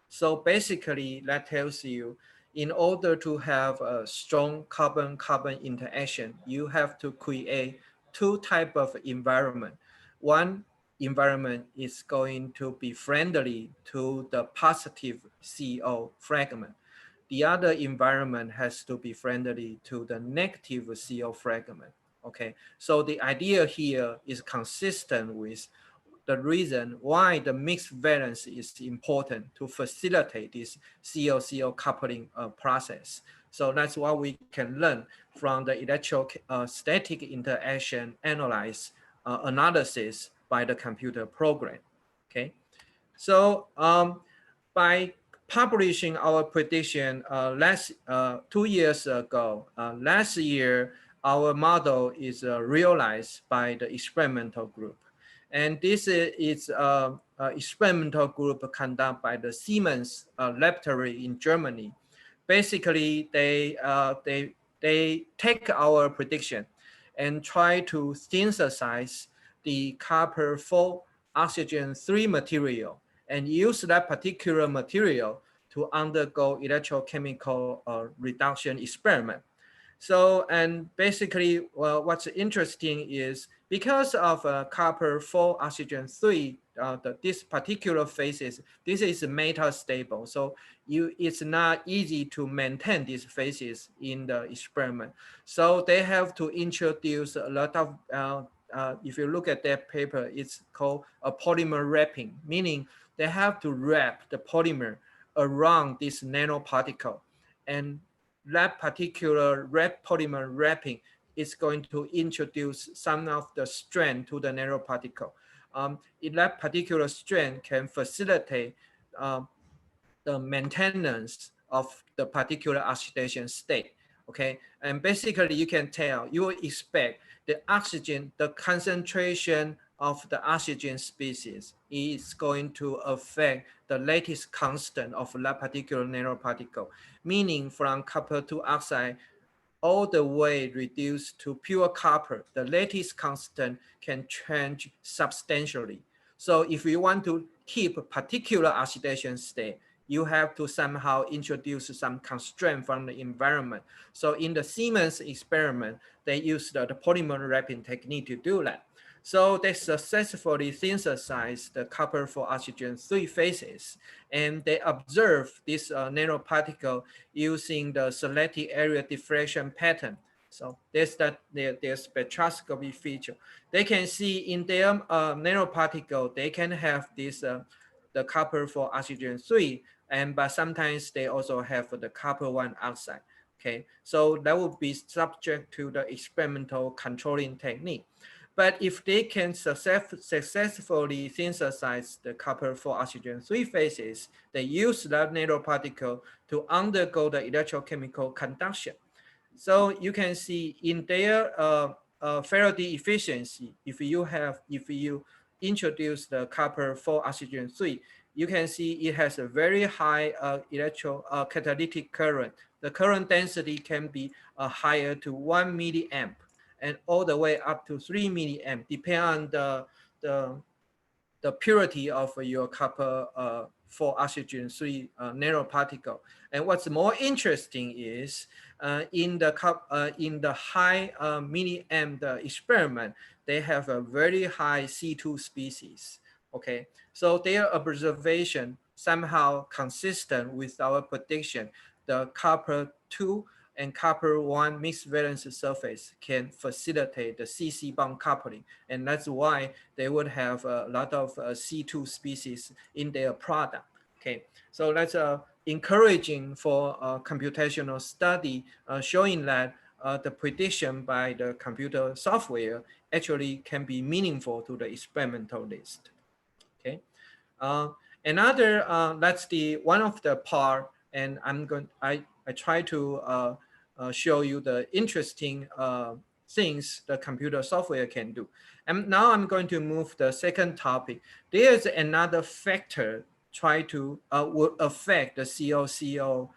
So basically that tells you in order to have a strong carbon-carbon interaction, you have to create two types of environment. One environment is going to be friendly to the positive CO fragment. The other environment has to be friendly to the negative CO fragment. Okay, so the idea here is consistent with the reason why the mixed valence is important to facilitate this CO-CO coupling process. So that's what we can learn from the electrostatic interaction analysis by the computer program. Okay, so by publishing our prediction 2 years ago, last year our model is realized by the experimental group. And this is an experimental group conducted by the Siemens laboratory in Germany. Basically, they take our prediction and try to synthesize the copper 4 oxygen 3 material and use that particular material to undergo electrochemical reduction experiment. So, and basically, well, what's interesting is because of copper 4 oxygen 3, this particular phases, this is metastable. So it's not easy to maintain these phases in the experiment. So they have to introduce a lot of, if you look at that paper, it's called a polymer wrapping, meaning they have to wrap the polymer around this nanoparticle. And that particular polymer wrapping is going to introduce some of the strength to the nanoparticle. In that particular strength can facilitate the maintenance of the particular oxidation state. Okay, and basically you can tell, you will expect the oxygen, the concentration of the oxygen species is going to affect the lattice constant of that particular nanoparticle, meaning from copper 2 oxide all the way reduced to pure copper, the lattice constant can change substantially. So if you want to keep a particular oxidation state, you have to somehow introduce some constraint from the environment. So in the Siemens experiment, they used the polymer wrapping technique to do that. So they successfully synthesized the copper for oxygen 3 phases, and they observed this nanoparticle using the selective area diffraction pattern. So there's their spectroscopy feature. They can see in their nanoparticle, they can have this the copper for oxygen 3, but sometimes they also have the copper 1 oxide. Okay, so that would be subject to the experimental controlling technique. But if they can successfully synthesize the copper for oxygen 3 phases, they use that nanoparticle to undergo the electrochemical conduction. So you can see in their Faraday efficiency, if you introduce the copper for oxygen 3, you can see it has a very high catalytic current. The current density can be higher to 1 milliamp and all the way up to 3 milliamp, depending on the purity of your copper for oxygen 3 nanoparticle. And what's more interesting is in the high milliamp experiment, they have a very high C2 species. Okay, so their observation somehow consistent with our prediction. The copper 2 and copper 1 mixed valence surface can facilitate the CC bond coupling, and that's why they would have a lot of C2 species in their product. Okay, so that's encouraging for computational study, showing that the prediction by the computer software actually can be meaningful to the experimentalist. Okay, another that's the one of the part, and I try to show you the interesting things the computer software can do. And now I'm going to move the second topic. There's another factor try to will affect the CO-CO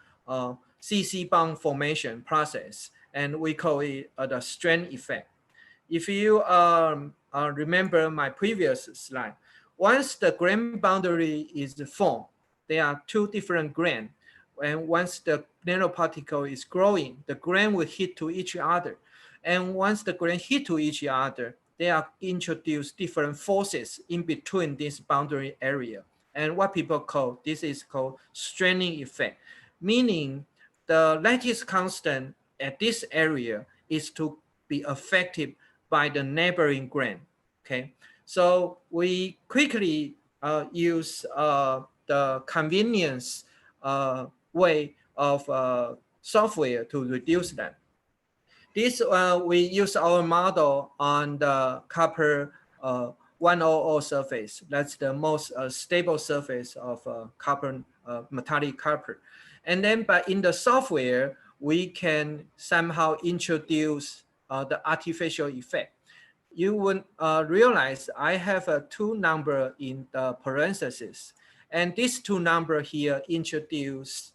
CC bond formation process, and we call it the strand effect. If you remember my previous slide, once the grain boundary is formed, there are two different grain. And once the nanoparticle is growing, the grain will hit to each other. And once the grain hit to each other, they are introduced different forces in between this boundary area. And what people call, this is called straining effect, meaning the lattice constant at this area is to be affected by the neighboring grain. Okay, so we quickly use the convenience way of software to reduce that. This we use our model on the copper 100 surface. That's the most stable surface of copper, metallic copper. And then, but in the software, we can somehow introduce the artificial effect. You would realize I have a two number in the parentheses, and these two number here introduce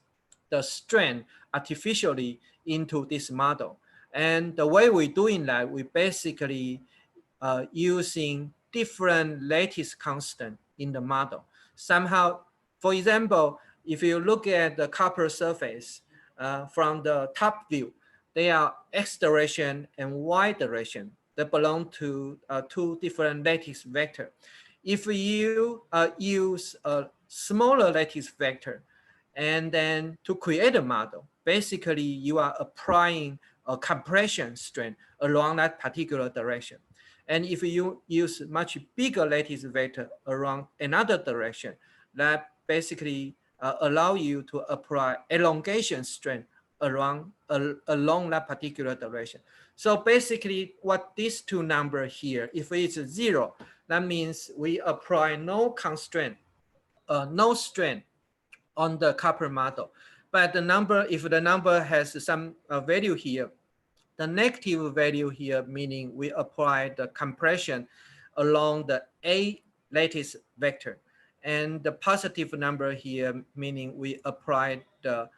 the strand artificially into this model. And the way we're doing that, we basically using different lattice constant in the model. Somehow, for example, if you look at the copper surface from the top view, they are X direction and Y direction that belong to two different lattice vector. If you use a smaller lattice vector, and then to create a model, basically you are applying a compression strength along that particular direction. And if you use much bigger lattice vector around another direction, that basically allow you to apply elongation strength along that particular direction. So basically what these two numbers here, if it's 0, that means we apply no constraint, no strength on the copper model. But the number, if the number has some value here, the negative value here, meaning we apply the compression along the A lattice vector. And the positive number here, meaning we apply the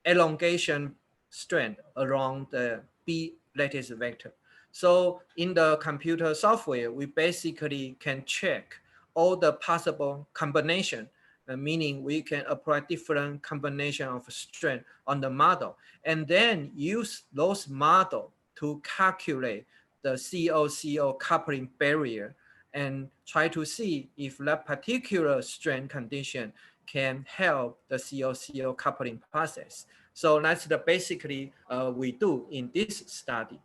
elongation strength along the B lattice vector. So in the computer software, we basically can check all the possible combination meaning we can apply different combination of strength on the model, and then use those model to calculate the CO-CO coupling barrier and try to see if that particular strength condition can help the CO-CO coupling process. So that's the basically we do in this study.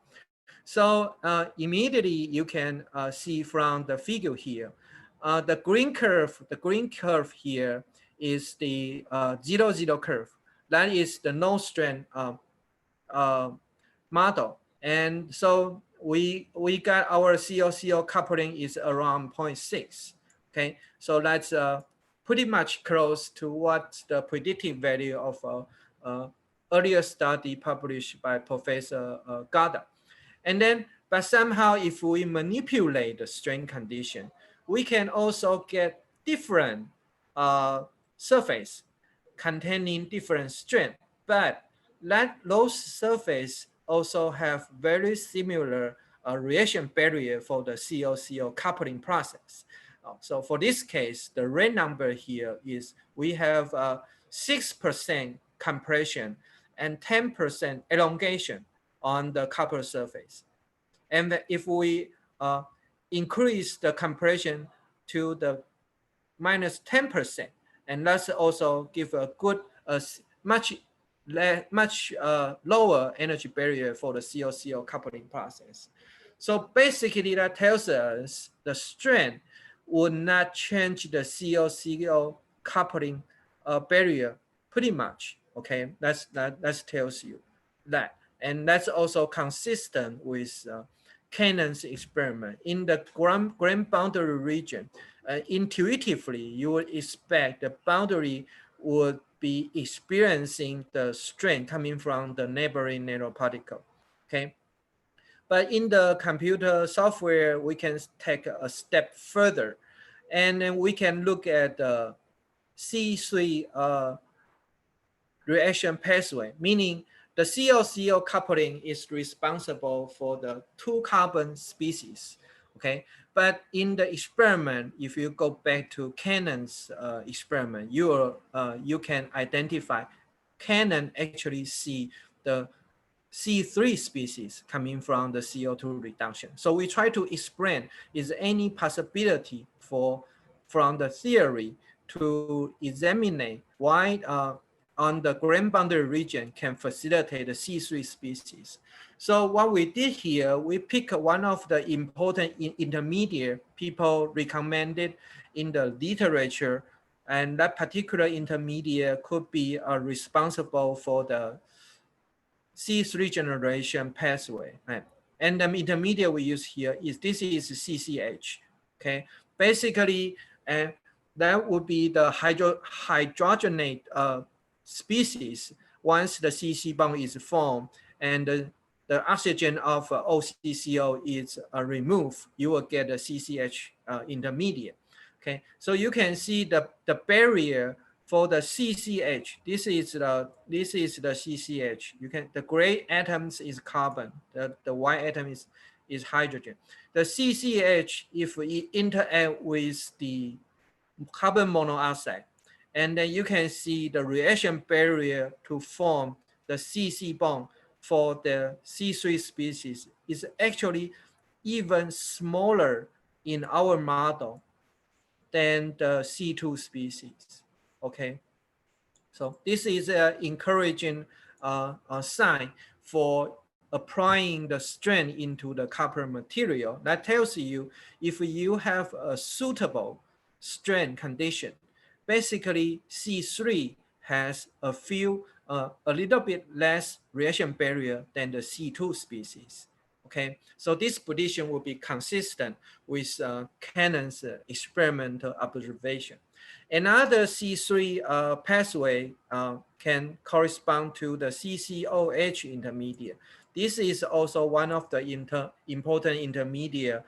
So immediately you can see from the figure here, the green curve here is the 0-0 curve. That is the no strength model. And so we got our CO-CO coupling is around 0.6. Okay, so that's pretty much close to what the predictive value of earlier study published by Professor Gada. And then, but somehow if we manipulate the strain condition, we can also get different surface containing different strength, but those surface also have very similar reaction barrier for the CO-CO coupling process. So for this case, the red number here is we have 6% compression and 10% elongation on the copper surface. And if we increase the compression to the minus 10%, and that's also give a good, much lower energy barrier for the CO-CO coupling process. So basically that tells us the strength would not change the CO-CO coupling barrier pretty much. Okay, that tells you that. And that's also consistent with Cannon's experiment. In the grand boundary region, intuitively, you would expect the boundary would be experiencing the strain coming from the neighboring nanoparticle. Okay, but in the computer software, we can take a step further, and then we can look at the C3 reaction pathway, meaning the CO-CO coupling is responsible for the 2 carbon species. Okay, but in the experiment, if you go back to Cannon's experiment, you can identify Cannon actually see the C3 species coming from the CO2 reduction. So we try to explain, is any possibility from the theory to examine why on the grand boundary region can facilitate the C3 species. So what we did here, we pick one of the important intermediate people recommended in the literature, and that particular intermediate could be responsible for the C3 generation pathway. Right? And the intermediate we use here is, this is CCH. Okay, basically, that would be the hydrogenate species. Once the CC bond is formed and the oxygen of OCCO is removed, you will get a CCH intermediate. Okay, so you can see the barrier for the CCH. This is the CCH. You can, the gray atoms is carbon, the white atom is hydrogen. The CCH, if we interact with the carbon monoxide, and then you can see the reaction barrier to form the CC bond for the C3 species is actually even smaller in our model than the C2 species. Okay, so this is an encouraging sign for applying the strength into the copper material. That tells you if you have a suitable strength condition, basically C3 has a little bit less reaction barrier than the C2 species. Okay, so this prediction will be consistent with Cannon's experimental observation. Another C3 pathway can correspond to the CCOH intermediate. This is also one of the important intermediate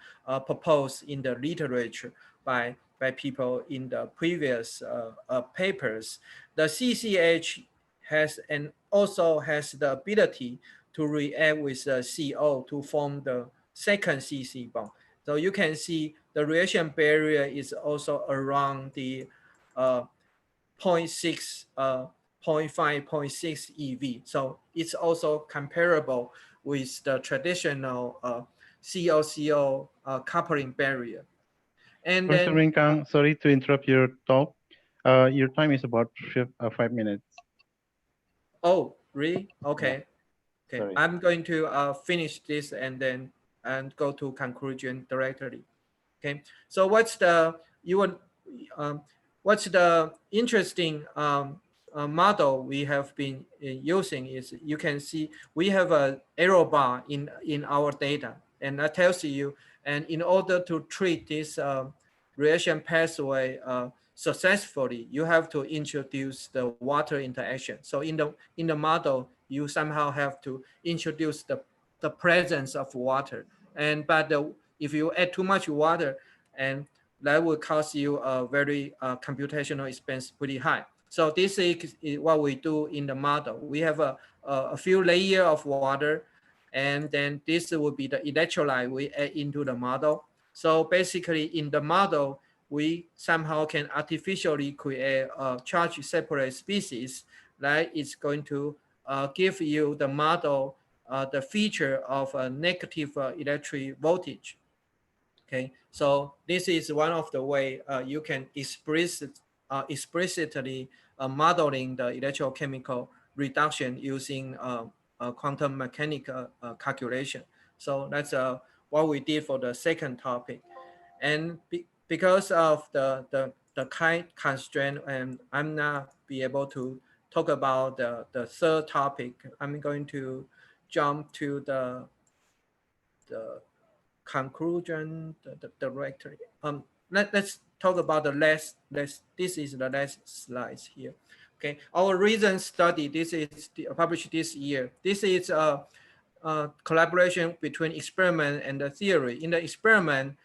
proposed in the literature by people in the previous papers. The CCH also has the ability to react with the CO to form the second CC bond. So you can see the reaction barrier is also around the 0.6, 0.5, 0.6 EV. So it's also comparable with the traditional CO-CO coupling barrier. And Professor then, Minkang, sorry to interrupt your talk. Your time is about 5 minutes. oh, really? Okay. Yeah. Okay, Sorry. I'm going to finish this and then go to conclusion directly. Okay, so what's the what's the interesting model we have been using is you can see we have a arrow bar in our data, and that tells you, and in order to treat this reaction pathway successfully, you have to introduce the water interaction. So in the model, you somehow have to introduce the presence of water, and if you add too much water, and that will cost you a very computational expense pretty high. So this is what we do in the model. We have a few layers of water, and then this will be the electrolyte we add into the model. So basically in the model, we somehow can artificially create a charge separate species that is going to give you the model the feature of a negative electric voltage. Okay, so this is one of the way you can explicitly modeling the electrochemical reduction using quantum mechanical calculation. So that's what we did for the second topic. And because of the kind constraint, and I'm not be able to talk about the third topic, I'm going to jump to the conclusion, the directory. Let's talk about the last, this is the last slides here. Okay, our recent study, this is published this year. This is a collaboration between experiment and the theory. In the experiment,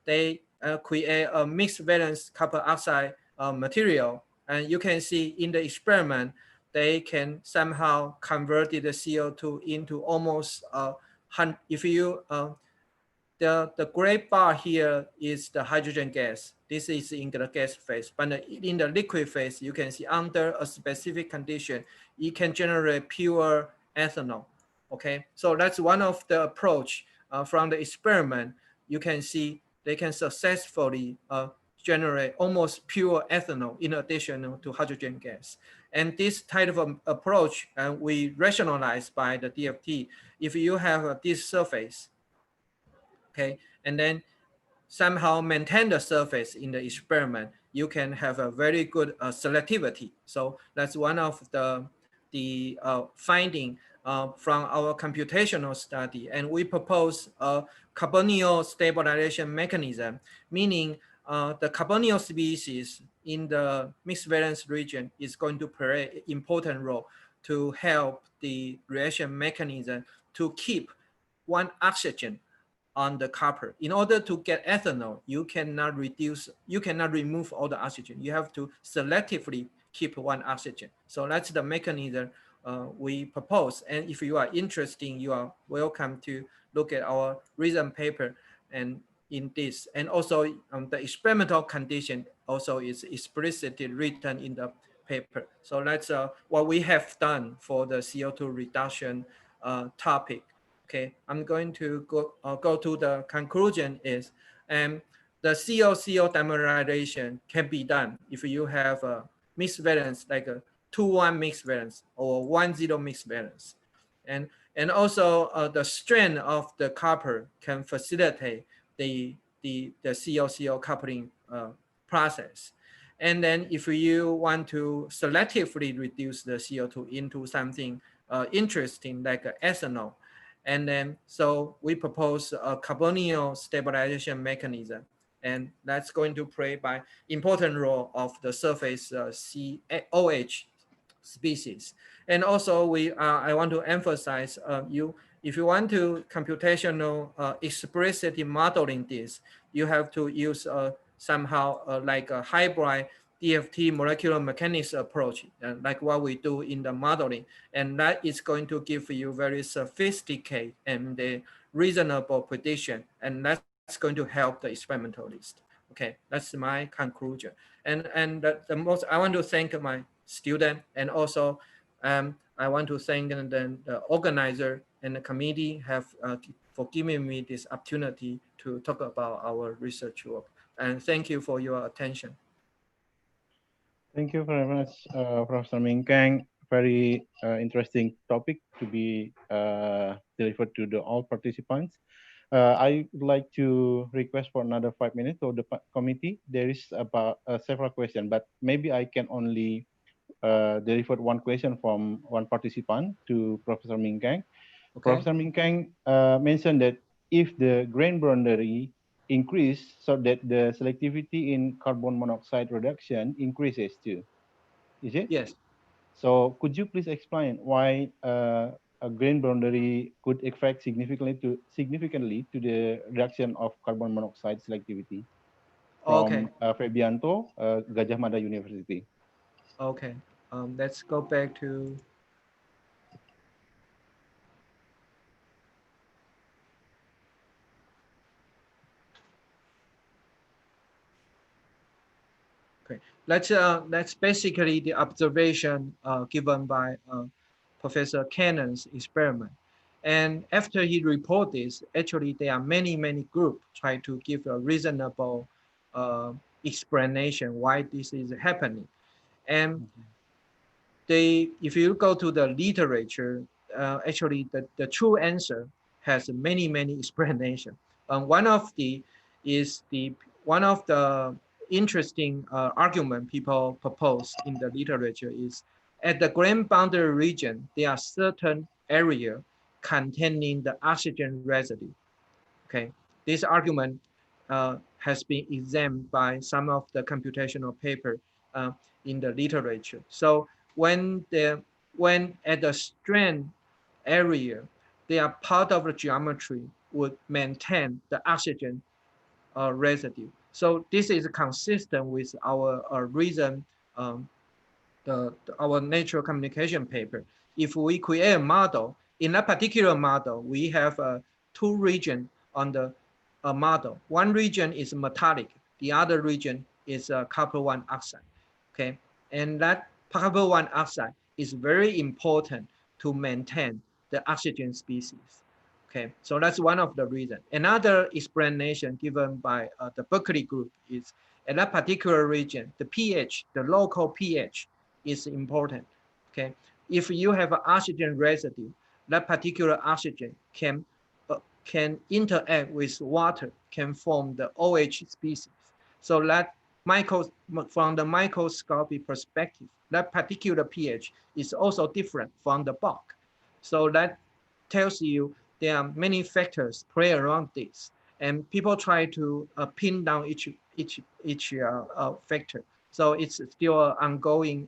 they create a mixed valence copper oxide material, and you can see in the experiment, they can somehow convert the CO2 into almost if you the gray bar here is the hydrogen gas. This is in the gas phase, but in the liquid phase, you can see under a specific condition, it can generate pure ethanol. Okay, so that's one of the approach from the experiment. You can see they can successfully generate almost pure ethanol in addition to hydrogen gas. And this type of approach, we rationalize by the DFT. If you have this surface, okay, and then somehow maintain the surface in the experiment, you can have a very good selectivity. So that's one of the finding from our computational study. And we propose a carbonyl stabilization mechanism, meaning the carbonyl species in the mixed valence region is going to play an important role to help the reaction mechanism to keep one oxygen on the copper. In order to get ethanol, you cannot remove all the oxygen. You have to selectively keep one oxygen. So that's the mechanism we propose. And if you are interested, you are welcome to look at our recent paper and in this. And also the experimental condition also is explicitly written in the paper. So that's what we have done for the CO2 reduction topic. Okay, I'm going to go to the conclusion is, the CO-CO dimerization can be done if you have a mixed valence, like a 2-1 mixed valence or 1-0 mixed valence. And also the strength of the copper can facilitate the CO-CO coupling process. And then if you want to selectively reduce the CO2 into something interesting like ethanol, and then so we propose a carbonyl stabilization mechanism, and that's going to play by important role of the surface COH species. And also I want to emphasize if you want to computational explicitly modeling this, you have to use somehow like a hybrid DFT molecular mechanics approach, like what we do in the modeling. And that is going to give you very sophisticated and reasonable prediction. And that's going to help the experimentalist. Okay, that's my conclusion. And the most, I want to thank my student, and also I want to thank the organizer and the committee have for giving me this opportunity to talk about our research work. And thank you for your attention. Thank you very much, Professor Ming Kang. Very interesting topic to be delivered to all participants. I would like to request for another 5 minutes for the committee. There is about several questions, but maybe I can only deliver one question from one participant to Professor Ming Kang. Okay. Professor Ming Kang mentioned that if the grain boundary increase, so that the selectivity in carbon monoxide reduction increases too. Is it? Yes. So could you please explain why a grain boundary could affect significantly to the reduction of carbon monoxide selectivity? Okay. From Febianto, Gajah Mada University. Okay. Let's go back to. Okay, that's basically the observation given by Professor Cannon's experiment. And after he reported this, actually there are many groups try to give a reasonable explanation why this is happening. And if you go to the literature, actually the true answer has many explanations. One of the interesting argument people propose in the literature is at the grain boundary region, there are certain area containing the oxygen residue. Okay, this argument has been examined by some of the computational paper in the literature. So when at the strand area, they are part of the geometry would maintain the oxygen residue. So this is consistent with our reason, our natural communication paper. If we create a model, in that particular model, we have two regions on the model. One region is metallic, the other region is copper 1 oxide. Okay, and that copper 1 oxide is very important to maintain the oxygen species. Okay, so that's one of the reasons. Another explanation given by the Berkeley group is in that particular region, the pH, the local pH is important. Okay, if you have an oxygen residue, that particular oxygen can interact with water, can form the OH species. So that from the microscopic perspective, that particular pH is also different from the bulk. So that tells you there are many factors play around this, and people try to pin down each factor. So it's still an ongoing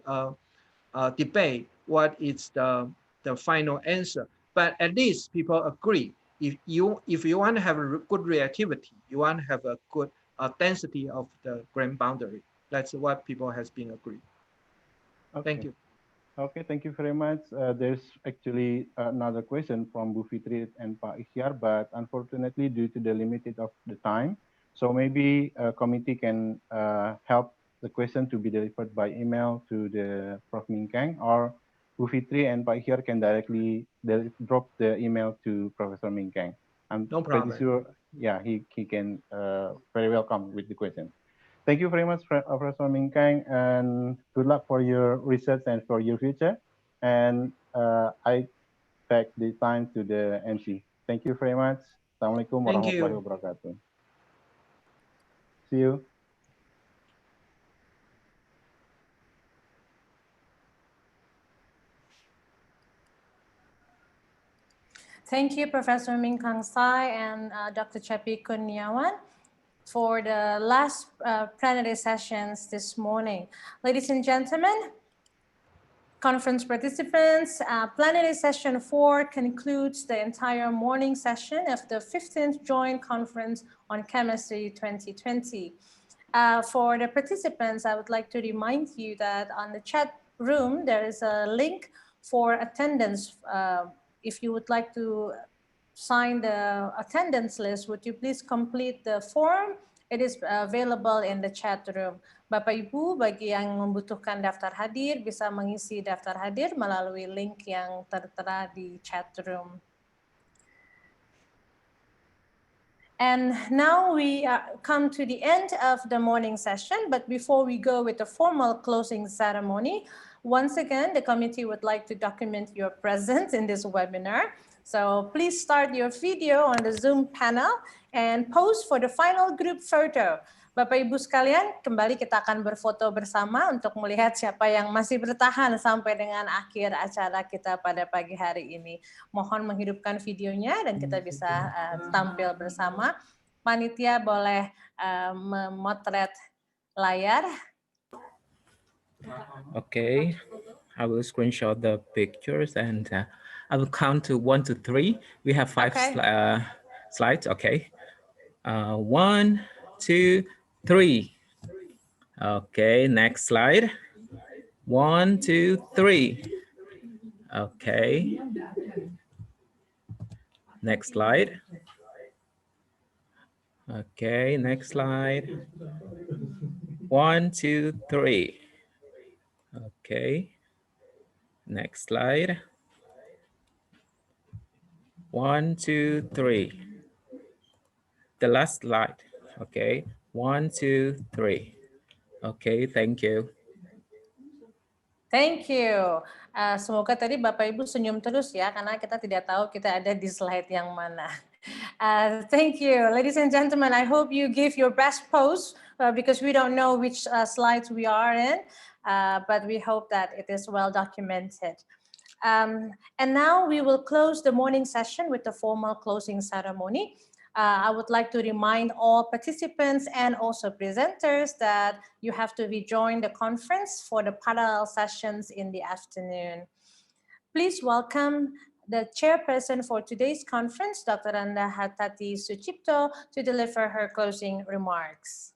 debate what is the final answer. But at least people agree. If you want to have a good reactivity, you want to have a good density of the grain boundary. That's what people has been agreed. Okay. Thank you. Okay, thank you very much. There's actually another question from Bu Fitri and Pak Ikhtiar, but unfortunately due to the limited of the time, so maybe a committee can help the question to be delivered by email to the Prof. Ming Kang, or Bu Fitri and Pak Ikhtiar can directly drop the email to Professor Ming Kang. I'm No problem. pretty sure, yeah, he can very welcome with the question. Thank you very much, Professor Ming Kang, and good luck for your research and for your future. And I back the time to the MC. Thank you very much. Assalamualaikum Thank warahmatullahi you. wabarakatuh. See you. Thank you, Professor Ming Kang Sai and Dr. Chepi Kurniawan for the last plenary sessions this morning. Ladies and gentlemen, conference participants, plenary session 4 concludes the entire morning session of the 15th Joint Conference on Chemistry 2020. For the participants, I would like to remind you that on the chat room, there is a link for attendance. If you would like to sign the attendance list, would you please complete the form It is available in the chat room. Bapak Ibu, bagi yang membutuhkan daftar hadir, bisa mengisi daftar hadir melalui link yang tertera di chat room. And now we come to the end of the morning session, but before we go with the formal closing ceremony, once again, the committee would like to document your presence in this webinar. So please start your video on the Zoom panel and pose for the final group photo. Bapak Ibu sekalian, kembali kita akan berfoto bersama untuk melihat siapa yang masih bertahan sampai dengan akhir acara kita pada pagi hari ini. Mohon menghidupkan videonya dan kita bisa tampil bersama. Panitia boleh memotret layar. Okay, I will screenshot the pictures and I will count to 1 to 3. We have 5 slides. Okay, 1, 2, 3. Okay, next slide. 1, 2, 3. Okay. Next slide. Okay, next slide. 1, 2, 3. Okay. Next slide. 1, 2, 3. The last slide. Okay. 1, 2, 3. Okay, thank you. Thank you. Semoga tadi Bapak Ibu senyum terus ya, karena kita tidak tahu kita ada di slide yang mana. Thank you, ladies and gentlemen. I hope you give your best pose because we don't know which slides we are in, but we hope that it is well documented. And now we will close the morning session with the formal closing ceremony. I would like to remind all participants and also presenters that you have to rejoin the conference for the parallel sessions in the afternoon. Please welcome the chairperson for today's conference, Dr. Anda Hatati Sucipto, to deliver her closing remarks.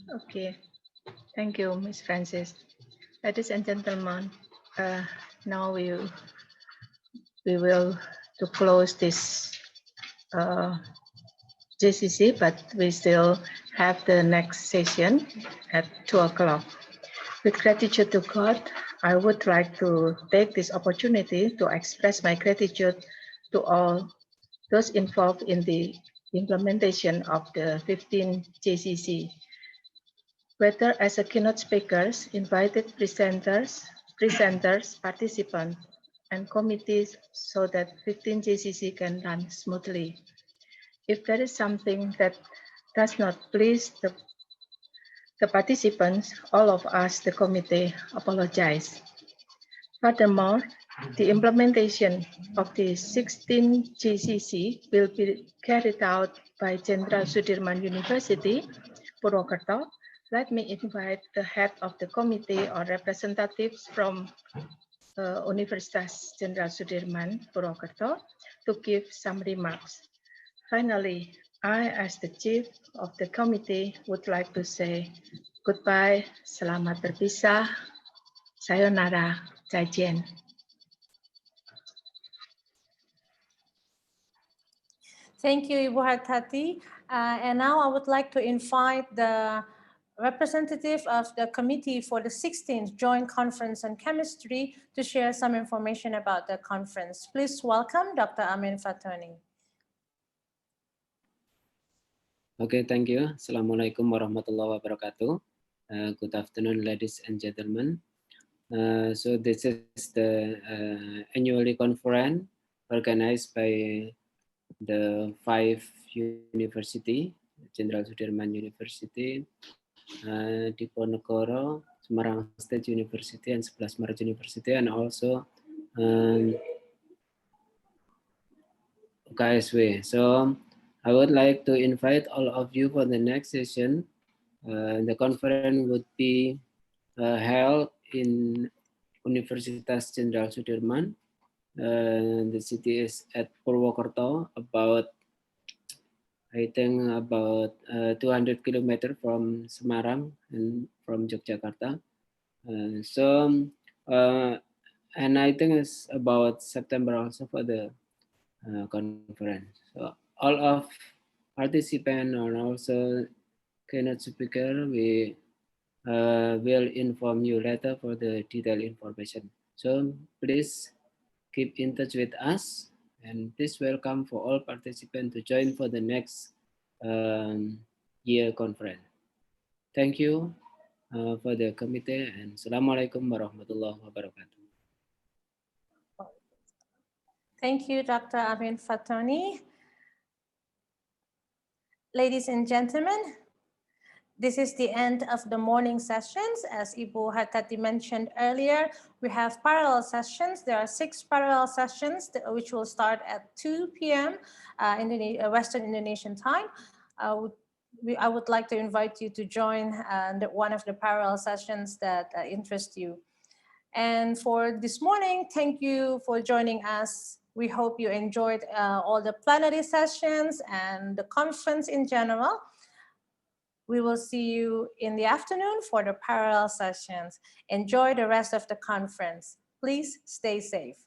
Okay, thank you, Ms. Francis. Ladies and gentlemen, now we will to close this JCC, but we still have the next session at 2 o'clock. With gratitude to God, I would like to take this opportunity to express my gratitude to all those involved in the implementation of the 15 JCC, whether as a keynote speakers, invited presenters, participants, and committees, so that 15 JCC can run smoothly. If there is something that does not please the participants, all of us, the committee, apologize. Furthermore, the implementation of the 16 JCC will be carried out by Jenderal Sudirman University, Purwokerto. Let me invite the head of the committee or representatives from Universitas Jenderal Sudirman, Purwokerto, to give some remarks. Finally, I, as the chief of the committee, would like to say goodbye, selamat berpisah, sayonara, zaijian. Thank you, Ibu Hatati. And now I would like to invite the representative of the committee for the 16th Joint Conference on Chemistry to share some information about the conference. Please welcome Dr. Amin Fatoni. Okay, thank you. Assalamualaikum warahmatullahi wabarakatuh. Good afternoon, ladies and gentlemen. So this is the annually conference organized by the 5 university, Jenderal Sudirman University, Diponegoro, Semarang State University, and 11 Maret University, and also UKSW. So I would like to invite all of you for the next session. The conference would be held in Universitas Jenderal Sudirman. The city is at Purwokerto, about I think about 200 kilometers from Semarang and from Yogyakarta. And I think it's about September also for the conference. So all of participants and also keynote speaker, we will inform you later for the detailed information. So please keep in touch with us, and please welcome for all participants to join for the next year conference. Thank you for the committee, and Assalamualaikum warahmatullahi wabarakatuh. Thank you, Dr. Amin Fatoni. Ladies and gentlemen, this is the end of the morning sessions. As Ibu Hartati mentioned earlier, we have parallel sessions. There are 6 parallel sessions which will start at 2 p.m. Western Indonesian time. I would like to invite you to join one of the parallel sessions that interest you. And for this morning, thank you for joining us. We hope you enjoyed all the plenary sessions and the conference in general. We will see you in the afternoon for the parallel sessions. Enjoy the rest of the conference. Please stay safe.